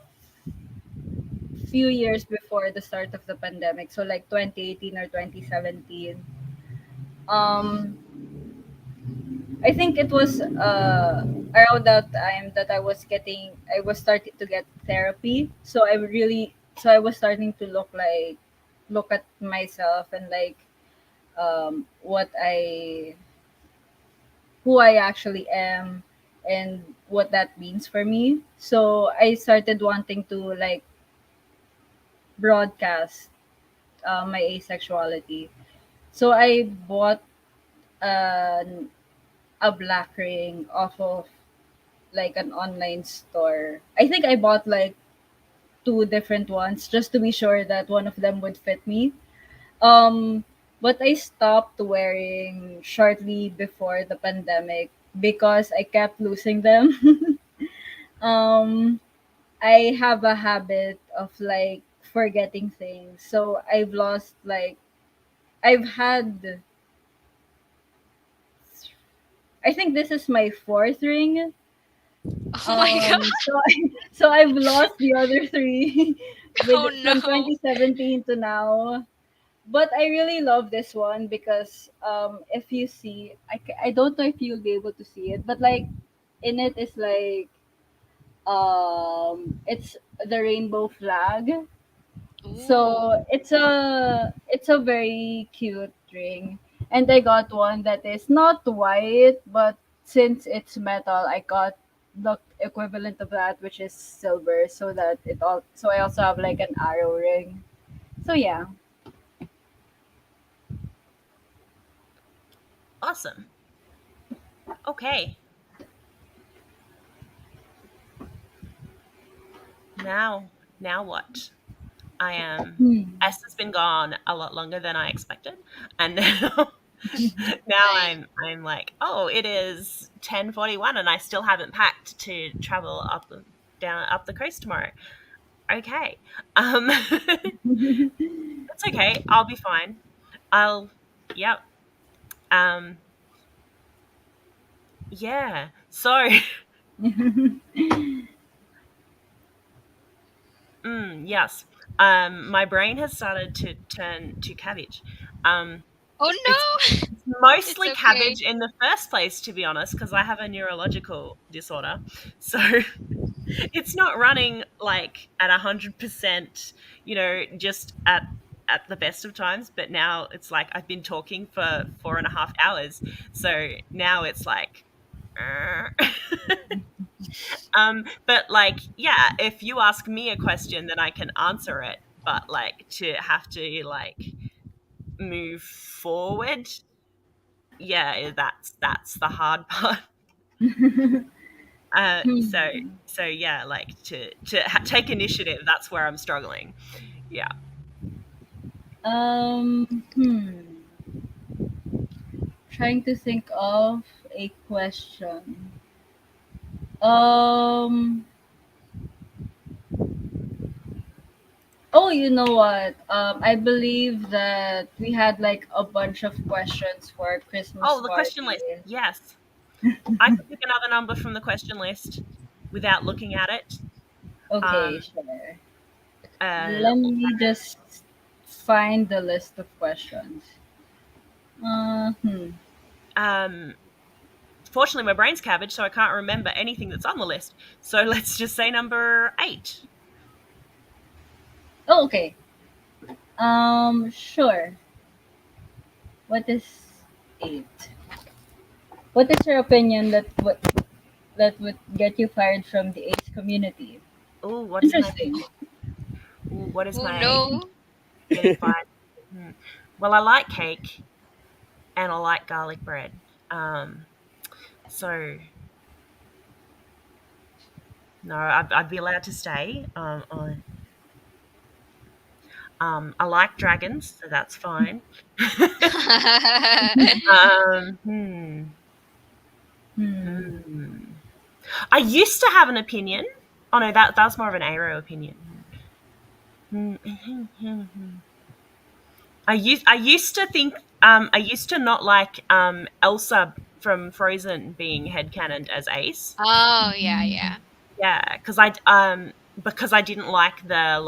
few years before the start of the pandemic, so like 2018 or 2017. Um, I think it was around that time that I was starting to get therapy. So I was starting to look at myself and like what I who I actually am and what that means for me. So I started wanting to like broadcast my asexuality. So I bought an, a black ring off of like an online store. I think I bought like two different ones just to be sure that one of them would fit me. Um, but I stopped wearing shortly before the pandemic because I kept losing them. um, I have a habit of like forgetting things. So I've had I think this is my fourth ring. Oh my god. So I've lost the other three Oh from no. 2017 to now. But I really love this one because if you see, I don't know if you'll be able to see it, but like in it is like it's the rainbow flag. Ooh. So it's a very cute ring. And I got one that is not white, but since it's metal, I got the equivalent of that, which is silver, so that it all so I also have like an arrow ring. So yeah. Awesome. Okay. Now what? I am. Hmm. S has been gone a lot longer than I expected, and now now Right. I'm like, oh, it is 10:41, and I still haven't packed to travel up the coast tomorrow. Okay, it's okay. I'll be fine. I'll. Yep. Um. Yeah. So. Yes. My brain has started to turn to cabbage. Um, Oh it's no. It's mostly okay. cabbage in the first place, to be honest, because I have a neurological disorder. So it's not running like at 100%, just at the best of times. But now it's like I've been talking for 4.5 hours. So now it's like, but like, yeah, if you ask me a question, then I can answer it. But like to have to like move forward, yeah, that's the hard part. Uh, so Hmm. so yeah, like take initiative. That's where I'm struggling. Yeah. Hmm. Trying to think of a question. Um. Oh, you know what? I believe that we had like a bunch of questions for Christmas Oh, the question party. list. Yes, I can pick another number from the question list without looking at it. Okay, Um, sure. uh, Let me just find the list of questions. Hmm. um, Fortunately, my brain's cabbage, so I can't remember anything that's on the list. So let's just say number 8. Oh, okay. Sure. What is eight? What is your opinion that would get you fired from the AIDS community? Oh, what is my Interesting. what is Oh my no. getting fired? Hmm. Well, I like cake and I like garlic bread. So no, I'd be allowed to stay. I like dragons, so that's fine. um, hmm, Hmm. hmm. I used to have an opinion. Oh no, that's more of an Aero opinion. Hmm. I used to think I used to not like Elsa from Frozen being headcanoned as Ace. Oh yeah, yeah. Yeah, because I didn't like the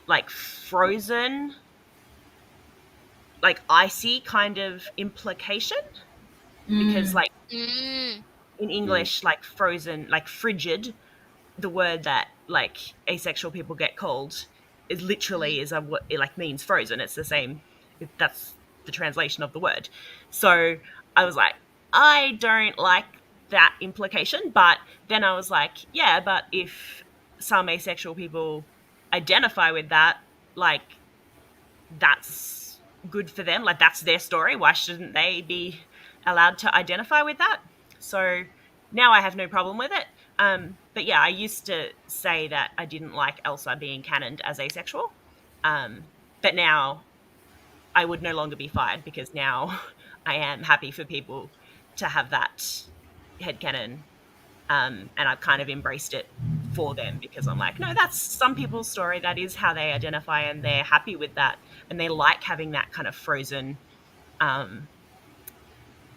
like frozen, like icy kind of implication, because like Mm. in English, like frozen, like frigid, the word that like asexual people get called is literally is a what it like means frozen. It's the same. That's the translation of the word. So I was like, I don't like that implication. But then I was like, yeah, but if some asexual people identify with that, like that's good for them. Like that's their story. Why shouldn't they be allowed to identify with that? So now I have no problem with it. But yeah, I used to say that I didn't like Elsa being canoned as asexual. But now I would no longer be fired because now I am happy for people to have that headcanon. And I've kind of embraced it for them because I'm like, no, that's some people's story. That is how they identify, and they're happy with that, and they like having that kind of frozen,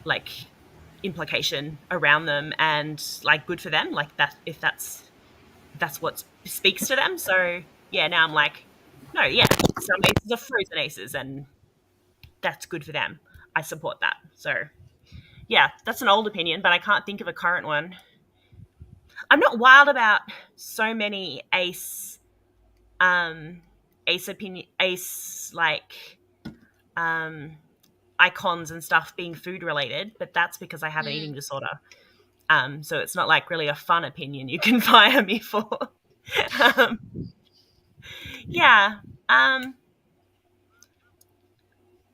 like implication around them, and like good for them. Like that, if that's what speaks to them. So yeah, now I'm like, no, yeah, some aces are frozen aces, and that's good for them. I support that. So yeah, that's an old opinion, but I can't think of a current one. I'm not wild about so many ace like icons and stuff being food related, but that's because I have an eating disorder. So it's not like really a fun opinion you can fire me for. um, yeah. I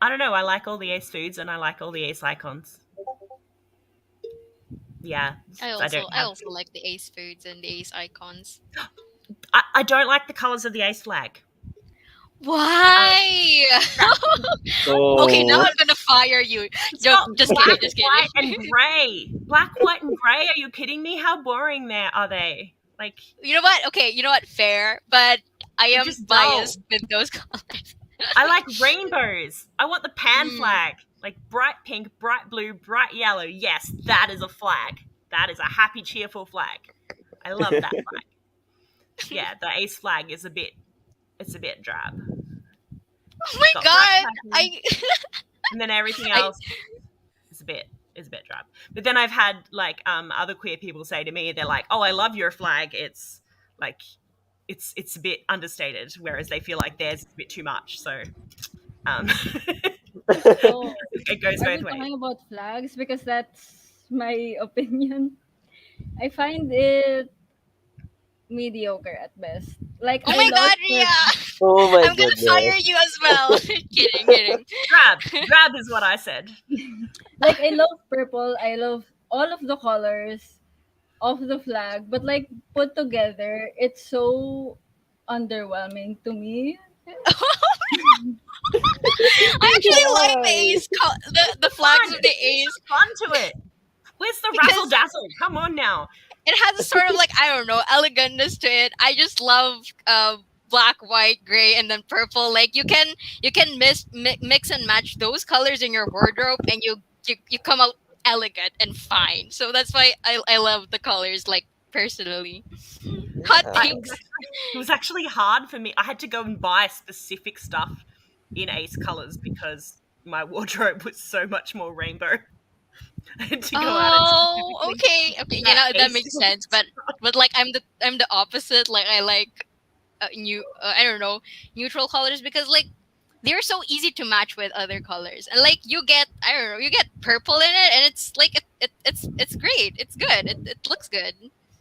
don't know. I like all the ace foods and I like all the ace icons. Yeah. I also like the ace foods and the ace icons. I don't like the colors of the ace flag. Why? Okay, now I'm gonna fire you. Just black, kidding. white, and gray. Black, white, and gray. Are you kidding me? How boring are they? Like, You know what? Okay, you know what? Fair, but I am just biased dull. with those colors. I like rainbows. I want the pan flag. Like bright pink, bright blue, bright yellow. Yes, that is a flag. That is a happy, cheerful flag. I love that flag. Yeah, the ace flag is a bit drab. Oh my god! And then everything else is a bit drab. But then I've had like other queer people say to me, they're like, "Oh, I love your flag. It's like it's a bit understated," whereas they feel like theirs is a bit too much. So So, it goes are both we ways. talking about flags? Because that's my opinion. I find it mediocre at best. Like Oh I my love god, the Ria! Oh my I'm gonna fire goodness. you as well. Kidding. Drab is what I said. like I love purple. I love all of the colors of the flag, but like put together, it's so underwhelming to me. I actually like the Why? ace, the flags of the ace, Fun to it. Where's the razzle because dazzle? Come on now. it has a sort of like, I don't know, elegantness to it. I just love black, white, gray, and then purple. Like you can mix and match those colors in your wardrobe, and you come out elegant and fine. So that's why I love the colors. Like personally, hot Yeah. takes. It was actually hard for me. I had to go and buy specific stuff in ace colors because my wardrobe was so much more rainbow. I had to go out and Oh, specifically okay. You that know that ace makes sense. But like I'm the opposite. Like I like I don't know, neutral colors, because like they're so easy to match with other colors, and like you get, I don't know, you get purple in it, and it's like it's great. It's good. It looks good.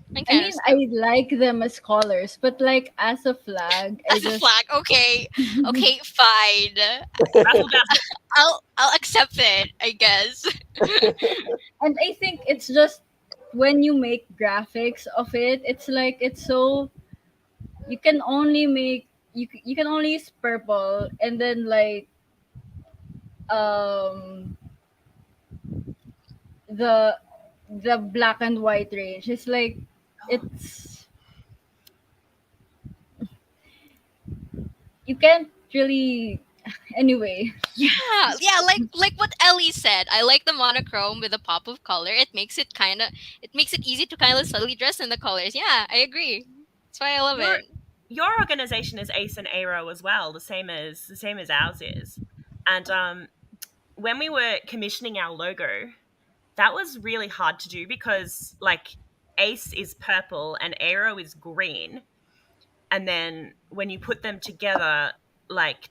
And I kind mean, of I stuff. like them as colors, but like as a flag, I As a just flag, okay, fine. razzle dazzle. I'll accept it, I guess. and I think it's just when you make graphics of it, it's like it's so you can only make you can only use purple and then like um the the black and white range. It's like it's you can't really Anyway, Yeah, like what Ellie said. I like the monochrome with a pop of color. It makes it easy to kind of subtly dress in the colors. Yeah, I agree. That's why I love Your it. your organization is ACE and ARO as well, the same as ours is. And when we were commissioning our logo, that was really hard to do because like ACE is purple and ARO is green, and then when you put them together, like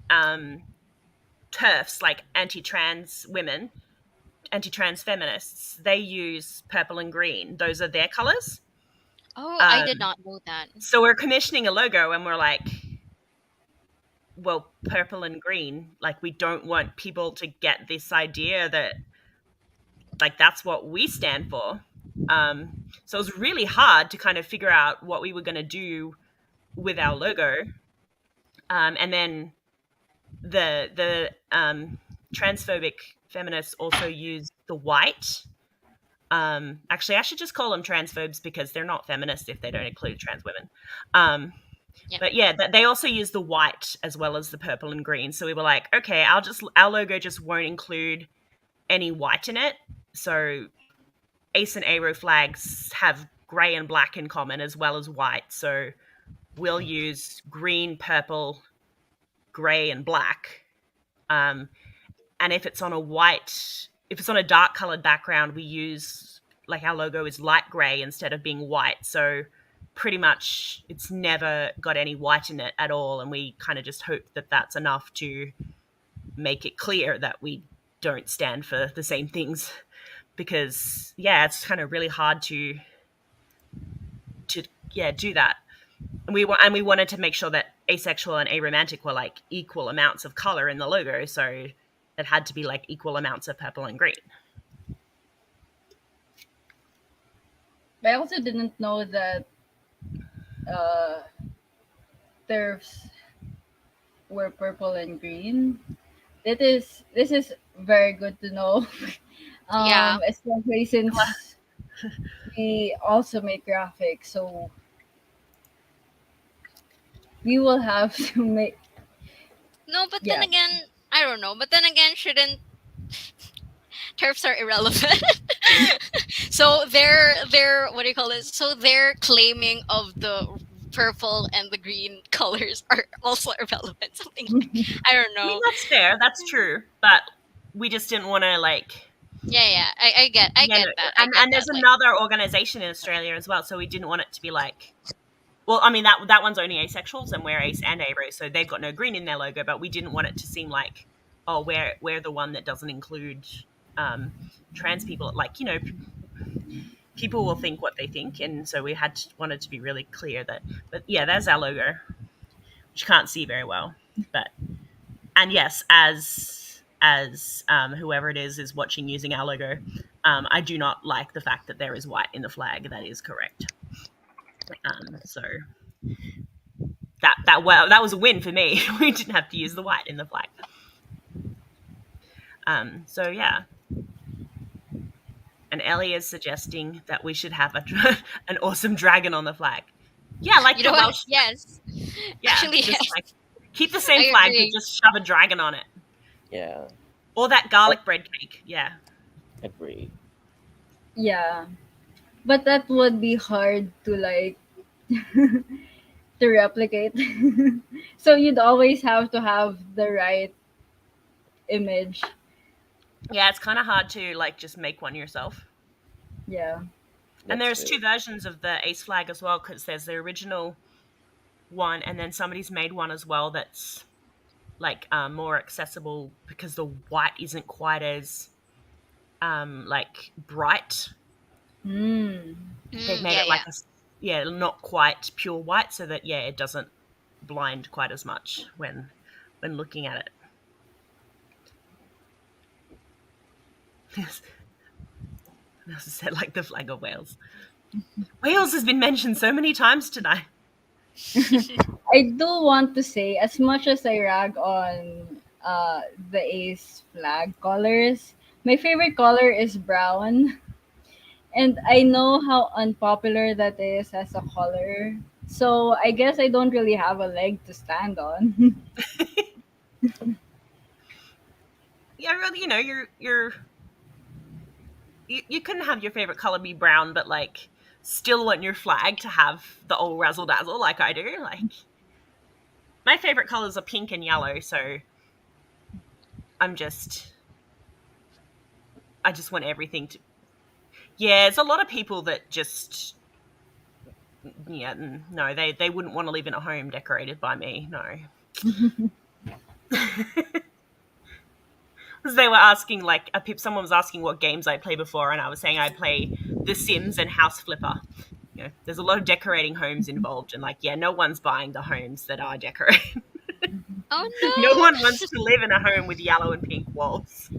TERFs, like anti-trans women, anti-trans feminists, they use purple and green. Those are their colors. Oh, I did Um, not know that. so we're commissioning a logo, and we're like, well, purple and green. Like, we don't want people to get this idea that like that's what we stand for. So it was really hard to kind of figure out what we were going to do with our logo. And then the transphobic feminists also use the white. Actually, I should just call them transphobes because they're not feminists if they don't include trans women. Yeah. But yeah, they also use the white as well as the purple and green. So we were like, okay, our logo just won't include any white in it. So ACE and ARO flags have grey and black in common as well as white. So we'll use green, purple, grey, and black. And if it's on a dark colored background, we use like our logo is light grey instead of being white. So pretty much it's never got any white in it at all. And we kind of just hope that that's enough to make it clear that we don't stand for the same things, because yeah, it's kind of really hard to do that. And we wanted to make sure that asexual and aromantic were like equal amounts of color in the logo, so it had to be like equal amounts of purple and green. I also didn't know that TERFs were purple and green. This is very good to know. Yeah. Especially since we also make graphics, so we will have to make. No, but Yeah. then again, I don't know. But then again, shouldn't turfs are irrelevant? So they're what do you call it? So their claiming of the purple and the green colors are also irrelevant. Something like, I don't I mean, know. that's fair, that's true, but we just didn't want to like. Yeah, I get that. And there's another organization in Australia as well, so we didn't want it to be like. Well, I mean that one's only asexuals, and we're ace and aro, so they've got no green in their logo. But we didn't want it to seem like, oh, we're the one that doesn't include trans people. Like, you know, people will think what they think, and so we wanted to be really clear that. But yeah, there's our logo, which you can't see very well. But and yes, as whoever it is watching using our logo, I do not like the fact that there is white in the flag. That is correct. So that was a win for me. We didn't have to use the white in the flag. So yeah. And Ellie is suggesting that we should have an awesome dragon on the flag. Yeah, like You the know what? Welsh. Yes. Yeah, Actually, just yes. like keep the same I flag, agree. but just shove a dragon on it. Yeah, Or that garlic bread cake. Yeah. agree. Yeah, but that would be hard to like to replicate. So you'd always have to have the right image. Yeah, it's kind of hard to like just make one yourself. Yeah. And That's there's true. 2 versions of the ace flag as well, because there's the original one, and then somebody's made one as well that's like more accessible because the white isn't quite as like bright. Mm. They've made Yeah, it like not quite pure white, so that it doesn't blind quite as much when looking at it. Yes. I also said like the flag of Wales. Wales has been mentioned so many times tonight. I do want to say, as much as I rag on the Ace flag colors, my favorite color is brown. And I know how unpopular that is as a color. So I guess I don't really have a leg to stand on. Yeah, well, you couldn't have your favorite color be brown, but like still want your flag to have the old razzle dazzle like I do. Like my favorite colors are pink and yellow, so I'm just I just want everything to. Yeah, there's a lot of people that just yeah no they wouldn't want to live in a home decorated by me. No. Because they were asking, like, someone was asking what games I play before, and I was saying I play The Sims and House Flipper. There's a lot of decorating homes involved, and like, yeah, no one's buying the homes that are decorated. Oh No no. one wants to live in a home with yellow and pink walls.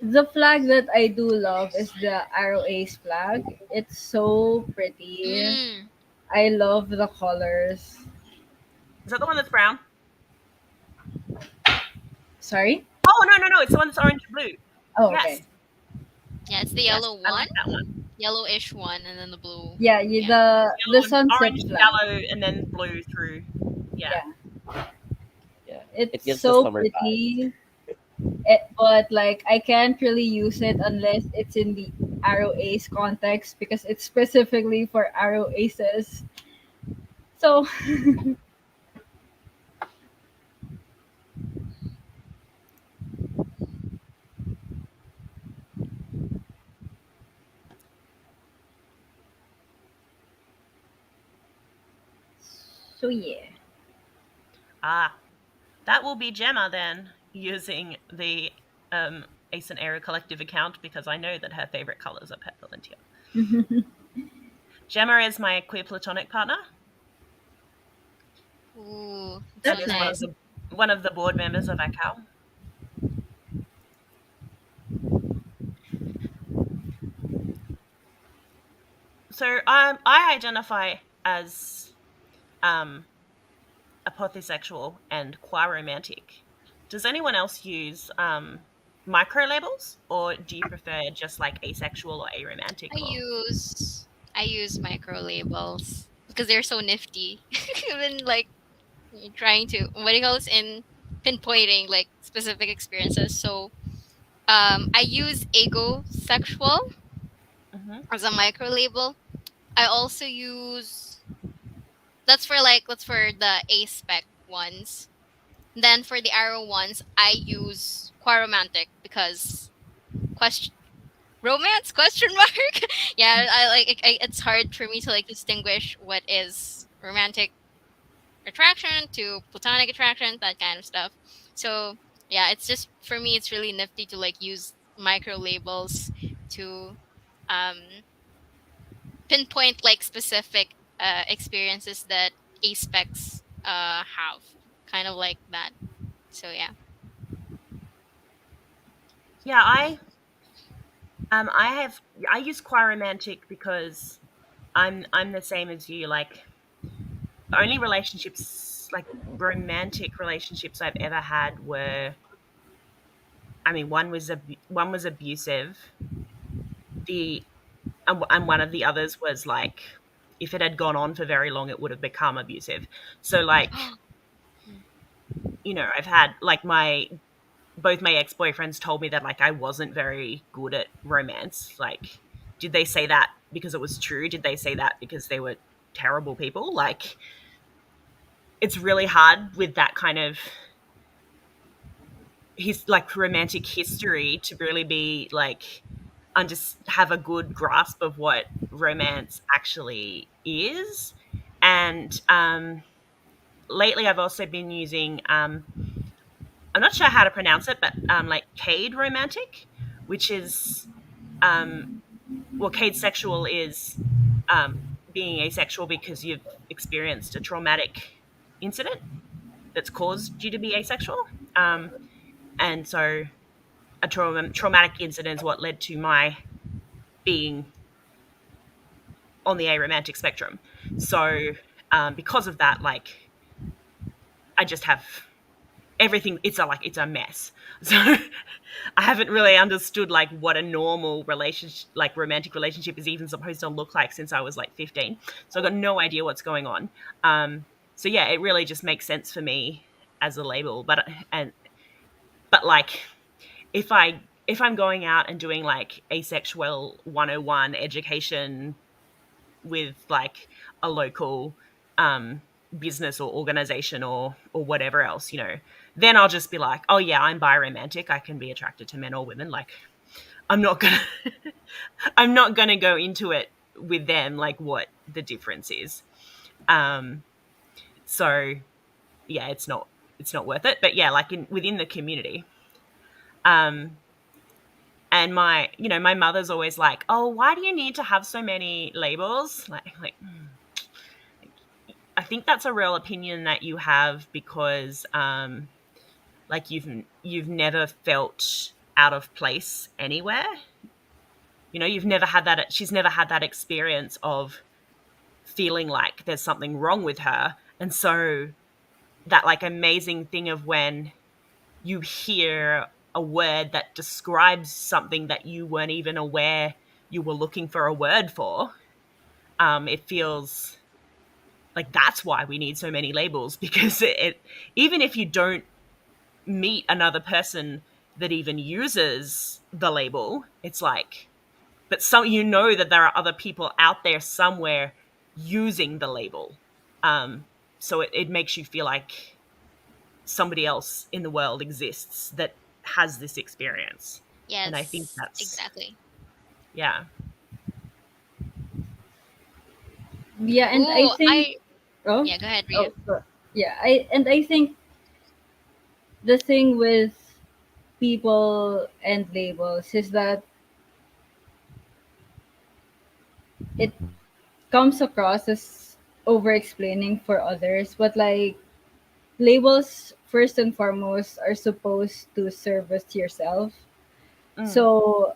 The flag that I do love is the Arrow Ace flag. It's so pretty. Mm. I love the colors. Is that the one that's brown? Sorry? Oh no, it's the one that's orange and blue. Oh, Yes, okay. Yeah, it's the yes, yellow I one, like that one. yellowish one, and then the blue. Yeah, Yeah. the sunset Orange, flag. yellow, and then blue through. Yeah. Yeah, it It's gives the so summer vibe. pretty. But like I can't really use it unless it's in the Arrow Ace context because it's specifically for Arrow Aces. So so yeah. Ah, that will be Gemma then, using the Ace and Aero Collective account, because I know that her favorite colors are purple and teal. Gemma is my queer platonic partner. Ooh, That's so She is nice. one of the board members of ACAL. So I identify as um, apothesexual and queer-romantic. Does anyone else use micro labels, or do you prefer just like asexual or aromantic? I Or use I use micro labels because they're so nifty. Even like trying to what do you call this in pinpointing like specific experiences. So I use ego sexual Mhm. as a micro label. I also use that's for the aspec ones. Then for the arrow ones, I use quaromantic because question romance question mark. Yeah, it's hard for me to like distinguish what is romantic attraction to platonic attraction, that kind of stuff. So yeah, it's just for me it's really nifty to like use micro labels to um pinpoint like specific experiences that aspecs have, kind of like that. So yeah. Yeah, I use queer-romantic because I'm the same as you. Like the only relationships, like romantic relationships I've ever had were, I mean, one was abusive. The and one of the others was like, if it had gone on for very long, it would have become abusive. So like, I've had like both my ex-boyfriends told me that like I wasn't very good at romance. Like, did they say that because it was true? Did they say that because they were terrible people? Like, it's really hard with that kind of his like romantic history to really be like and just have a good grasp of what romance actually is. And lately I've also been using I'm not sure how to pronounce it, but like Cade romantic, which is Cade sexual is being asexual because you've experienced a traumatic incident that's caused you to be asexual. And so a traumatic incident is what led to my being on the aromantic spectrum. So because of that, like I just have everything, it's a mess. So I haven't really understood like what a normal relationship, like romantic relationship, is even supposed to look like since I was like 15. So I got no idea what's going on. So yeah, it really just makes sense for me as a label. But like if I'm going out and doing like asexual 101 education with like a local business or organization or whatever else, then I'll just be like, oh yeah, I'm biromantic, I can be attracted to men or women. Like I'm not gonna I'm not gonna go into it with them like what the difference is. So yeah, it's not worth it. But yeah, like within the community, and my mother's always like, oh, why do you need to have so many labels? Like I think that's a real opinion that you have because like you've never felt out of place anywhere. You've never had that. She's never had that experience of feeling like there's something wrong with her. And so that like amazing thing of when you hear a word that describes something that you weren't even aware you were looking for a word for, it feels like that's why we need so many labels, because it even if you don't meet another person that even uses the label, it's like, but that there are other people out there somewhere using the label. So it makes you feel like somebody else in the world exists that has this experience. And I think Yes, that's, exactly. yeah. Yeah, and I Ooh, think oh yeah, go ahead, Ria. yeah, I think the thing with people and labels is that it comes across as over explaining for others, but like labels first and foremost are supposed to service yourself. Mm. So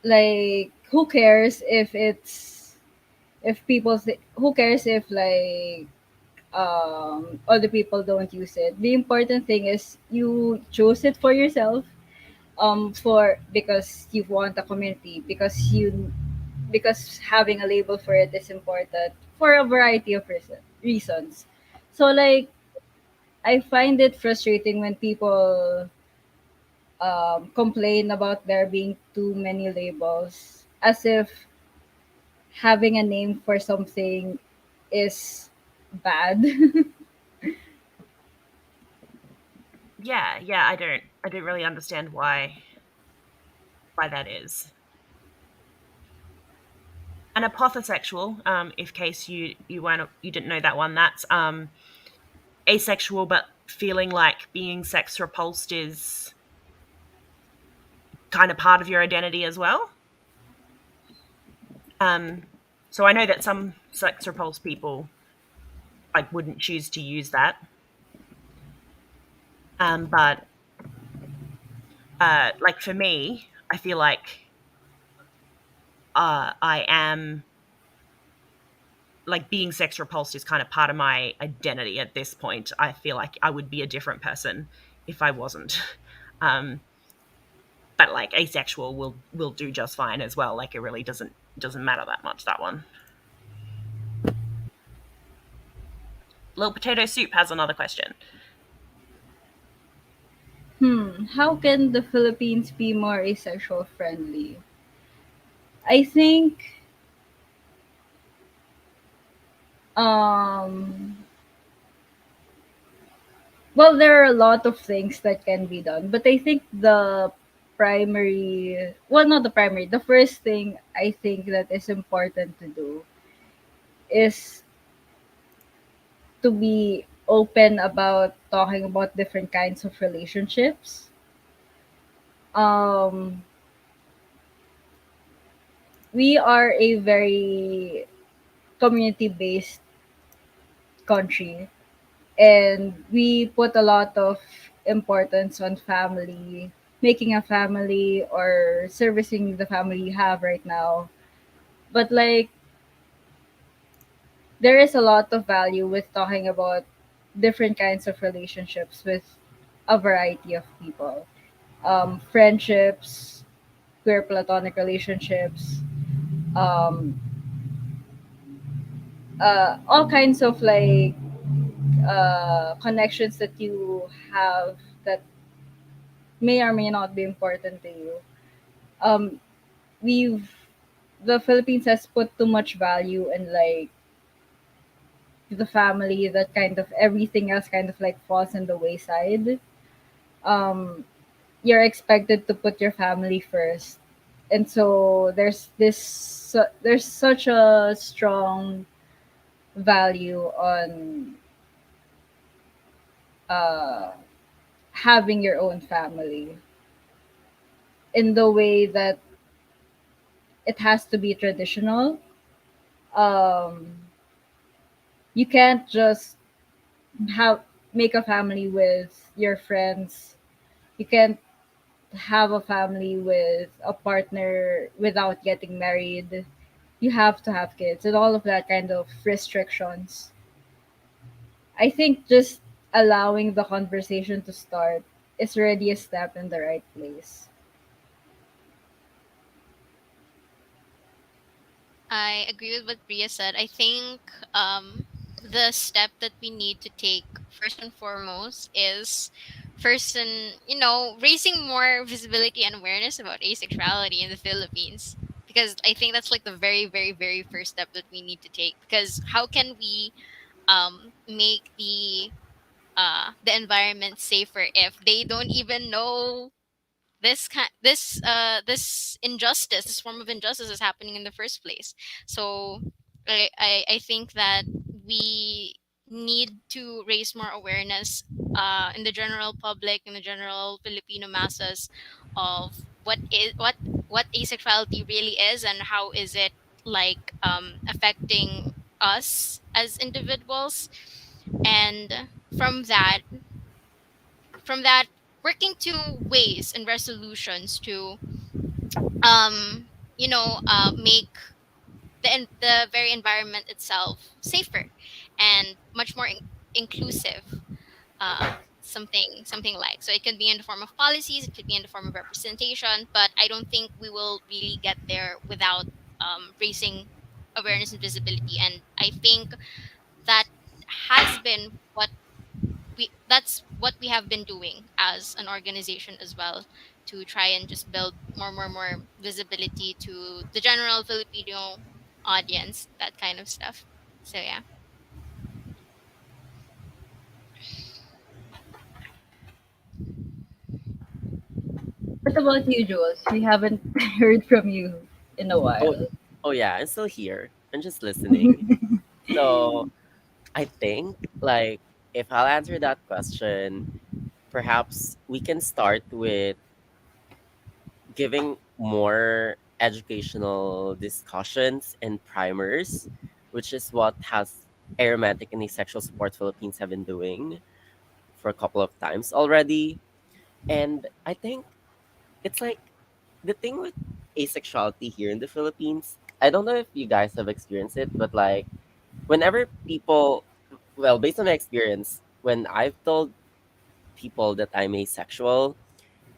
like who cares if it's if who cares if like other people don't use it. The important thing is you choose it for yourself, for because you want a community, because having a label for it is important for a variety of reasons. So like I find it frustrating when people complain about there being too many labels, as if having a name for something is bad. Yeah, I don't really understand why that is. An apothosexual, if case you didn't know that one, that's asexual but feeling like being sex repulsed is kind of part of your identity as well. So I know that some sex repulsed people like wouldn't choose to use that. But like for me, I feel like I am like being sex repulsed is kind of part of my identity at this point. I feel like I would be a different person if I wasn't. Um, but like asexual will do just fine as well. Like it really doesn't matter that much, that one. Little Potato Soup has another question. How can the Philippines be more asexual friendly? I think um well, there are a lot of things that can be done, but I think not the primary, the first thing I think that is important to do is to be open about talking about different kinds of relationships. Um, we are a very community based country, and we put a lot of importance on family, making a family or servicing the family you have right now. But like there is a lot of value with talking about different kinds of relationships with a variety of people, friendships, queer platonic relationships, um, all kinds of like connections that you have that may or may not be important to you. Um, we've the Philippines has put too much value in like the family that kind of everything else kind of like falls in the wayside. Um, you're expected to put your family first, and so there's such a strong value on uh, having your own family in the way that it has to be traditional. Um, you can't just have make a family with your friends. You can't have a family with a partner without getting married. You have to have kids and all of that kind of restrictions. I think just allowing the conversation to start is already a step in the right place. I agree with what Bria said. I think the step that we need to take first and foremost is first and raising more visibility and awareness about asexuality in the Philippines, because I think that's like the very very very first step that we need to take. Because how can we make the environment safer if they don't even know this injustice, this form of injustice is happening in the first place. So I think that we need to raise more awareness in the general public, in the general Filipino masses, of what asexuality really is and how is it like affecting us as individuals. And from that working to ways and resolutions to make the very environment itself safer and much more inclusive. Something like, so it can be in the form of policies, it could be in the form of representation, but I don't think we will really get there without raising awareness and visibility. And I think that has been that's what we have been doing as an organization as well, to try and just build more visibility to the general Filipino audience, that kind of stuff. So yeah. What about you, Jules? We haven't heard from you in a Oh, while. oh yeah, I'm still here. I'm just listening. So I think like if I'll answer that question, perhaps we can start with giving more educational discussions and primers, which is what has Aromantic and Asexual Support Philippines have been doing for a couple of times already. And I think it's like the thing with asexuality here in the Philippines. I don't know if you guys have experienced it, but like whenever people, well, based on my experience, when I've told people that I'm asexual,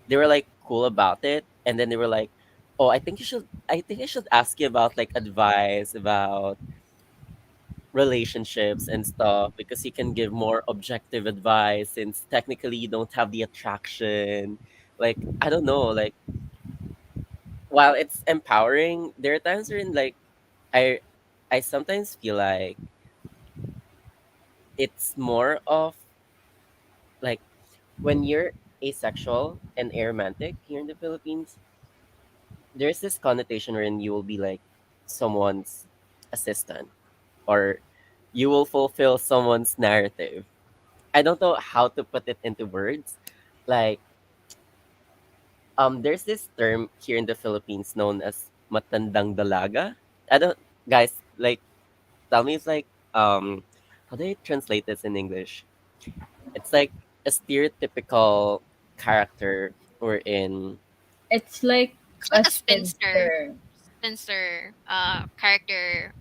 they were like cool about it, and then they were like, "Oh, I think I should ask you about like advice about relationships and stuff because you can give more objective advice since technically you don't have the attraction." Like I don't know, like while it's empowering, there are times when like I I sometimes feel like it's more of like when you're asexual and aromantic here in the Philippines, there's this connotation wherein you will be like someone's assistant or you will fulfill someone's narrative. I don't know how to put it into words. Like there's this term here in the Philippines known as matandang dalaga. I don't guys like tell me it's like how do I translate this in English? It's like a stereotypical character or in It's like It's a like a spinster spinster. character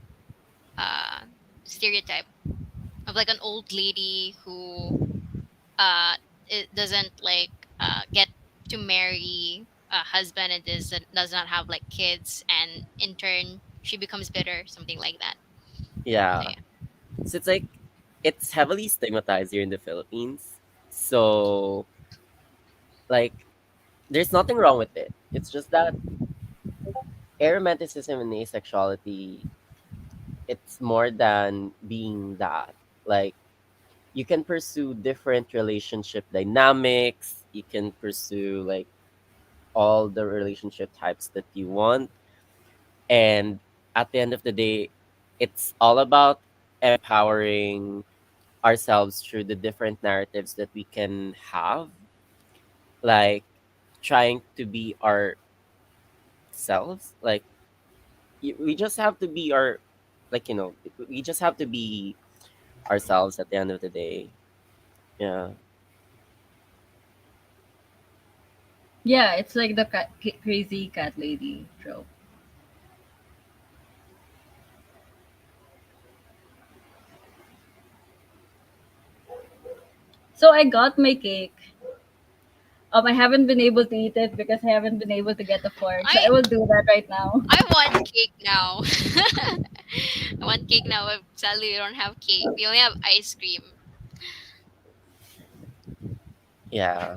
uh stereotype of like an old lady who uh it doesn't like get to marry a husband and does not have like kids, and in turn she becomes bitter, something like that. So Yeah. yeah. So it's like it's heavily stigmatized here in the Philippines. So like there's nothing wrong with it. It's just that aromanticism and asexuality, it's more than being that. Like you can pursue different relationship dynamics, you can pursue like all the relationship types that you want. And at the end of the day, it's all about empowering ourselves through the different narratives that we can have, like trying to be ourselves. Like we just have to be our, like, we just have to be ourselves at the end of the day. Yeah. Yeah, it's like the crazy cat lady trope. So I got my cake. I haven't been able to eat it because I haven't been able to get a fork. So I I will do that right now. I want cake now. I want cake now. But sadly, we don't have cake. We only have ice cream. Yeah.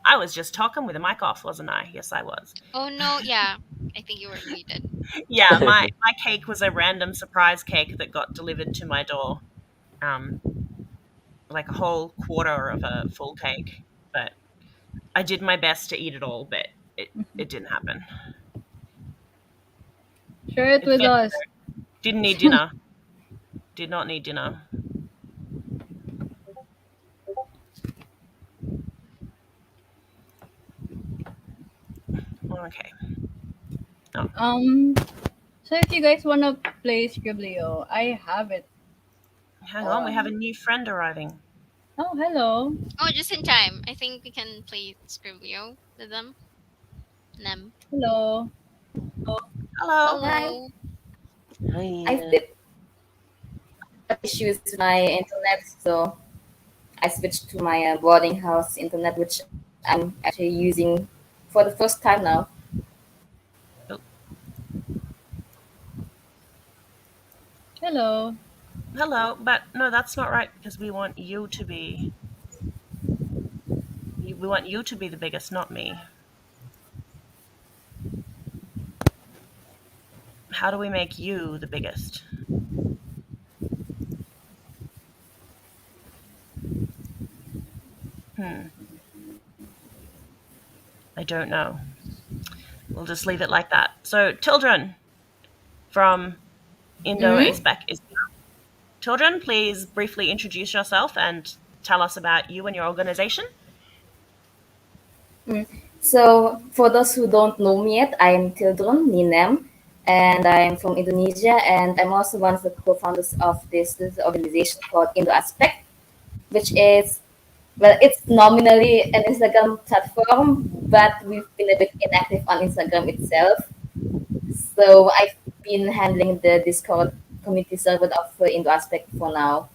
I was just talking with the mic off, wasn't I? Yes, I was. Oh no, yeah. I think you were muted. Yeah, my cake was a random surprise cake that got delivered to my door. Um, like a whole quarter of a full cake, but I did my best to eat it all, but it didn't happen. Share it It's with getting us. didn't need dinner. Did not need dinner. Okay. Um, so if you guys wanna play Scriblio, I have it Hang on, we have a on. new friend arriving. Oh, hello. Oh, just in time. I think we can play Scribio with them. Nem. Hello. Hello. Hi. Hello. Hi. I did issues with my internet, so I switched to my boarding house internet, which I'm actually using for the first time now. Oh, Hello. hello, but no, that's not right because we want you to be the biggest, not me. How do we make you the biggest? Hmm. I don't know. We'll just leave it like that. So, Children from Indo Mm-hmm. ASPEC is here. Children, please briefly introduce yourself and tell us about you and your organization. So, for those who don't know me yet, I'm Tildron Ninem, and I'm from Indonesia, and I'm also one of the co-founders of this organization called Indo Aspect, which is, well, it's nominally an Instagram platform, but we've been a bit inactive on Instagram itself. So I've been handling the Discord community server of Indo Aspect for now,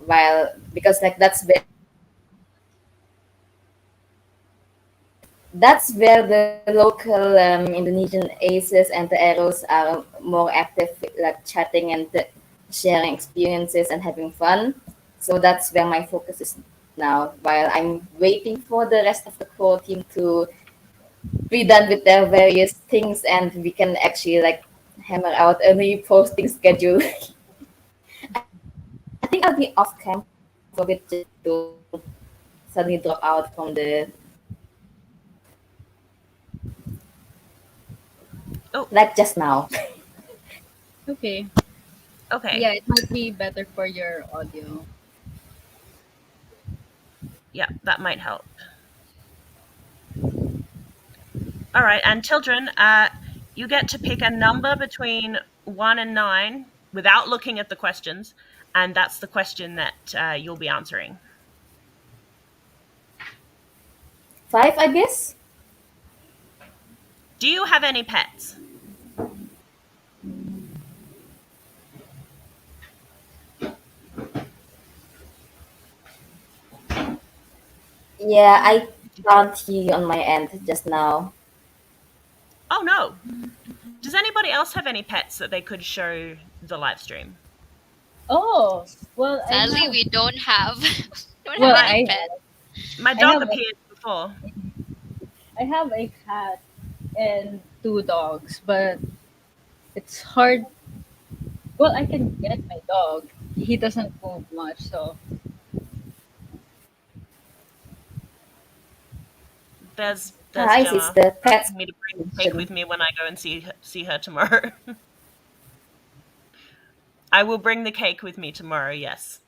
while because like that's where the local Indonesian aces and the arrows are more active, like chatting and sharing experiences and having fun. So that's where my focus is now, while I'm waiting for the rest of the core team to be done with their various things and we can actually like hammer out a new posting schedule. I think I'll be off cam for a bit just to suddenly drop out from the Oh, like just now. Okay. okay. Yeah, it might be better for your audio. Yeah, that might help. All right, and Children, you get to pick a number between 1 and 9 without looking at the questions, and that's the question that you'll be answering. 5, I guess. Do you have any pets? Yeah, I can't hear you on my end just now. Oh no. Does anybody else have any pets that they could show the live stream? Oh, well, I Sadly, have. we don't have don't have Well, My any I pet. my I dog have appeared before. I have a cat and two dogs, but it's hard. Well, I can get my dog. He doesn't move much, so There's I see. It's Gemma the pets asking me to bring cake question. with me when I go and see her tomorrow. I will bring the cake with me tomorrow. Yes.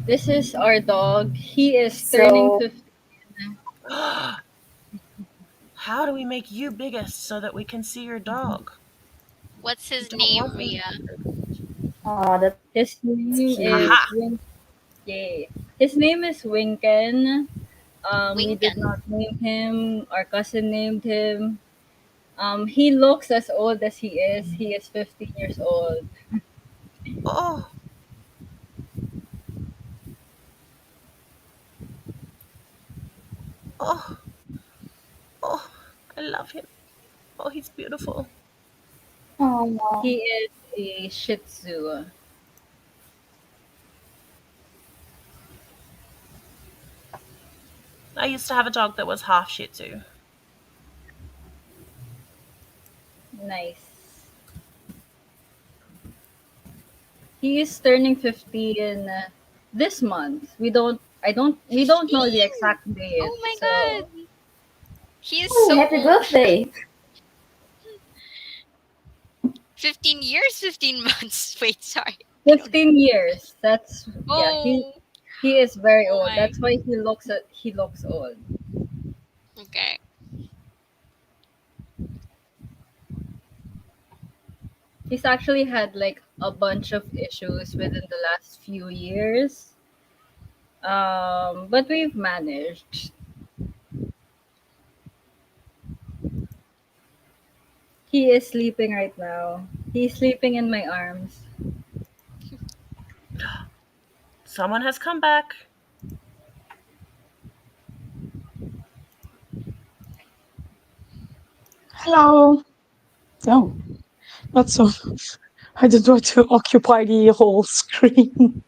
this is our dog. He is turning So 15. How do we make you bigger so that we can see your dog? What's We his don't name, want him. Ria? that's His name cute. is Haha. Yay. His name is Winken. We did Winken. not name him. Our cousin named him. He looks as old as he is. He is 15 years old. Oh, oh, oh! I love him. Oh, he's beautiful. Oh, He is a Shih Tzu. I used to have a dog that was half Shih Tzu. Nice. He is turning 15 this month. We don't know the 15. exact date. Oh my So god. He is oh, so happy old. birthday! 15 years, 15 months. Wait, sorry. I don't know. 15 years. That's yeah, Oh, he is very oh old. my. That's why he looks old. Okay. He's actually had like a bunch of issues within the last few years. But we've managed. He is sleeping right now. He's sleeping in my arms. Someone has come back. Hello. Oh, not so. I don't want to occupy the whole screen.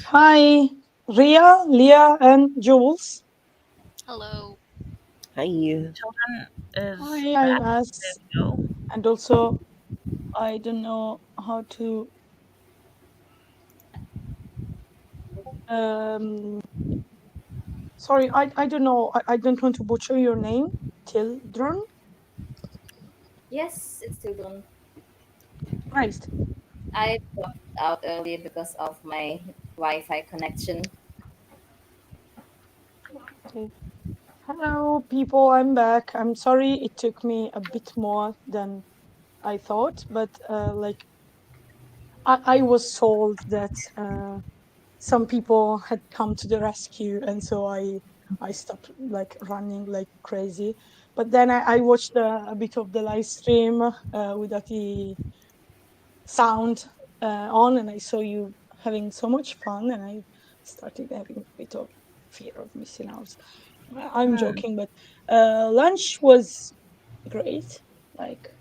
Hi, Ria, Leah, and Jules. Hello. Hi. Children is Hi, back. I'm There As. we go. And also, I don't know how to. Um, sorry, I don't know. I don't want to butcher your name. Tildrun? Yes, it's children. Christ. I dropped out earlier because of my Wi-Fi connection. Okay. Hello, people. I'm back. I'm sorry it took me a bit more than I thought, but I was told that some people had come to the rescue, and so I stopped like running like crazy. But then I watched a bit of the live stream without the sound on, and I saw you having so much fun, and I started having a bit of fear of missing out. I'm joking, but lunch was great. Like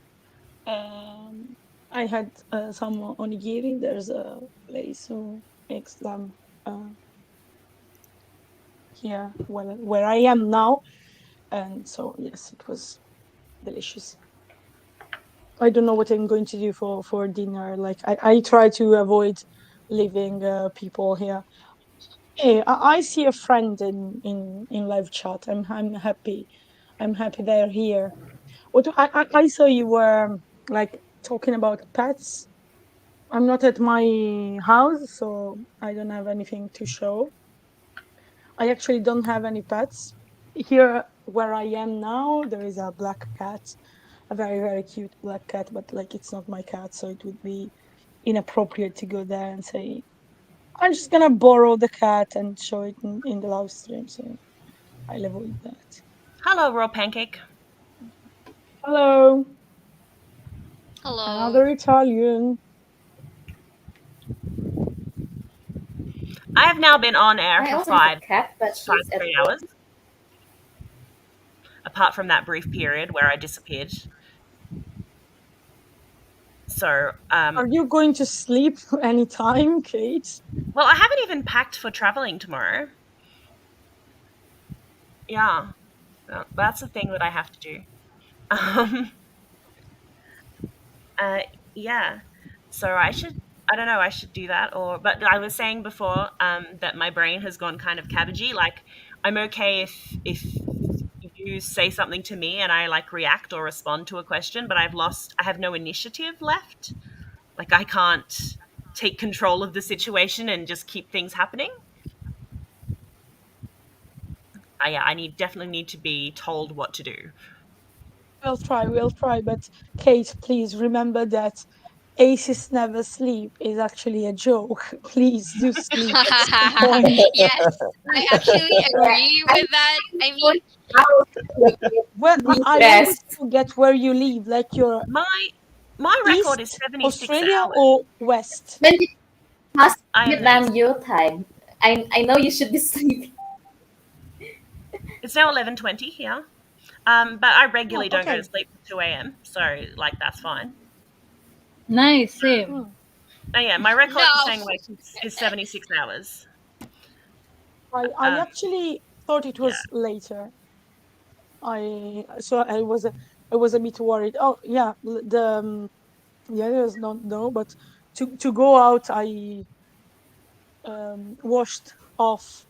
um, I had some onigiri. There's a place who makes them here where I am now, and so yes, it was delicious. I don't know what I'm going to do for dinner. Like I try to avoid leaving people here. Hey, I see a friend in live chat. I'm happy. I'm happy they're here. What I saw you were like talking about pets. I'm not at my house, so I don't have anything to show. I actually don't have any pets. Here where I am now, there is a black cat, a very, very cute black cat, but like it's not my cat, so it would be inappropriate to go there and say, I'm just gonna borrow the cat and show it in the live stream. So I'll avoid that. Hello, Raw Pancake. Hello. Hello. Another Italian. I have now been on air I for also have a cat, but she's at 3 home. hours. Apart from that brief period where I disappeared. So, Are you going to sleep anytime, Kate? well, I haven't even packed for traveling tomorrow. Yeah, that's the thing that I have to do. Um, yeah. So I don't know, I should do that, but I was saying before that my brain has gone kind of cabbagey. Like, I'm okay if you say something to me and I like react or respond to a question, but I have no initiative left. Like, I can't take control of the situation and just keep things happening. Yeah, definitely need to be told what to do. We'll try. But Kate, please remember that aces never sleep is actually a joke. Please do sleep. That's the point. Yes, I actually agree with that. I mean, Well, I Yes. always forget where you live, like your My record is East 76 Australia hours. or West. When it has I am Vietnam your time, I know you should be sleeping. It's now 11:20 here. But I regularly don't go okay. to sleep at 2 a.m. So, like, that's fine. Nice, same. Oh, yeah, my record for no. staying awake is 76 hours. I actually thought it was later. I was a bit worried. Oh yeah, the others don't know, but to go out, I washed off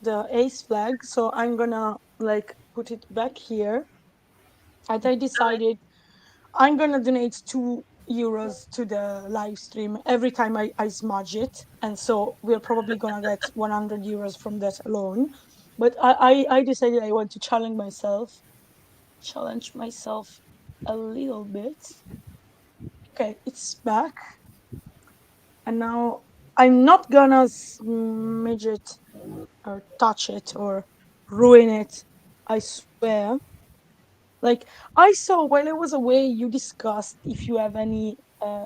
the ace flag, so I'm gonna like put it back here. And I decided I'm gonna donate €2 to the live stream every time I smudge it, and so we're probably gonna get €100 from that alone. But I decided I want to challenge myself a little bit. Okay, it's back, and now I'm not gonna smudge it or touch it or ruin it. I swear. Like, I saw while I was away, you discussed if you have any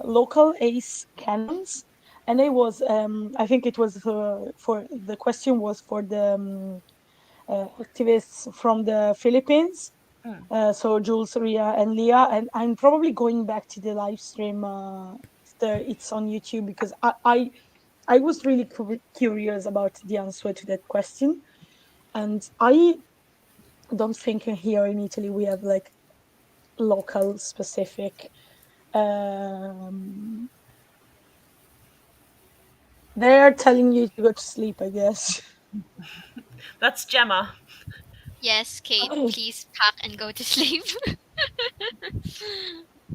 local ace cannons, and I think it was for the question was for the activists from the Philippines. So Jules, Ria, and Leah, and I'm probably going back to the live stream after it's on YouTube because I was really curious about the answer to that question, and I don't think here in Italy we have like local specific they're telling you to go to sleep, I guess. That's Gemma. Yes, Kate, Oh. please pack and go to sleep.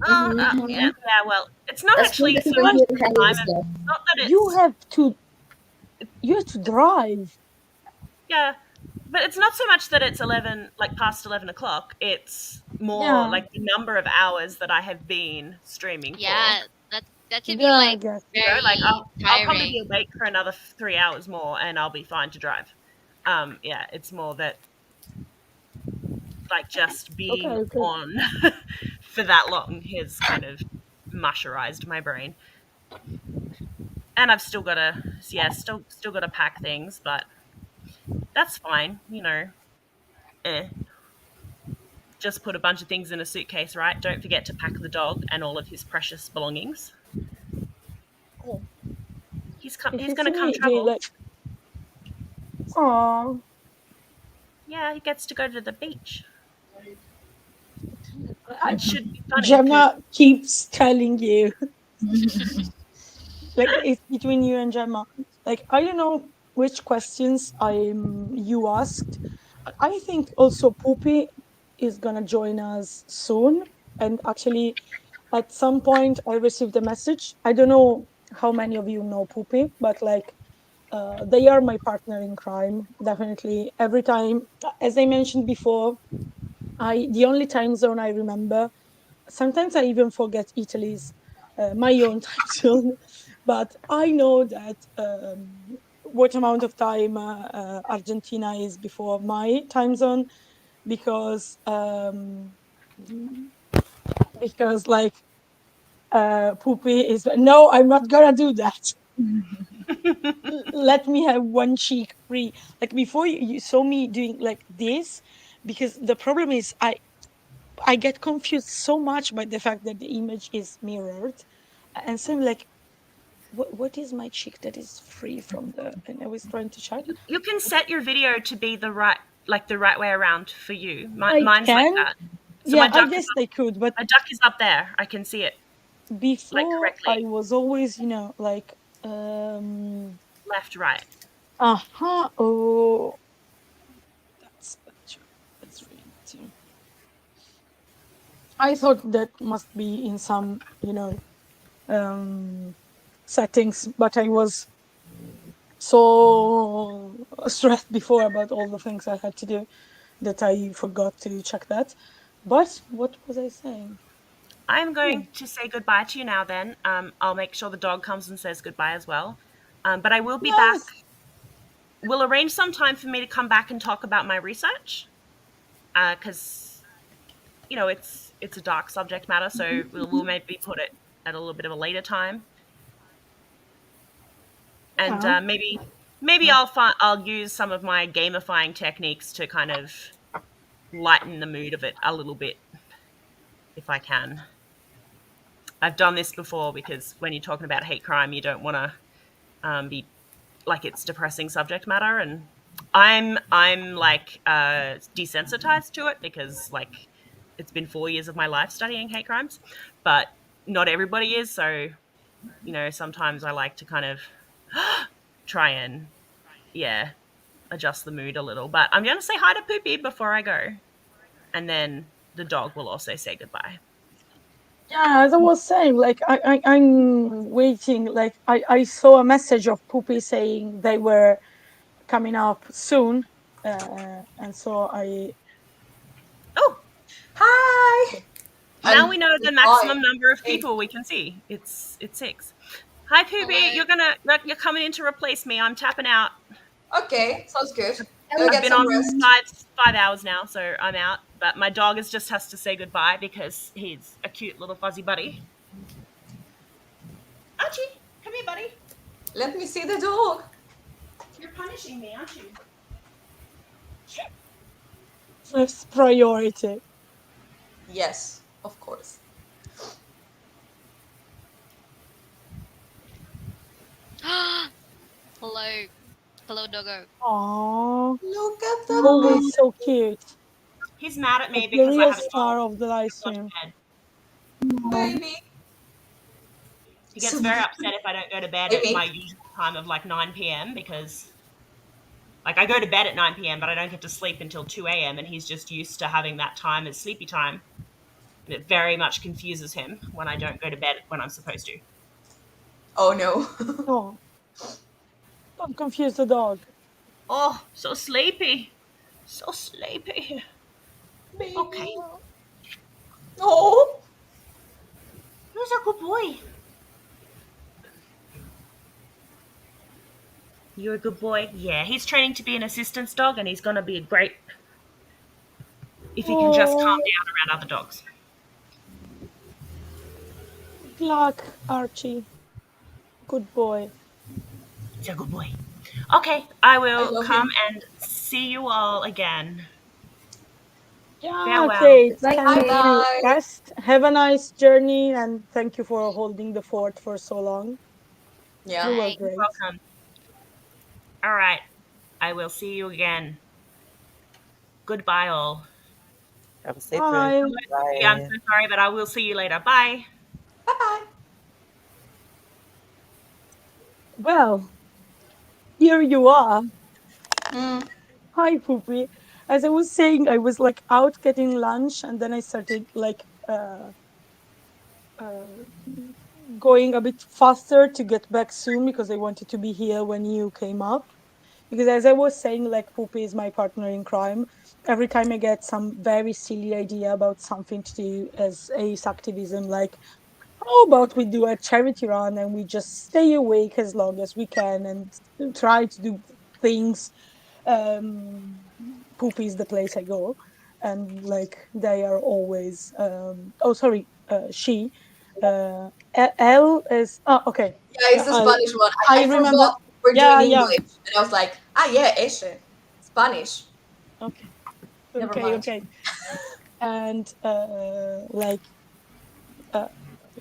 Yeah, well, it's not That's actually good so to much hear the the time. stuff. It's not that it's you have to drive. yeah, but it's not so much that it's 11, like past 11 o'clock. It's more Yeah. like the number of hours that I have been streaming Yeah, for. that should be Yeah, I like guess. You know, very like I'll probably tiring. be awake for another 3 hours more, and I'll be fine to drive. Yeah, it's more that like just being Okay. on for that long has kind of musherized my brain. And I've still got to pack things, but that's fine, you know. Just put a bunch of things in a suitcase, right? Don't forget to pack the dog and all of his precious belongings. Oh. He's gonna come Do you travel. like... Aww. Yeah, he gets to go to the beach. It should be funny. Gemma keeps telling you. Like, it's between you and Gemma. Like, I don't know which questions you asked. I think also Poopy is gonna join us soon. And actually, at some point, I received a message. I don't know how many of you know Poopy, but like, they are my partner in crime. Definitely, every time, as I mentioned before, the only time zone I remember. Sometimes I even forget Italy's my own time zone, but I know that what amount of time Argentina is before my time zone, because like Poopy is no, I'm not gonna do that. Let me have one cheek free. Like before you saw me doing like this, because the problem is I get confused so much by the fact that the image is mirrored, and so I'm like, what is my cheek that is free from the? And I was trying to check. You can set your video to be the right way around for you. I Mine's can. like that. So Yeah, my duck I guess is up, they could, but my duck is up there. I can see it like before I correctly. was always, like Left, right. oh, that's really too. I thought that must be in some, settings, but I was so stressed before about all the things I had to do that I forgot to check that. But what was I saying? I'm going to say goodbye to you now then. I'll make sure the dog comes and says goodbye as well. But I will be back. Yes. We'll arrange some time for me to come back and talk about my research. Because, it's a dark subject matter, so we'll maybe put it at a little bit of a later time. And Yeah. maybe I'll use some of my gamifying techniques to kind of lighten the mood of it a little bit, if I can. I've done this before because when you're talking about hate crime, you don't want to be like it's depressing subject matter, and I'm like desensitized to it because like it's been 4 years of my life studying hate crimes, but not everybody is. So sometimes I like to kind of try and adjust the mood a little. But I'm gonna say hi to Poopy before I go, and then the dog will also say goodbye. Yeah, as I was saying, like I'm waiting. Like I saw a message of Poopy saying they were coming up soon, and so I. Oh, Hi. now And we know the maximum number of people we can see. It's 6. Hi, Poopy. Hello. You're coming in to replace me. I'm tapping out. Okay, sounds good. I've Get been some on rest. 5 hours now, so I'm out. But my dog just has to say goodbye because he's a cute little fuzzy buddy. Archie, come here, buddy. Let me see the dog. You're punishing me, aren't you? First priority. Yes, of course. Hello, doggo. Aww. Look at the Always so cute. He's mad at me Like the because I real haven't star of the live gone stream. to bed. baby. He gets very upset if I don't go to bed at Baby. my usual time of like 9 p.m. because like I go to bed at 9 p.m. but I don't get to sleep until 2 a.m. and he's just used to having that time as sleepy time. And it very much confuses him when I don't go to bed when I'm supposed to. Oh no. Oh, don't confuse the dog. Oh, so sleepy. So sleepy. Baby. Okay. Oh. Who's a good boy? You're a good boy? Yeah, he's training to be an assistance dog and he's going to be great if he can just calm down around other dogs. Good luck, Archie. Good boy. He's a good boy. Okay, I will love come him. and see you all again. Yeah, Farewell. okay. Bye, Thank Kate. you, guest. Have a nice journey, and thank you for holding the fort for so long. Yeah. You were Bye. great. Welcome. All right, I will see you again. Goodbye, all. Have a safe Bye. trip. Bye. Yeah, I'm so sorry, but I will see you later. Bye. Bye-bye. Well, here you are. Mm. Hi, Poopy. As I was saying, I was like out getting lunch, and then I started like going a bit faster to get back soon because I wanted to be here when you came up. Because as I was saying, like Poopy is my partner in crime. Every time I get some very silly idea about something to do as ace activism, like how about we do a charity run and we just stay awake as long as we can and try to do things. Poopy is the place I go, and like they are always. Oh, sorry, she. L is. Oh, okay. Yeah, it's the I Spanish one. I I remember. forgot we're doing Yeah, yeah. English, and I was like, ah, yeah, Asian, Spanish. Okay, Never okay, mind. okay. And like uh,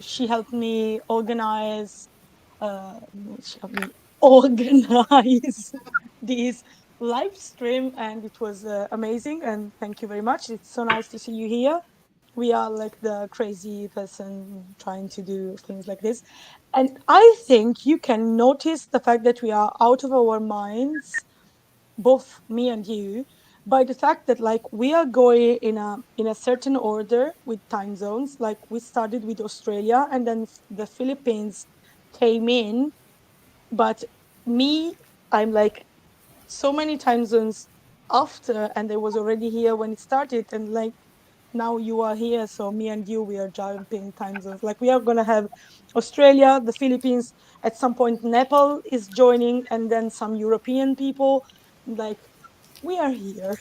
she helped me organize. Uh, she helped me organize this live stream, and it was amazing. And thank you very much. It's so nice to see you here. We are like the crazy person trying to do things like this. And I think you can notice the fact that we are out of our minds, both me and you, by the fact that like we are going in a certain order with time zones. Like we started with Australia and then the Philippines came in, but me, I'm like so many time zones after, and I was already here when it started, and like now you are here, so me and you, we are jumping time zones. Like we are gonna have Australia, the Philippines, at some point Nepal is joining, and then some European people. Like we are here.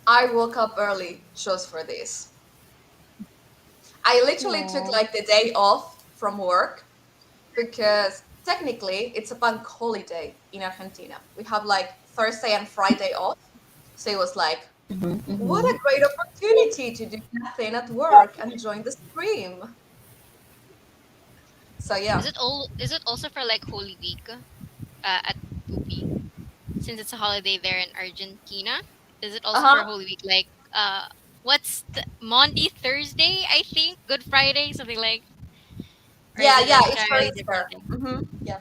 I woke up early just for this. I literally took Aww. like the day off from work because technically it's a bank holiday in Argentina. We have like Thursday and Friday off. So it was like, what a great opportunity to do nothing at work and join the stream. So yeah. Is it also for like Holy Week at Pupi? Since it's a holiday there in Argentina, is it also for Uh-huh. Holy Week? Like what's the Monday, Thursday? I think Good Friday, something like, or is Yeah, it yeah, an it's for entirely Easter. different thing? Yeah.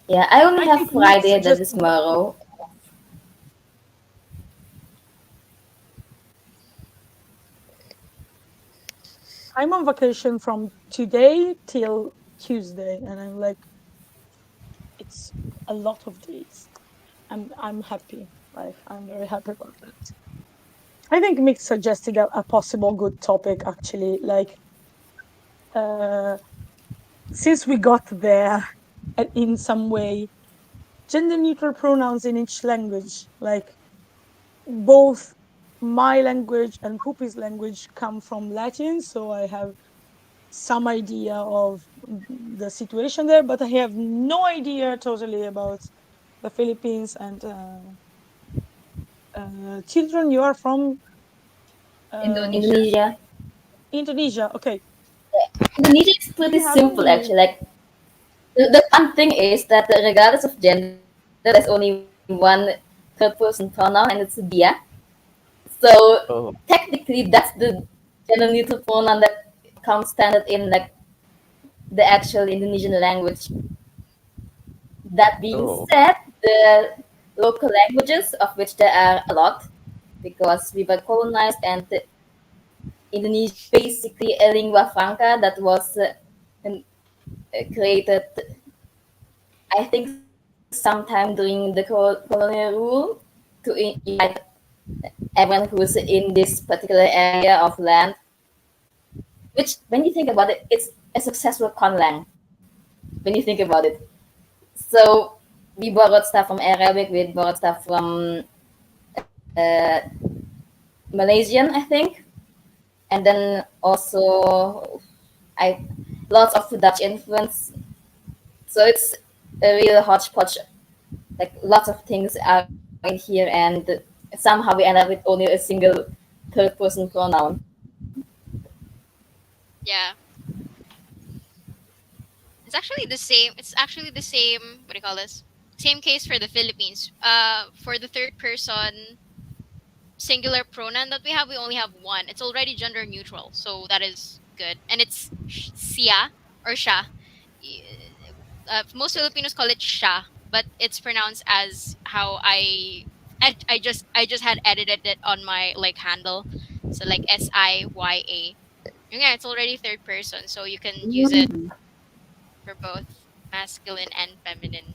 Yeah, I only I have think Mick Friday, that is suggested that. tomorrow. I'm on vacation from today till Tuesday, and I'm like, it's a lot of days. I'm happy. Like I'm very happy about that. I think Mick suggested a possible good topic actually. Like uh, since we got there in some way, gender neutral pronouns in each language, like both my language and Pupi's language come from Latin, so I have some idea of the situation there, but I have no idea totally about the Philippines and children. You are from Indonesia. Indonesia. Indonesia. Okay. Indonesia is Do pretty you have simple any? actually. Like the fun thing is that regardless of gender, there's only one third person pronoun and it's dia. So Oh, technically, that's the gender neutral pronoun that comes standard in like the actual Indonesian language. That being oh, said, the local languages, of which there are a lot, because we were colonized, and Indonesia is basically a lingua franca that was created, I think, sometime during the colonial rule to unite everyone who's in this particular area of land. Which, when you think about it, it's a successful conlang. When you think about it, so we borrowed stuff from Arabic, we borrowed stuff from uh, Malaysian, I think, and then also I lots of Dutch influence. So it's a real hodgepodge. Like lots of things are in here, and somehow we end up with only a single third person pronoun. Yeah. It's actually the same. It's actually the same. What do you call this? Same case for the Philippines. For the third person singular pronoun that we have, we only have one. It's already gender neutral, so that is good. And it's siya or sha. Y- Most Filipinos call it sha, but it's pronounced as how I just had edited it on my like handle, so like SIYA. Yeah, it's already third person, so you can use it for both masculine and feminine.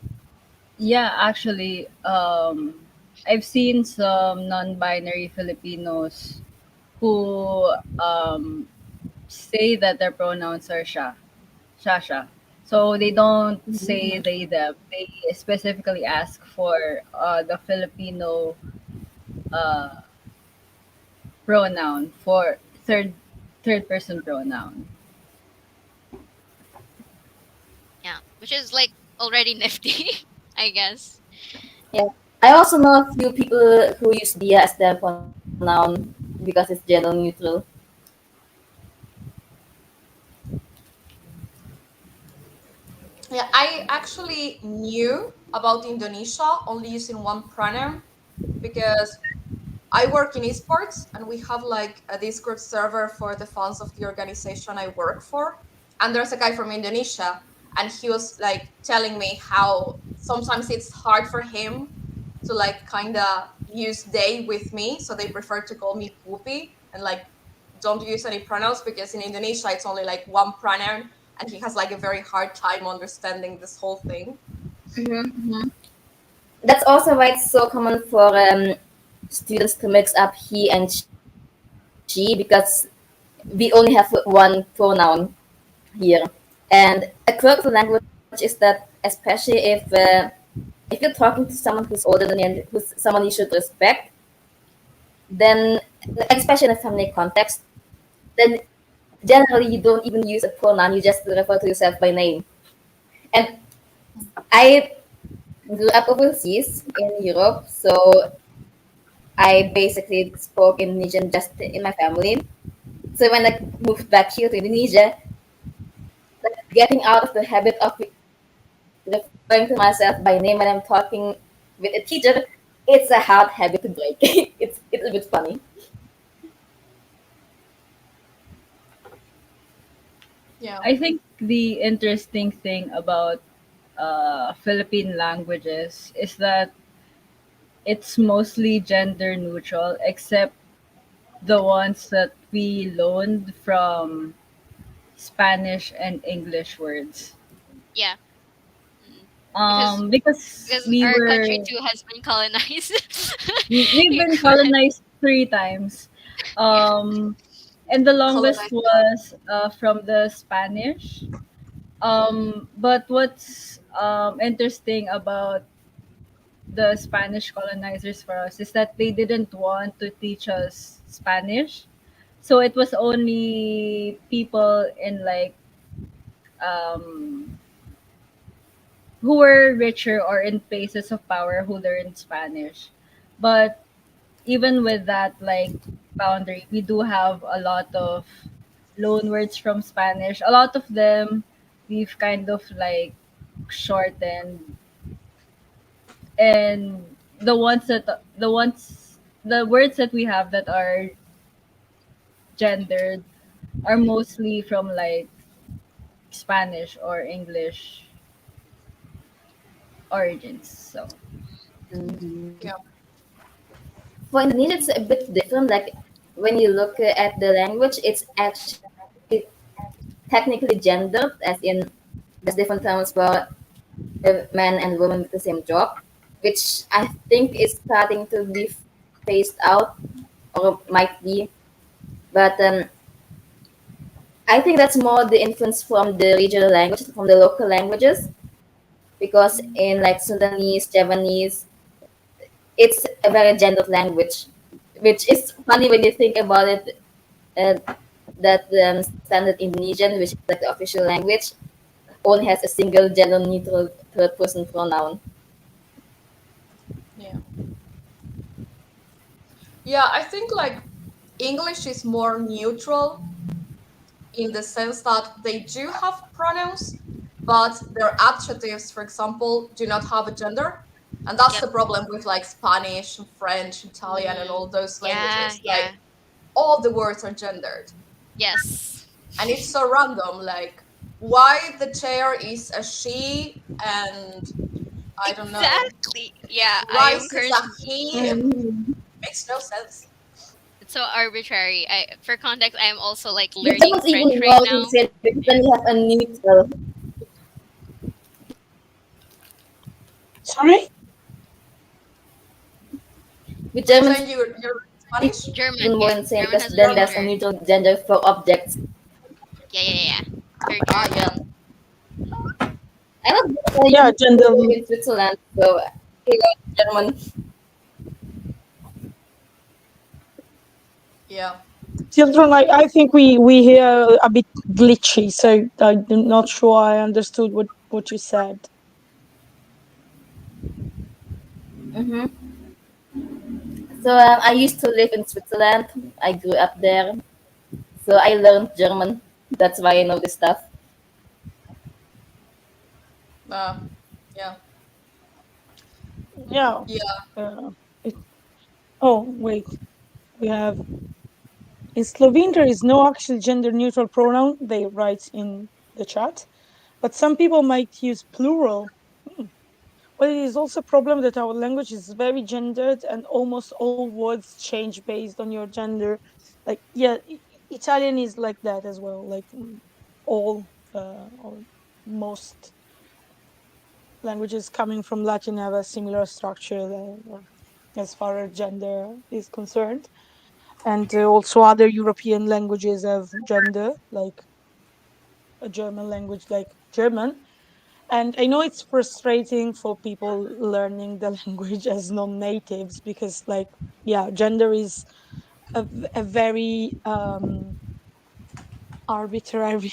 Yeah, actually, I've seen some non-binary Filipinos who say that their pronouns are shasha. So they don't say they them. They specifically ask for the Filipino uh, pronoun for third person pronoun. Yeah, which is like already nifty, I guess. Yeah. I also know a few people who use dia as their pronoun because it's gender neutral. Yeah, I actually knew about Indonesia only using one pronoun because I work in esports and we have like a Discord server for the fans of the organization I work for. And there's a guy from Indonesia and he was like telling me how sometimes it's hard for him to like kind of use they with me. So they prefer to call me Pupi and like don't use any pronouns because in Indonesia it's only like one pronoun and he has like a very hard time understanding this whole thing. Mm-hmm. That's also why it's so common for students to mix up he and she because we only have one pronoun here. And a quirk of the language is that, especially if you're talking to someone who's older than you and who's someone you should respect, then especially in a family context, then generally you don't even use a pronoun. You just refer to yourself by name. And I grew up overseas in Europe, so I basically spoke Indonesian just in my family. So when I moved back here to Indonesia, like getting out of the habit of referring to myself by name when I'm talking with a teacher, it's a hard habit to break. It's a bit funny. Yeah. I think the interesting thing about Philippine languages is that it's mostly gender neutral, except the ones that we loaned from Spanish and English words. Yeah. Mm. Because Because because our country too has been colonized. we've You been go ahead. colonized 3 times, Yeah. and the longest Colonized land. was from the Spanish. But what's interesting about the Spanish colonizers for us is that they didn't want to teach us Spanish. So it was only people in like um, who were richer or in places of power who learned Spanish. But even with that like boundary, we do have a lot of loan words from Spanish. A lot of them we've kind of like shortened, and the words that we have that are gendered are mostly from like Spanish or English origins. So Mhm. Yeah. For Indonesia, it's a bit different. Like when you look at the language, it's actually technically gendered, as in there's different terms for men and women with the same job, which I think is starting to be phased out or might be. But I think that's more the influence from the regional languages, from the local languages, because in like Sundanese, Javanese, it's a very gendered language, which is funny when you think about it. That standard Indonesian, which is like the official language, only has a single gender neutral third person pronoun. Yeah. Yeah, I think like English is more neutral in the sense that they do have pronouns, but their adjectives, for example, do not have a gender. And that's Yep. the problem with like Spanish, French, Italian, and all those Yeah, languages. Like yeah. all the words are gendered. Yes. And it's so random. Like why the chair is a she and I don't know, Exactly. Yeah, I am rice is a currently. he. Mhm. Makes no sense. It's so arbitrary. For context, I am also like It learning sounds French even right more now. insane because then you have a neutral. Sorry? With You're German, saying you're Spanish? Even German, more yeah. insane German because has a then there's a gender. neutral gender for objects. Yeah. For Ah, yeah. German. I was Yeah, gender. in Switzerland, so I learned German. Yeah. Children, I think we hear a bit glitchy, so I'm not sure I understood what you said. Hmm. So I used to live in Switzerland. I grew up there, so I learned German. That's why I know this stuff. Yeah. Yeah. Yeah. It, oh, wait. We have in Slovene there is no actual gender neutral pronoun, they write in the chat, but some people might use plural. But it is also a problem that our language is very gendered and almost all words change based on your gender. Like, yeah, Italian is like that as well. Like all or most languages coming from Latin have a similar structure as far as gender is concerned. And also other European languages have gender, like a German language like German. And I know it's frustrating for people learning the language as non-natives because, like, yeah, gender is a very arbitrary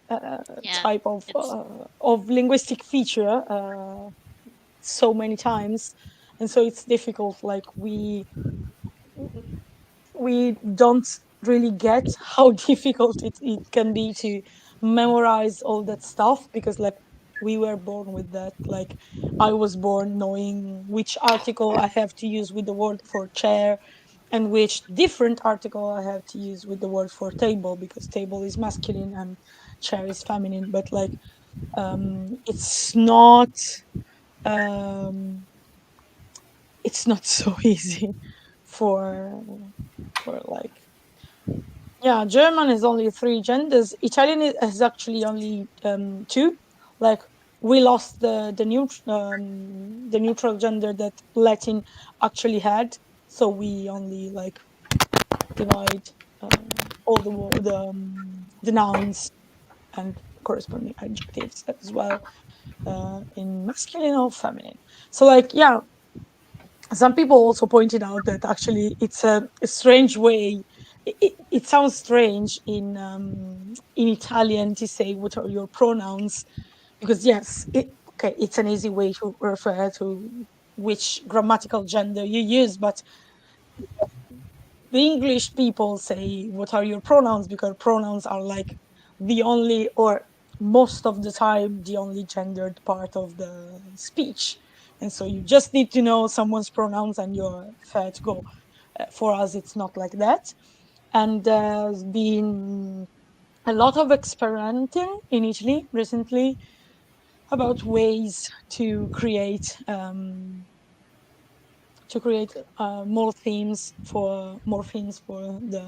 Yeah. type It's of linguistic feature so many times, and so it's difficult. Like we don't really get how difficult it can be to memorize all that stuff because like we were born with that. Like I was born knowing which article I have to use with the word for chair and which different article I have to use with the word for table, because table is masculine and chair is feminine. But like um it's not so easy for like, yeah, German is only three genders. Italian is actually only two. Like we lost the neutral gender that Latin actually had, so we only like divide all the nouns and corresponding adjectives as well in masculine or feminine. So like, yeah, some people also pointed out that actually it's a strange way. It sounds strange in Italian to say what are your pronouns, because yes, okay, it's an easy way to refer to which grammatical gender you use, but the English people say what are your pronouns because pronouns are like the only, or most of the time, the only gendered part of the speech. And so you just need to know someone's pronouns and you're fair to go. For us, it's not like that. And there's been a lot of experimenting in Italy recently about ways to create more themes for the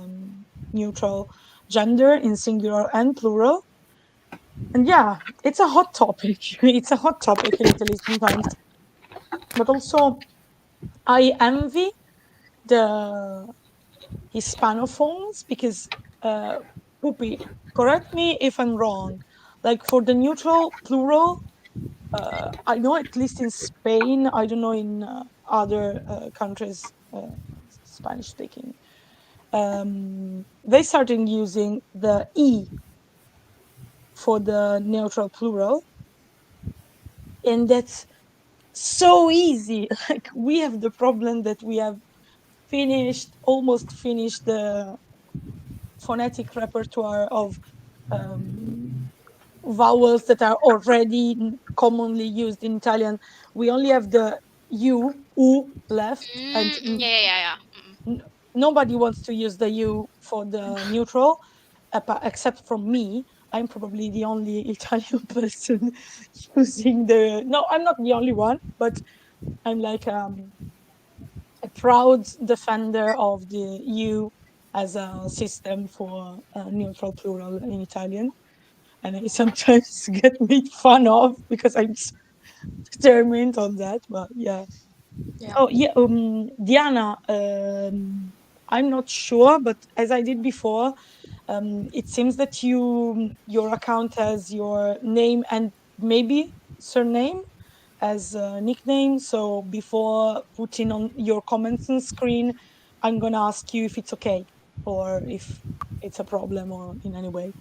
neutral gender in singular and plural. And yeah, it's a hot topic. It's a hot topic in Italy sometimes. But also, I envy the Hispanophones because, Pupi, correct me if I'm wrong. Like for the neutral plural, I know at least in Spain, I don't know in other countries, Spanish speaking, they started using the E for the neutral plural. And that's so easy. Like we have the problem that we have almost finished the phonetic repertoire of um, vowels that are already commonly used in Italian. We only have the u left, and yeah. nobody wants to use the u for the neutral, except from me. I'm probably the only Italian person using the. No, I'm not the only one, but I'm like a proud defender of the u as a system for neutral plural in Italian. And I sometimes get made fun of because I'm so determined on that. But yeah. Yeah. Oh yeah. Diana, I'm not sure, but as I did before, it seems that your account has your name and maybe surname as a nickname. So before putting on your comments on screen, I'm gonna ask you if it's okay or if it's a problem or in any way.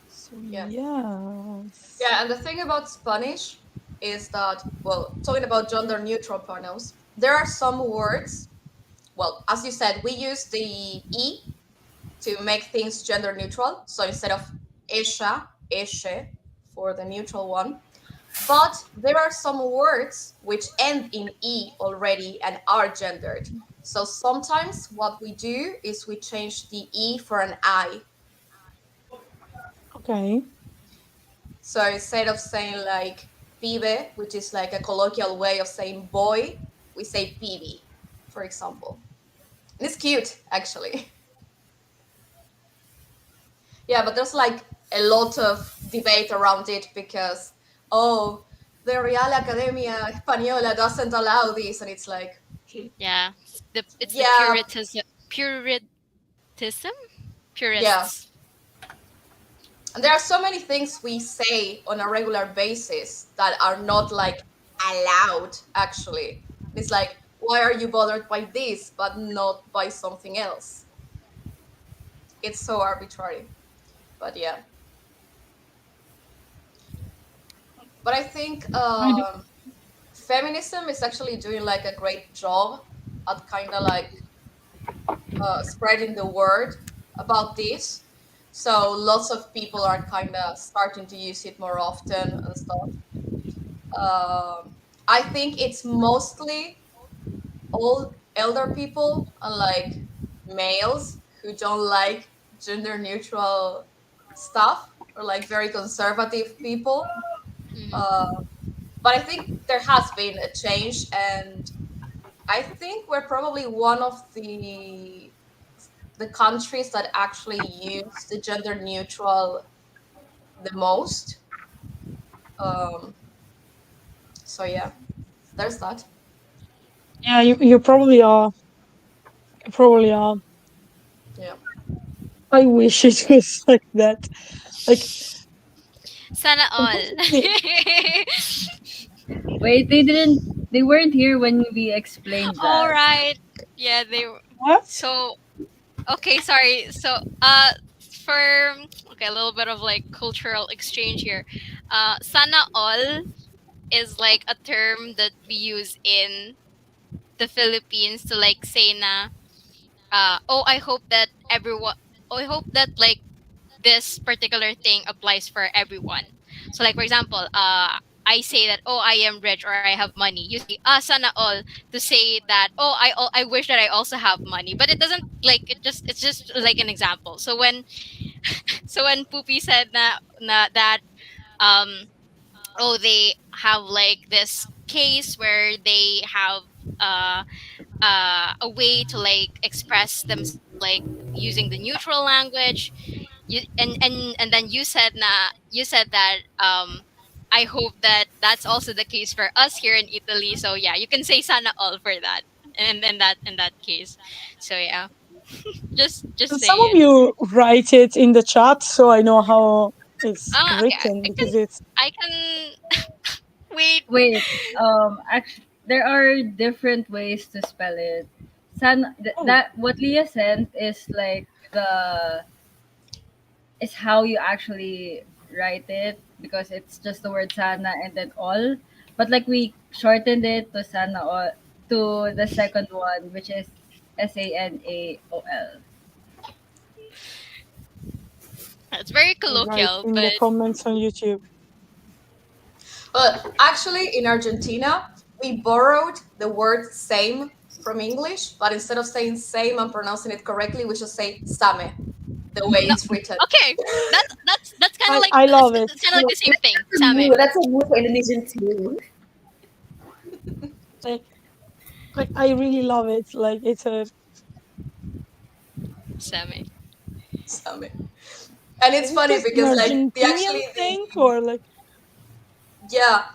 So Yeah. yes. Yeah, and the thing about Spanish is that, well, talking about gender neutral pronouns, there are some words, well, as you said, we use the E to make things gender neutral. So instead of ella, eshe for the neutral one. But there are some words which end in E already and are gendered. So sometimes what we do is we change the E for an I. Okay. So instead of saying like pibe, which is like a colloquial way of saying boy, we say pibi, for example. And it's cute, actually. Yeah, but there's like a lot of debate around it because, oh, the Real Academia Española doesn't allow this, and it's like, Yeah, it's the yeah, puritism, yeah. purists. And there are so many things we say on a regular basis that are not like allowed, actually. It's like, why are you bothered by this, but not by something else? It's so arbitrary. But yeah. But I think I do. feminism is actually doing like a great job at kind of like spreading the word about this. So lots of people are kind of starting to use it more often and stuff. I think it's mostly old elder people and like males who don't like gender neutral stuff or like very conservative people. Uh, but I think there has been a change, and I think we're probably one of the countries that actually use the gender neutral the most. Um, so yeah, there's that. Yeah, you probably are. You probably are. Yeah. I wish it was like that. Like Sana all. unfortunately, Wait, they weren't here when we explained All that. right. Yeah, they were. what? So okay, sorry. So for okay, a little bit of like cultural exchange here. Sana all is like a term that we use in the Philippines to like say na oh, I hope that everyone, oh, I hope that like this particular thing applies for everyone. So like for example, I say that oh, I am rich or I have money. You say sana all to say that oh, I wish that I also have money. But it doesn't like it's just like an example. So when Poopy said na that um oh, they have like this case where they have uh a way to like express themselves like using the neutral language. And then you said that I hope that that's also the case for us here in Italy. So yeah, you can say sana all for that. And in that case. So yeah, just Can some of saying. you write it in the chat so I know how it's Okay, written because it's I can wait. Wait, actually, there are different ways to spell it. oh That what Leah sent is like the is how you actually write it because it's just the word sana and then all. But like we shortened it to sana all to the second one, which is SANAOL. It's very write colloquial, in the but comments on YouTube. But actually, in Argentina, we borrowed the word same from English, but instead of saying same and pronouncing it correctly, we should say same, the way no. it's written. Okay, that's kind of like I love it. it's kind of like the same thing. That's a Same. move. That's a move for Indonesian too. Like, I really love it. Like it's a Same. Same. And it's is it funny just an because like Argentinian thing or like yeah,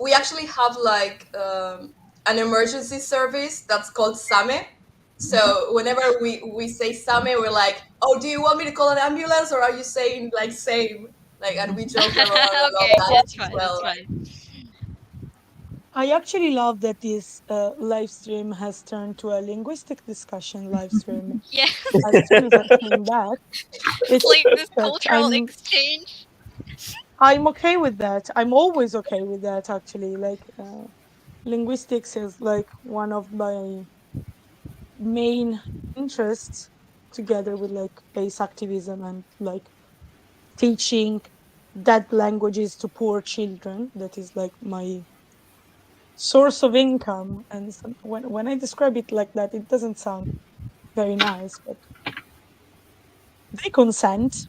we actually have like an emergency service that's called SAME, So whenever we say same, we're like, oh, do you want me to call an ambulance, or are you saying like same? Like, and we joke around a lot Okay, that that's as fine. well. That's fine. I actually love that this live stream has turned to a linguistic discussion live stream. Yeah, As soon as I came back, it's it's like this perfect. cultural exchange. I'm okay with that. I'm always okay with that, actually. Like, linguistics is like one of my main interests, together with like base activism and like teaching dead languages to poor children. That is like my source of income. And when I describe it like that, it doesn't sound very nice, but they consent,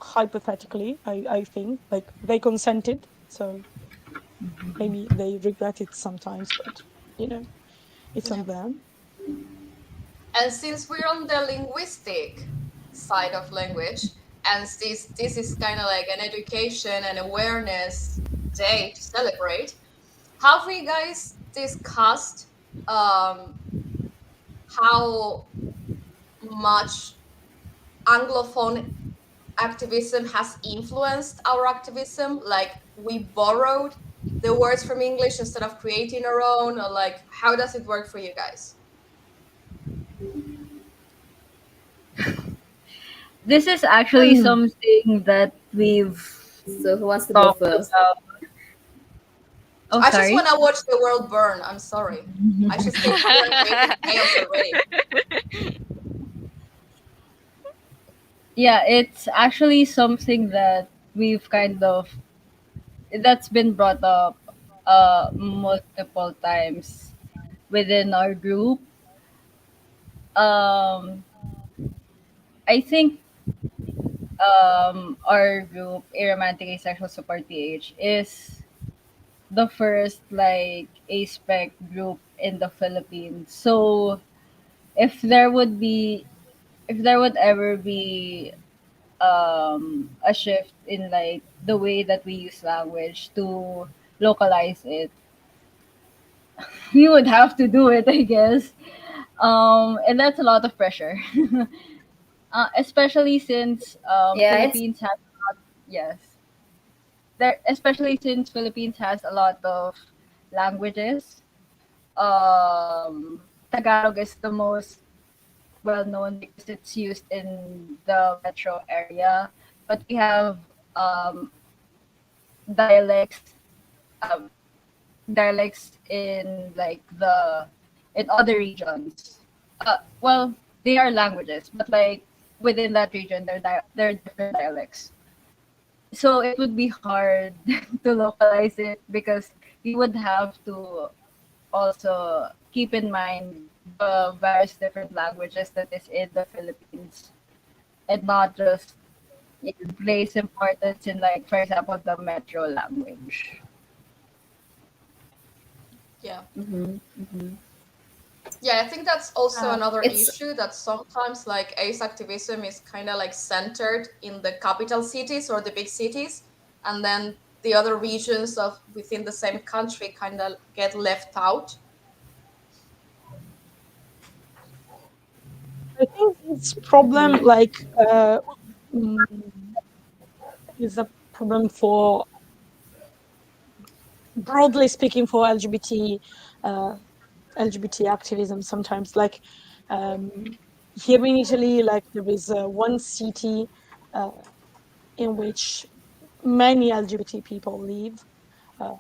hypothetically. I think like they consented, so maybe they regret it sometimes, but you know, it's Yeah. on them. And since we're on the linguistic side of language, and this is kind of like an education and awareness day to celebrate, have we guys discussed how much Anglophone activism has influenced our activism? Like, we borrowed the words from English instead of creating our own, or like, how does it work for you guys? This is actually something that we've So who wants to go talked first? about. Oh, I just sorry. want to watch the world burn. I'm sorry. I just think we are creating chaos already. Yeah, it's actually something that we've kind of that's been brought up multiple times within our group. Um, I think our group, Aromantic Asexual Support PH, is the first like aspec group in the Philippines. So if there would be if there would ever be a shift in like the way that we use language to localize it, we would have to do it, I guess. And that's a lot of pressure. Especially since Yeah, it's Philippines has yes. There especially since Philippines has a lot of languages. Tagalog is the most well known because it's used in the metro area, but we have um, dialects um, dialects in like the in other regions. Well, they are languages, but like within that region, there are different dialects. So it would be hard to localize it because we would have to also keep in mind the various different languages that is in the Philippines and not just place importance in like for example the metro language. Yeah. mm-hmm, mm-hmm. Yeah, I think that's also another It's issue, that sometimes like ace activism is kind of like centered in the capital cities or the big cities, and then the other regions of within the same country kind of get left out. I think it's problem like mm, is a problem for, broadly speaking, for LGBT activism sometimes. Like, um, here in Italy, like there is one city uh, in which many LGBT people live. Uh,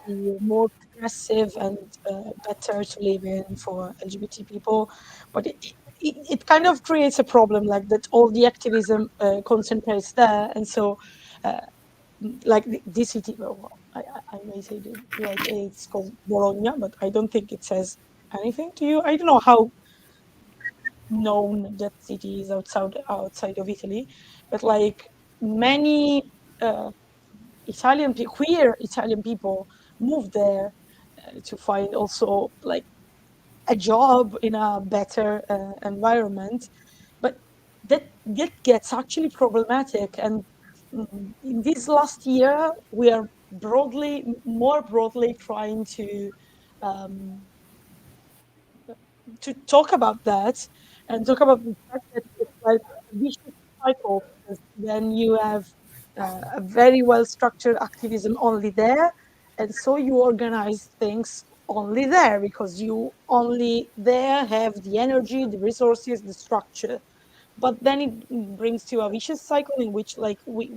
be more progressive and better to live in for LGBT people. But it kind of creates a problem, like that all the activism concentrates there. And so, uh, like this city, well, I may say that, like it's called Bologna, but I don't think it says anything to you. I don't know how known that city is outside of Italy, but like many uh, queer Italian people moved there to find also like a job in a better environment. But that gets actually problematic. And in this last year, we are more broadly trying to um, to talk about that and talk about the fact that it's like a vicious cycle, because then you have a very well structured activism only there, and so you organize things only there because you only there have the energy, the resources, the structure. But then it brings to a vicious cycle in which, like, we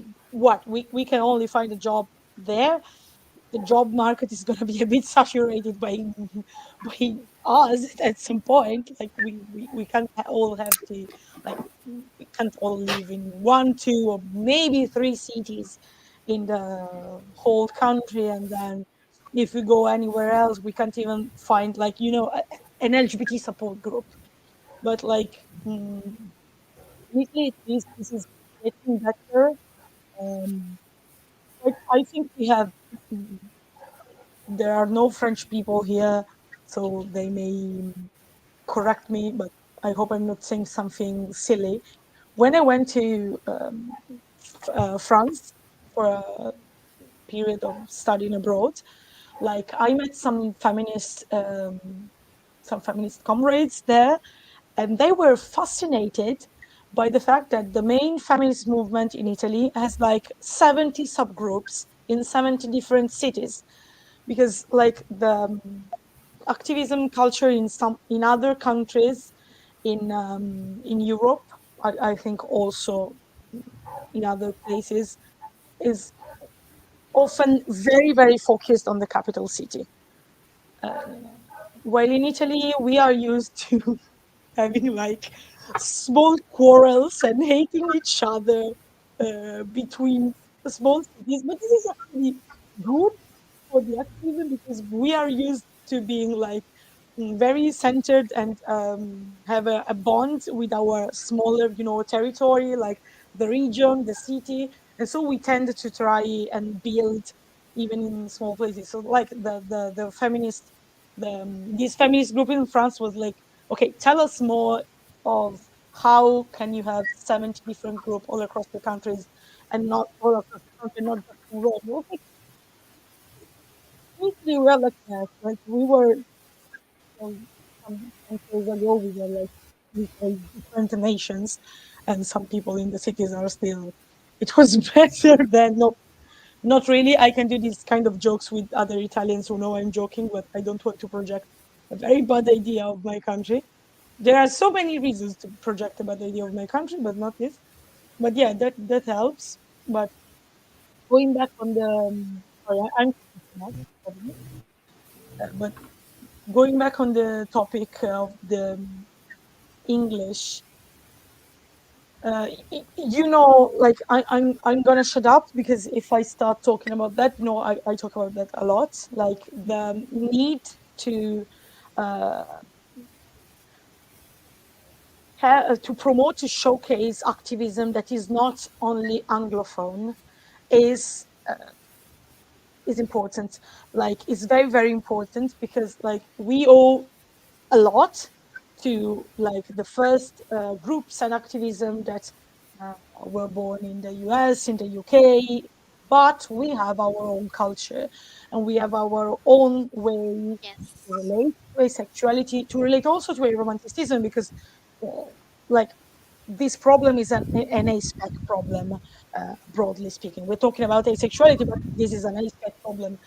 can only find a job there. The job market is going to be a bit saturated by us at some point. Like, we can't all have to, like, we can't all live in one, two, or maybe three cities in the whole country, and then if we go anywhere else we can't even find, like, an LGBT support group. But like, lately this is getting better. Like, I think we have, mm, there are no French people here, so they may correct me, but I hope I'm not saying something silly. When I went to France for a period of studying abroad, like, I met some feminist comrades there, and they were fascinated by the fact that the main feminist movement in Italy has like 70 subgroups in 70 different cities, because like the activism culture in other countries in Europe, I think also in other places, is often very, very focused on the capital city. While in Italy, we are used to having like small quarrels and hating each other between small cities. But this is actually good for the activism, because we are used to being like very centered and have a bond with our smaller, territory, like the region, the city, and so we tend to try and build even in small places. So like the feminist, this feminist group in France was like, okay, tell us more of how can you have 70 different groups all across the countries, and not all across the country, not just in Rome. It was like, we were like that. Like, we were, some years ago, we were like, we were different nations, and some people in the cities are still. It was better than, no, not really. I can do these kind of jokes with other Italians who know I'm joking, but I don't want to project a very bad idea of my country. There are so many reasons to project a bad idea of my country, but not this. But yeah, that helps. But going back on the, sorry, I'm probably, but going back on the topic of the English, like, I'm gonna shut up, because if I start talking about that, I talk about that a lot. Like, the need to uh, to promote, to showcase activism that is not only Anglophone is important. Like, it's very, very important, because like we owe a lot to like the first groups and activism that were born in the US, in the UK, but we have our own culture, and we have our own way to Yes. relate to asexuality, to relate also to aromanticism, because uh, like, this problem is an aspec problem, broadly speaking. We're talking about asexuality, but this is an aspec problem.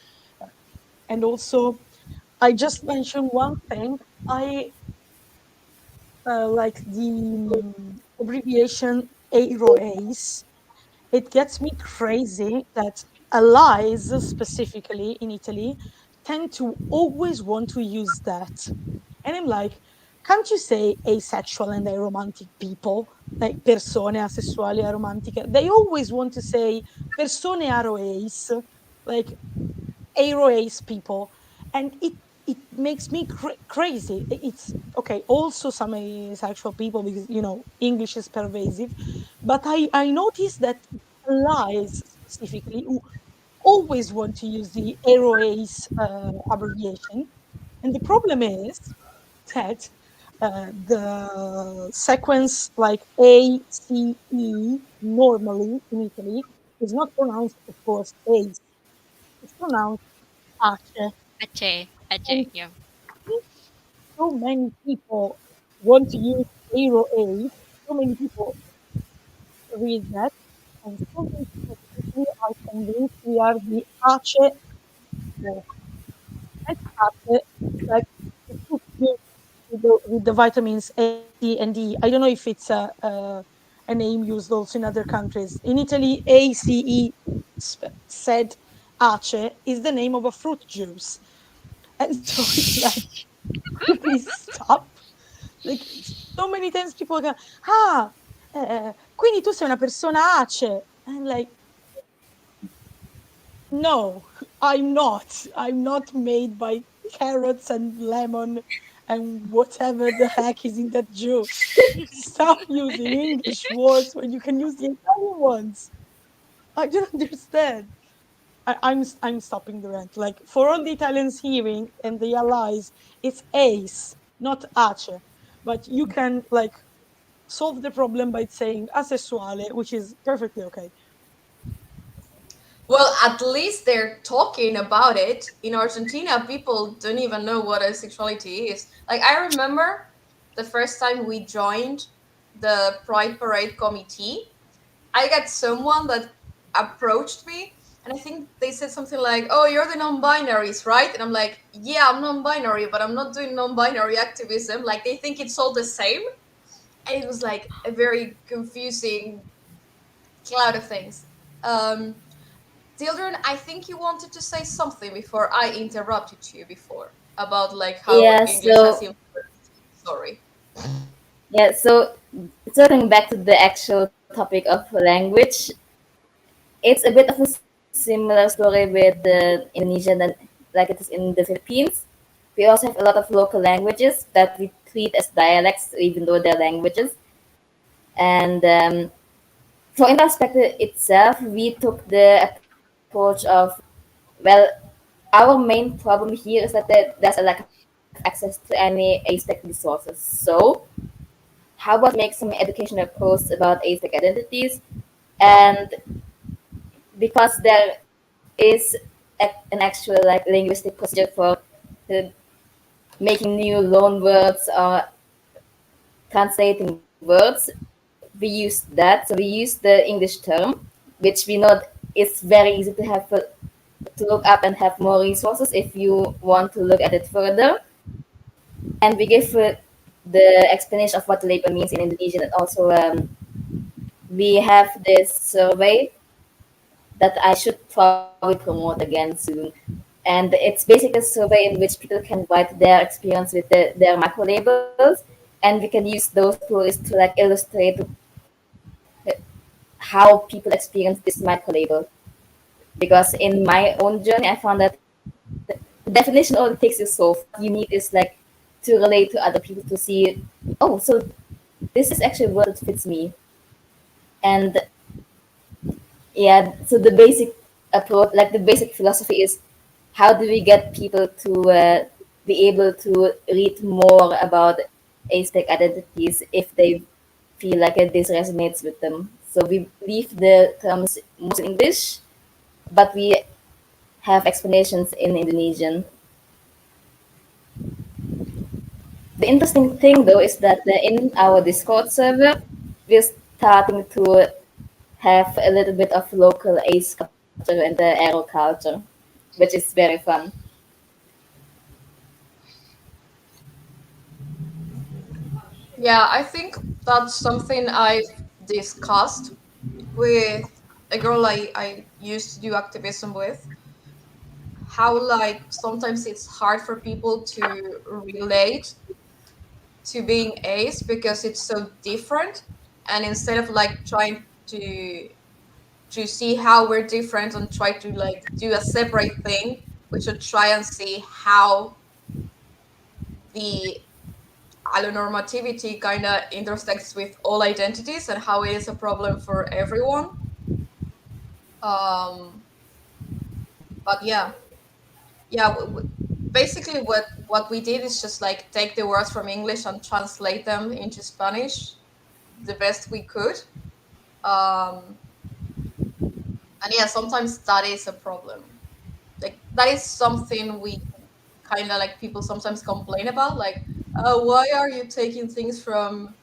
And also, I just mentioned one thing. I like the abbreviation AROAs. It gets me crazy that allies, specifically in Italy, tend to always want to use that. And I'm like, can't you say asexual and aromantic people? Like, persone asessuali aromantiche. They always want to say persone aroes, like aroace people. And it makes me crazy. It's okay, also some asexual people, because English is pervasive, but I noticed that allies specifically who always want to use the aroace abbreviation. And the problem is that the sequence, like ACE, normally in Italy, is not pronounced, of course, ACE. It's pronounced ACE. Ache, And yeah. so many people want to use Aero A, so many people read that, and so many people we are convinced we are the Ace, no, not Ace, like the fruit juice with the vitamins A, C, and D. I don't know if it's a name used also in other countries. In Italy, ACE said Ace is the name of a fruit juice. And so it's like, could you please stop? Like, so many times people go, ah, quindi tu sei una persona ace. And like, no, I'm not. I'm not made by carrots and lemon and whatever the heck is in that juice. Stop using English words when you can use the Italian ones. I don't understand. I'm stopping the rant. Like, for all the Italians hearing and the allies, it's ace, not ace. But you can like solve the problem by saying asessuale, which is perfectly okay. Well, at least they're talking about it. In Argentina, people don't even know what asexuality is. Like, I remember the first time we joined the Pride Parade committee, I got someone that approached me, and I think they said something like, "Oh, you're the non-binaries, right?" And I'm like, "Yeah, I'm non-binary, but I'm not doing non-binary activism." Like, they think it's all the same, and it was like a very confusing cloud of things. Um, Dildren, I think you wanted to say something before I interrupted you before about like how Yeah, English has so influenced. Sorry. yeah, so circling back to the actual topic of language, it's a bit of a similar story with the Indonesian and like it is in the Philippines. We also have a lot of local languages that we treat as dialects, even though they're languages. And for introspective itself, we took the approach of, well, our main problem here is that there's a lack of access to any aspect resources. So, how about we make some educational posts about aspect identities? And because there is an actual like linguistic procedure for uh, making new loan words or translating words, we use that. So we use the English term, which we know is very easy to have to look up and have more resources if you want to look at it further. And we give the explanation of what labor means in Indonesian, and also we have this survey that I should probably promote again soon. And it's basically a survey in which people can write their experience with their macro labels, and we can use those tools to like illustrate how people experience this micro label. Because in my own journey, I found that the definition only takes you so far. What you need is like to relate to other people to see, oh, so this is actually what it fits me. And yeah, so the basic approach, like the basic philosophy is how do we get people to be able to read more about aspec identities if they feel like this resonates with them. So we leave the terms most in English, but we have explanations in Indonesian. The interesting thing though is that in our Discord server, we're starting to have a little bit of local ace culture and the aero culture, which is very fun. Yeah, I think that's something I've discussed with a girl I used to do activism with. How like sometimes it's hard for people to relate to being ace because it's so different, and instead of like trying to see how we're different and try to like do a separate thing, we should try and see how the allonormativity kind of intersects with all identities and how it is a problem for everyone. Um, but yeah, yeah. Basically, what we did is just like take the words from English and translate them into Spanish the best we could. Um, and yeah, sometimes that is a problem. Like that is something we kind of like people sometimes complain about. Like, why are you taking things from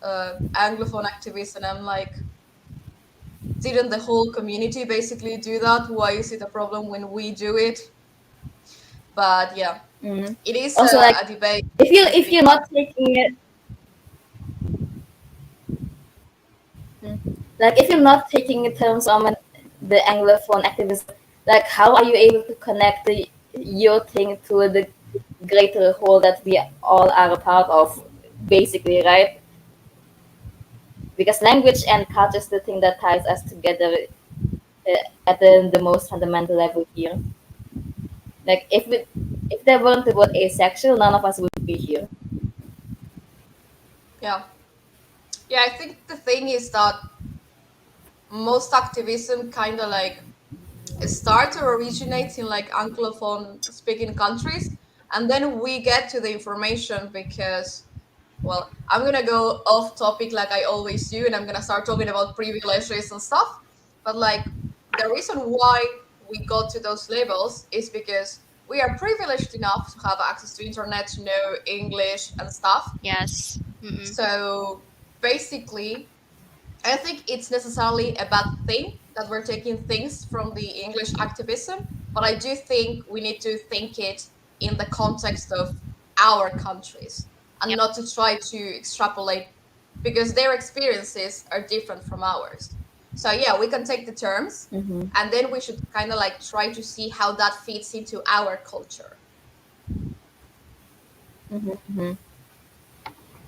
Anglophone activists? And I'm like, didn't the whole community basically do that? Why is it a problem when we do it? But yeah, it is Also, like, a debate. if you're not taking it, like if you're not taking in terms of the Anglophone activism, like how are you able to connect your thing to the greater whole that we all are a part of, basically, right? Because language and culture is the thing that ties us together at the most fundamental level here. Like if there weren't the word asexual, none of us would be here. Yeah. Yeah, I think the thing is that most activism kind of like starts or originates in like Anglophone speaking countries. And then we get to the information because, well, I'm going to go off topic like I always do, and I'm going to start talking about privileges and stuff. But like the reason why we got to those labels is because we are privileged enough to have access to internet, to know English and stuff. Yes. So basically, I think it's necessarily a bad thing that we're taking things from the English activism, but I do think we need to think it in the context of our countries and Yep. not to try to extrapolate because their experiences are different from ours. So yeah, we can take the terms and then we should kind of like try to see how that fits into our culture.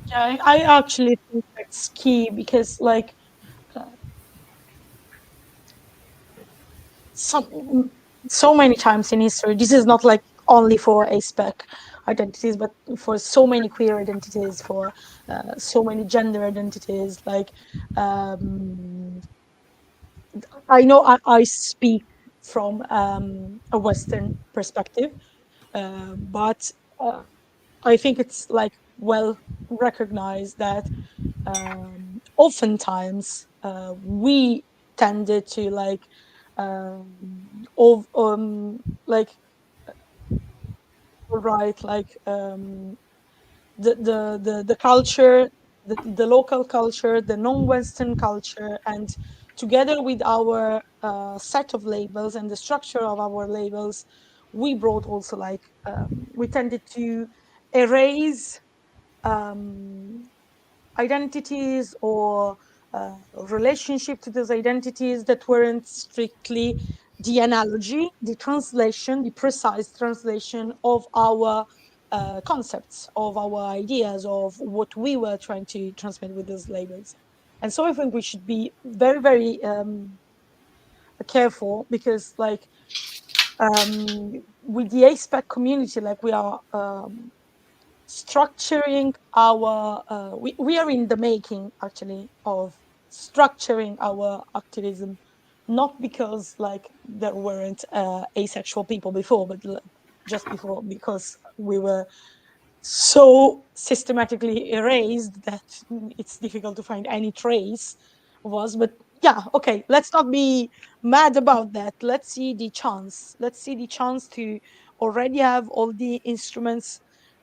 Yeah, I actually think that's key because, like, uh, so many times in history, this is not like only for aspec identities, but for so many queer identities, for so many gender identities. Like, I know I speak from a Western perspective, but I think it's like well recognized that oftentimes we tended to like of like right like the culture, the local culture, the non-Western culture, and together with our set of labels and the structure of our labels, we brought also like we tended to erase um, identities or relationship to those identities that weren't strictly the analogy, the translation, the precise translation of our concepts, of our ideas, of what we were trying to transmit with those labels. And so I think we should be very, very careful because, like, with the ASPEC community, like we are structuring our we are in the making actually of structuring our activism, not because like there weren't asexual people before, but just before, because we were so systematically erased that it's difficult to find any trace of us. But yeah, okay, let's not be mad about that. Let's see the chance. Let's see the chance to already have all the instruments,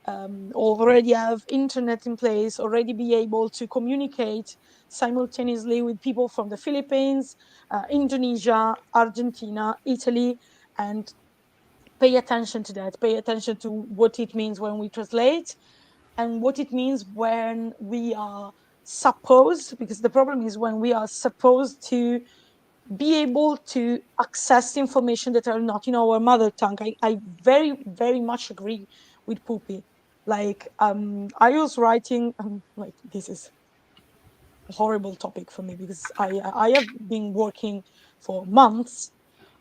already have internet in place, already be able to communicate simultaneously with people from the Philippines, Indonesia, Argentina, Italy, and pay attention to that. Pay attention to what it means when we translate and what it means when we are supposed, because the problem is when we are supposed to be able to access information that are not in our mother tongue. I very, very much agree with Poopy. Like, I was writing, like, this is a horrible topic for me because I have been working for months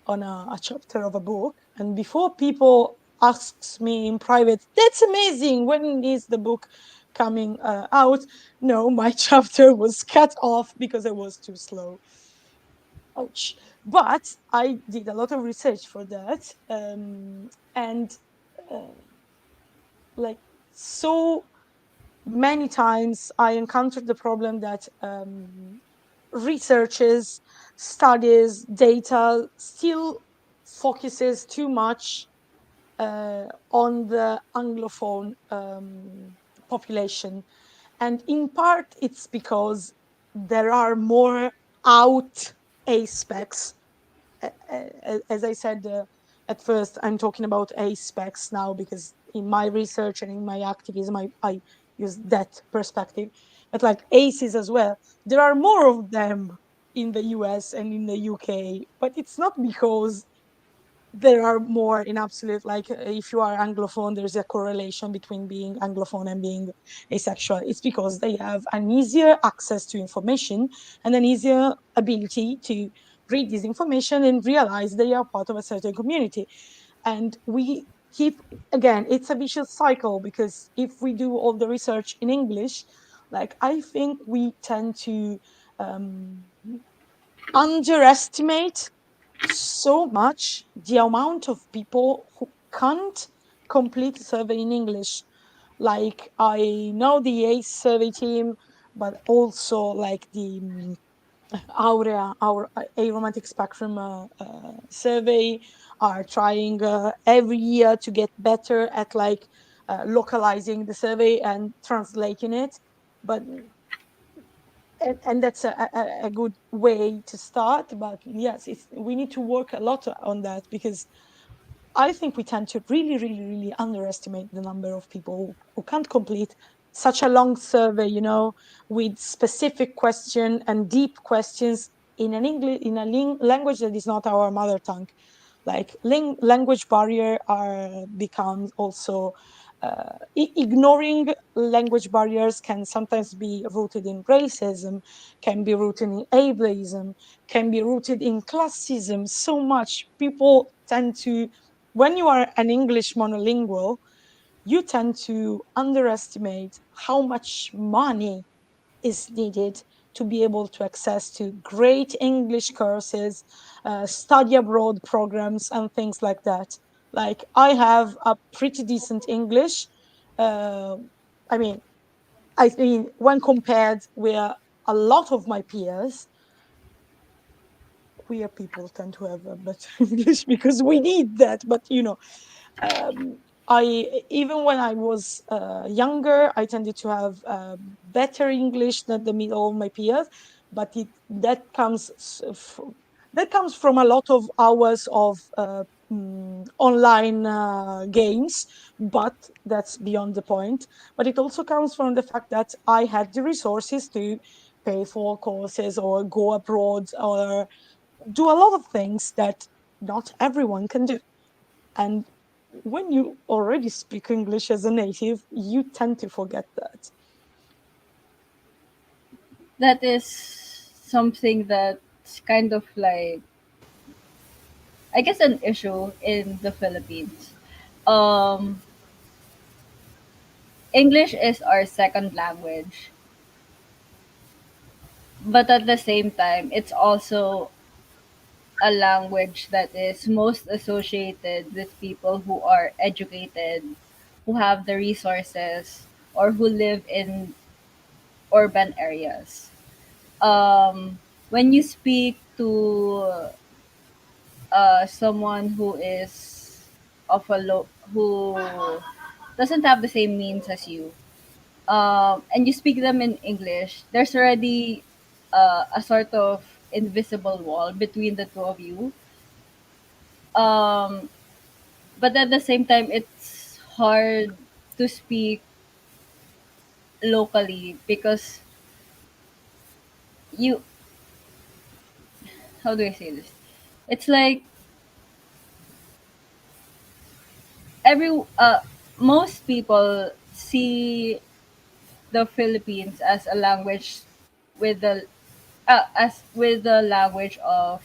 on a chapter of a book, and before people asks me in private, that's amazing, when is the book coming out, no, my chapter was cut off because I was too slow. Ouch. But I did a lot of research for that, and uh, like, so many times I encountered the problem that researches, studies, data still focuses too much on the Anglophone population. And in part, it's because there are more out aspects. As I said at first, I'm talking about aspects now because in my research and in my activism, I use that perspective. But like aces as well, there are more of them in the US and in the UK, but it's not because there are more in absolute, like if you are anglophone, there's a correlation between being anglophone and being asexual. It's because they have an easier access to information and an easier ability to read this information and realize they are part of a certain community. And we keep, again, it's a vicious cycle, because if we do all the research in English, like I think we tend to underestimate so much the amount of people who can't complete the survey in English. Like I know the ACE survey team, but also like the Aurea, our aromantic spectrum survey, are trying every year to get better at like localizing the survey and translating it. But and that's a good way to start. But yes, we need to work a lot on that, because I think we tend to really, really, really underestimate the number of people who can't complete such a long survey, you know, with specific question and deep questions in an English, in a language that is not our mother tongue. Like language barrier are becomes also ignoring language barriers can sometimes be rooted in racism, can be rooted in ableism, can be rooted in classism. So much people tend to, when you are an English monolingual, you tend to underestimate how much money is needed to be able to access to great English courses, study abroad programs, and things like that. Like I have a pretty decent English. Uh, I mean, I mean, when compared with a lot of my peers, queer people tend to have a better English because we need that. But you know, I, even when I was younger, I tended to have better English than the middle of my peers, but that comes that comes from a lot of hours of online games, but that's beyond the point. But it also comes from the fact that I had the resources to pay for courses or go abroad or do a lot of things that not everyone can do. And when you already speak English as a native, you tend to forget that. That is something that's kind of like, I guess, an issue in the Philippines. Um, English is our second language, but at the same time, it's also a language that is most associated with people who are educated, who have the resources, or who live in urban areas. When you speak to someone who is of a low, who doesn't have the same means as you, and you speak them in English, there's already a sort of invisible wall between the two of you. Um, but at the same time, it's hard to speak locally because you, how do I say this? It's like every most people see the Philippines as a language with the as with the language of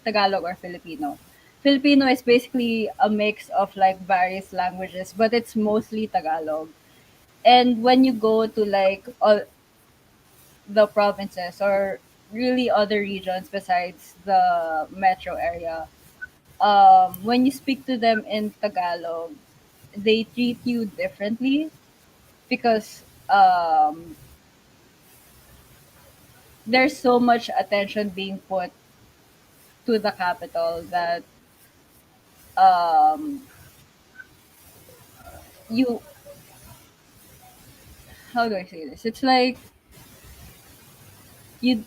Tagalog or Filipino. Filipino is basically a mix of like various languages, but it's mostly Tagalog. And when you go to like all the provinces or really other regions besides the metro area, when you speak to them in Tagalog, they treat you differently because there's so much attention being put to the capital that um, you how do I say this? It's like you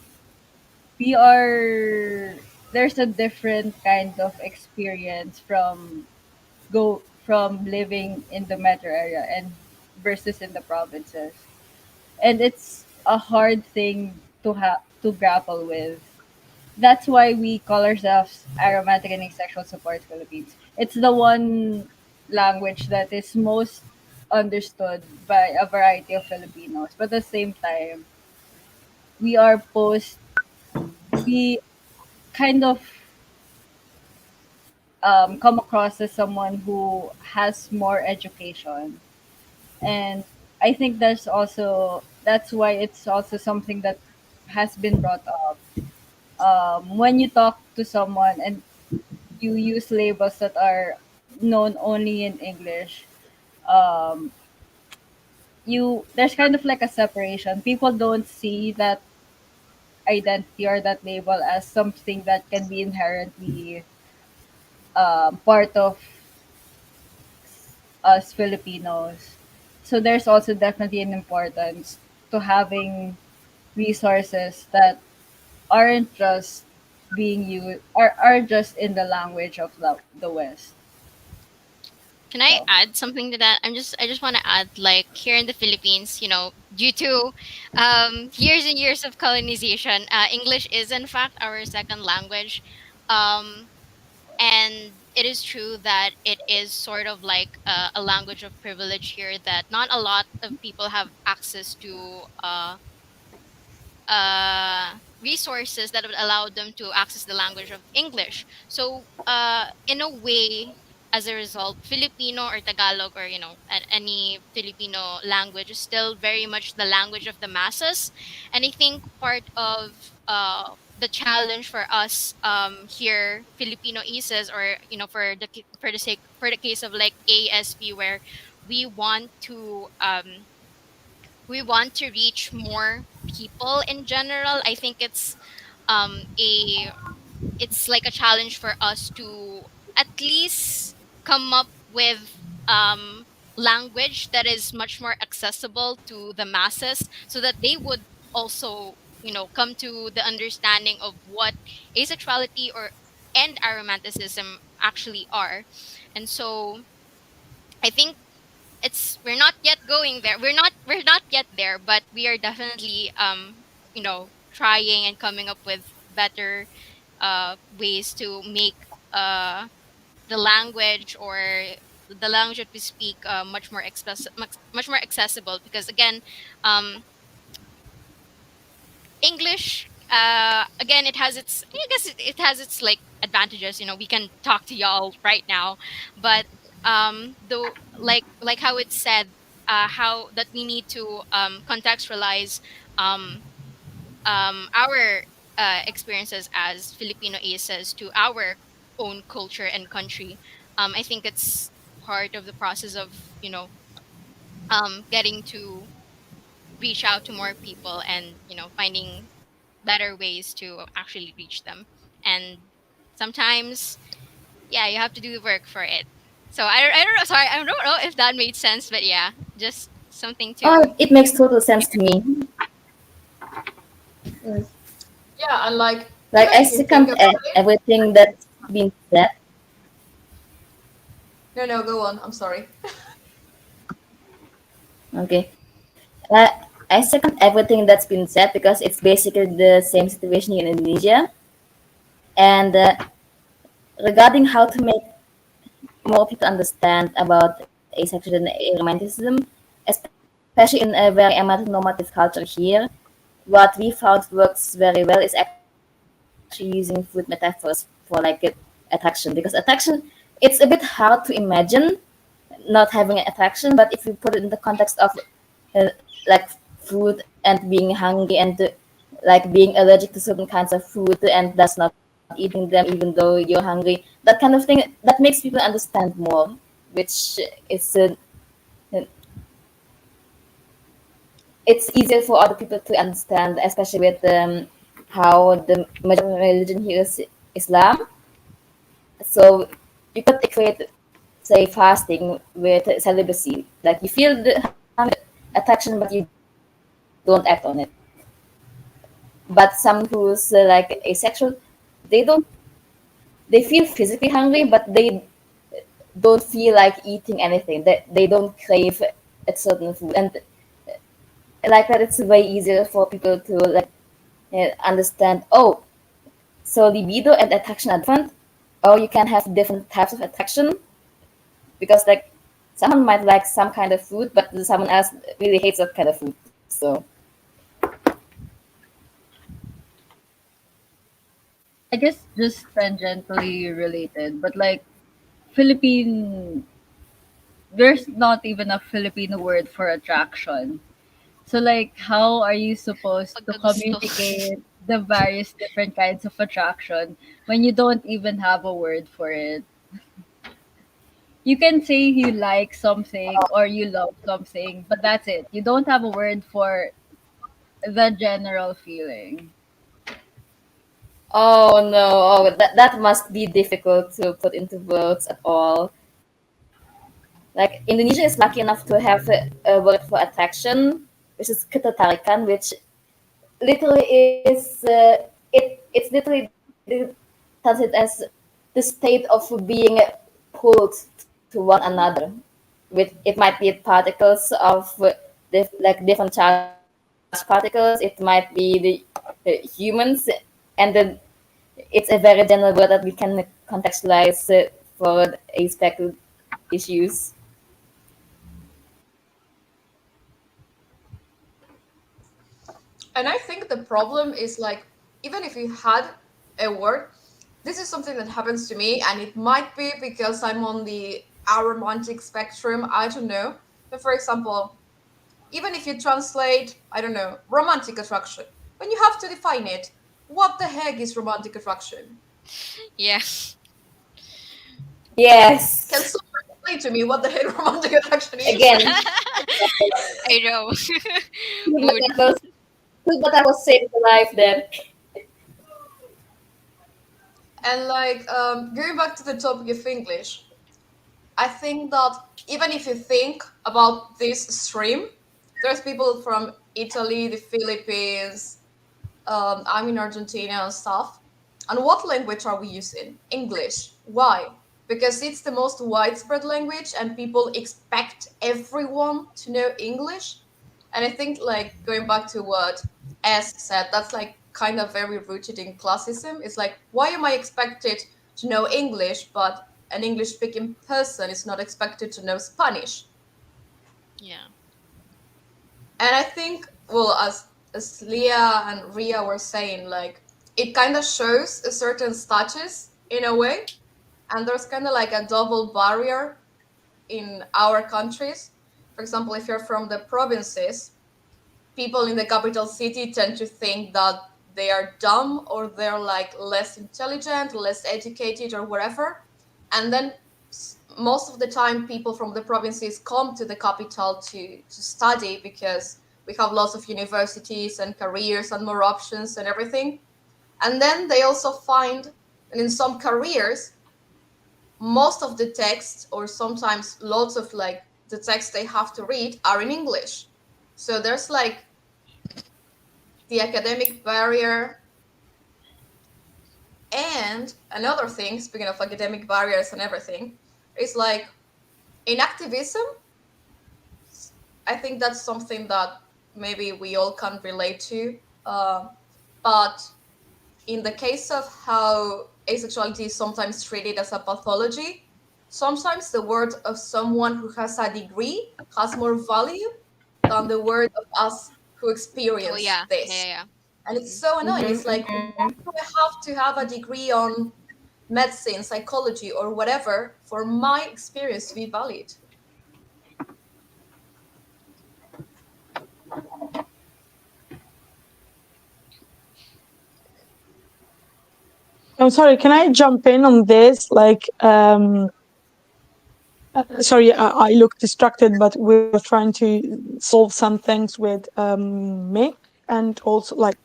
we are there's a different kind of experience from living in the metro area and versus in the provinces, and it's a hard thing to grapple with. That's why we call ourselves Aromatic and Asexual Support Philippines. It's the one language that is most understood by a variety of Filipinos, but at the same time we are post we kind of come across as someone who has more education, and I think that's why it's also something that has been brought up. When you talk to someone and you use labels that are known only in English, um, you there's kind of like a separation. People don't see that identity or that label as something that can be inherently part of us Filipinos. So there's also definitely an importance to having resources that aren't just being used are just in the language of the West. Can I So add something to that? I just want to add, like, here in the Philippines, due to years and years of colonization, English is in fact our second language. Um, and it is true that it is sort of like a language of privilege here, that not a lot of people have access to resources that would allow them to access the language of English. So, in a way, as a result, Filipino or Tagalog, or any Filipino language is still very much the language of the masses. And I think part of the challenge for us here, Filipino ISAs, or for the case of like ASP, where we want to um, we want to reach more people in general. I think a it's like a challenge for us to at least come up with language that is much more accessible to the masses, so that they would also come to the understanding of what asexuality or and aromanticism actually are. And so I think we're not yet going there. We're not yet there, but we are definitely trying and coming up with better ways to make the language, or the language that we speak, much more accessible, because again, um English, again, it has its, I guess it has its like advantages. We can talk to y'all right now, but though, like how it's said, how that we need to contextualize um our experiences as Filipino ACEs to our own culture and country. I think it's part of the process of getting to reach out to more people, and finding better ways to actually reach them. And sometimes, yeah, you have to do the work for it. So I don't know. Sorry, I don't know if that made sense, but yeah, just something to. Oh, it makes total sense to me. Yes. Yeah, and like Like even I if you think second about it, everything that's been said. no, go on. I'm sorry. Okay. I second everything that's been said because it's basically the same situation in Indonesia. And regarding how to make more people understand about asexual and aromanticism, especially in a very normative culture here, what we found works very well is actually using food metaphors for like attraction, because attraction, it's a bit hard to imagine not having an attraction, but if you put it in the context of like food and being hungry and like being allergic to certain kinds of food and thus not eating them even though you're hungry, that kind of thing, that makes people understand more, which is it's easier for other people to understand, especially with how the major religion here is Islam. So you could equate, say, fasting with celibacy. Like you feel the hunger, attraction, but you don't act on it. But someone who's like asexual, they don't. They feel physically hungry, but they don't feel like eating anything. They don't crave a certain food, and like that, it's way easier for people to like understand. Oh, so libido and attraction are different, or you can have different types of attraction because like someone might like some kind of food, but someone else really hates that kind of food. So I guess just tangentially related, but like Philippine, there's not even a Filipino word for attraction. So like, how are you supposed to Pagkagusto. communicate the various different kinds of attraction when you don't even have a word for it? You can say you like something or you love something, but that's it. You don't have a word for the general feeling. oh no, oh that must be difficult to put into words at all. Like Indonesia is lucky enough to have a word for attraction, which is ketertarikan, which literally is it's literally translated as the state of being pulled to one another. With it might be particles of like different charged particles. It might be the humans, and then it's a very general word that we can contextualize for aspect issues. And I think the problem is like, even if you had a word, this is something that happens to me, and it might be because I'm on the aromantic spectrum. I don't know. But for example, even if you translate, I don't know, romantic attraction, when you have to define it, what the heck is romantic attraction? Yeah. Can Yes. someone explain to me what the heck romantic attraction is? Again, I know. food Mood. metaphors. Food metaphors save the life then. And like going back to the topic of English, I think that even if you think about this stream, there's people from Italy, the Philippines, I'm in Argentina and stuff. And what language are we using? English. Why? Because it's the most widespread language and people expect everyone to know English. And I think, like, going back to what S said, that's like kind of very rooted in classism. It's like, why am I expected to know English, but an English speaking person is not expected to know Spanish? Yeah. And I think, well, as Leah and Ria were saying, like it kind of shows a certain status in a way, and there's kind of like a double barrier in our countries. For example, if you're from the provinces, people in the capital city tend to think that they are dumb or they're like less intelligent, less educated, or whatever. And then most of the time, people from the provinces come to the capital to study because we have lots of universities and careers and more options and everything. And then they also find, and in some careers, most of the text, or sometimes lots of like the text they have to read, are in English. So there's like the academic barrier. And another thing, speaking of academic barriers and everything, is like in activism, I think that's something that maybe we all can relate to. But in the case of how asexuality is sometimes treated as a pathology, sometimes the word of someone who has a degree has more value than the word of us who Oh experience yeah. Yeah, this. yeah, And yeah. it's so annoying. It's like, Mm-hmm, why mm-hmm. do I have to have a degree on medicine, psychology, or whatever for my experience to be valid? I'm sorry, can I jump in on this? Like, sorry, I look distracted, but we were trying to solve some things with Mick, and also like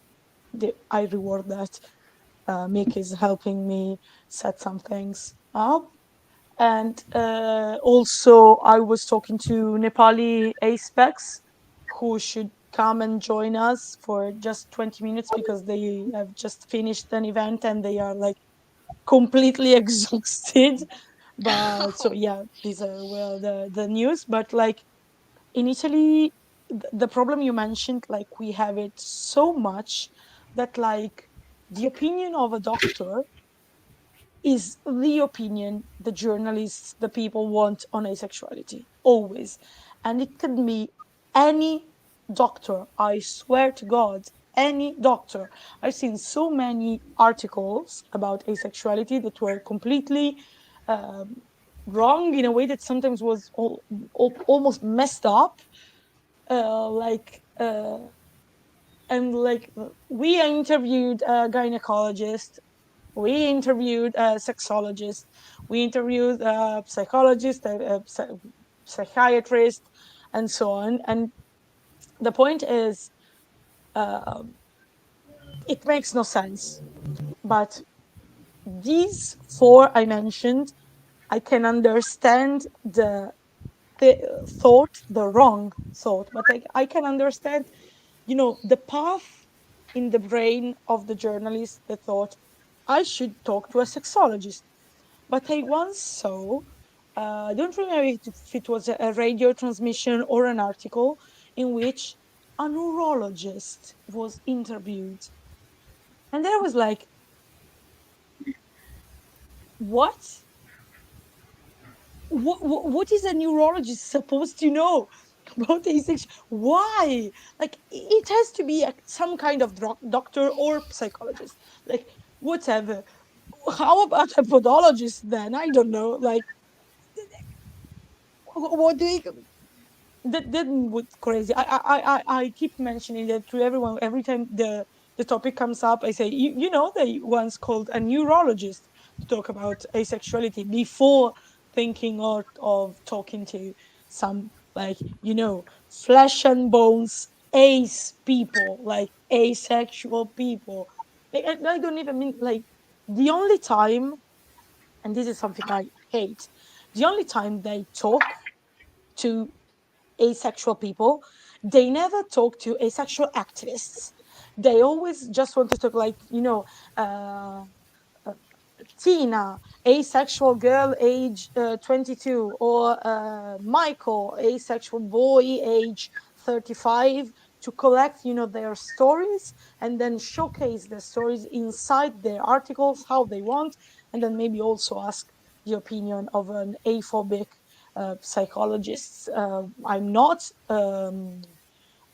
I reward that Mick is helping me set some things up. And also, I was talking to Nepali aspecs, who should come and join us for just 20 minutes because they have just finished an event and they are like completely exhausted. But so yeah, these are well the news. But like in Italy, the problem you mentioned, like we have it so much that like the opinion of a doctor is the opinion the journalists, the people want on asexuality, always. And it can be any doctor, I swear to God, any doctor. I've seen so many articles about asexuality that were completely um, wrong in a way that sometimes was almost messed up. Like, and like, we interviewed a gynecologist, we interviewed a sexologist, we interviewed a psychologist, a psychiatrist, and so on. And the point is, uh, it makes no sense. But these four I mentioned, I can understand the thought, the wrong thought, but I can understand, the path in the brain of the journalist that thought I should talk to a sexologist. But I once saw, I don't remember if it was a radio transmission or an article in which a neurologist was interviewed. And there was like, what? What is a neurologist supposed to know about asexual? Why? Like, it has to be some kind of doctor or psychologist. Like, whatever. How about a podologist then? I don't know. Like, what do you that was crazy. I keep mentioning that to everyone every time the topic comes up. I say, they once called a neurologist to talk about asexuality before thinking of talking to some, like, flesh and bones ace people, like asexual people. I don't even mean, like, the only time, and this is something I hate, the only time they talk to asexual people, they never talk to asexual activists. They always just want to talk, like, uh, uh, Tina, asexual girl, age 22, or Michael, asexual boy, age 35, to collect, their stories and then showcase the stories inside their articles how they want, and then maybe also ask the opinion of an aphobic psychologist. I'm not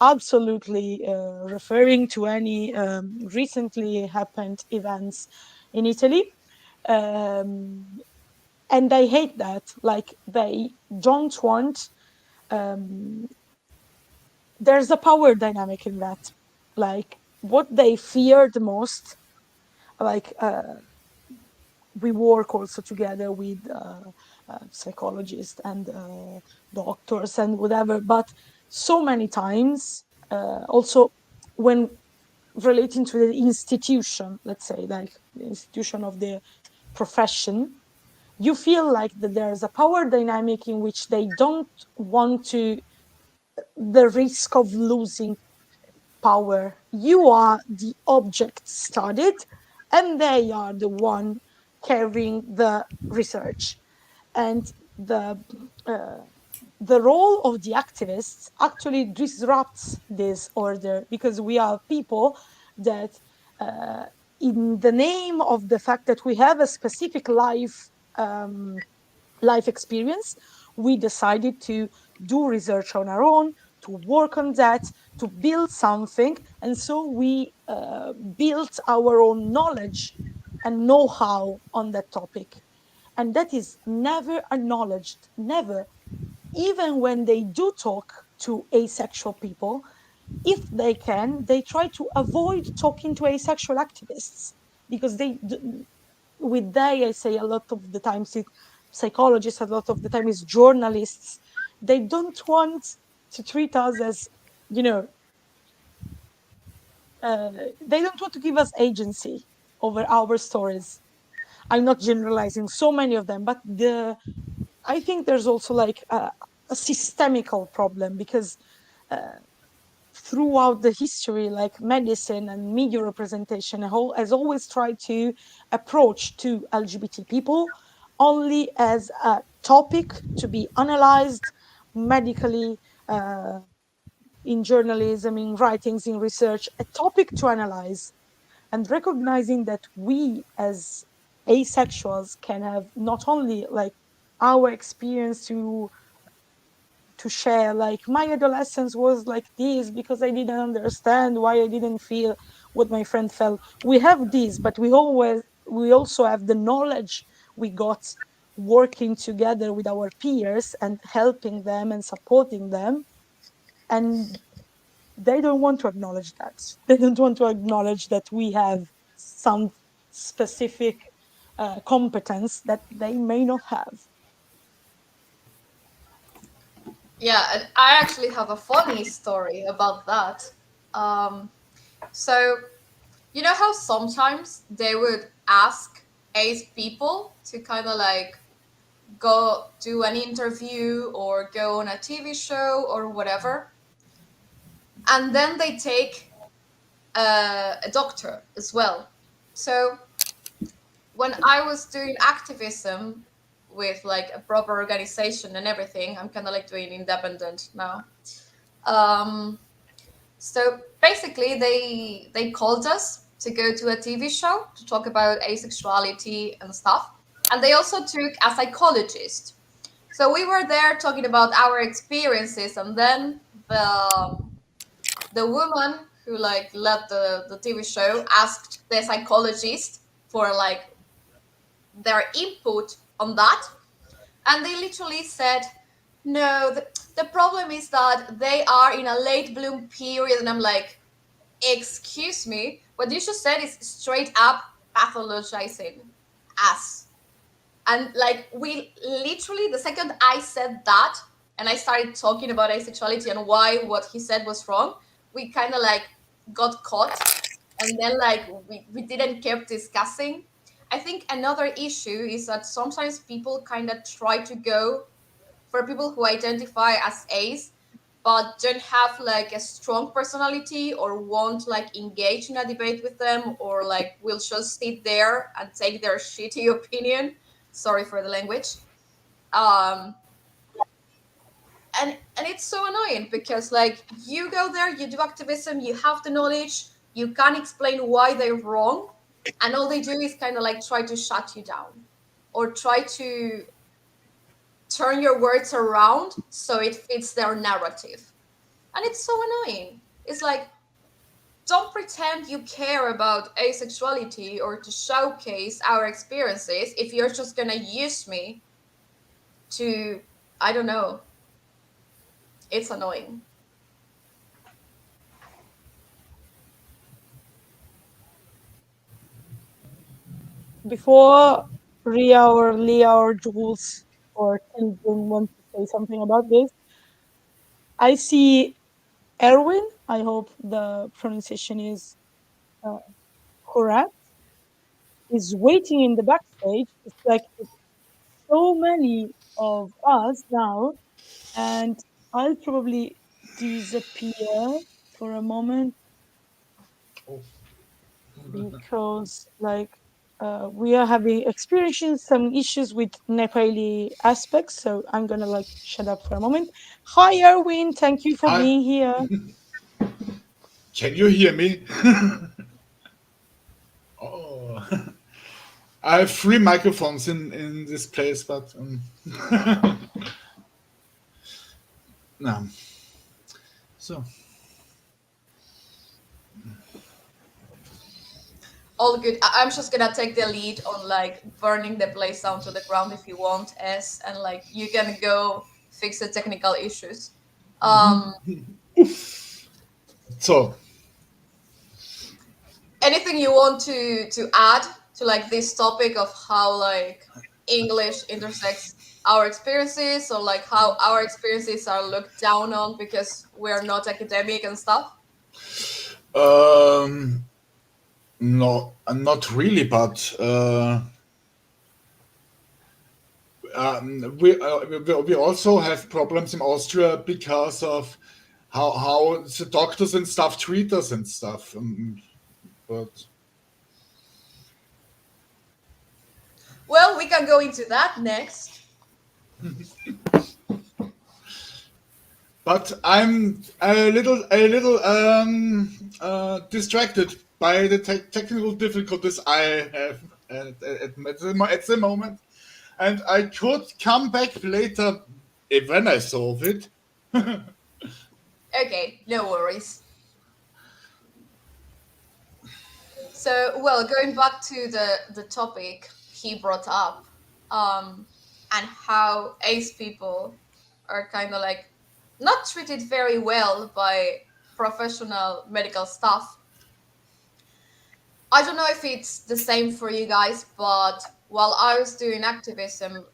absolutely referring to any recently happened events in Italy. Um, and I hate that. Like, they don't want, um, there's a power dynamic in that. Like, what they fear the most, like, we work also together with psychologists and doctors and whatever, but so many times, also when relating to the institution, let's say, like the institution of the profession, you feel like that there's a power dynamic in which they don't want to the risk of losing power. You are the object studied, and they are the one carrying the research. And uh, the role of the activists actually disrupts this order, because we are people that, uh, in the name of the fact that we have a specific life experience, we decided to do research on our own, to work on that, to build something. And so we built our own knowledge and know-how on that topic. And that is never acknowledged, never. Even when they do talk to asexual people, if they can, they try to avoid talking to asexual activists, because with they, I say, a lot of the times it psychologists, a lot of the time is journalists. They don't want to treat us as, you know they don't want to give us agency over our stories. I'm not generalizing so many of them, but I think there's also like a systemical problem, because throughout the history, like medicine and media representation has always tried to approach to LGBT people only as a topic to be analyzed medically, in journalism, in writings, in research, a topic to analyze, and recognizing that we as asexuals can have not only like our experience to share, like my adolescence was like this because I didn't understand why I didn't feel what my friend felt. We have this, but we also have the knowledge we got working together with our peers and helping them and supporting them. And they don't want to acknowledge that. They don't want to acknowledge that we have some specific competence that they may not have. Yeah, and I actually have a funny story about that. So, you know how sometimes they would ask ace people to kind of like go do an interview or go on a TV show or whatever, and then they take a doctor as well. So when I was doing activism with like a proper organization and everything, I'm kind of like doing independent now. So basically, they called us to go to a TV show to talk about asexuality and stuff, and they also took a psychologist. So we were there talking about our experiences, and then the woman who like led the TV show asked the psychologist for like their input on that, and they literally said, no, the problem is that they are in a late bloom period. And I'm like, excuse me, what you just said is straight up pathologizing us. And like, we literally, the second I said that and I started talking about asexuality and why what he said was wrong, we kind of like got caught, and then like we didn't keep discussing. I think another issue is that sometimes people kind of try to go for people who identify as ace but don't have like a strong personality or won't like engage in a debate with them, or like will just sit there and take their shitty opinion, sorry for the language. um and it's so annoying because like you go there, you do activism, you have the knowledge, you can explain why they're wrong, and all they do is kind of like try to shut you down or try to turn your words around so it fits their narrative. And it's so annoying. It's like, don't pretend you care about asexuality or to showcase our experiences if you're just gonna use me to, I don't know. It's annoying. Before Ria or Leah or Jules or Children want to say something about this, I see Erwin. I hope the pronunciation is correct. Is waiting in the backstage. It's like so many of us now, and I'll probably disappear for a moment because like we are having experiencing some issues with Nepali aspects, so I'm gonna like shut up for a moment. Hi Erwin, thank you for Hi. being here. Can you hear me? Oh, I have 3 microphones in this place, but no. So All good. I'm just gonna take the lead on like burning the place down to the ground if you want, S, and like you can go fix the technical issues. so Anything you want to add to like this topic of how like English intersects our experiences, or like how our experiences are looked down on because we're not academic and stuff? no, not really, but we also have problems in Austria because of how the doctors and stuff treat us and stuff. But Well, we can go into that next. but I'm a little distracted by the technical difficulties I have at the moment, and I could come back later when I solve it. Okay, no worries. So, well, going back to the topic he brought up, and how ace people are kind of like not treated very well by professional medical staff. I don't know if it's the same for you guys, but while I was doing activism,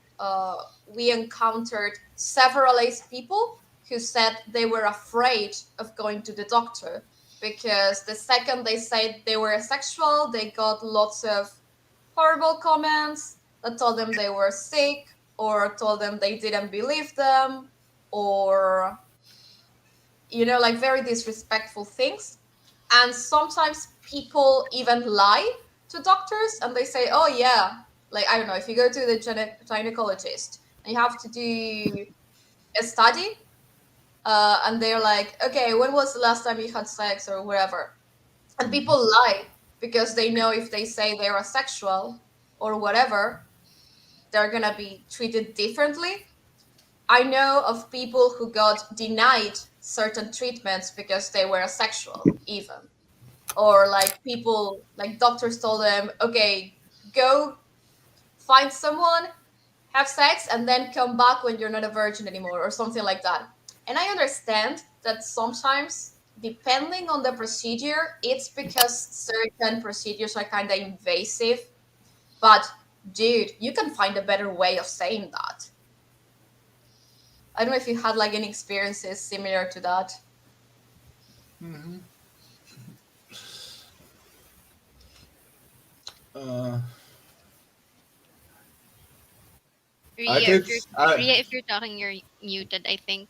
we encountered several ace people who said they were afraid of going to the doctor because the second they said they were asexual, they got lots of horrible comments that told them they were sick or told them they didn't believe them or, like very disrespectful things. And sometimes people even lie to doctors and they say, oh, yeah, like, I don't know, if you go to the gynecologist and you have to do a study, and they're like, okay, when was the last time you had sex or whatever? And people lie because they know if they say they're asexual or whatever, they're gonna be treated differently. I know of people who got denied certain treatments because they were asexual, even. Or like people, like doctors told them, okay, go find someone, have sex, and then come back when you're not a virgin anymore, or something like that. And I understand that sometimes, depending on the procedure, it's because certain procedures are kind of invasive. But dude, you can find a better way of saying that. I don't know if you had like any experiences similar to that. Mhm. Uh, I Ria, did. if you're talking, you're muted, I think.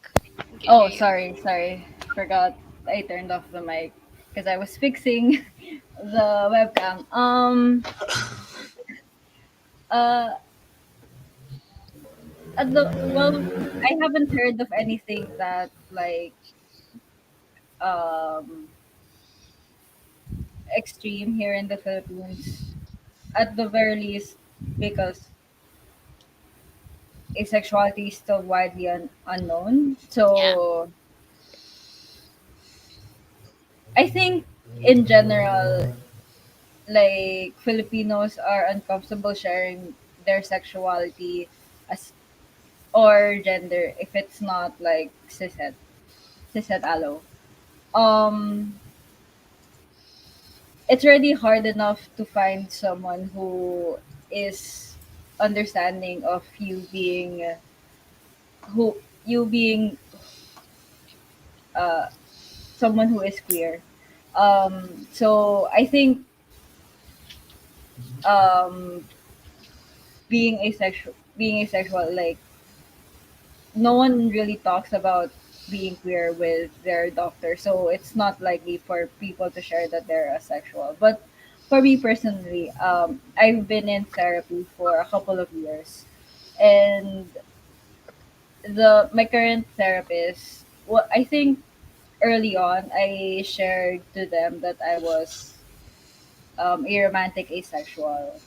We can Oh, hear you. sorry. Forgot I turned off the mic because I was fixing the webcam. Uh, I haven't heard of anything that like um extreme here in the Philippines. At the very least, because asexuality is still widely unknown. Yeah. So I think in general, like Filipinos are uncomfortable sharing their sexuality as or gender if it's not like cishet allo. Um, it's really hard enough to find someone who is understanding of who you being uh someone who is queer. So I think um being asexual, like no one really talks about being queer with their doctor, so it's not likely for people to share that they're asexual. But for me personally, I've been in therapy for a couple of years, and the my current therapist, well, I think early on I shared to them that I was aromantic asexual,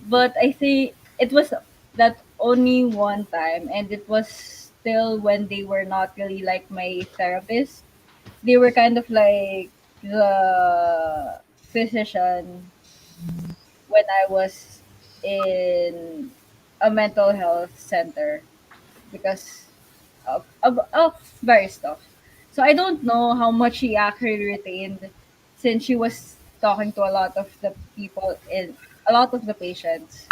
but I think it was that only one time, and it was still when they were not really like my therapist. They were kind of like the physician when I was in a mental health center because of various stuff. So I don't know how much she actually retained since she was talking to a lot of the patients.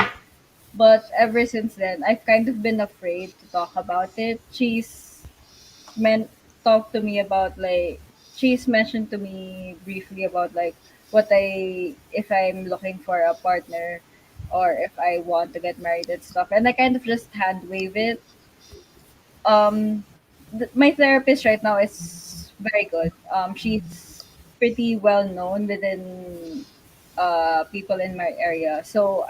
But ever since then, I've kind of been afraid to talk about it. Men talked to me about like she's mentioned to me briefly about like what I if I'm looking for a partner or if I want to get married and stuff. And I kind of just hand wave it. Um my therapist right now is very good. She's pretty well known within people in my area. So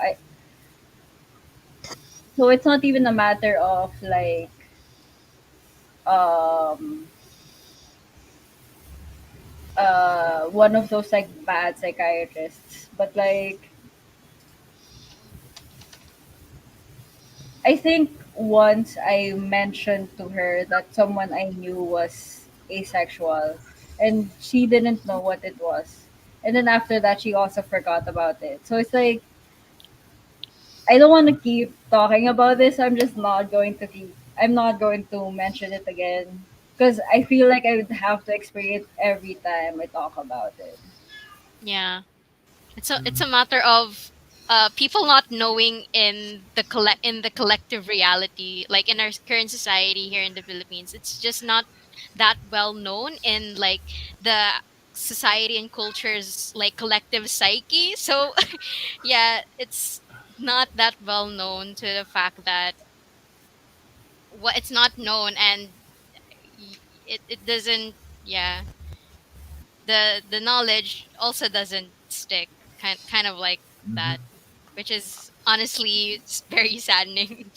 it's not even a matter of like um one of those like bad psychiatrists, but like I think once I mentioned to her that someone I knew was asexual and she didn't know what it was. And then after that she also forgot about it. So it's like I don't want to keep talking about this. I'm not going to mention it again because I feel like I would have to explain it every time I talk about it. Yeah. It's a matter of people not knowing in the collective reality, like in our current society here in the Philippines. It's just not that well known in like the society and culture's like collective psyche. So yeah, it's not that well known to the fact that what it's not known, and it doesn't, yeah, the knowledge also doesn't stick, kind of like that, which is honestly very saddening.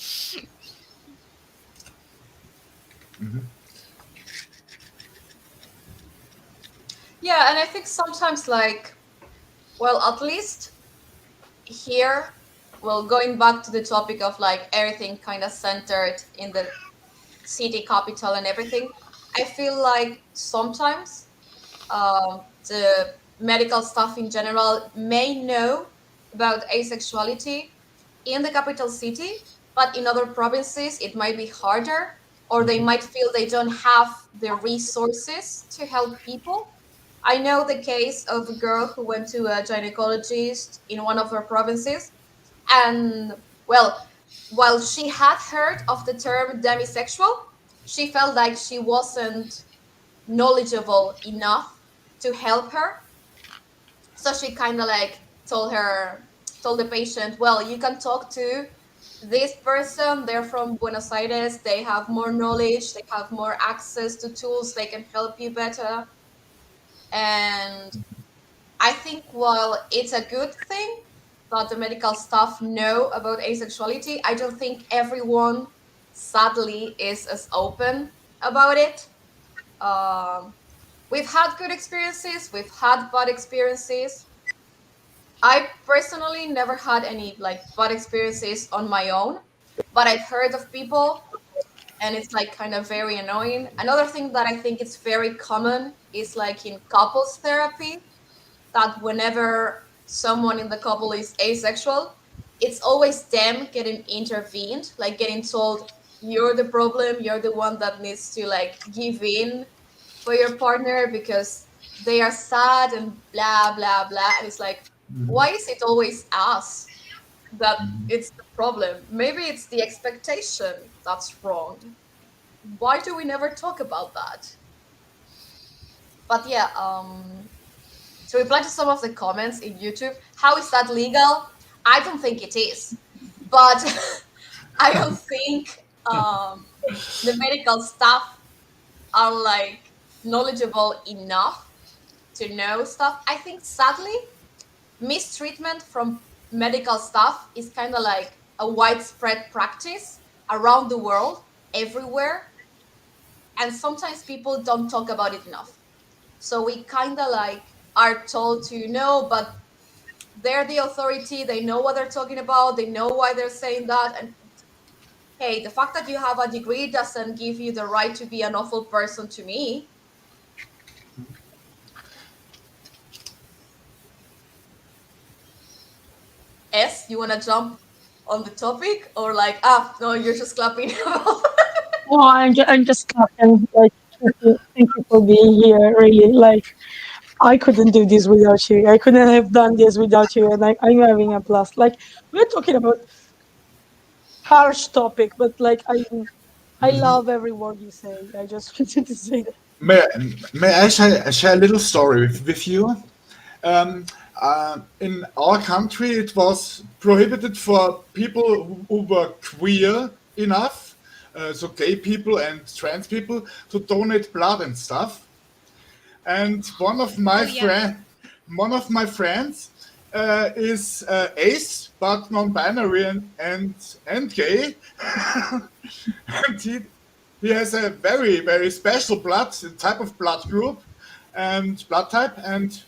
Yeah, and I think sometimes like, well, at least here, well, going back to the topic of like everything kind of centered in the city capital and everything, I feel like sometimes the medical staff in general may know about asexuality in the capital city, but in other provinces it might be harder, or they might feel they don't have the resources to help people. I know the case of a girl who went to a gynecologist in one of her provinces, and well, while she had heard of the term demisexual, she felt like she wasn't knowledgeable enough to help her. So she kind of like told the patient, well, you can talk to this person. They're from Buenos Aires. They have more knowledge. They have more access to tools. They can help you better. And I think while it's a good thing that the medical staff know about asexuality, I don't think everyone, sadly, is as open about it. Um, we've had good experiences, we've had bad experiences. I personally never had any like bad experiences on my own, but I've heard of people and it's like kind of very annoying. Another thing that I think is very common is like in couples therapy, that whenever someone in the couple is asexual, it's always them getting intervened, like getting told, you're the problem, you're the one that needs to like give in for your partner because they are sad and blah blah blah. And it's like, why is it always us that it's the problem? Maybe it's the expectation that's wrong. Why do we never talk about that? But yeah, to reply to some of the comments in YouTube, how is that legal? I don't think it is, but I don't think the medical staff are like knowledgeable enough to know stuff. I think sadly, mistreatment from medical staff is kind of like a widespread practice around the world, everywhere, and sometimes people don't talk about it enough. So we kind of like are told to know, but they're the authority, they know what they're talking about, they know why they're saying that. And hey, the fact that you have a degree doesn't give you the right to be an awful person to me. You want to jump on the topic, or like, no, you're just clapping? Oh, I'm just clapping. Like, thank you for being here. Really, like, I couldn't do this without you. I couldn't have done this without you. And I'm having a blast. Like, we're talking about harsh topic, but like, I love every word you say. I just wanted to say that. May, may I share a little story with you? Um, in our country, it was prohibited for people who were queer enough so gay people and trans people to donate blood and stuff. And one of my friends is ace but non-binary and gay, and he has a very, very special blood type of blood group and blood type, and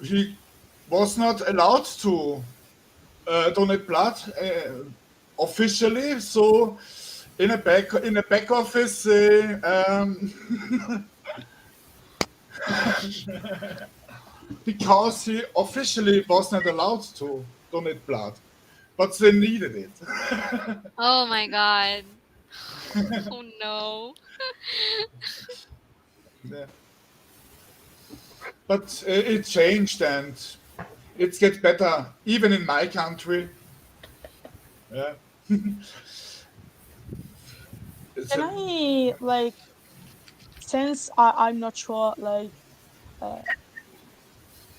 he was not allowed to donate blood officially. So in a back office, because he officially was not allowed to donate blood, but they needed it. Oh my god. Oh no. Yeah. But it changed and it gets better even in my country. Yeah. Can I, like, since I'm not sure, like,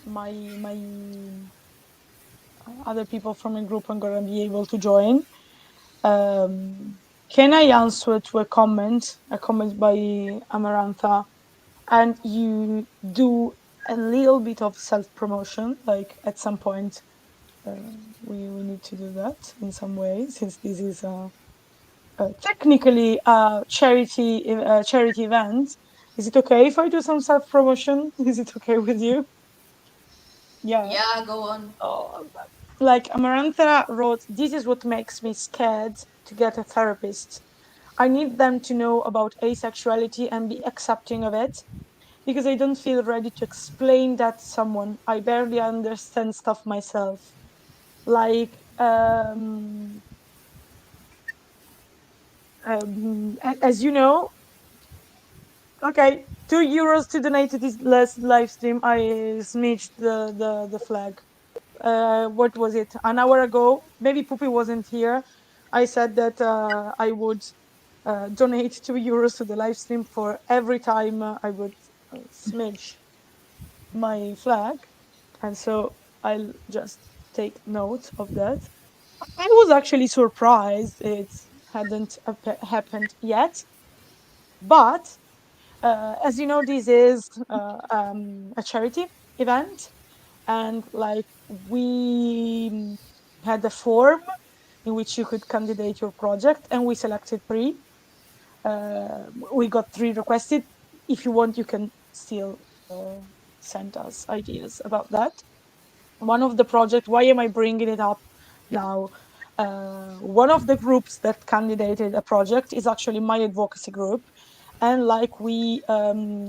my other people from a group are gonna be able to join, can I answer to a comment by Amarantha, and you do a little bit of self-promotion, like at some point we need to do that in some way, since this is technically a charity event. Is it okay if I do some self-promotion? Is it okay with you? Yeah, go on. Oh, like Amarantha wrote, this is what makes me scared to get a therapist. I need them to know about asexuality and be accepting of it, because I don't feel ready to explain that to someone. I barely understand stuff myself. Like, as you know, okay, €2 to donate to this last live stream. I smidged the flag. What was it? An hour ago? Maybe Poopy wasn't here. I said that I would donate €2 to the live stream for every time I would smidge my flag, and so I'll just take note of that. I was actually surprised it hadn't happened yet, but as you know, this is a charity event, and like we had a form in which you could candidate your project, and we selected 3. We got 3 requested. If you want, you can still send us ideas about that. One of the project, why am I bringing it up now? One of the groups that candidated a project is actually my advocacy group, and like we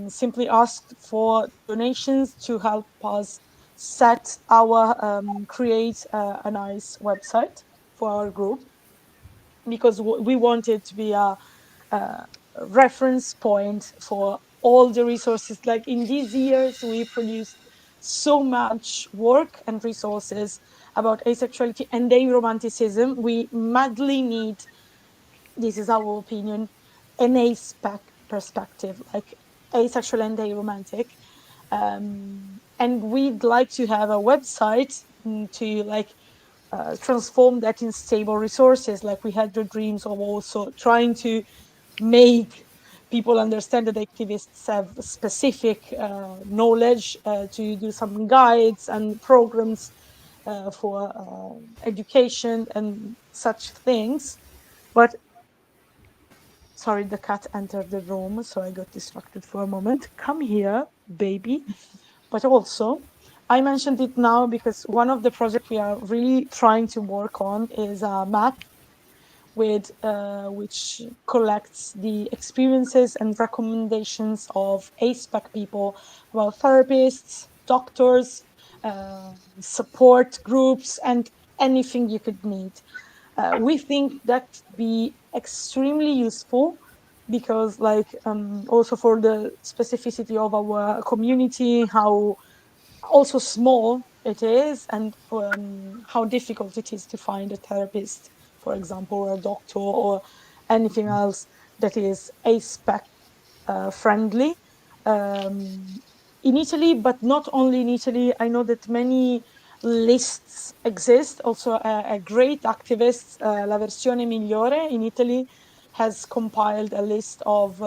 simply asked for donations to help us create a nice website for our group, because we wanted to be a reference point for all the resources. Like in these years, we produced so much work and resources about asexuality and aromanticism. We madly need, this is our opinion, an aspec perspective, like asexual and aromantic. And we'd like to have a website to like transform that in stable resources. Like we had the dreams of also trying to make people understand that activists have specific knowledge to do some guides and programs for education and such things. But sorry, the cat entered the room, so I got distracted for a moment. Come here, baby. But also, I mentioned it now because one of the projects we are really trying to work on is a map with which collects the experiences and recommendations of aspec people about therapists, doctors, support groups, and anything you could need. We think that be extremely useful because, like, also for the specificity of our community, how also small it is, and how difficult it is to find a therapist, for example, or a doctor or anything else that is aspec friendly. In Italy, but not only in Italy, I know that many lists exist. Also, a great activist, La Versione Migliore in Italy, has compiled a list of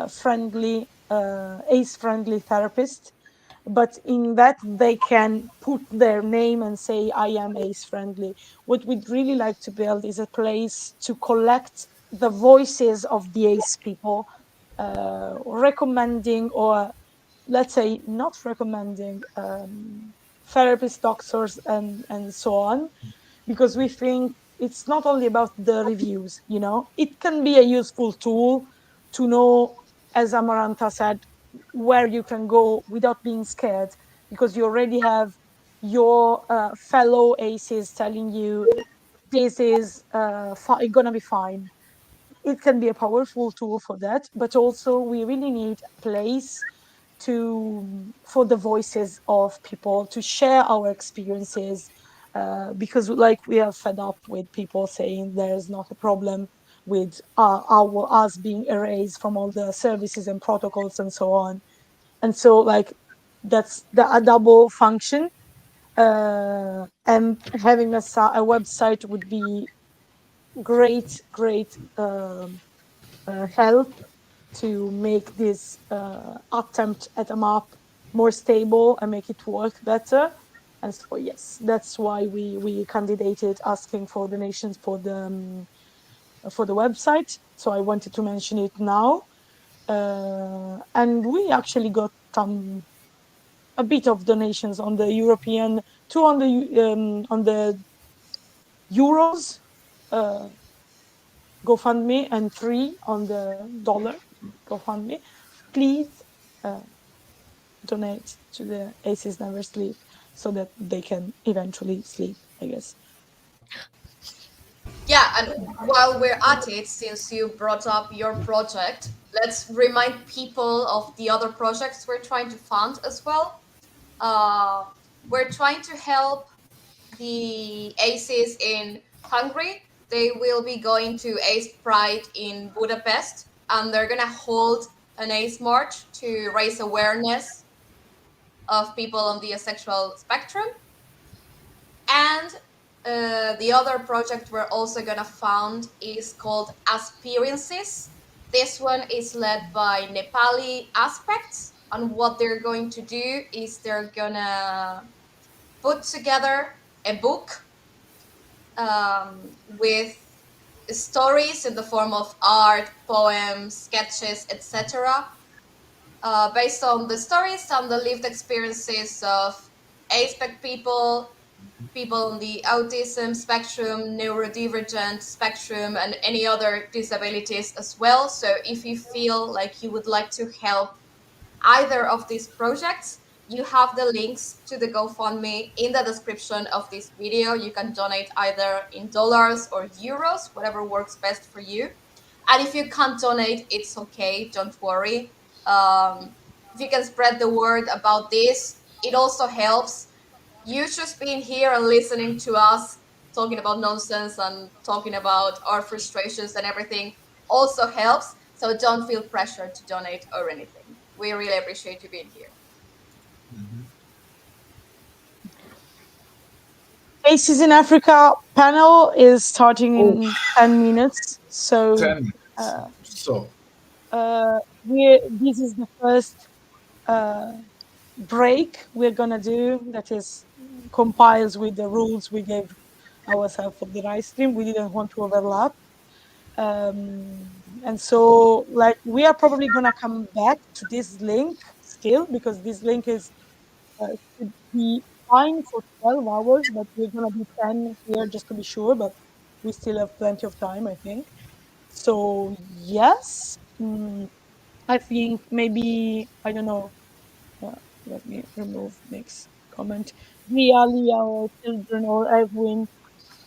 friendly, ACE-friendly therapists. But in that, they can put their name and say, I am ACE-friendly. What we'd really like to build is a place to collect the voices of the ACE people, recommending, or let's say not recommending, therapists, doctors, and so on, because we think it's not only about the reviews. It can be a useful tool to know, as Amaranta said, where you can go without being scared, because you already have your fellow aces telling you this is gonna be fine. It can be a powerful tool for that, but also we really need a place for the voices of people to share our experiences, because like we are fed up with people saying there's not a problem with us being erased from all the services and protocols and so on. And so like that's a double function, and having a website would be great help to make this attempt at a map more stable and make it work better. And so yes, that's why we candidated asking for donations for the website. So I wanted to mention it now, and we actually got a bit of donations on the European, two on the euros GoFundMe, and 3 on the dollar GoFundMe. Please donate to the ACEs Never Sleep so that they can eventually sleep, I guess. Yeah, and while we're at it, since you brought up your project, let's remind people of the other projects we're trying to fund as well. We're trying to help the ACEs in Hungary. They will be going to ACE Pride in Budapest, and they're gonna hold an ACE march to raise awareness of people on the asexual spectrum. And the other project we're also gonna fund is called Experiences. This one is led by Nepali aspects, and what they're going to do is they're gonna put together a book with stories in the form of art, poems, sketches, etc. Based on the stories and the lived experiences of aspec people, people on the autism spectrum, neurodivergent spectrum, and any other disabilities as well. So if you feel like you would like to help either of these projects, you have the links to the GoFundMe in the description of this video. You can donate either in dollars or euros, whatever works best for you. And if you can't donate, it's okay, don't worry. If you can spread the word about this, it also helps. You just being here and listening to us talking about nonsense and talking about our frustrations and everything also helps. So don't feel pressured to donate or anything. We really appreciate you being here. Aces in Africa panel is starting in 10 minutes. So 10 minutes. this is the first break we're gonna do that is compiles with the rules we gave ourselves for the live stream. We didn't want to overlap. And so like we are probably gonna come back to this link still, because this link is should be fine for 12 hours, but we're gonna be 10 here just to be sure, but we still have plenty of time, I think. So yes, I think maybe, I don't know, let me remove next comment. Leah, or children, or Edwin,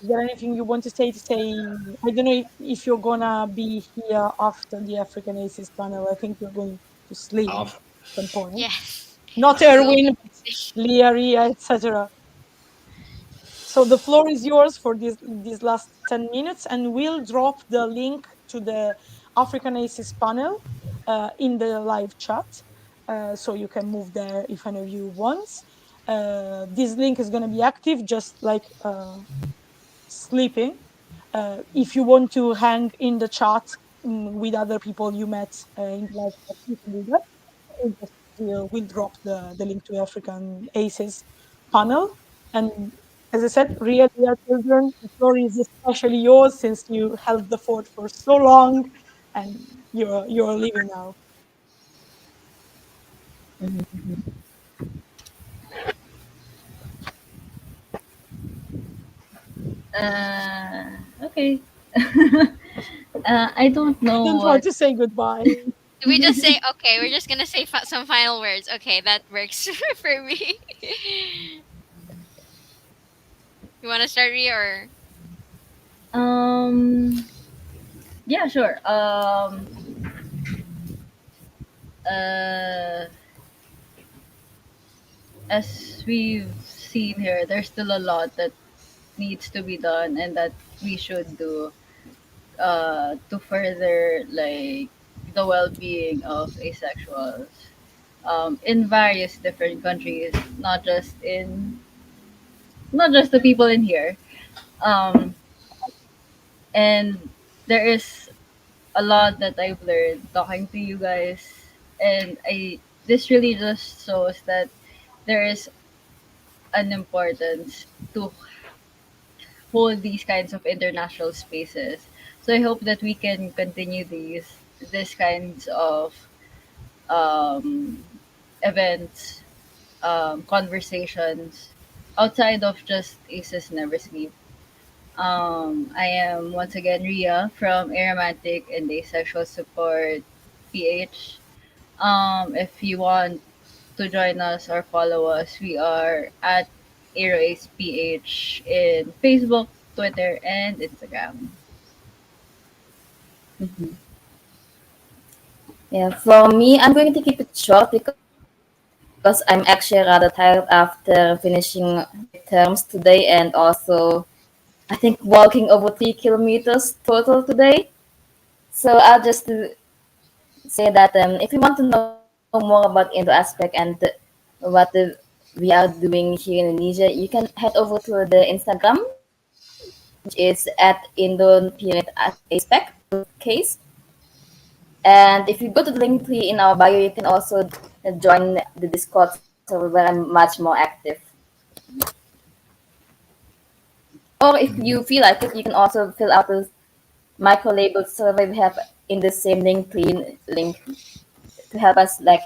is there anything you want to say? I don't know if you're gonna be here after the African Aces panel. I think you're going to sleep at some point. Yes. Not Erwin, but Leah, Ria, etc. So the floor is yours for these last 10 minutes, and we'll drop the link to the African Aces panel in the live chat. So you can move there if any of you wants. this link is going to be active, just like sleeping. If you want to hang in the chat with other people you met in live chat, you can do that. We'll drop the link to African ACEs panel. And as I said, Ria, dear children, the floor is especially yours since you held the fort for so long, and you're leaving now. Okay. I don't know Don't what. want to say goodbye. Do we just say okay? We're just gonna say some final words. Okay, that works for me. You want to start, Ria, or Um. Yeah, sure. Uh, as we've seen here, there's still a lot that needs to be done and that we should do to further like the well-being of asexuals in various different countries, not just the people in here. Um, and there is a lot that I've learned talking to you guys, and I this really just shows that there is an importance to hold these kinds of international spaces. So I hope that we can continue these kinds of um, events, conversations outside of just Aces Never Sleep. I am once again Ria from Aromantic and Asexual Support PH. If you want to join us or follow us, we are at AeroAcePH in Facebook, Twitter, and Instagram. Mhm. Yeah, for me, I'm going to keep it short because I'm actually rather tired after finishing midterms today and also I think walking over 3 kilometers total today. So I'll just say that if you want to know more about Indo Aspect and what we are doing here in Indonesia, you can head over to the Instagram, which is at Indon period aspect case. And if you go to the link tree in our bio, you can also join the Discord server where I'm much more active. Or if you feel like it, you can also fill out the micro label survey we have in the same link tree link to help us like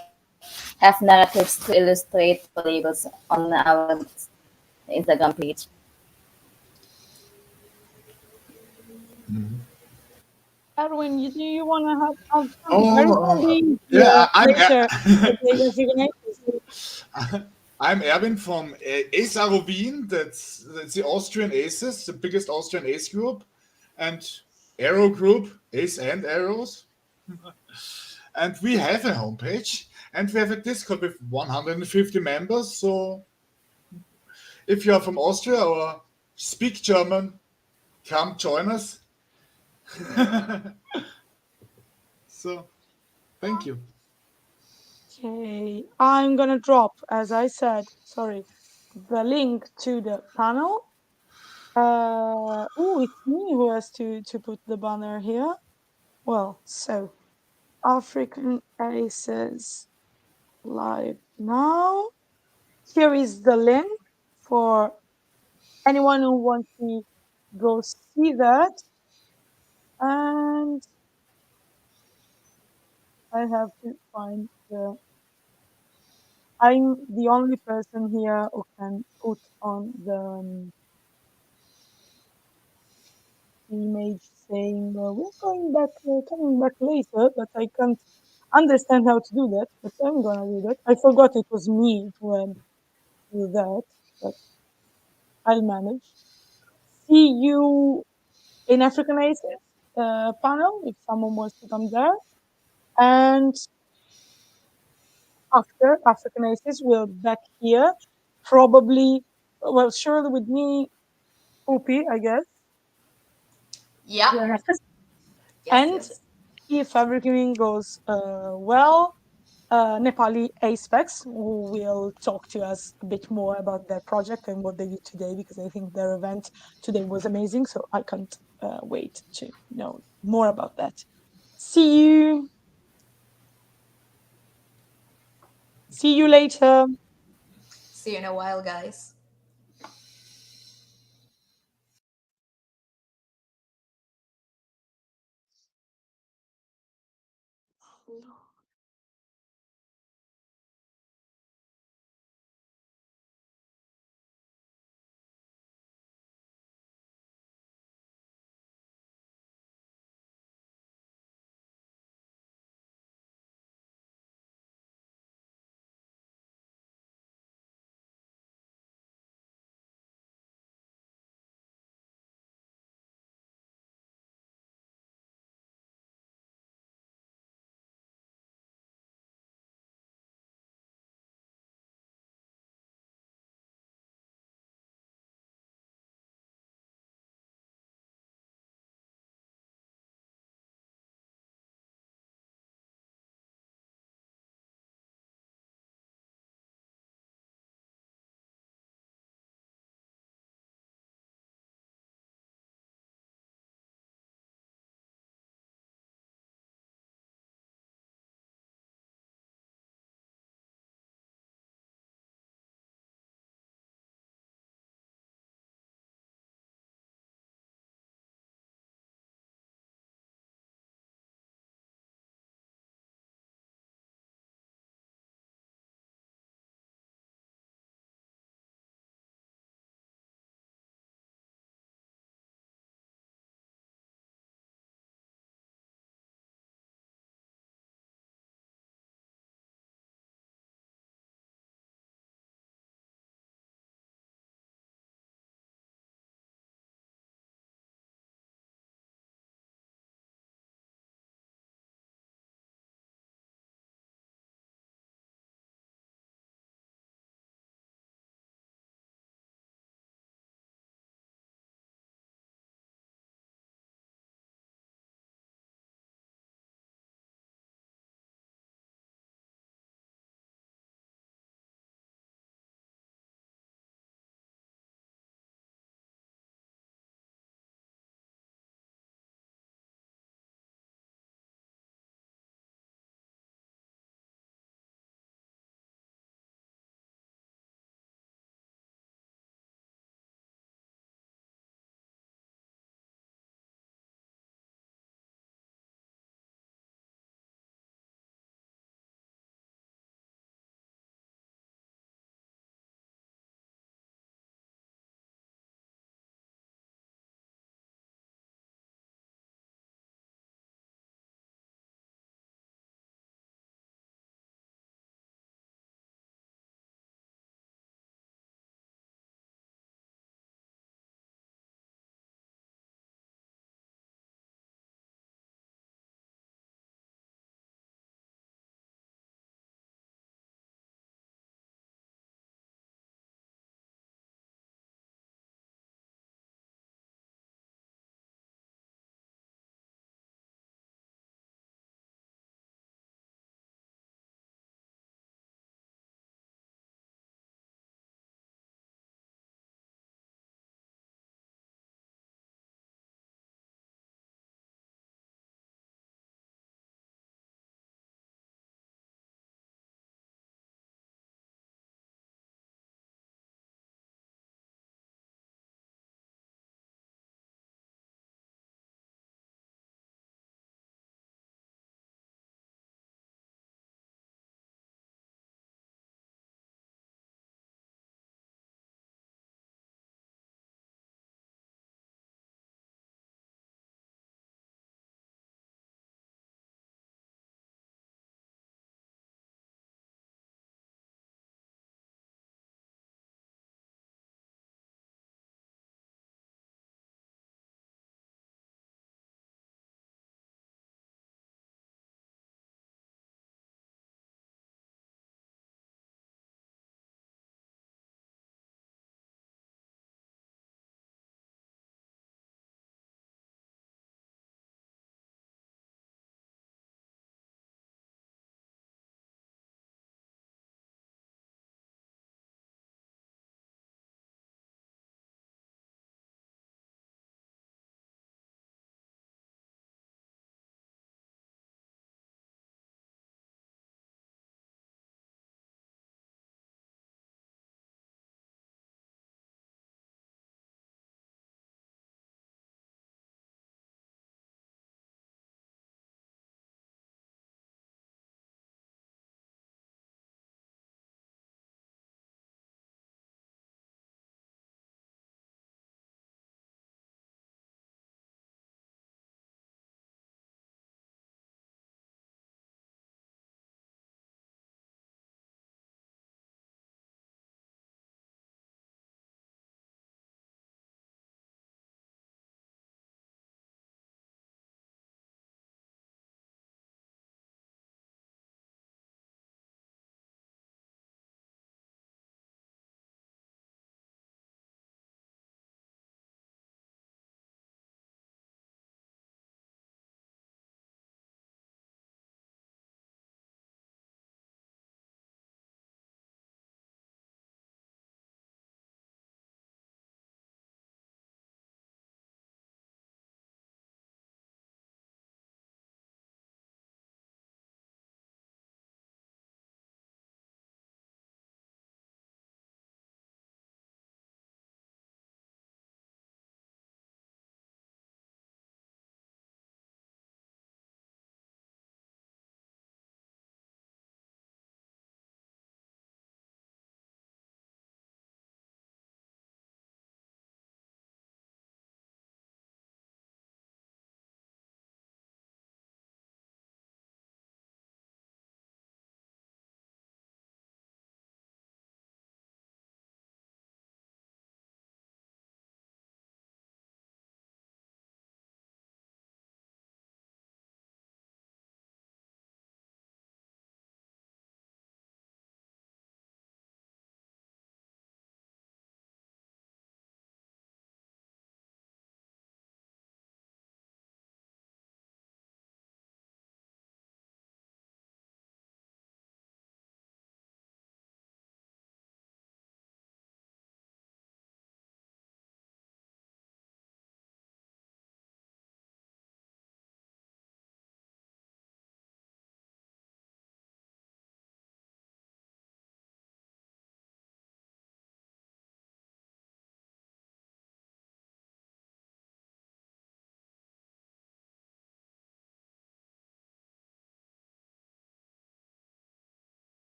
have narratives to illustrate our labels on our Instagram page. Erwin, do you want to have some? Where is Oh, being yeah, here later? I'm Erwin from Ace Aro Wien. That's the Austrian Aces, the biggest Austrian Ace group, and Arrow Group, Ace and Arrows. And we have a homepage, and we have a Discord with 150 members. So if you are from Austria or speak German, come join us. So, thank you. Okay, I'm gonna drop, as I said, sorry, the link to the panel. Oh, it's me who has to put the banner here. Well, so African Aces live now. Here is the link for anyone who wants to go see that. And I have to find the. I'm the only person here who can put on the image saying we're coming back later, but I can't understand how to do that. But I'm gonna do that. I forgot it was me who had to do that, but I'll manage. See you in African Aces panel if someone wants to come there, and after African Aces, we're back here, probably. Well, surely with me, Upi, I guess. Yeah. Yes. Yes, And yes. if everything goes well, Nepali aspects, who will talk to us a bit more about their project and what they did today, because I think their event today was amazing. So I can't wait to know more about that. See you. See you later. See you in a while, guys.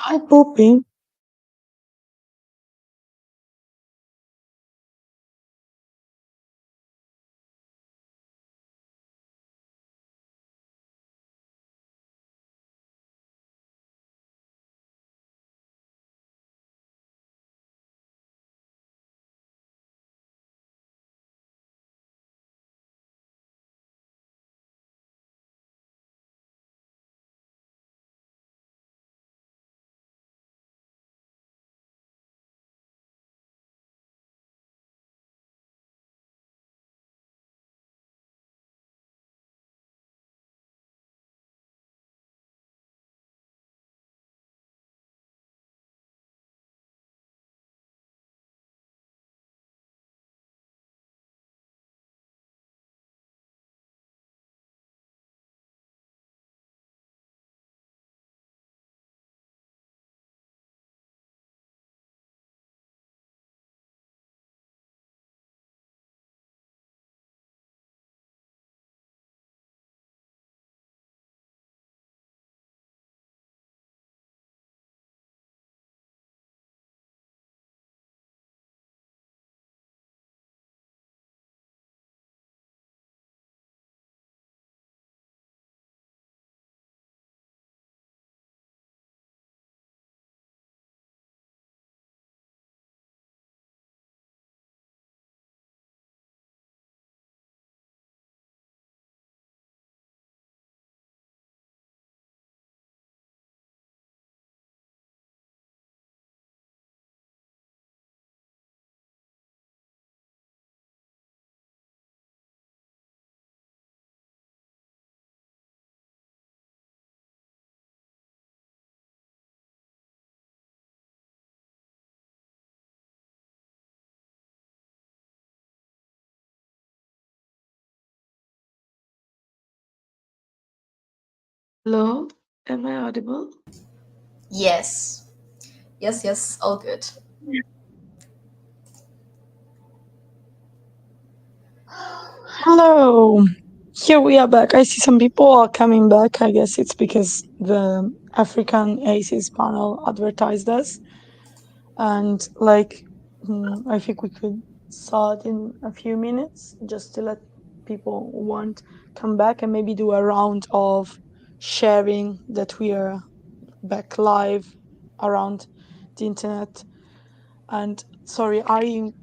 Hi, Poopy. Hello, am I audible? Yes. Yes, yes, all good. Hello. Here we are back. I see some people are coming back. I guess it's because the African ACEs panel advertised us. And I think we could start in a few minutes just to let people who want come back and maybe do a round of sharing that we are back live around the internet. And sorry, I'm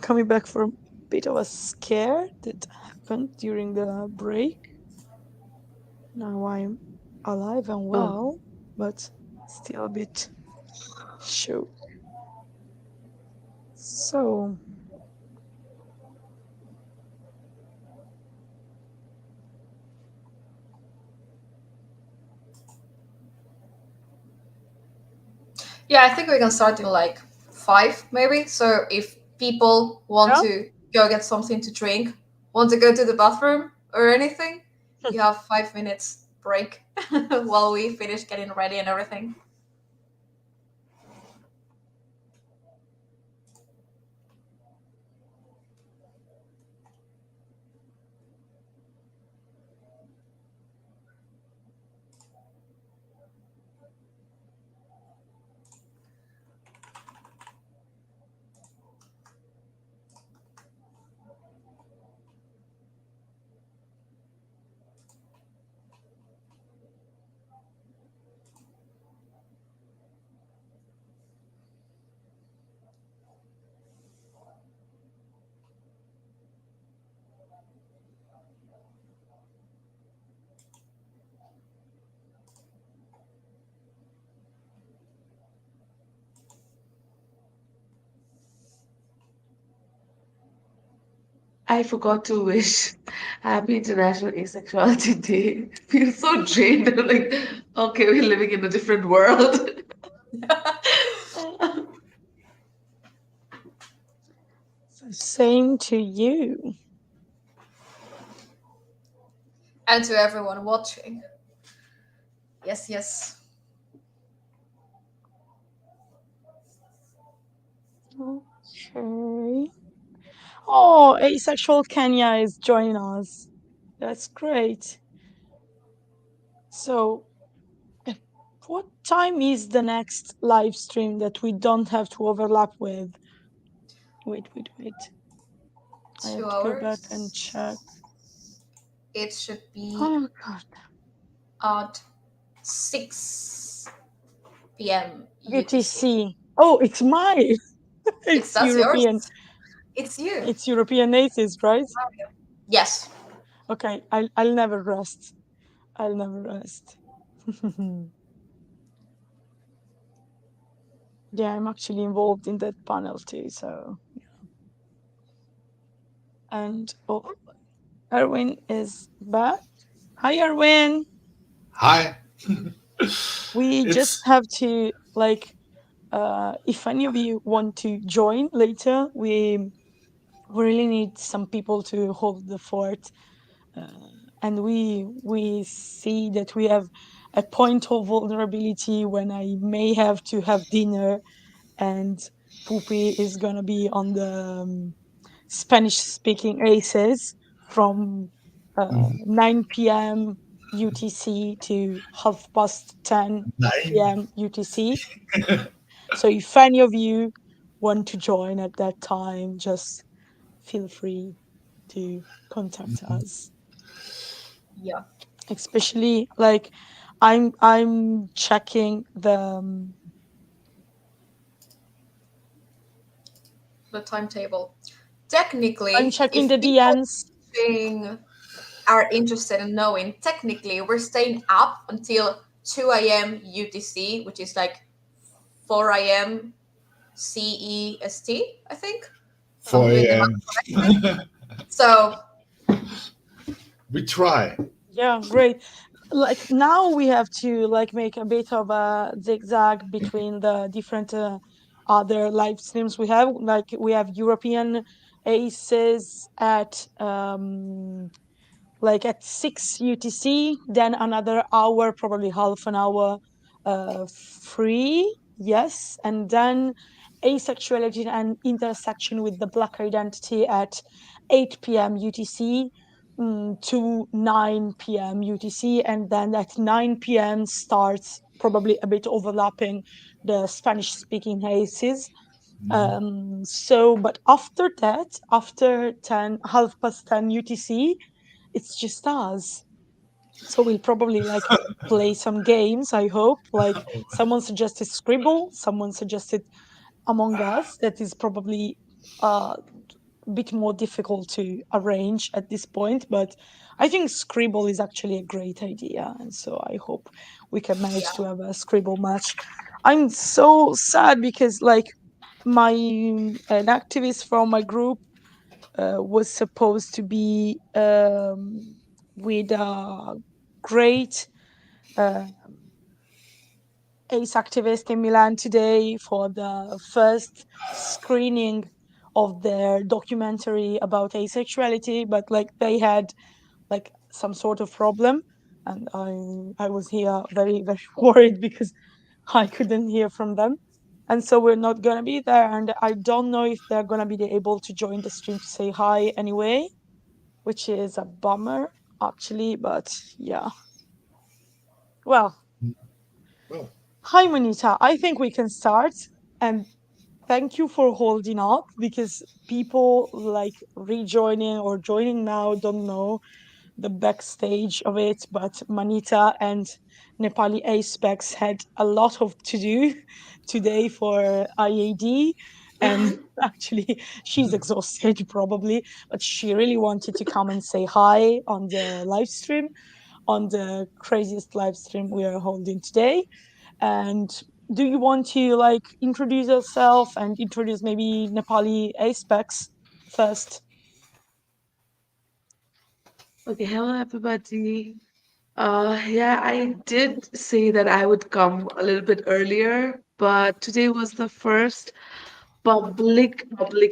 coming back from a bit of a scare that happened during the break. Now I'm alive and well, but still a bit shook. So Yeah, I think we can start in like 5 maybe. So if people want yeah, to go get something to drink, want to go to the bathroom or anything, you have 5 minutes break while we finish getting ready and everything. I forgot to wish Happy International Asexuality Day. Feel so drained. I'm like, okay, we're living in a different world. same to you. And to everyone watching. Yes, yes. Okay. Oh, asexual Kenya is joining us. That's great. So, What time is the next live stream that we don't have to overlap with? Wait. I have 2 to go back and hours. check. It should be Oh God. at 6 p.m. UTC. Oh, it's mine. It's That's European. yours. It's you. It's European ACEs, right? Yes. Okay, I'll never rest. I'll never rest. Yeah, I'm actually involved in that panel too, so yeah. And oh, Erwin is back. Hi, Erwin. Hi. We just have to if any of you want to join later, we really need some people to hold the fort. And we see that we have a point of vulnerability when I may have to have dinner, and Pupi is gonna be on the Spanish-speaking ACEs from 9 p.m. UTC to 10:30 p.m. UTC. So if any of you want to join at that time, just feel free to contact us. Yeah. Especially I'm checking the timetable. Technically, I'm checking if the people DMs. are interested in knowing, technically we're staying up until 2 a.m. UTC, which is like 4 a.m. CEST, I think. 4 a.m. So we try. Yeah, great. Like now we have to make a bit of a zigzag between the different other live streams we have. Like we have European ACEs at 6 UTC, then another hour, probably half an hour free, yes, and then asexuality and intersection with the Black identity at 8 p.m. UTC to 9 p.m. UTC, and then at 9 p.m. starts probably a bit overlapping the Spanish-speaking ACEs. But after that, after 10:30 UTC, it's just us. So we'll probably play some games, I hope. Someone suggested Scribble, someone suggested Among Us. That is probably a bit more difficult to arrange at this point, but I think Scribble is actually a great idea, and so I hope we can manage to have a Scribble match. I'm so sad because an activist from my group was supposed to be with a great ace activist in Milan today for the first screening of their documentary about asexuality, but they had some sort of problem, and I was here very very worried because I couldn't hear from them. And so we're not gonna be there, and I don't know if they're gonna be able to join the stream to say hi anyway, which is a bummer actually, but yeah. Well, hi Monita, I think we can start, and thank you for holding up because people rejoining or joining now don't know the backstage of it, but Manita and Nepali Aspects had a lot of to do today for IAD, and actually she's exhausted probably, but she really wanted to come and say hi on the live stream, on the craziest live stream we are holding today. And do you want to introduce yourself and introduce maybe Nepali Aspects first? Okay, hello everybody. Yeah, I did say that I would come a little bit earlier, but today was the first public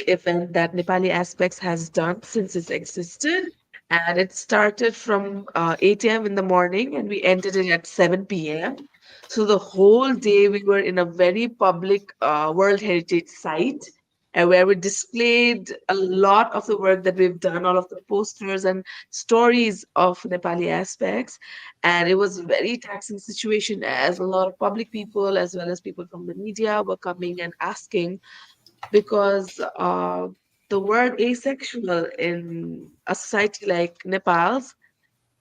event that Nepali Aspects has done since it's existed. And it started from 8 a.m. in the morning and we ended it at 7 p.m. So the whole day we were in a very public World Heritage site. and where we displayed a lot of the work that we've done, all of the posters and stories of Nepali aspects. And it was a very taxing situation, as a lot of public people as well as people from the media were coming and asking, because the word asexual in a society like Nepal's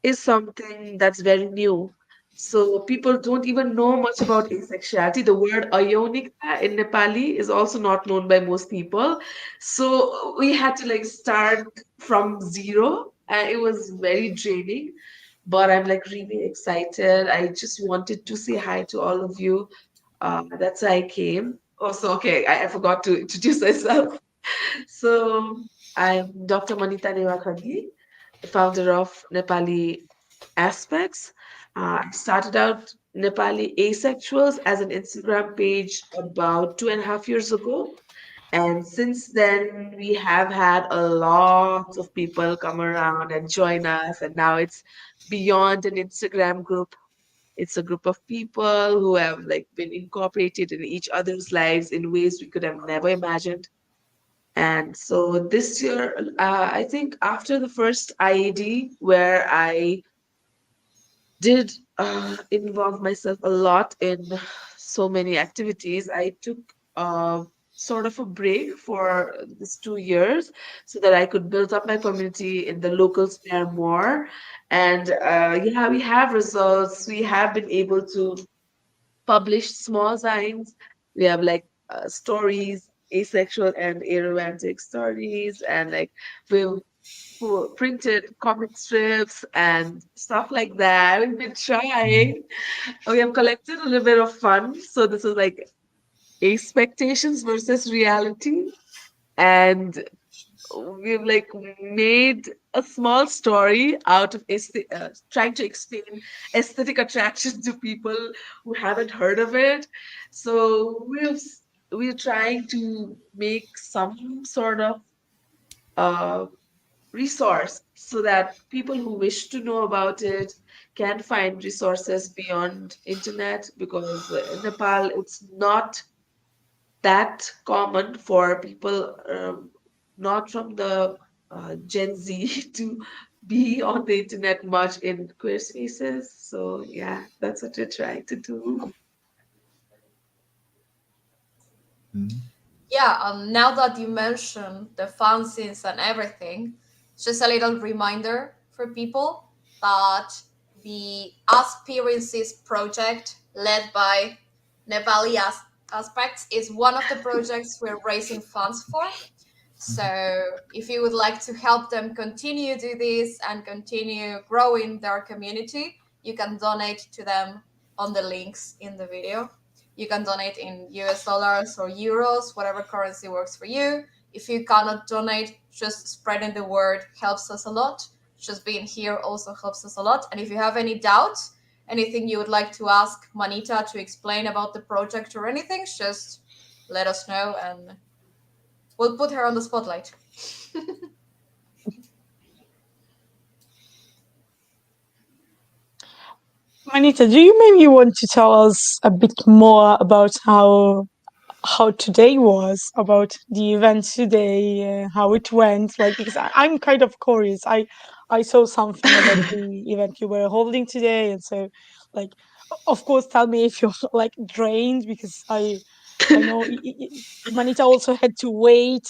is something that's very new. So people don't even know much about asexuality. The word ayonikta in Nepali is also not known by most people. So we had to like start from zero, and it was very draining. But I'm like really excited. I just wanted to say hi to all of you. That's why I came. Also, okay, I forgot to introduce myself. So I'm Dr. Manita Newakhagi, the founder of Nepali Aspects. I started out Nepali Asexuals as an Instagram page about 2.5 years ago. And since then, we have had a lot of people come around and join us. And now it's beyond an Instagram group. It's a group of people who have like been incorporated in each other's lives in ways we could have never imagined. And so this year, I think after the first IAD, where I did involve myself a lot in so many activities, I took sort of a break for this 2 years so that I could build up my community in the local sphere more. And yeah, we have results. We have been able to publish small signs. We have like stories, asexual and aromantic stories, and like we've printed comic strips and stuff like that. We've been trying. We have collected a little bit of fun. So this is like expectations versus reality. And we've like made a small story out of trying to explain aesthetic attraction to people who haven't heard of it. So we're trying to make some sort of uh, resource so that people who wish to know about it can find resources beyond internet, because in Nepal it's not that common for people not from the Gen Z to be on the internet much in queer spaces. So yeah, that's what we're trying to do. Yeah, now that you mentioned the fanzines and everything, just a little reminder for people that the Aspirances project led by Nepali Aspects is one of the projects we're raising funds for. So if you would like to help them continue do this and continue growing their community, you can donate to them on the links in the video. You can donate in US dollars or euros, whatever currency works for you. If you cannot donate, just spreading the word helps us a lot. Just being here also helps us a lot. And if you have any doubts, anything you would like to ask Manita to explain about the project or anything, just let us know and we'll put her on the spotlight. Manita, do you maybe want to tell us a bit more about how today was, about the event today, how it went? Like, because I'm kind of curious. I saw something about the event you were holding today, and so like, of course, tell me if you're like drained, because I know Manita also had to wait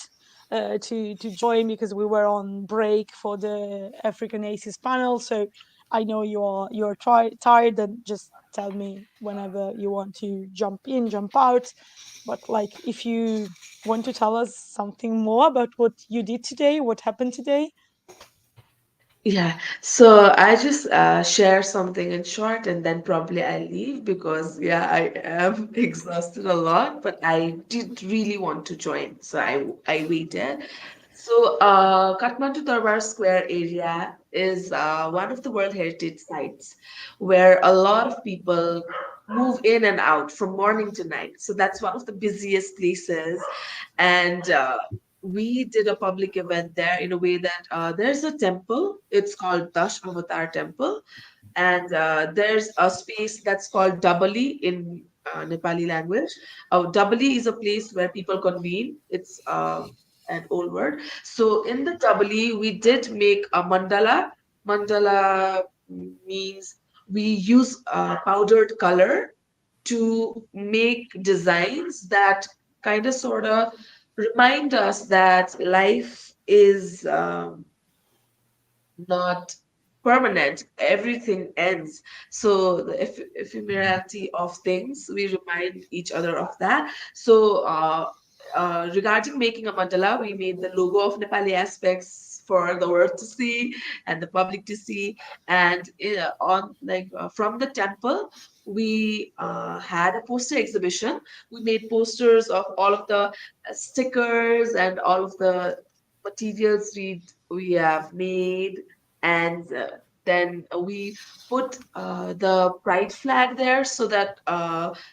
to join because we were on break for the African ACEs panel. So I know you're tired, and just tell me whenever you want to jump in, jump out. But like, if you want to tell us something more about what you did today, what happened today. Yeah, so I just share something in short and then probably I leave because yeah, I am exhausted a lot, but I did really want to join, so I waited. So Kathmandu Darbar Square area is one of the World Heritage Sites where a lot of people move in and out from morning to night. So that's one of the busiest places, and we did a public event there in a way that there's a temple. It's called Dash Avatar Temple, and there's a space that's called Doubly in Nepali language. Doubly is a place where people convene. It's an old word. So in the doubly, we did make a mandala. Mandala means we use powdered color to make designs that kind of sort of remind us that life is not permanent. Everything ends. So the ephemerality of things, we remind each other of that. So regarding making a mandala, we made the logo of Nepali aspects for the world to see and the public to see. And on from the temple, we had a poster exhibition. We made posters of all of the stickers and all of the materials we have made, and then we put the pride flag there so that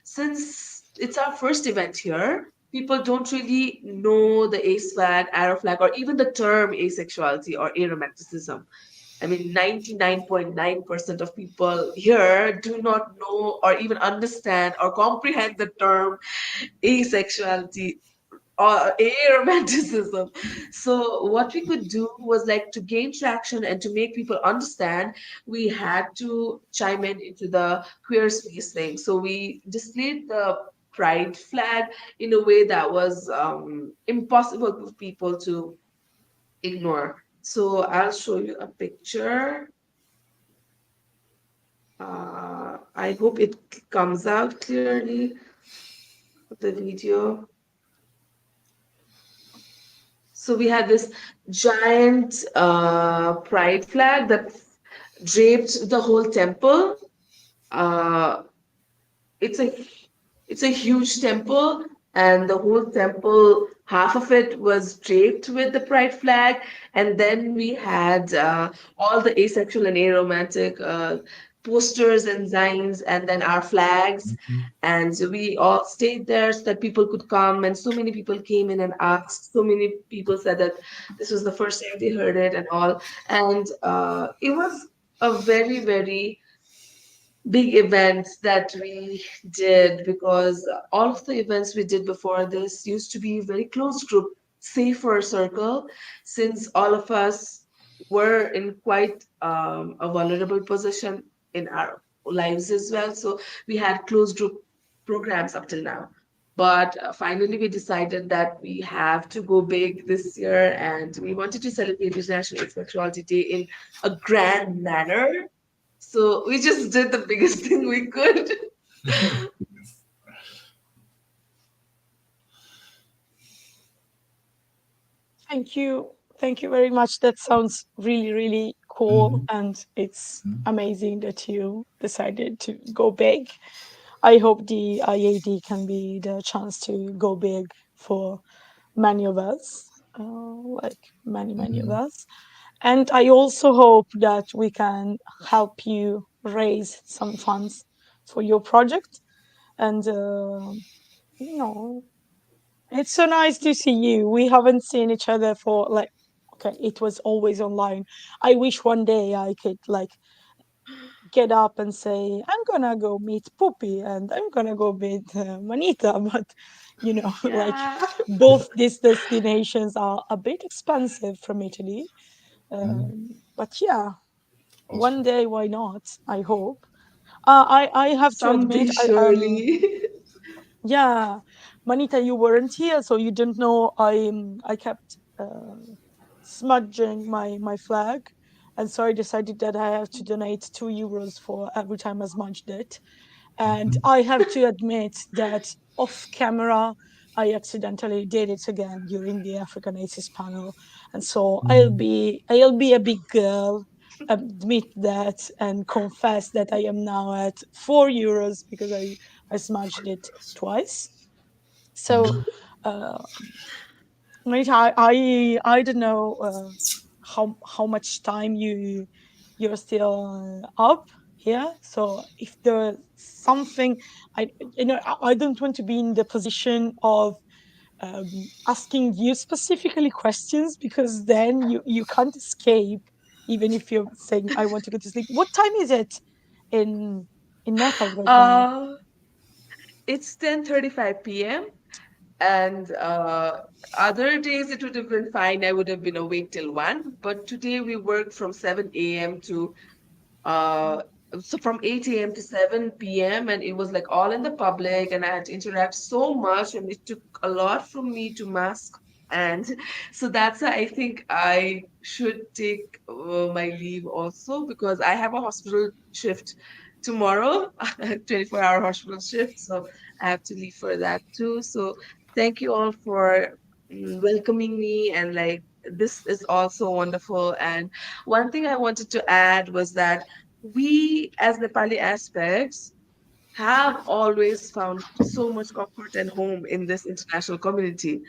since it's our first event here, people don't really know the ace flag, arrow flag, or even the term asexuality or aromanticism. I mean, 99.9% of people here do not know or even understand or comprehend the term asexuality or aromanticism. So what we could do was like to gain traction and to make people understand, we had to chime in into the queer space thing. So we displayed the pride flag in a way that was impossible for people to ignore. So I'll show you a picture. I hope it comes out clearly, the video. So we had this giant pride flag that draped the whole temple. Uh, it's a it's a huge temple, and the whole temple, half of it was draped with the pride flag, and then we had all the asexual and aromantic posters and signs, and then our flags. And so we all stayed there so that people could come, and so many people came in and asked. So many people said that this was the first time they heard it and all. And it was a very, very big events that we did, because all of the events we did before this used to be very close group, safer circle, since all of us were in quite a vulnerable position in our lives as well. So we had closed group programs up till now. But finally, we decided that we have to go big this year, and we wanted to celebrate International Asexuality Day in a grand manner. So we just did the biggest thing we could. Thank you. Thank you very much. That sounds really, really cool. And it's amazing that you decided to go big. I hope the IAD can be the chance to go big for many of us, like many of us. And I also hope that we can help you raise some funds for your project. And, it's so nice to see you. We haven't seen each other for like, okay, it was always online. I wish one day I could like get up and say, I'm gonna go meet Puppy and I'm gonna go meet Manita. But, like both these destinations are a bit expensive from Italy. But yeah, one day, why not? I hope. I have to Someday, admit, surely. yeah, Manita, you weren't here, so you didn't know I kept smudging my flag, and so I decided that I have to donate €2 for every time I smudged it. And I have to admit that off camera, I accidentally did it again during the African ACES panel, and so I'll be a big girl, admit that, and confess that I am now at €4 because I smudged it twice. So, Marita, I don't know how much time you're still up here. So if there's something, I don't want to be in the position of asking you specifically questions, because then you can't escape, even if you're saying I want to go to sleep. What time is it in Nepal right now? Uh, it's 10:35 p.m. And other days it would have been fine. I would have been awake till 1. But today we worked from 7 a.m. to uh, so from 8 a.m. to 7 p.m. and it was like all in the public and I had to interact so much and it took a lot from me to mask. And so that's why I think I should take my leave also because I have a hospital shift tomorrow, 24-hour hospital shift. So I have to leave for that too. So thank you all for welcoming me and like this is also wonderful. And one thing I wanted to add was that we as Nepali aspects have always found so much comfort and home in this international community.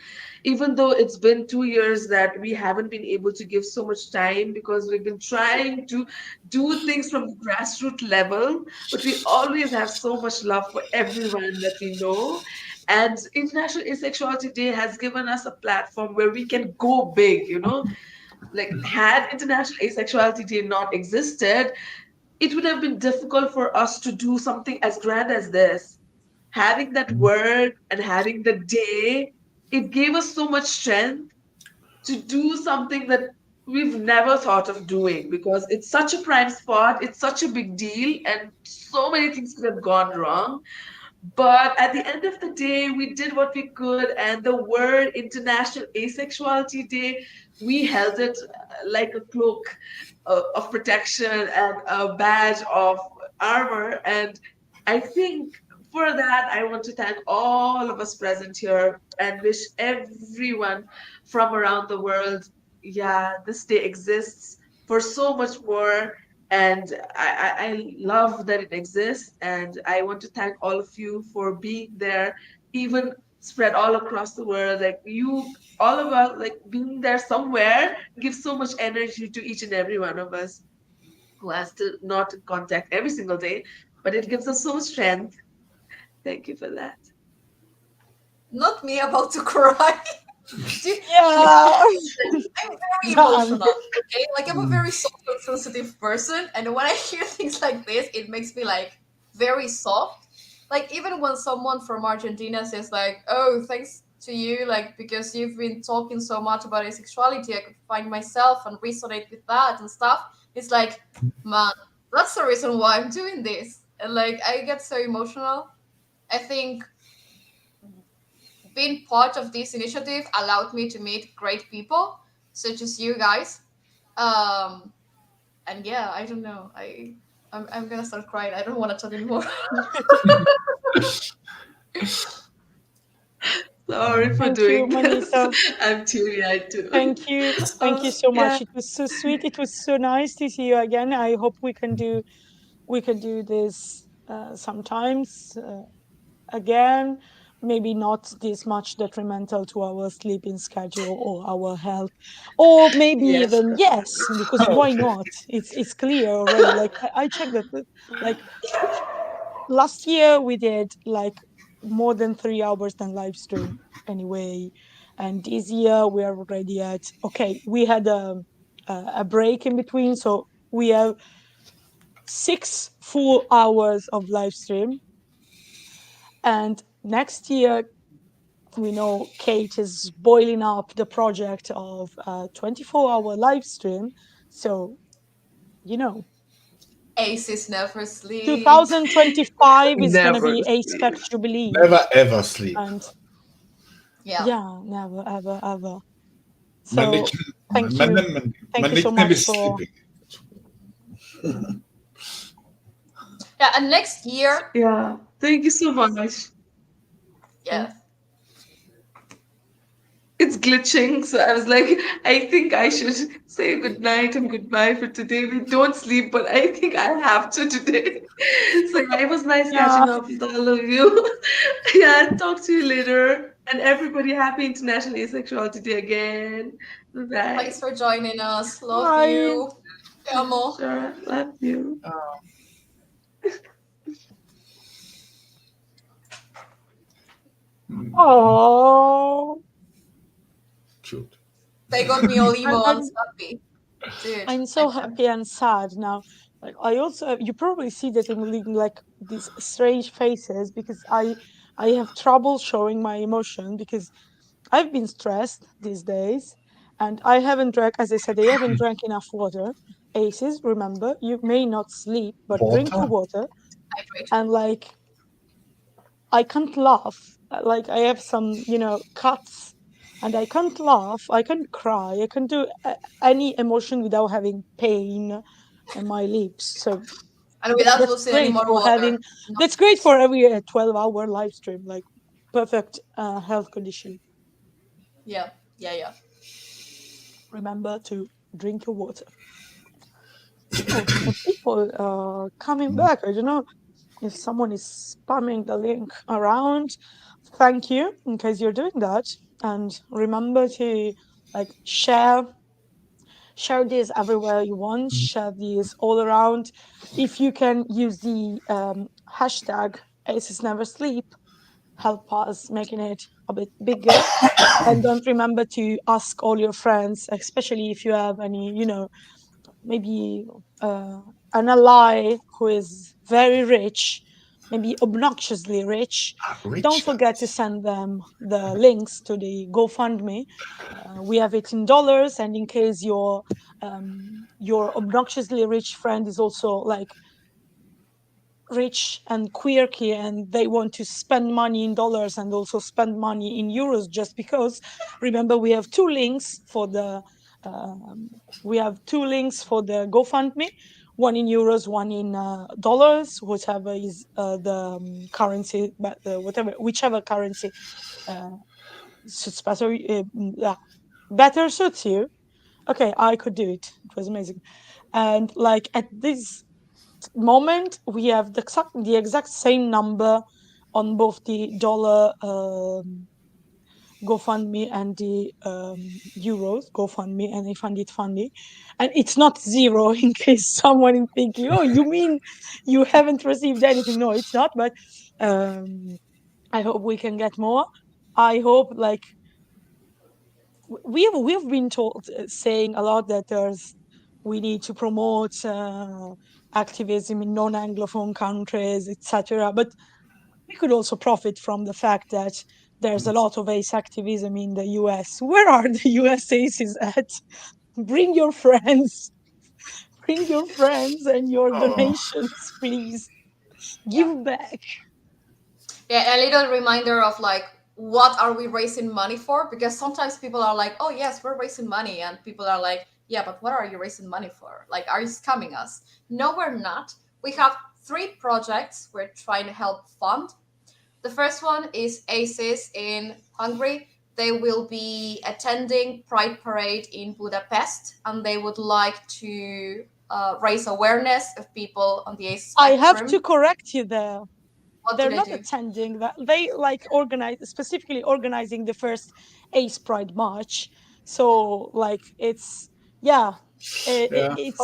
Even though it's been 2 years that we haven't been able to give so much time because we've been trying to do things from the grassroots level, but we always have so much love for everyone that we know. And International Asexuality Day has given us a platform where we can go big, you know? Like, had International Asexuality Day not existed, it would have been difficult for us to do something as grand as this. Having that word and having the day, it gave us so much strength to do something that we've never thought of doing because it's such a prime spot, it's such a big deal, and so many things could have gone wrong. But at the end of the day, we did what we could, and the word International Asexuality Day, we held it like a cloak of protection and a badge of armor. And I think for that, I want to thank all of us present here and wish everyone from around the world, yeah, this day exists for so much more and I love that it exists. And I want to thank all of you for being there, even spread all across the world. Like you, all of us, like being there somewhere gives so much energy to each and every one of us who has to not in contact every single day, but it gives us so much strength. Thank you for that. Not me about to cry. Yeah. I'm very emotional. Okay, like I'm a very soft and sensitive person, and when I hear things like this, it makes me like very soft. Like even when someone from Argentina says like, "Oh, thanks to you, like because you've been talking so much about asexuality, I could find myself and resonate with that and stuff." It's like, man, that's the reason why I'm doing this, and like I get so emotional. I think being part of this initiative allowed me to meet great people such as you guys. Um, and yeah, I don't know. I'm gonna start crying. I don't want to talk anymore. Sorry for Thank you, doing this. Manisa. I'm teary-eyed too. Thank you. Thank you so much. It was so sweet. It was so nice to see you again. I hope we can do this sometimes again. Maybe not this much detrimental to our sleeping schedule or our health, or maybe Yes. even yes, because why not? It's clear already. Like I checked that, like last year we did like more than 3 hours than live stream anyway, and this year we are already at okay. We had a break in between, so we have 6 full hours of live stream, and next year we know Kate is boiling up the project of 24-hour live stream. So, you know, Aces never sleep. 2025 is going to Never be sleep. aspec jubilee. Never ever sleep. And Yeah. yeah, never, ever, ever. Mein, So, thank you. Thank you so nickname much is for. sleeping. Yeah, and next year, Yeah. Thank you so much. yeah. It's glitching. So I was like, I think I should say good night and goodbye for today. We don't sleep, but I think I have to today. So yeah, it was nice Yeah. catching up with all of you. Yeah, talk to you later. And everybody, happy International Asexuality Day again. Bye. Thanks for joining us. Love Bye. you. Te amo. Sure, love you. Oh. Cute. They got me all emo I'm, and happy. Dude, I'm so happy and sad now. Like I also, you probably see that I'm leaving like these strange faces because I I have trouble showing my emotion because I've been stressed these days, and I haven't drank, as I said, I haven't drank enough water. Aces, remember, you may not sleep, but drink your water. Hydrate. And like, I can't laugh. Like, I have some, cuts, and I can't laugh. I can't cry. I can't do any emotion without having pain in my lips. So And without that's losing any great more for water. having. That's great for every 12-hour live stream. Like, perfect health condition. Yeah. Remember to drink your water. Oh, some people coming back. I don't know if someone is spamming the link around. Thank you in case you're doing that. And remember to like share this everywhere you want, share this all around. If you can use the hashtag Aces Never Sleep, help us making it a bit bigger. And don't remember to ask all your friends, especially if you have any, maybe an ally who is very rich, maybe obnoxiously rich. Don't forget to send them the links to the GoFundMe. We have it in dollars, and in case your obnoxiously rich friend is also like rich and quirky and they want to spend money in dollars and also spend money in euros just because, remember we have two links for the GoFundMe, one in euros, one in dollars, whatever is the currency, but whichever currency suits better, better suits you. Okay, I could do it. It was amazing. And like at this moment, we have the exact same number on both the dollar GoFundMe and the euros GoFundMe and a fundy, and it's not zero in case someone is thinking, oh, you mean you haven't received anything? No, it's not. But I hope we can get more. I hope like we've been told, saying a lot that we need to promote activism in non-Anglophone countries, etc. But we could also profit from the fact that there's a lot of ace activism in the US. Where are the US aces at? Bring your friends. Bring your friends and your donations, please. Give back. Yeah, a little reminder of like, what are we raising money for? Because sometimes people are like, oh yes, we're raising money, and people are like, yeah, but what are you raising money for? Like, are you scamming us? No, we're not. We have 3 projects we're trying to help fund. The first one is ACES in Hungary. They will be attending Pride Parade in Budapest, and they would like to raise awareness of people on the ACE spectrum. I have to correct you there. What They're do not they do? attending that. They like specifically organizing the first Ace Pride March. So like it's it's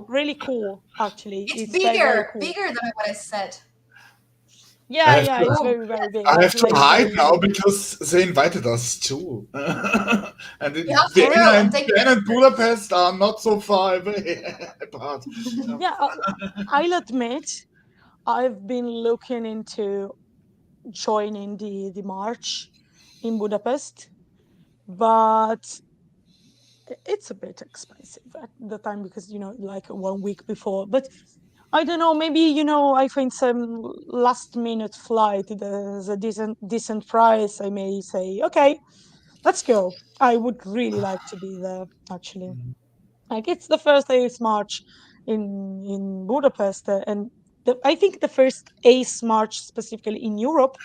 really cool actually. It's very, very bigger, cool. bigger than what I said. Yeah, it's very, very big. I have It's to like hide very, now very big. because they invited us too. And You have to go Vienna and take and Budapest are not so far away apart. Yeah, I'll admit I've been looking into joining the march in Budapest, but it's a bit expensive at the time because like 1 week before. But I don't know, maybe I find some last minute flight, there's a decent price, I may say, okay, let's go. I would really like to be there actually. Like it's the first Ace March in Budapest, and I think the first Ace March specifically in Europe.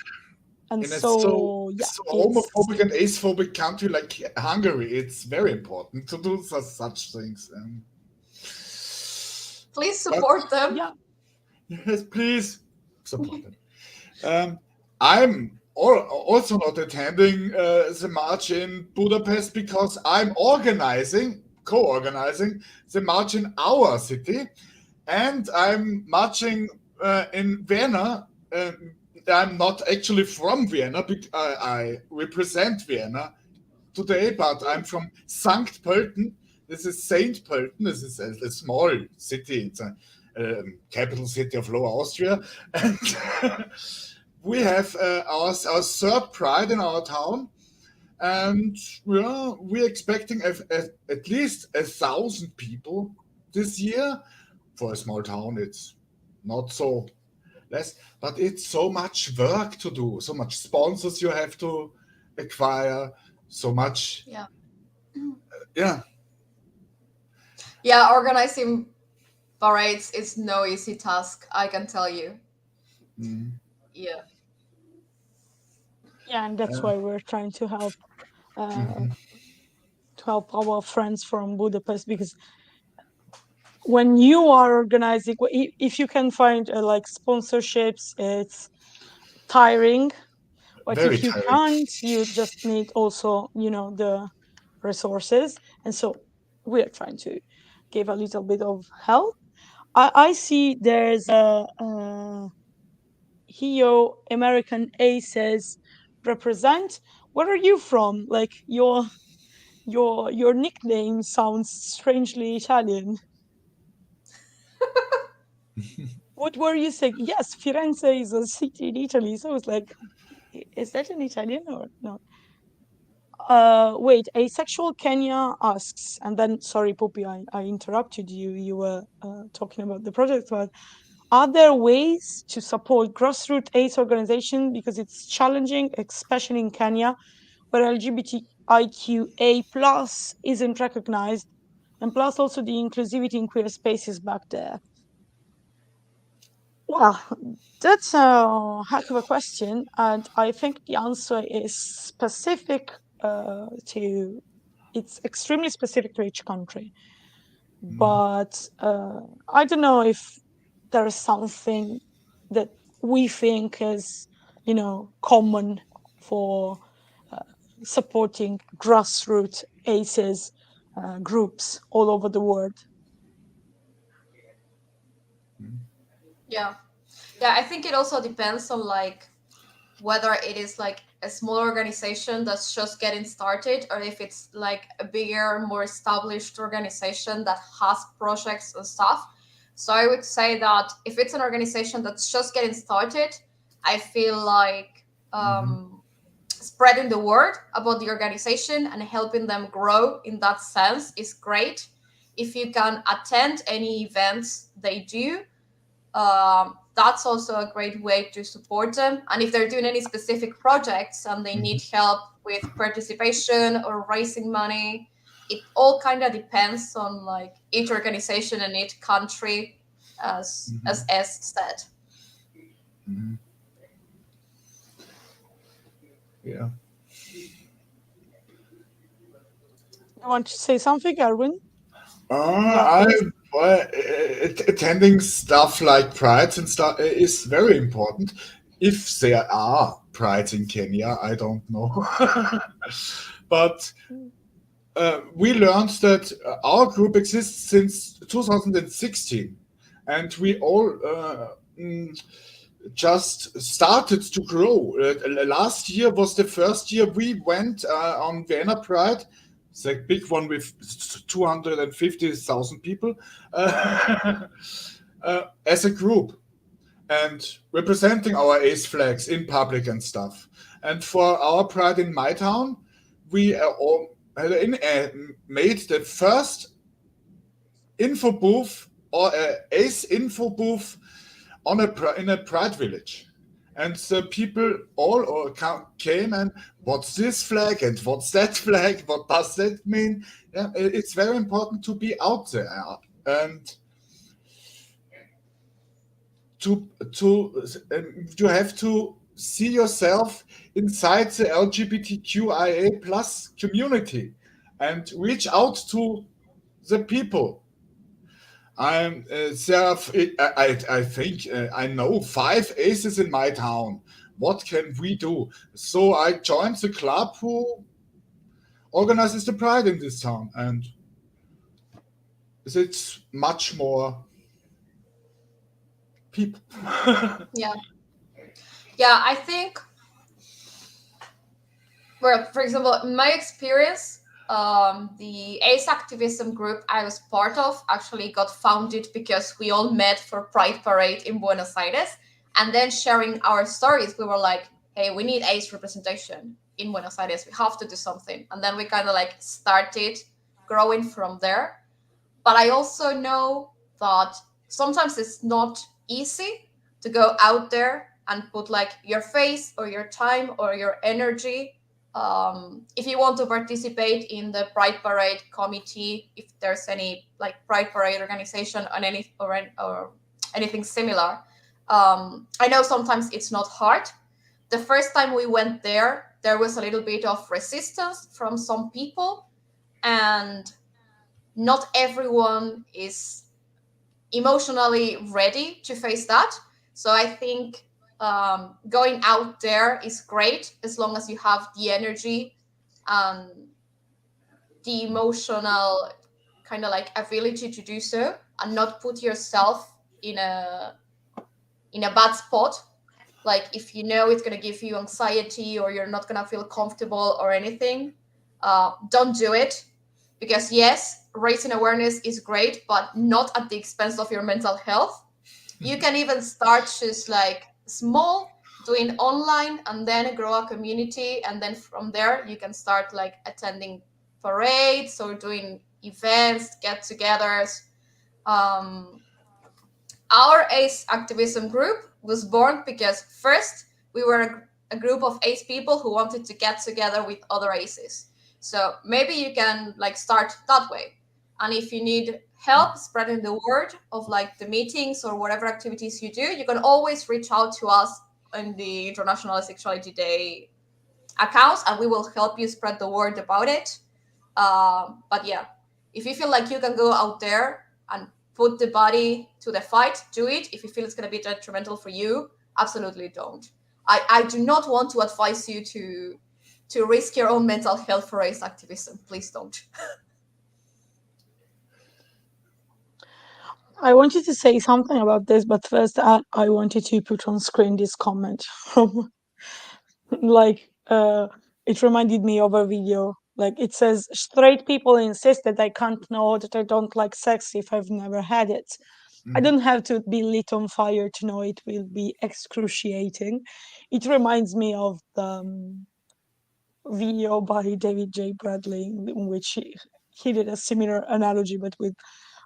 And it's so yeah, so homophobic and acephobic country like Hungary, it's very important to do such things. Please support them. Yeah. Yes, please support them. I'm also not attending the march in Budapest because I'm co-organizing the march in our city, and I'm marching in Vienna. I'm not actually from Vienna, I represent Vienna today, but I'm from St. Pölten. This is Saint Pölten. This is a small city. It's a capital city of Lower Austria. And we have our third pride in our town, and we're expecting at least 1,000 people this year. For a small town, it's not so less, but it's so much work to do, so much sponsors you have to acquire, so much. Yeah, organizing parades is no easy task, I can tell you. Yeah. Yeah, and that's why we're trying to help our friends from Budapest, because when you are organizing, if you can find like sponsorships, it's tiring. But Very if you tiring. can't, you just need also, the resources. And so we are trying to give a little bit of help. I see there's a Heo American Aces represent. Where are you from? Like your nickname sounds strangely Italian. What were you saying? Yes, Firenze is a city in Italy. So I was like, is that an Italian or not? Wait, Asexual Kenya asks, and then sorry, Poppy, I interrupted you. You were talking about the project, but are there ways to support grassroots AIDS organization, because it's challenging, especially in Kenya, where LGBTIQA plus isn't recognized, and plus also the inclusivity in queer spaces back there? Well, that's a heck of a question, and I think the answer is specific to. It's extremely specific to each country, but I don't know if there is something that we think is, common for supporting grassroots ACEs groups all over the world. Yeah, I think it also depends on like whether it is like a small organization that's just getting started, or if it's like a bigger, more established organization that has projects and stuff. So I would say that if it's an organization that's just getting started, I feel like spreading the word about the organization and helping them grow in that sense is great. If you can attend any events they do, that's also a great way to support them. And if they're doing any specific projects and they need help with participation or raising money, it all kind of depends on like each organization and each country, as S said. Yeah. You want to say something, Erwin? Attending stuff like prides and stuff is very important. If there are prides in Kenya, I don't know. But we learned that our group exists since 2016, and we all just started to grow. Last year was the first year we went on Vienna Pride. It's a big one with 250,000 people as a group, and representing our ACE flags in public and stuff. And for our Pride in my town, we made the first info booth, or ACE info booth in a Pride village. And the people all came and, what's this flag and what's that flag? What does that mean? Yeah, it's very important to be out there and you have to see yourself inside the LGBTQIA plus community and reach out to the people. I think I know 5 aces in my town. What can we do? So I joined the club who organizes the Pride in this town, and it's much more people. Yeah, I think, well, for example, in my experience, the ACE activism group I was part of actually got founded because we all met for Pride Parade in Buenos Aires, And then sharing our stories, we were like, hey, we need ACE representation in Buenos Aires. We have to do something. And then we kind of like started growing from there. But I also know that sometimes it's not easy to go out there and put like your face or your time or your energy. If you want to participate in the Pride Parade committee, if there's any like Pride Parade organization on any or anything similar, I know sometimes it's not hard. The first time we went there was a little bit of resistance from some people, and not everyone is emotionally ready to face that. So I think going out there is great as long as you have the energy and the emotional kind of like ability to do so, and not put yourself in a bad spot. Like if you know it's going to give you anxiety or you're not going to feel comfortable or anything, don't do it. Because yes, raising awareness is great, but not at the expense of your mental health. You can even start just like small, doing online, and then grow a community, and then from there you can start like attending parades or doing events, get-togethers. Our ACE activism group was born because first we were a group of ACE people who wanted to get together with other ACEs. So maybe you can like start that way. And if you need help spreading the word of like the meetings or whatever activities you do, you can always reach out to us in the International Sexuality Day accounts, and we will help you spread the word about it. But yeah, if you feel like you can go out there and put the body to the fight, do it. If you feel it's going to be detrimental for you, absolutely don't. I do not want to advise you to risk your own mental health for race activism. Please don't. I wanted to say something about this, but first I wanted to put on screen this comment from like it reminded me of a video. Like it says, straight people insist that I can't know that I don't like sex if I've never had it. I don't have to be lit on fire to know it will be excruciating. It reminds me of the video by David J. Bradley, in which he did a similar analogy, but with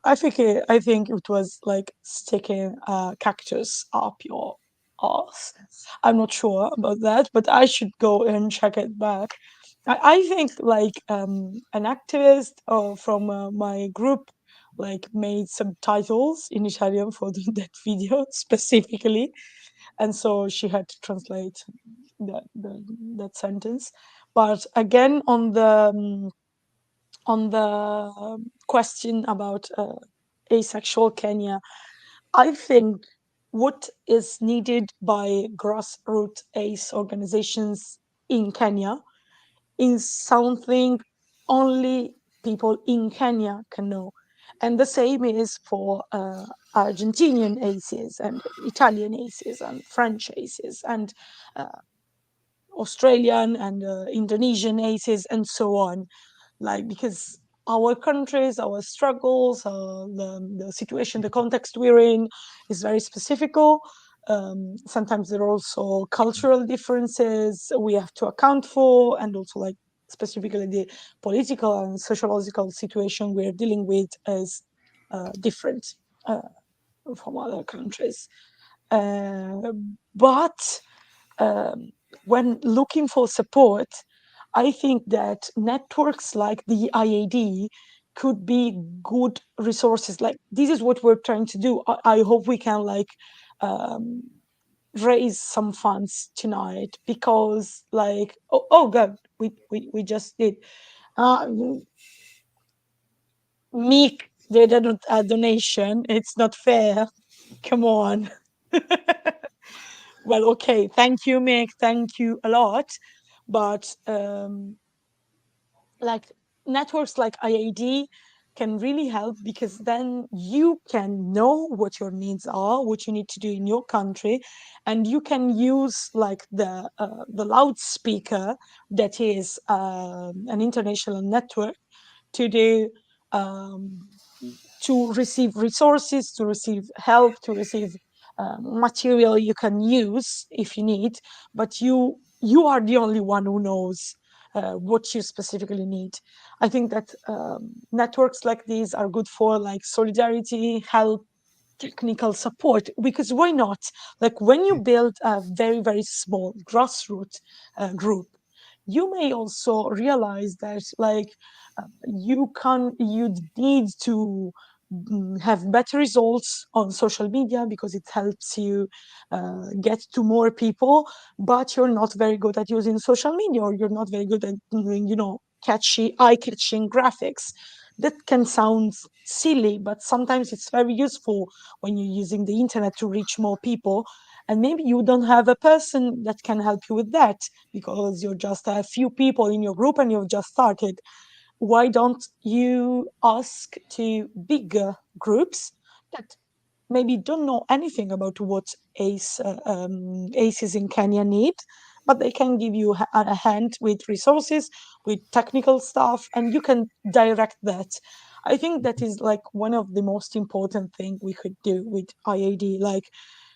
I think it was like sticking a cactus up your arse. I'm not sure about that, but I should go and check it back. I think like an activist from my group like made subtitles in Italian for that video specifically, and so she had to translate that sentence. But again, on the question about asexual Kenya, I think what is needed by grassroots ACE organizations in Kenya is something only people in Kenya can know. And the same is for Argentinian ACEs and Italian ACEs and French ACEs and Australian and Indonesian ACEs and so on. Like, because our countries, our struggles, the situation, the context we're in is very specific. Sometimes there are also cultural differences we have to account for, and also like specifically the political and sociological situation we're dealing with is different from other countries. But when looking for support, I think that networks like the IAD could be good resources. Like, this is what we're trying to do. I hope we can like raise some funds tonight, because like oh god, we just did. Meek did a donation. It's not fair. Come on. Well, okay, thank you, Mick, thank you a lot. But like networks like IAD can really help, because then you can know what your needs are, what you need to do in your country, and you can use like the loudspeaker that is an international network to do to receive resources, to receive help, to receive material you can use if you need, but you are the only one who knows what you specifically need. I think that networks like these are good for like solidarity, help, technical support, because why not? Like when you build a very, very small grassroots group, you may also realize that like you need to have better results on social media because it helps you get to more people, but you're not very good at using social media, or you're not very good at doing, catchy, eye-catching graphics. That can sound silly, but sometimes it's very useful when you're using the internet to reach more people. And maybe you don't have a person that can help you with that because you're just a few people in your group and you've just started. Why don't you ask to bigger groups that maybe don't know anything about what ACEs in Kenya need, but they can give you a hand with resources, with technical stuff, and you can direct that. I think that is like one of the most important thing we could do with IAD, like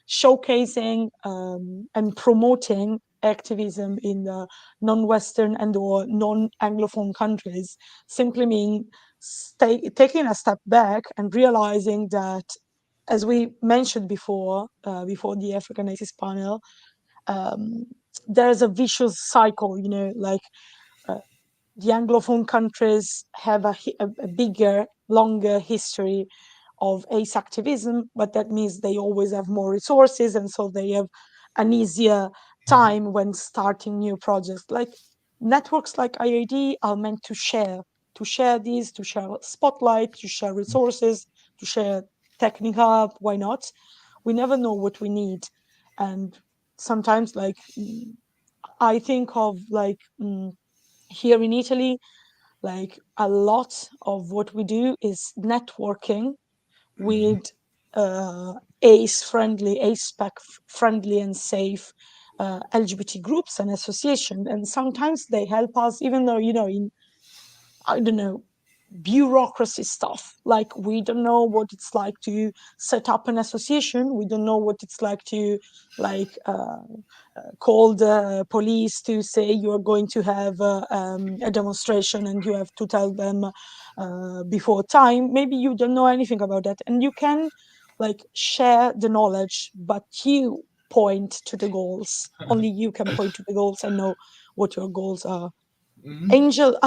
showcasing and promoting activism in the non-Western and or non-Anglophone countries simply mean taking a step back and realizing that, as we mentioned before the African ACEs panel, there's a vicious cycle, like the Anglophone countries have a bigger, longer history of ACE activism, but that means they always have more resources, and so they have an easier time when starting new projects. Like networks like IAD are meant to share these, to share spotlight, to share resources, to share technical. Why not? We never know what we need, and sometimes, like I think of like here in Italy, like a lot of what we do is networking with ACE friendly, aspec friendly and safe LGBT groups and associations. And sometimes they help us, even though, in, I don't know, bureaucracy stuff. Like we don't know what it's like to set up an association. We don't know what it's like to like call the police to say you're going to have a demonstration and you have to tell them before time. Maybe you don't know anything about that, and you can like share the knowledge, but you point to the goals. Only you can point to the goals and know what your goals are. Angel,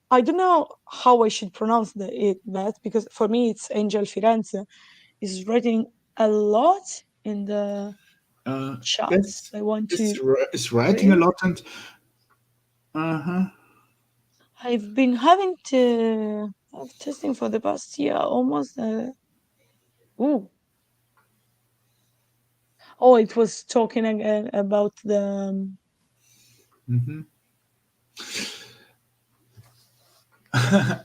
I don't know how I should pronounce that, because for me it's Angel Firenze, is writing a lot in the chat. Yes, I want to it's writing a read. lot, and I've been having to testing for the past year almost. Ooh. Oh, it was talking again about the.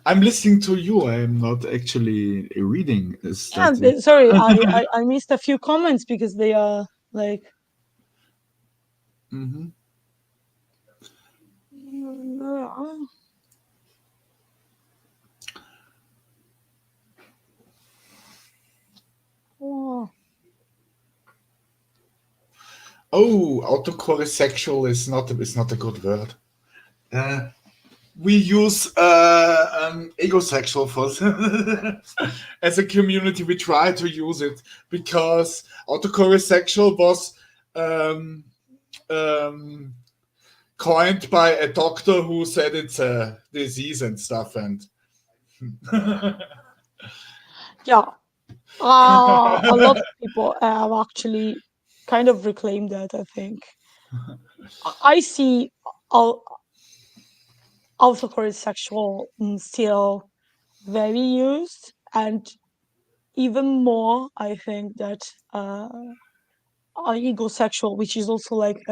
I'm listening to you. I'm not actually reading. Yeah, sorry, I missed a few comments because they are like. Oh, autocorrect is not a good word. We use egosexual for as a community. We try to use it because autocorrect was coined by a doctor who said it's a disease and stuff, and yeah, a lot of people have actually kind of reclaimed that, I think. I see autocorrect sexual still very used, and even more, I think that egosexual, which is also like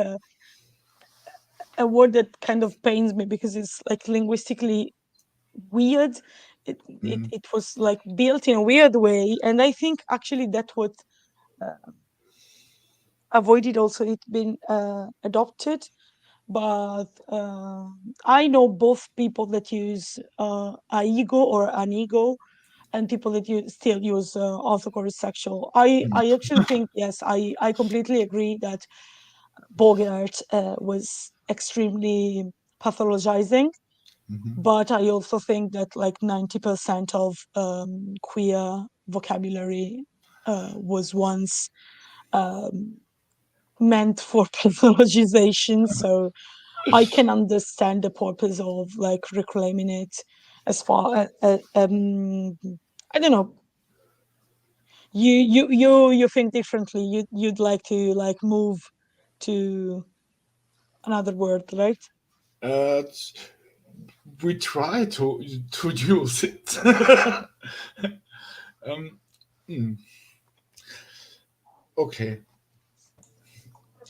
a word that kind of pains me because it's like linguistically weird. It was like built in a weird way, and I think actually that what avoided also it being adopted. But I know both people that use a ego or an ego, and people that still use author is sexual. I actually think, yes, I completely agree that Bogart was extremely pathologizing, but I also think that like 90% of queer vocabulary was once meant for pathologization. So I can understand the purpose of like reclaiming it as far as, I don't know. You think differently. You'd like to like move to another word, right? We try to use it. Okay.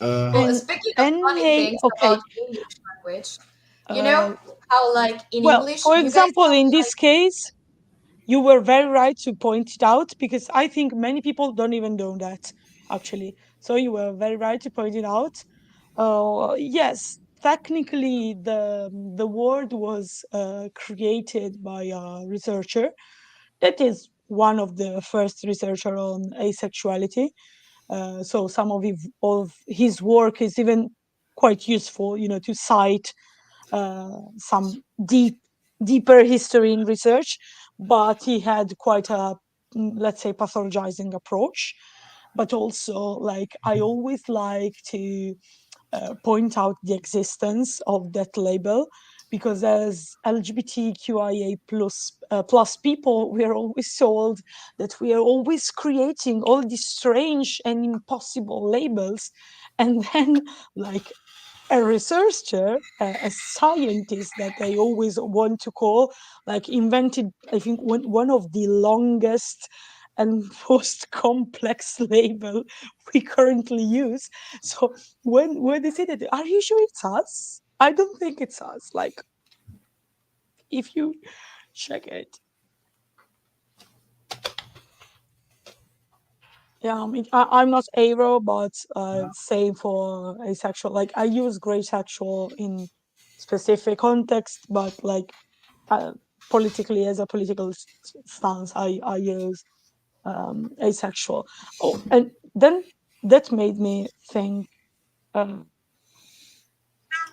Well, speaking of funny things okay. about English language, you know how like in Well, English, for you guys example, have, in this case, you were very right to point it out, because I think many people don't even know that, actually. So you were very right to point it out. Yes, technically the word was created by a researcher that is one of the first researcher on asexuality. So some of his work is even quite useful, to cite some deeper history in research, but he had quite a, let's say, pathologizing approach. But also, like, I always like to point out the existence of that label, because as LGBTQIA plus people, we are always told that we are always creating all these strange and impossible labels, and then like a researcher, a scientist that they always want to call, like invented, I think, one of the longest and most complex label we currently use. So when they say that, are you sure it's us? I don't think it's us. Like, if you check it. Yeah, I mean, I'm not aro, but same for asexual. Like, I use gray sexual in specific context, but like politically, as a political stance, I use asexual. Oh, and then that made me think.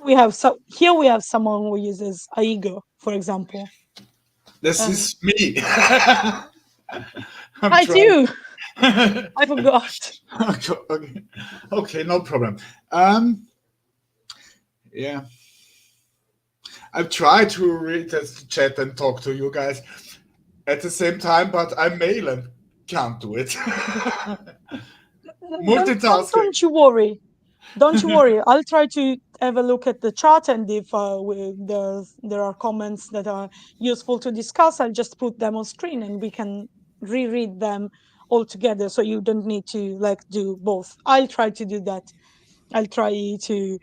We have someone who uses aigo, for example. This is me. I do. I forgot. Okay, no problem. Yeah. I've tried to read the chat and talk to you guys at the same time, but I'm male and can't do it. Multitasking. Don't you worry. Don't you worry. I'll try to have a look at the chat, and if there are comments that are useful to discuss, I'll just put them on screen and we can reread them all together, so you don't need to like do both. I'll try to do that. I'll try to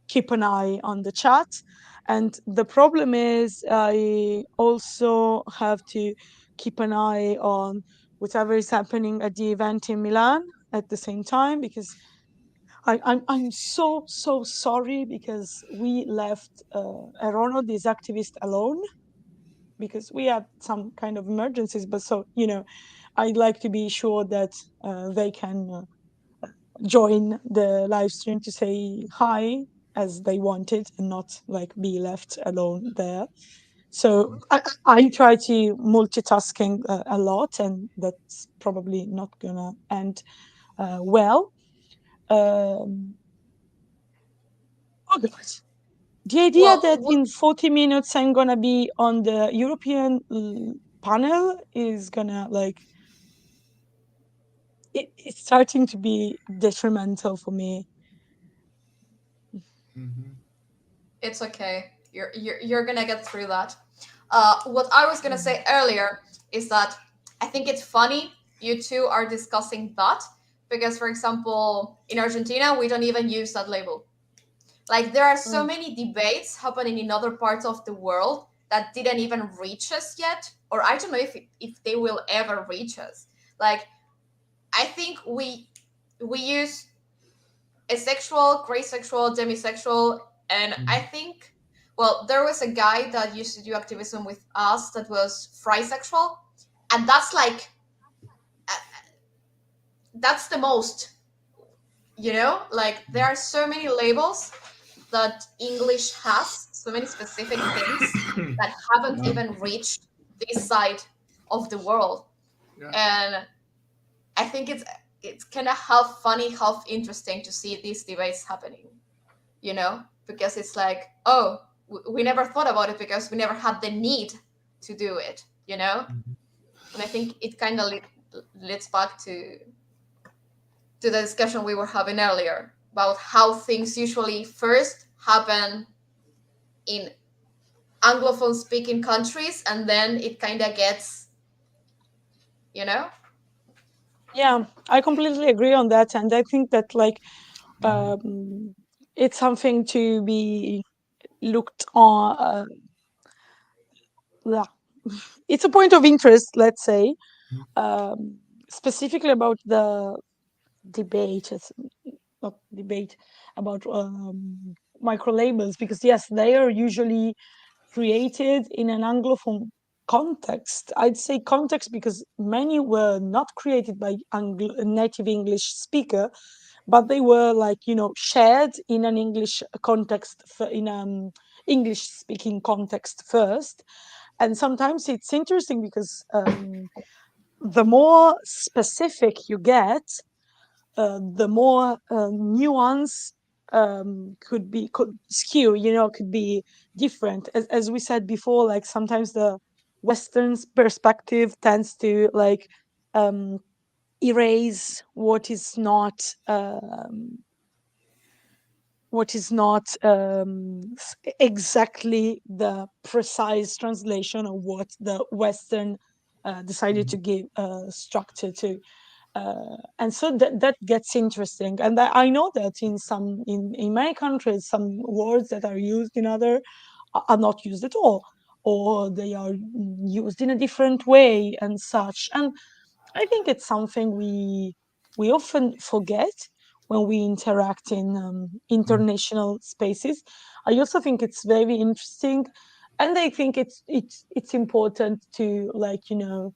keep an eye on the chat. And the problem is I also have to keep an eye on whatever is happening at the event in Milan at the same time, because I'm so sorry, because we left Erono, this activist, alone, because we had some kind of emergencies. But so, I'd like to be sure that they can join the live stream to say hi as they wanted, and not like be left alone there. So I try to multitasking a lot, and that's probably not gonna end well. Oh God. The idea that in 40 minutes I'm gonna be on the European panel is gonna like it's starting to be detrimental for me. It's okay. You're gonna get through that. What I was gonna say earlier is that I think it's funny you two are discussing that, because, for example, in Argentina we don't even use that label. Like, there are so many debates happening in other parts of the world that didn't even reach us yet, or I don't know if they will ever reach us. Like, I think we use asexual, gray sexual, demisexual, and I think, well, there was a guy that used to do activism with us that was frisexual, And that's like, that's the most, you know, like there are so many labels that English has, so many specific things that haven't even reached this side of the world. And I think it's kind of half funny, half interesting to see these debates happening, you know, because it's like, oh, we never thought about it because we never had the need to do it, you know. And I think it kind of leads back to the discussion we were having earlier about how things usually first happen in Anglophone speaking countries and then it kind of gets, you know. Yeah, I completely agree on that, and I think that like it's something to be looked on. Yeah, it's a point of interest, let's say, specifically about the debate. It's not debate about micro labels, because yes, they are usually created in an Anglophone context. I'd say context because many were not created by native English speaker, but they were like, you know, shared in an English context, in English speaking context first. And sometimes it's interesting because the more specific you get, the more nuance could skew, you know, could be different. As we said before, like sometimes the Western perspective tends to like erase what is not exactly the precise translation of what the Western decided to give structure to. And so that gets interesting. And I know that in many countries, some words that are used in other are not used at all, or they are used in a different way and such. And I think it's something we often forget when we interact in international spaces. I also think it's very interesting, and I think it's important to, like, you know,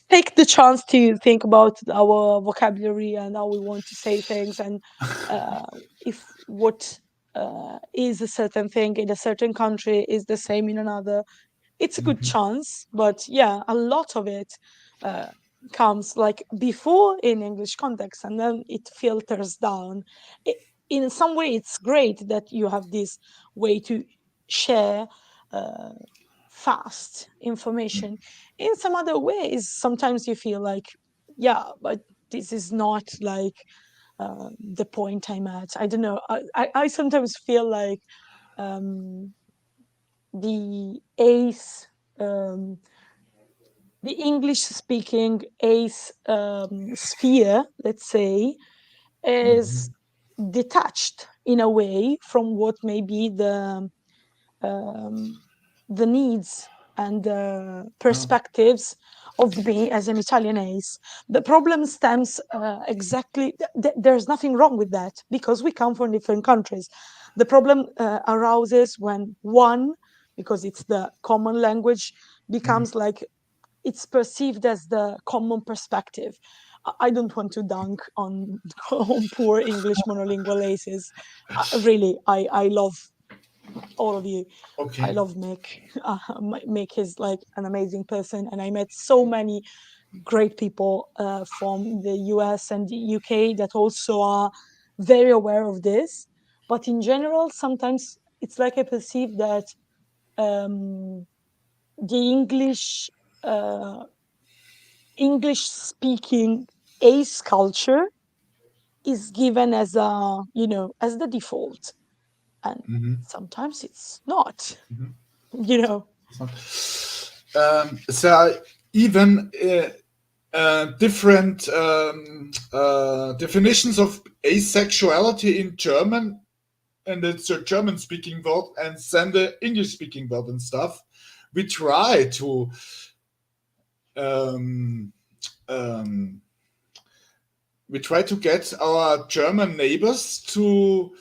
take the chance to think about our vocabulary and how we want to say things, and if what is a certain thing in a certain country is the same in another. It's a good chance, but yeah, a lot of it comes like before in English context, and then it filters down. In some way, it's great that you have this way to share fast information. In some other ways, sometimes you feel like, yeah, but this is not like the point I'm at. I don't know. I sometimes feel like the ACE, the English-speaking ACE sphere, let's say, is detached in a way from what may be the needs and the perspectives of me as an Italian ace. The problem stems exactly, there's nothing wrong with that because we come from different countries. The problem arises when one, because it's the common language, becomes like, it's perceived as the common perspective. I don't want to dunk on, on poor English monolingual aces. Really, I love all of you. Okay. I love Mick. Mick is like an amazing person, and I met so many great people from the US and the UK that also are very aware of this. But in general, sometimes it's like I perceive that the English speaking ace culture is given as a, you know, as the default, and sometimes it's not, you know. There are even different definitions of asexuality in German, and it's a German-speaking word, and then the English-speaking word and stuff. We try to get our German neighbors to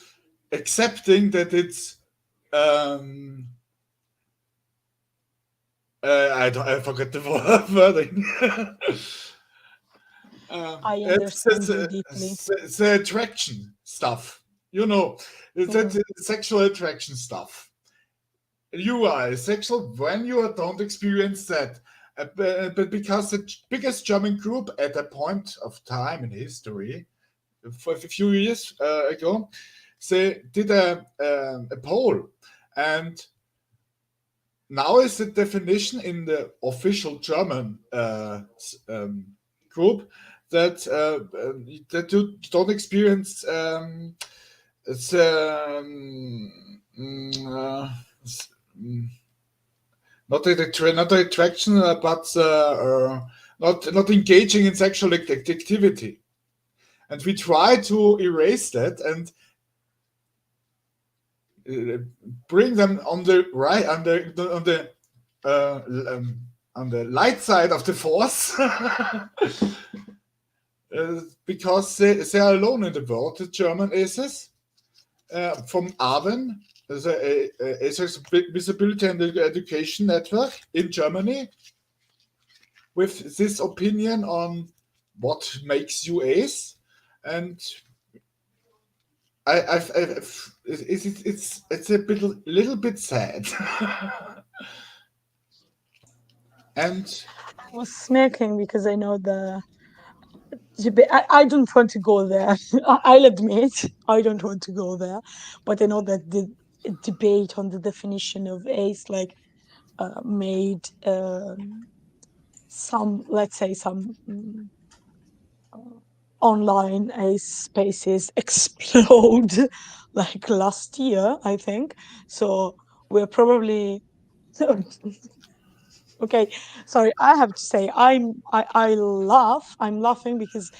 accepting that it's I forgot the wording. I It's understand you deeply. the attraction stuff. It's that sexual attraction stuff. You are asexual when you don't experience that. But because the biggest German group at a point of time in history, for a few years ago, they did a poll, and now is the definition in the official German group that you don't experience it's, not the attraction, but not engaging in sexual activity, and we try to erase that and bring them on the right, on the light side of the force. Because they are alone in the world, the German aces. From AVEN, the Aces Visibility and Education Network in Germany, with this opinion on what makes you ace, and it's a little bit sad. And I was smirking because I know I don't want to go there. I'll admit I don't want to go there, but I know that the debate on the definition of ace made some, let's say, some online ace spaces explode like last year, I think. So we're probably okay. Sorry, I have to say I laugh. I'm laughing because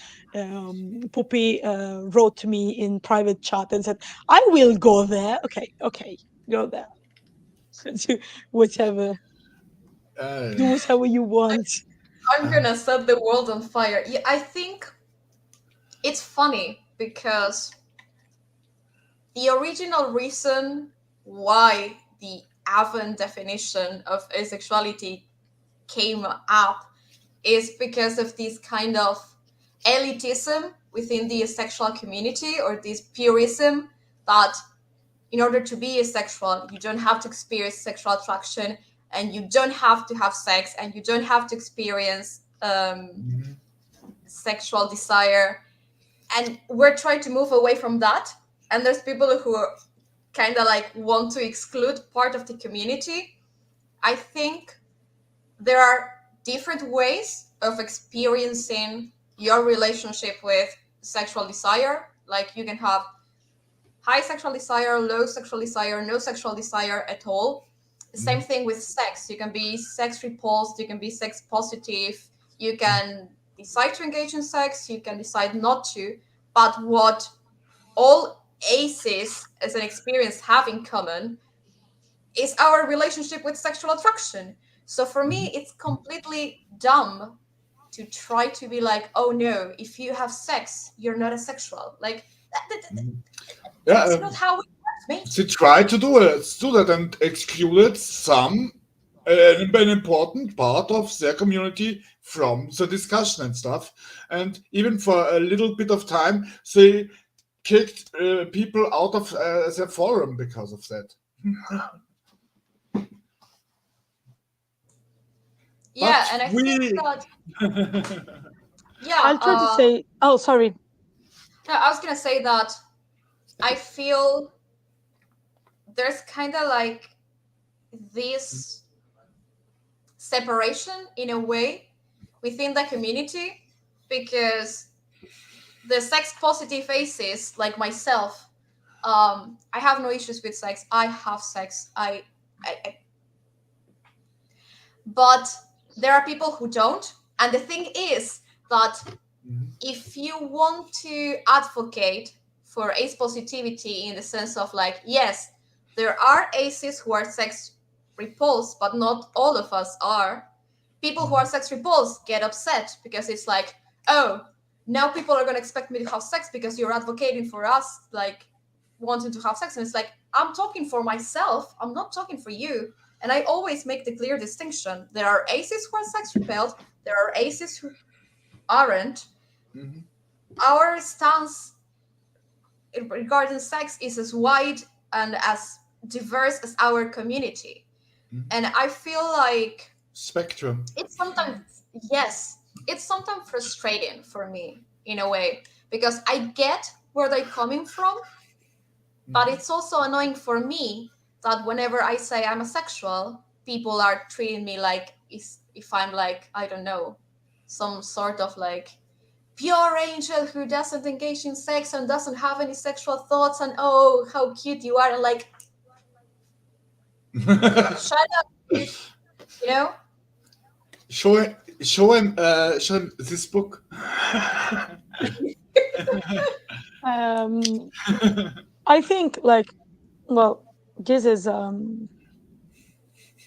Puppy wrote to me in private chat and said, "I will go there." Okay, go there. Whatever, do whatever you want. I'm gonna set the world on fire. Yeah, I think it's funny because the original reason why the AVEN definition of asexuality came up is because of this kind of elitism within the asexual community, or this purism that in order to be asexual, you don't have to experience sexual attraction, and you don't have to have sex, and you don't have to experience sexual desire. And we're trying to move away from that. And there's people who kind of like want to exclude part of the community. I think there are different ways of experiencing your relationship with sexual desire. Like you can have high sexual desire, low sexual desire, no sexual desire at all. The same thing with sex. You can be sex repulsed, you can be sex positive, you can decide to engage in sex, you can decide not to. But what all aces as an experience have in common is our relationship with sexual attraction. So for me, it's completely dumb to try to be like, oh no, if you have sex, you're not asexual. Like, that's not how it works, mate. They try to do that and excluded an important part of their community from the discussion and stuff. And even for a little bit of time, they kicked people out of their forum because of that. Yeah, and I think that yeah, I'll try to say. Oh, sorry. no, I was gonna say that I feel there's kind of like this separation in a way within the community, because the sex positive aces like myself, I have no issues with sex. I have sex. But there are people who don't. And the thing is that if you want to advocate for ace positivity in the sense of like, yes, there are aces who are sex repulsed, but not all of us are. People who are sex repulsed get upset because it's like, oh, now people are going to expect me to have sex because you're advocating for us. Like, wanting to have sex, and it's like, I'm talking for myself, I'm not talking for you. And I always make the clear distinction: there are aces who are sex repelled, there are aces who aren't. Our stance regarding sex is as wide and as diverse as our community. And I feel like spectrum. It's sometimes, yes, it's sometimes frustrating for me in a way, because I get where they're coming from, but it's also annoying for me that whenever I say I'm asexual, people are treating me like if I'm like, I don't know, some sort of like pure angel who doesn't engage in sex and doesn't have any sexual thoughts, and oh, how cute you are, and like, shut up, you know? Show him this book. I think like, well, this is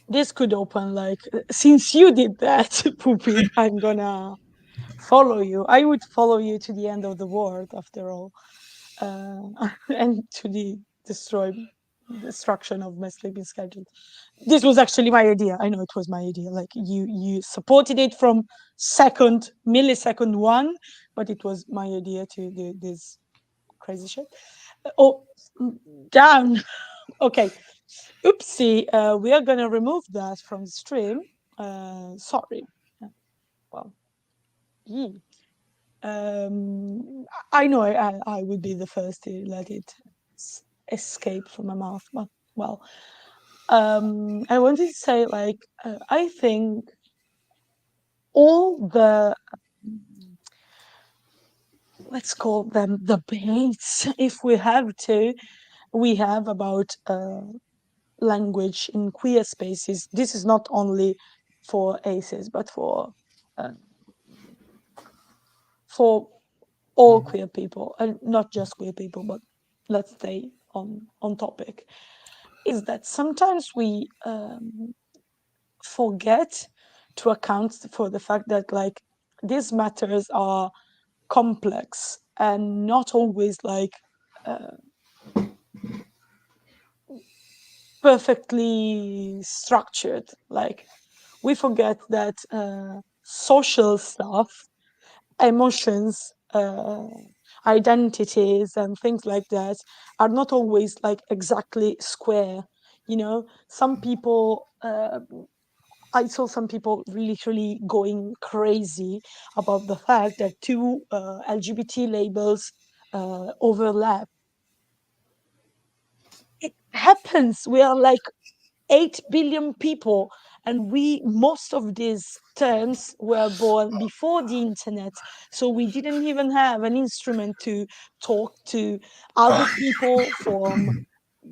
this could open like, since you did that, Poopy, I'm gonna follow you. I would follow you to the end of the world, after all, and to the destruction of my sleeping schedule. This was actually my idea. I know it was my idea. Like, you supported it from millisecond one, but it was my idea to do this crazy shit. Oh, damn. Okay. Oopsie. We are gonna remove that from the stream. Sorry. Well, I know I would be the first to let it escape from my mouth, but well, I wanted to say, like, I think all the, let's call them debates, if we have to, we have about language in queer spaces. This is not only for aces, but for all queer people, and not just queer people, but let's stay on topic, is that sometimes we forget to account for the fact that, like, these matters are complex and not always like perfectly structured. Like, we forget that social stuff, emotions, identities, and things like that are not always like exactly square. You know, some people, I saw some people literally going crazy about the fact that two LGBT labels overlap. It happens. We are like 8 billion people, and most of these terms were born before the internet, so we didn't even have an instrument to talk to other people from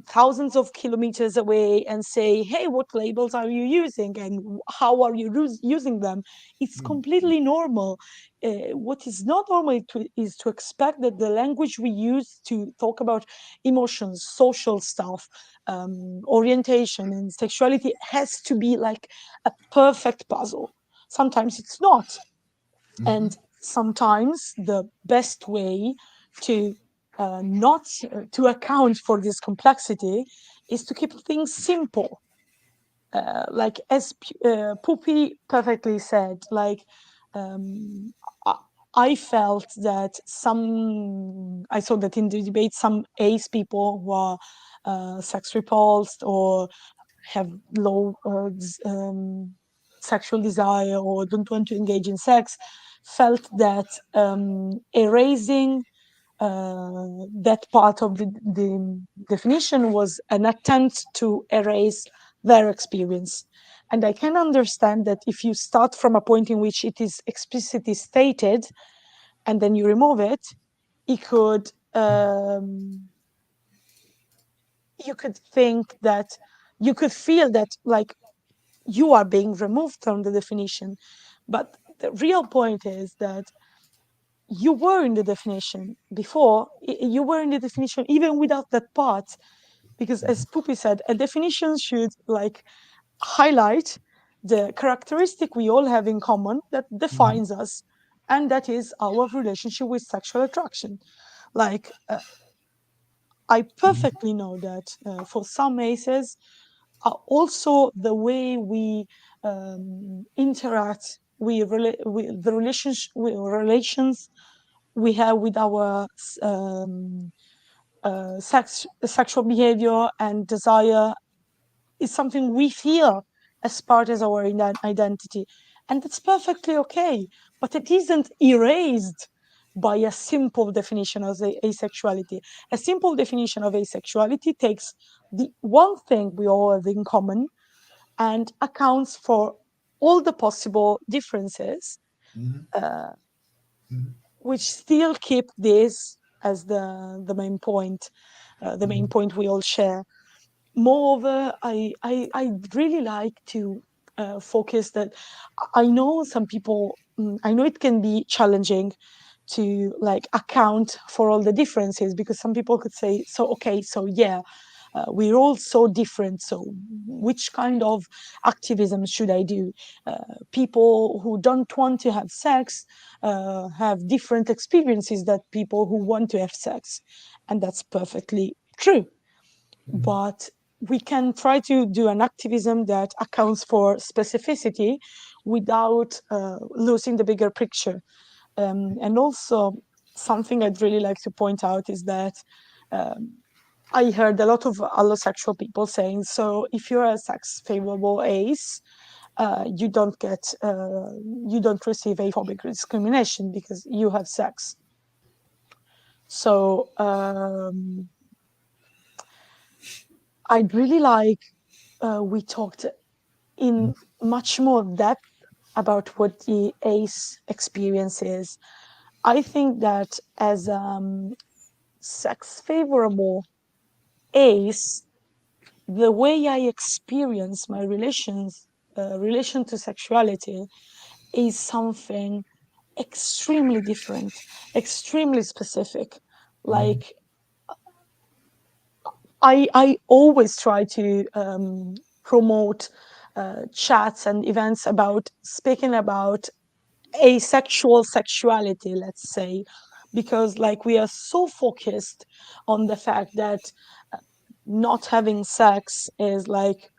thousands of kilometers away and say, hey, what labels are you using and how are you using them? It's completely normal. What is not normal is to expect that the language we use to talk about emotions, social stuff, orientation, and sexuality has to be like a perfect puzzle. Sometimes it's not. And sometimes the best way to not to account for this complexity is to keep things simple. Like, as Poopy perfectly said, like, I felt that I saw that in the debate, some ace people who are sex repulsed or have low sexual desire or don't want to engage in sex, felt that erasing that part of the definition was an attempt to erase their experience. And I can understand that if you start from a point in which it is explicitly stated and then you remove it, you could think that, you could feel that, like, you are being removed from the definition. But the real point is that you were in the definition before, you were in the definition even without that part, because, as Poopy said, a definition should like highlight the characteristic we all have in common that defines us, and that is our relationship with sexual attraction. Like, I perfectly know that for some ACEs, also the way we interact with the relations we have with our sexual behavior and desire is something we feel as part of our identity, and that's perfectly okay. But it isn't erased by a simple definition of asexuality. A simple definition of asexuality takes the one thing we all have in common and accounts for all the possible differences, which still keep this as the main point, the main point we all share. Moreover, I really like to focus that I know some people, I know it can be challenging to like account for all the differences, because some people could say, so okay, so yeah, we're all so different, so which kind of activism should I do? People who don't want to have sex have different experiences that people who want to have sex, and that's perfectly true. But we can try to do an activism that accounts for specificity without losing the bigger picture. And also, something I'd really like to point out is that I heard a lot of allosexual people saying, so if you're a sex favorable ace, you don't receive aphobic discrimination because you have sex. So I'd really like we talked in much more depth about what the ACE experience is. I think that as sex favorable ACE, the way I experience my relation to sexuality is something extremely different, extremely specific. Like I always try to promote chats and events about speaking about asexual sexuality, let's say, because like we are so focused on the fact that not having sex is like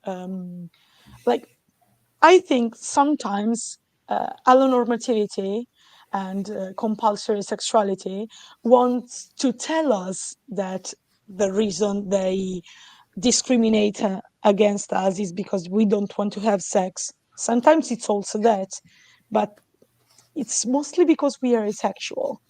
I think sometimes allonormativity and compulsory sexuality wants to tell us that the reason they discriminate against us is because we don't want to have sex. Sometimes it's also that, but it's mostly because we are asexual.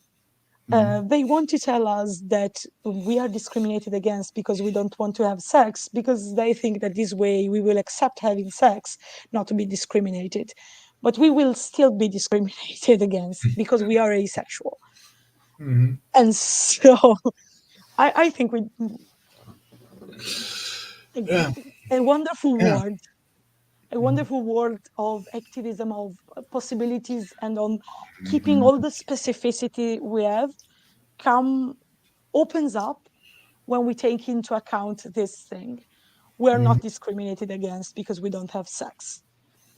They want to tell us that we are discriminated against because we don't want to have sex, because they think that this way we will accept having sex, not to be discriminated. But we will still be discriminated against because we are asexual. And so I think a wonderful word, a wonderful world of activism, of possibilities, and on keeping all the specificity we have opens up when we take into account this thing. We're not discriminated against because we don't have sex.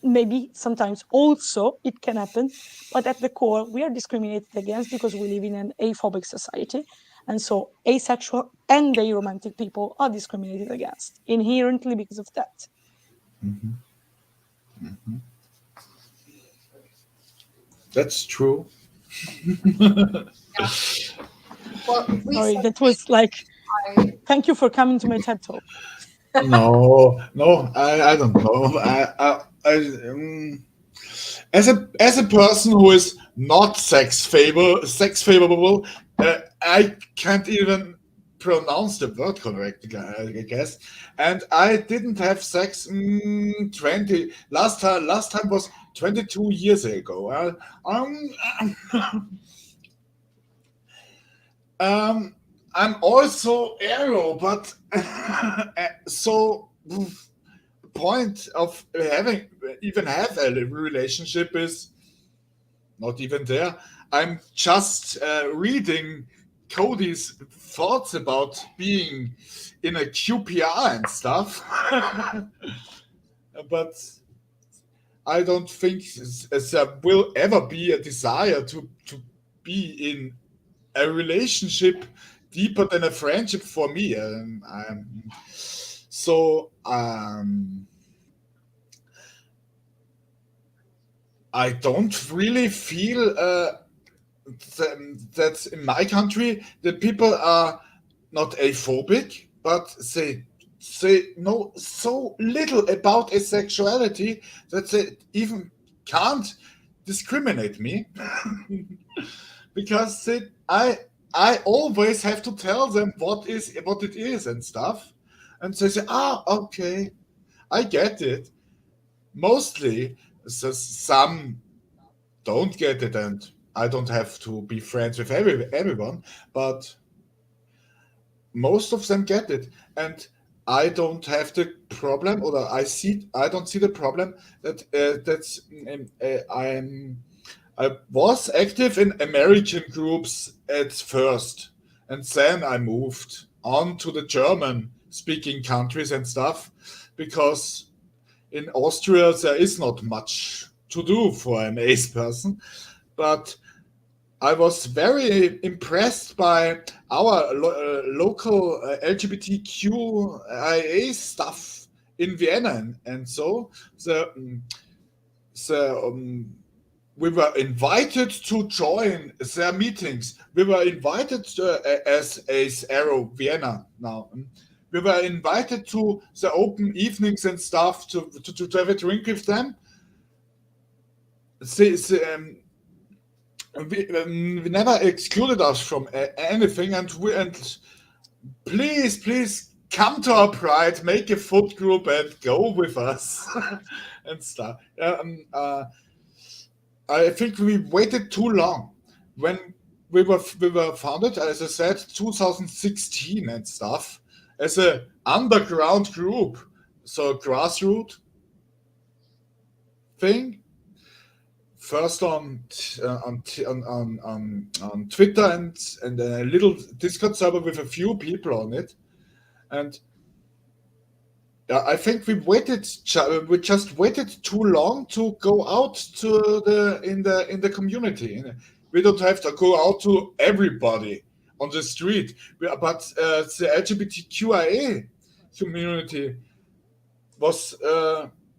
Maybe sometimes also it can happen, but at the core, we are discriminated against because we live in an aphobic society. And so asexual and aromantic people are discriminated against inherently because of that. That's true. Well, Sorry, that was like, thank you for coming to my TED Talk. No, I don't know. As a person who is not sex favorable, I can't even pronounce the word correctly, I guess. And I didn't have sex 20 last time was 22 years ago. I'm also arrow, but so point of even have a relationship is not even there. I'm just reading Cody's thoughts about being in a QPR and stuff, but I don't think there will ever be a desire to be in a relationship deeper than a friendship for me. So I don't really feel that in my country the people are not aphobic, but they know so little about asexuality that they even can't discriminate me because I always have to tell them what it is and stuff, and they say, okay, I get it. Mostly, some don't get it, and I don't have to be friends with everyone, but most of them get it, and I don't have the problem, or I don't see the problem I was active in American groups at first, and then I moved on to the German speaking countries and stuff, because in Austria there is not much to do for an ace person. But I was very impressed by our local LGBTQIA stuff in Vienna, and so we were invited to join their meetings. We were invited as Arrow Vienna now. We were invited to the open evenings and stuff to have a drink with them. We never excluded us from anything, and please come to our pride, make a food group, and go with us and stuff. I think we waited too long. When we were founded, as I said, 2016 and stuff, as a underground group, so grassroots thing. First on Twitter and a little Discord server with a few people on it, and I think we just waited too long to go out to in the community. We don't have to go out to everybody on the street, but the LGBTQIA community was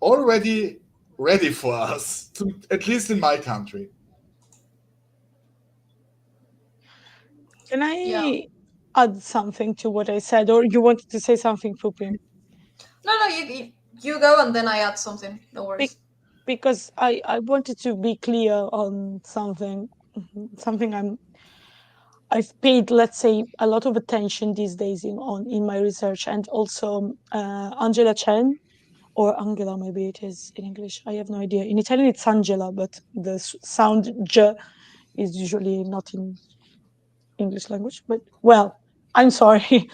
already ready for us, at least in my country. Can I add something to what I said, or you wanted to say something, Pupin? No, you go, and then I add something. No worries. Because I wanted to be clear on something I've paid, let's say, a lot of attention these days in my research, and also Angela Chen, or Angela, maybe it is in English. I have no idea. In Italian, it's Angela, but the sound J is usually not in English language. But well, I'm sorry,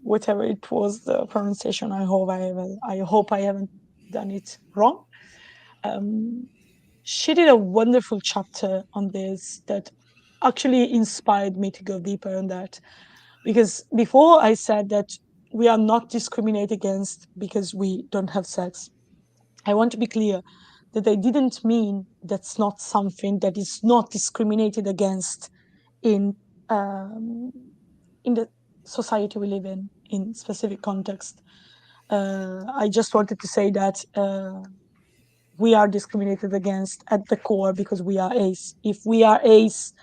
whatever it was, the pronunciation. I hope I haven't done it wrong. She did a wonderful chapter on this that actually inspired me to go deeper on that, because before I said that we are not discriminated against because we don't have sex. I want to be clear that I didn't mean that's not something that is not discriminated against in the society we live in specific context. I just wanted to say that we are discriminated against at the core because we are ace. If we are ace,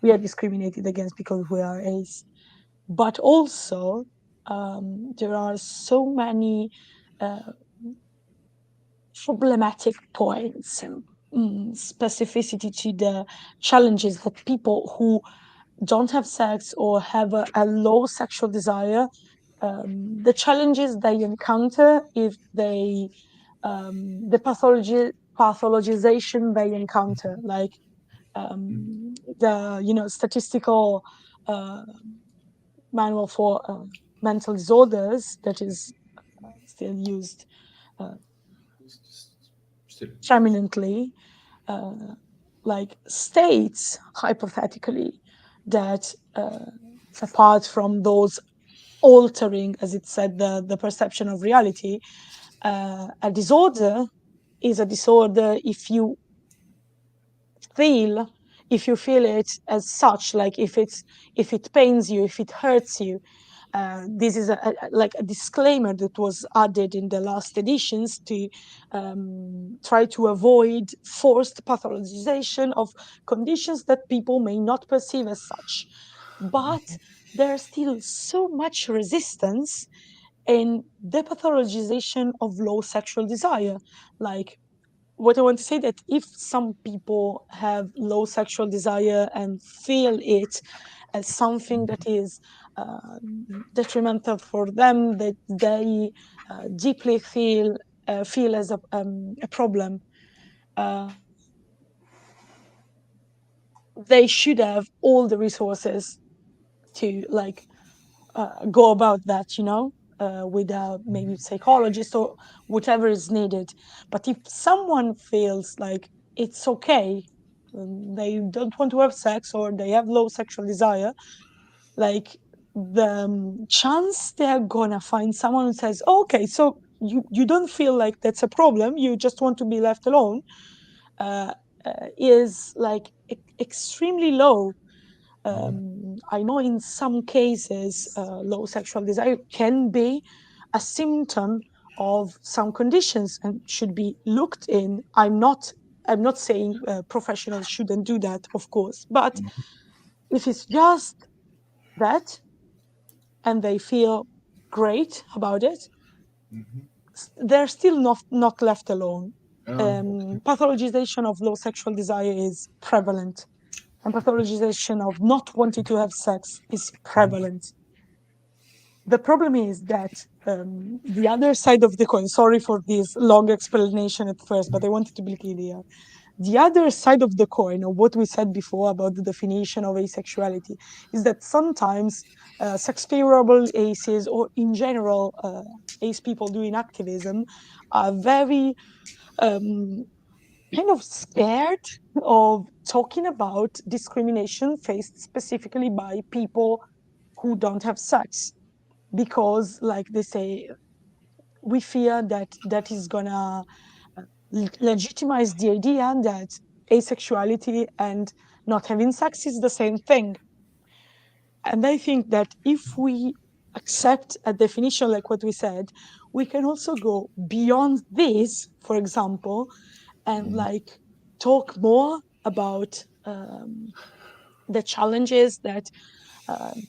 we are discriminated against because we are ace. But also, there are so many problematic points and specificity to the challenges that people who don't have sex or have a low sexual desire, the challenges they encounter if they the pathologization they encounter, like the statistical manual for mental disorders that is still used prominently, like states hypothetically that apart from those altering, as it said, the perception of reality, a disorder is a disorder if you feel if you feel it as such, like if it pains you, if it hurts you. This is like a disclaimer that was added in the last editions to try to avoid forced pathologization of conditions that people may not perceive as such. But there's still so much resistance in depathologization of low sexual desire. Like, what I want to say that if some people have low sexual desire and feel it as something that is detrimental for them, that they deeply feel as a problem, they should have all the resources to like go about that, with maybe psychologist or whatever is needed. But if someone feels like it's okay, they don't want to have sex or they have low sexual desire, like the chance they're gonna find someone who says, oh, okay, so you don't feel like that's a problem, you just want to be left alone, is like extremely low. I know in some cases, low sexual desire can be a symptom of some conditions and should be looked in. I'm not saying professionals shouldn't do that, of course, but if it's just that and they feel great about it, they're still not left alone. Pathologization of low sexual desire is prevalent, and pathologization of not wanting to have sex is prevalent. The problem is that the other side of the coin, sorry for this long explanation at first, but I wanted to be clear. The other side of the coin, of what we said before about the definition of asexuality, is that sometimes sex favorable aces, or in general ace people doing activism, are very kind of scared of talking about discrimination faced specifically by people who don't have sex, because, like they say, we fear that that is gonna legitimize the idea that asexuality and not having sex is the same thing. And I think that if we accept a definition like what we said, we can also go beyond this, for example, and like talk more about the challenges that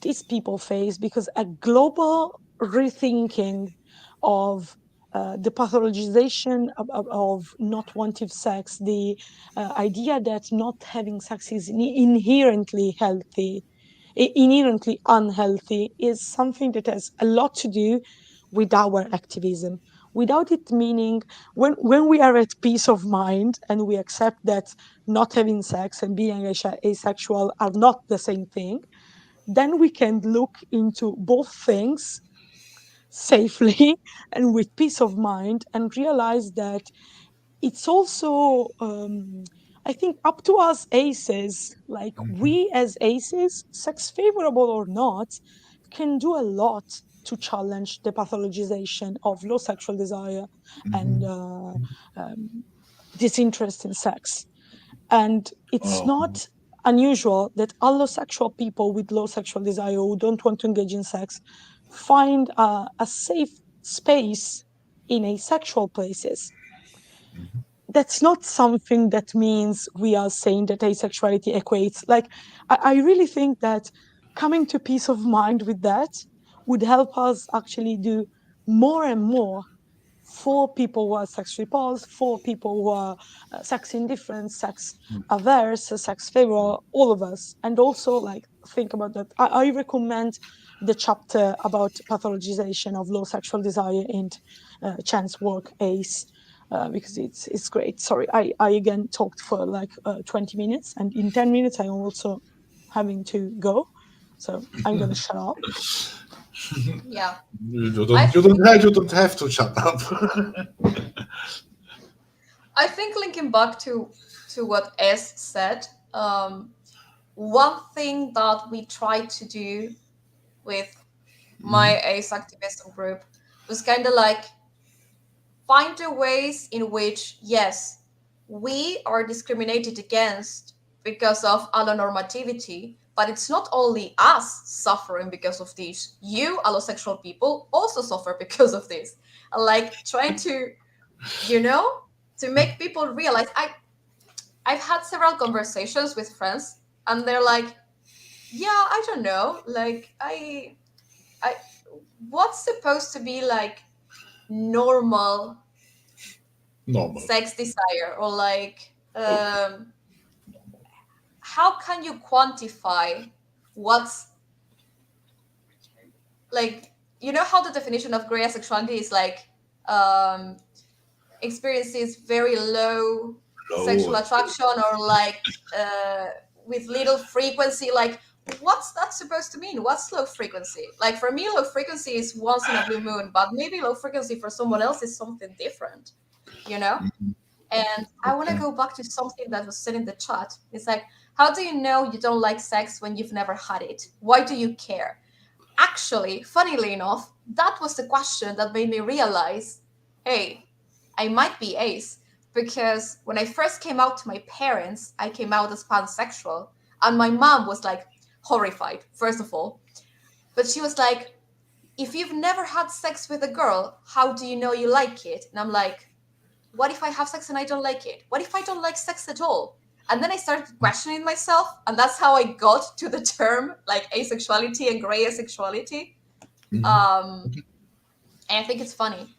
these people face, because a global rethinking of the pathologization of not wanting sex, the idea that not having sex is inherently unhealthy, is something that has a lot to do with our activism. Without it meaning, when we are at peace of mind and we accept that not having sex and being asexual are not the same thing, then we can look into both things safely and with peace of mind and realize that it's also I think up to us aces, like we as aces, sex favorable or not, can do a lot to challenge the pathologization of low sexual desire and disinterest in sex. And it's not unusual that allosexual people with low sexual desire who don't want to engage in sex find a safe space in asexual places. That's not something that means we are saying that asexuality equates. Like, I really think that coming to peace of mind with that would help us actually do more and more for people who are sex repulsed, for people who are sex indifferent, sex averse, sex favorable, all of us. And also, like, think about that. I recommend the chapter about pathologization of low sexual desire in Chan's work, ACE, because it's great. Sorry, I again talked for like 20 minutes, and in 10 minutes I'm also having to go. So I'm going to shut up. Yeah. You don't have to shut up. I think linking back to what S said, one thing that we tried to do with my ACE activism group was kind of like find the ways in which, yes, we are discriminated against because of allonormativity, but it's not only us suffering because of this. You, allosexual people, also suffer because of this. Like trying to, to make people realize. I've had several conversations with friends, and they're like, "Yeah, I don't know. Like, what's supposed to be like normal sex desire, or like, how can you quantify what's like, how the definition of gray asexuality is like, experiences very low sexual attraction, or like with little frequency. Like, what's that supposed to mean? What's low frequency? Like, for me, low frequency is once in a blue moon, but maybe low frequency for someone else is something different, And I want to go back to something that was said in the chat. It's like, how do you know you don't like sex when you've never had it? Why do you care? Actually, funnily enough, that was the question that made me realize, hey, I might be ace, because when I first came out to my parents, I came out as pansexual, and my mom was like horrified, first of all. But she was like, if you've never had sex with a girl, how do you know you like it? And I'm like, what if I have sex and I don't like it? What if I don't like sex at all? And then I started questioning myself, and that's how I got to the term like asexuality and gray asexuality. And I think it's funny.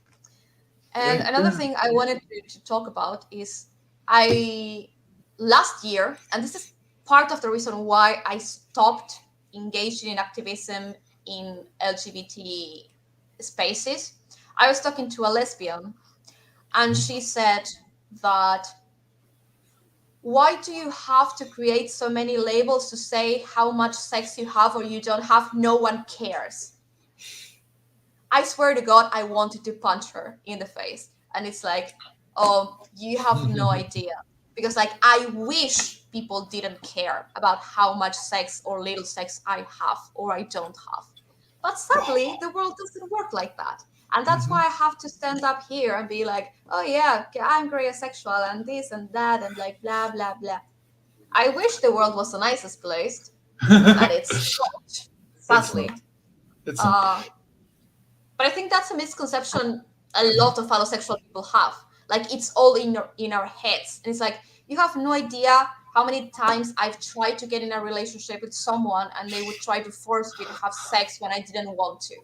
And another thing I wanted to talk about is last year, and this is part of the reason why I stopped engaging in activism in LGBT spaces. I was talking to a lesbian, and she said that, why do you have to create so many labels to say how much sex you have or you don't have? No one cares. I swear to God, I wanted to punch her in the face. And it's like, oh, you have no idea. Because like, I wish people didn't care about how much sex or little sex I have or I don't have. But sadly, the world doesn't work like that. And that's why I have to stand up here and be like, oh yeah, I'm gray asexual and this and that and like blah, blah, blah. I wish the world was the nicest place. And it's not, sadly. It's not. But I think that's a misconception a lot of allosexual people have. Like, it's all in our heads. And it's like, you have no idea how many times I've tried to get in a relationship with someone and they would try to force me to have sex when I didn't want to.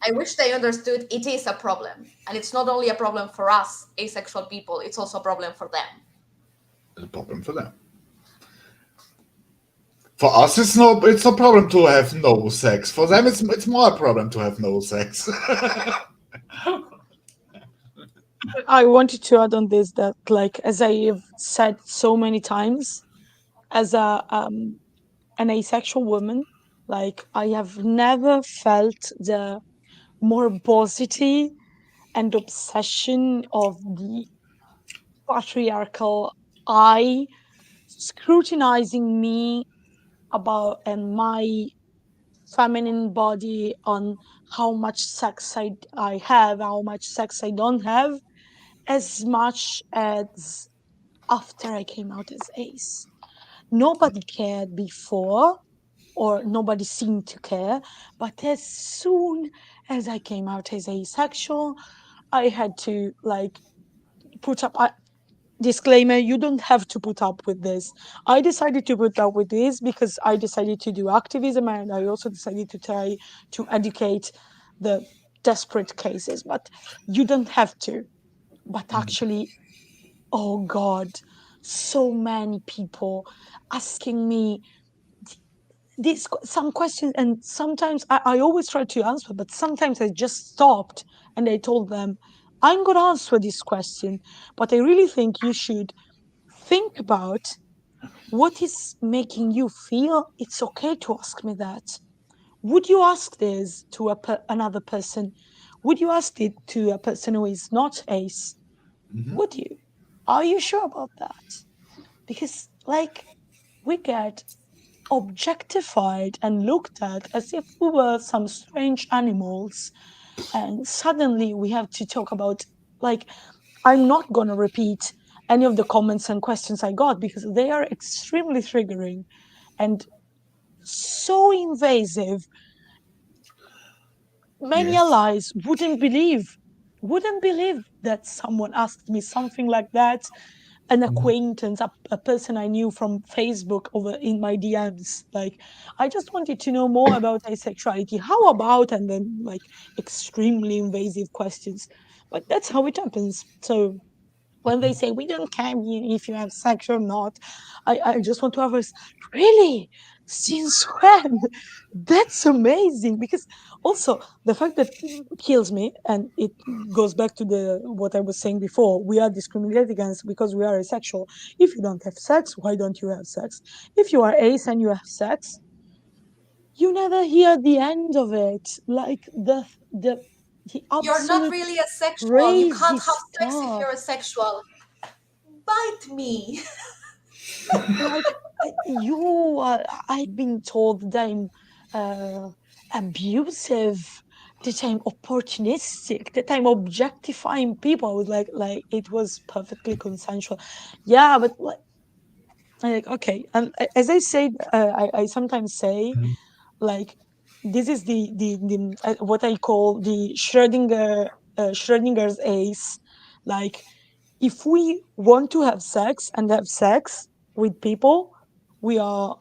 I wish they understood it is a problem. And it's not only a problem for us, asexual people, it's also a problem for them. It's a problem for them. For us, it's no problem to have no sex. For them, it's more a problem to have no sex. I wanted to add on this that, like, as I have said so many times, as an asexual woman, like, I have never felt the morbosity and obsession of the patriarchal eye scrutinizing me about and my feminine body, on how much sex I have, how much sex I don't have, as much as after I came out as ace. Nobody cared before, or nobody seemed to care, but as soon as I came out as asexual, I had to like put up a disclaimer: you don't have to put up with this. I decided to put up with this because I decided to do activism, and I also decided to try to educate the desperate cases, but you don't have to. But actually, oh God, so many people asking me some questions, and sometimes I always try to answer, but sometimes I just stopped and I told them, I'm going to answer this question, but I really think you should think about what is making you feel it's okay to ask me that. Would you ask this to another person? Would you ask it to a person who is not ace? Would you? Are you sure about that? Because, like, we get objectified and looked at as if we were some strange animals, and suddenly we have to talk about, like, I'm not going to repeat any of the comments and questions I got, because they are extremely triggering and so invasive. Many Yes. allies wouldn't believe that someone asked me something like that. An acquaintance, a person I knew from Facebook, over in my DMs, like, I just wanted to know more about asexuality. How about? And then like extremely invasive questions. But that's how it happens. So when they say we don't care if you have sex or not, I just want to ask, really? Since when? That's amazing. Because also the fact that kills me, and it goes back to the what I was saying before, we are discriminated against because we are asexual. If you don't have sex, why don't you have sex? If you are ace and you have sex, you never hear the end of it. Like the You're not absolute really asexual. You crazy can't have sex if stuff. you're asexual. Bite me. Like I've been told that I'm abusive, that I'm opportunistic, that I'm objectifying people. I was like it was perfectly consensual. Yeah, but like okay. And as I said, I sometimes say, like, this is the what I call the Schrodinger's ace. Like, if we want to have sex and have sex with people, we are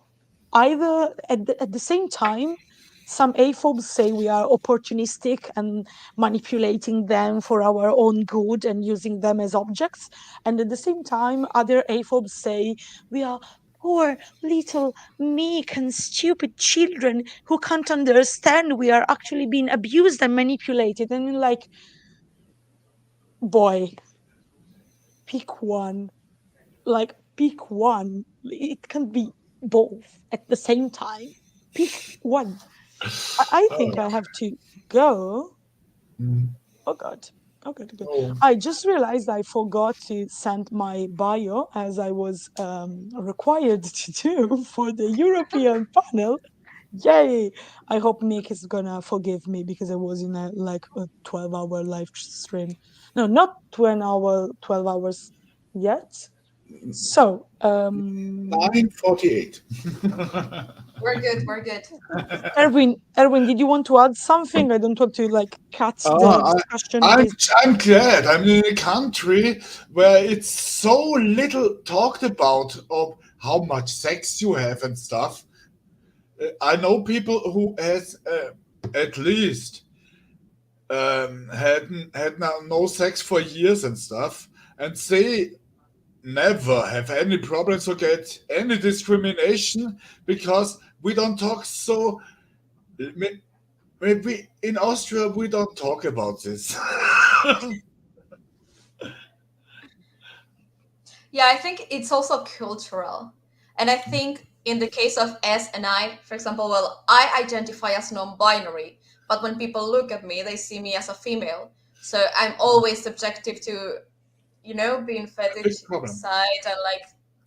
either at the same time, some aphobes say we are opportunistic and manipulating them for our own good and using them as objects, and at the same time other aphobes say we are poor little meek and stupid children who can't understand we are actually being abused and manipulated. And like, boy, pick one. Like, pick one. It can be both at the same time. Pick one. I think I have to go. Oh god. Oh god. Okay. Oh. I just realized I forgot to send my bio as I was required to do for the European panel. Yay! I hope Nick is gonna forgive me because I was in a 12-hour live stream. No, not 12 hours yet. So 9:48. We're good. We're good. Erwin, did you want to add something? I don't want to cut the discussion. I'm glad. I'm in a country where it's so little talked about of how much sex you have and stuff. I know people who has at least had no sex for years and stuff, and they never have any problems or get any discrimination because we don't talk so. Maybe in Austria we don't talk about this. Yeah, I think it's also cultural. And I think in the case of S and I, for example, well, I identify as non-binary, but when people look at me, they see me as a female. So I'm always subjective to, being fetishized and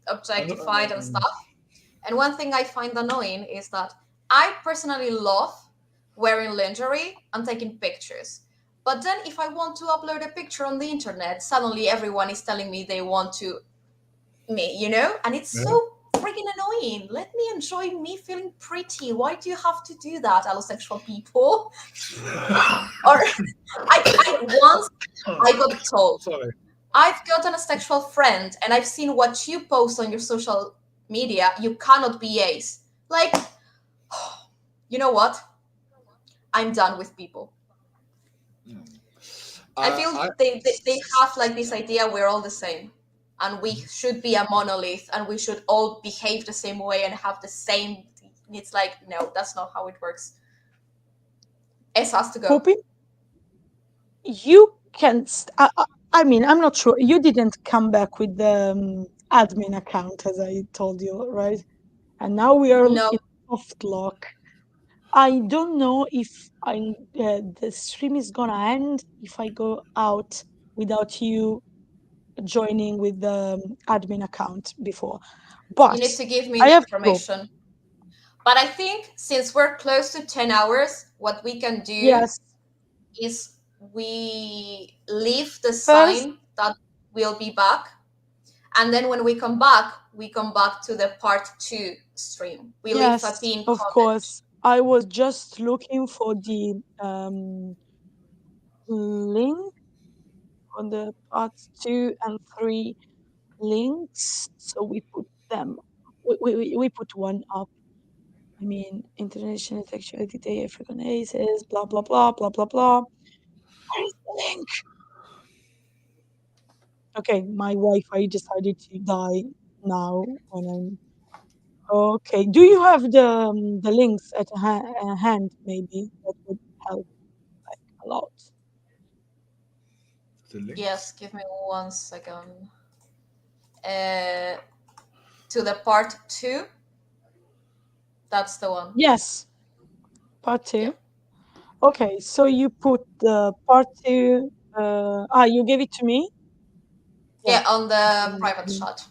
objectified and stuff. And one thing I find annoying is that I personally love wearing lingerie and taking pictures. But then if I want to upload a picture on the internet, suddenly everyone is telling me they want to me, and it's so freaking annoying. Let me enjoy me feeling pretty. Why do you have to do that, allosexual people? Or once I got told, Sorry. I've got an asexual friend and I've seen what you post on your social media. You cannot be ace. Like, you know what? I'm done with people. I feel they have this idea we're all the same. And we should be a monolith and we should all behave the same way and have the same. It's like, no, that's not how it works. S has to go. Poppy, you can. I mean, I'm not sure. You didn't come back with the admin account, as I told you, right? And now we are in soft lock. I don't know if the stream is gonna end if I go out without you joining with the admin account before. But you need to give me I the have information. But I think since we're close to 10 hours, what we can do is we leave the sign that we'll be back. And then when we come back to the part 2 stream. We leave a Yes, pinned of comment. course. I was just looking for the link on the parts 2 and 3 links. So we put them. We put one up. I mean, International Sexuality Day, African Aces, blah blah blah blah blah blah. Where is the link? Okay, my Wi-Fi decided to die now when I'm. Okay, do you have the links at hand? Maybe that would help like a lot. The links? Yes, give me 1 second. To the part 2. That's the one. Yes, part 2. Yeah. Okay, so you put the part 2. You gave it to me. Yeah, on the Okay, private mhm. chat.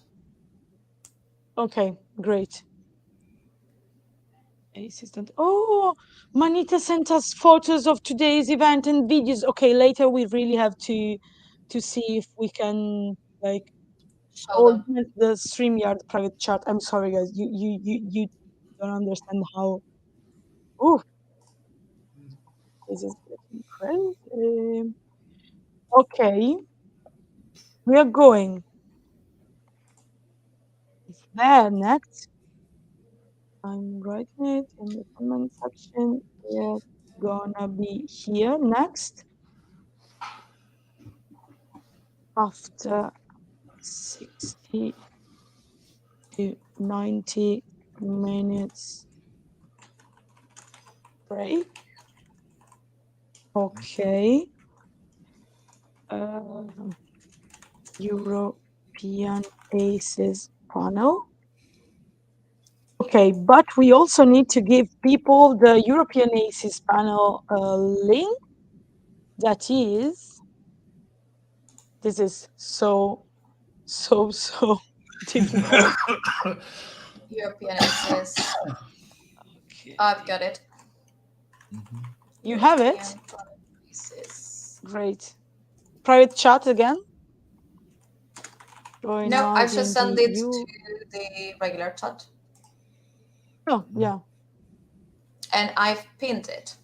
Okay, great. Assistant. Oh, Manita sent us photos of today's event and videos. Okay, later we really have to see if we can like Show them. the StreamYard private chat. I'm sorry, guys. You don't understand how. Oh, this is getting crazy. Okay, we are going there next. I'm writing it in the comment section. We're gonna be here next after 60 to 90 minutes break. Okay. European ACEs panel. Okay, but we also need to give people the European ACEs panel link. That is, this is so difficult. European Access. Okay. I've got it. You have it? European Access. Great. Private chat again? Join No, I us just in sent the it to the regular chat. Oh, yeah. And I've pinned it.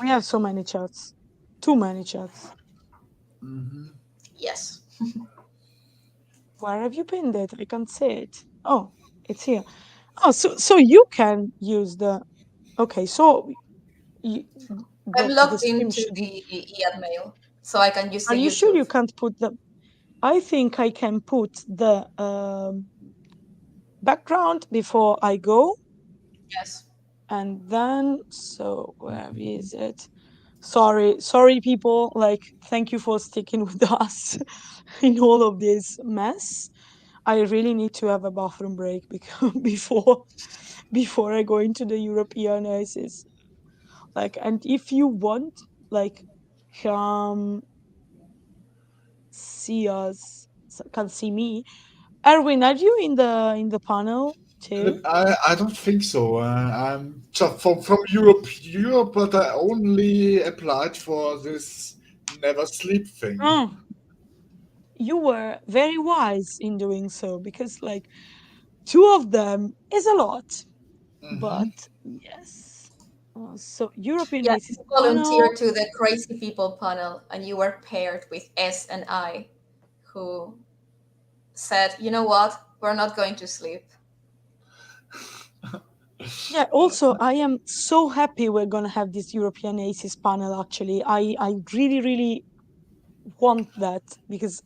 We have so many chats. Too many chats. Yes. Where have you pinned it? I can't see it. Oh, it's here. Oh, so you can use the. Okay, so you, I'm the logged stream into should. the e-mail, so I can use the Are you YouTube. sure you can't put the? I think I can put the background before I go. Yes. And then, so where is it? Sorry, people. Like, thank you for sticking with us in all of this mess. I really need to have a bathroom break because before I go into the European ISIS. Like, and if you want, like, come see us, can see me. Erwin, are you in the panel too? I don't think so. I'm just from Europe, but I only applied for this never sleep thing. Oh, you were very wise in doing so because, like, two of them is a lot. But yes. So European Yeah, ISIS you panel. volunteered to the Crazy People panel, and you were paired with S and I, who said, "You know what? We're not going to sleep." Yeah, also I am so happy we're gonna have this European ACES panel. Actually, I really want that because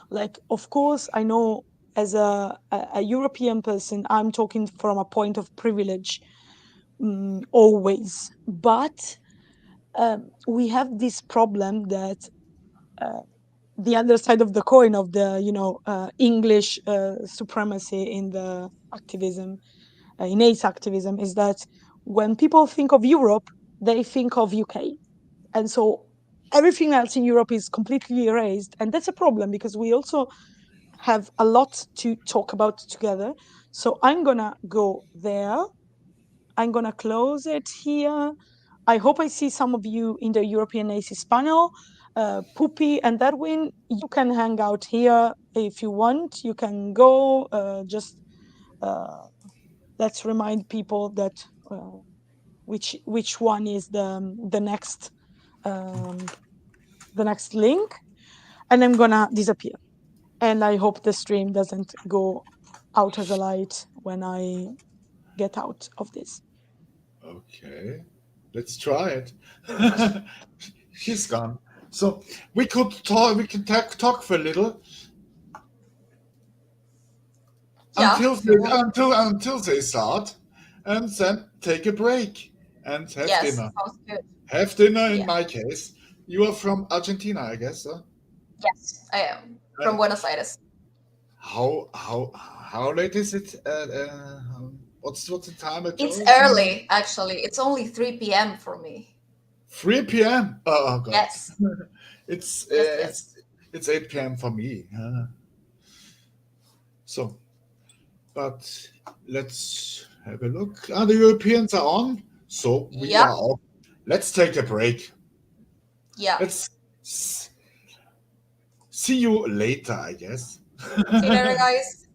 like, of course, I know as a European person, I'm talking from a point of privilege, always. But we have this problem that the other side of the coin of the English supremacy in the activism, in ace activism, is that when people think of Europe, they think of UK, and so everything else in Europe is completely erased, and that's a problem because we also have a lot to talk about together. So I'm gonna go there. I'm gonna close it here. I hope I see some of you in the European ACES panel. Poopy and Darwin, you can hang out here if you want. You can go. Just let's remind people that which one is the next link, and I'm gonna disappear. And I hope the stream doesn't go out as a light when I get out of this. Okay, let's try it. She's gone. So we could talk. We can talk for a little Yeah. until they start, and then take a break and have Yes, dinner. sounds good. Have dinner in Yeah. my case. You are from Argentina, I guess. Huh? Yes, I am from Buenos Aires. How late is it? What's the time? It's early, actually. It's only 3 p.m. for me. 3 p.m. Oh God. Yes. It's 8 p.m. for me. So, but let's have a look. The Europeans are on, so we are off. Let's take a break. Yeah. Let's see you later, I guess. See you later, guys.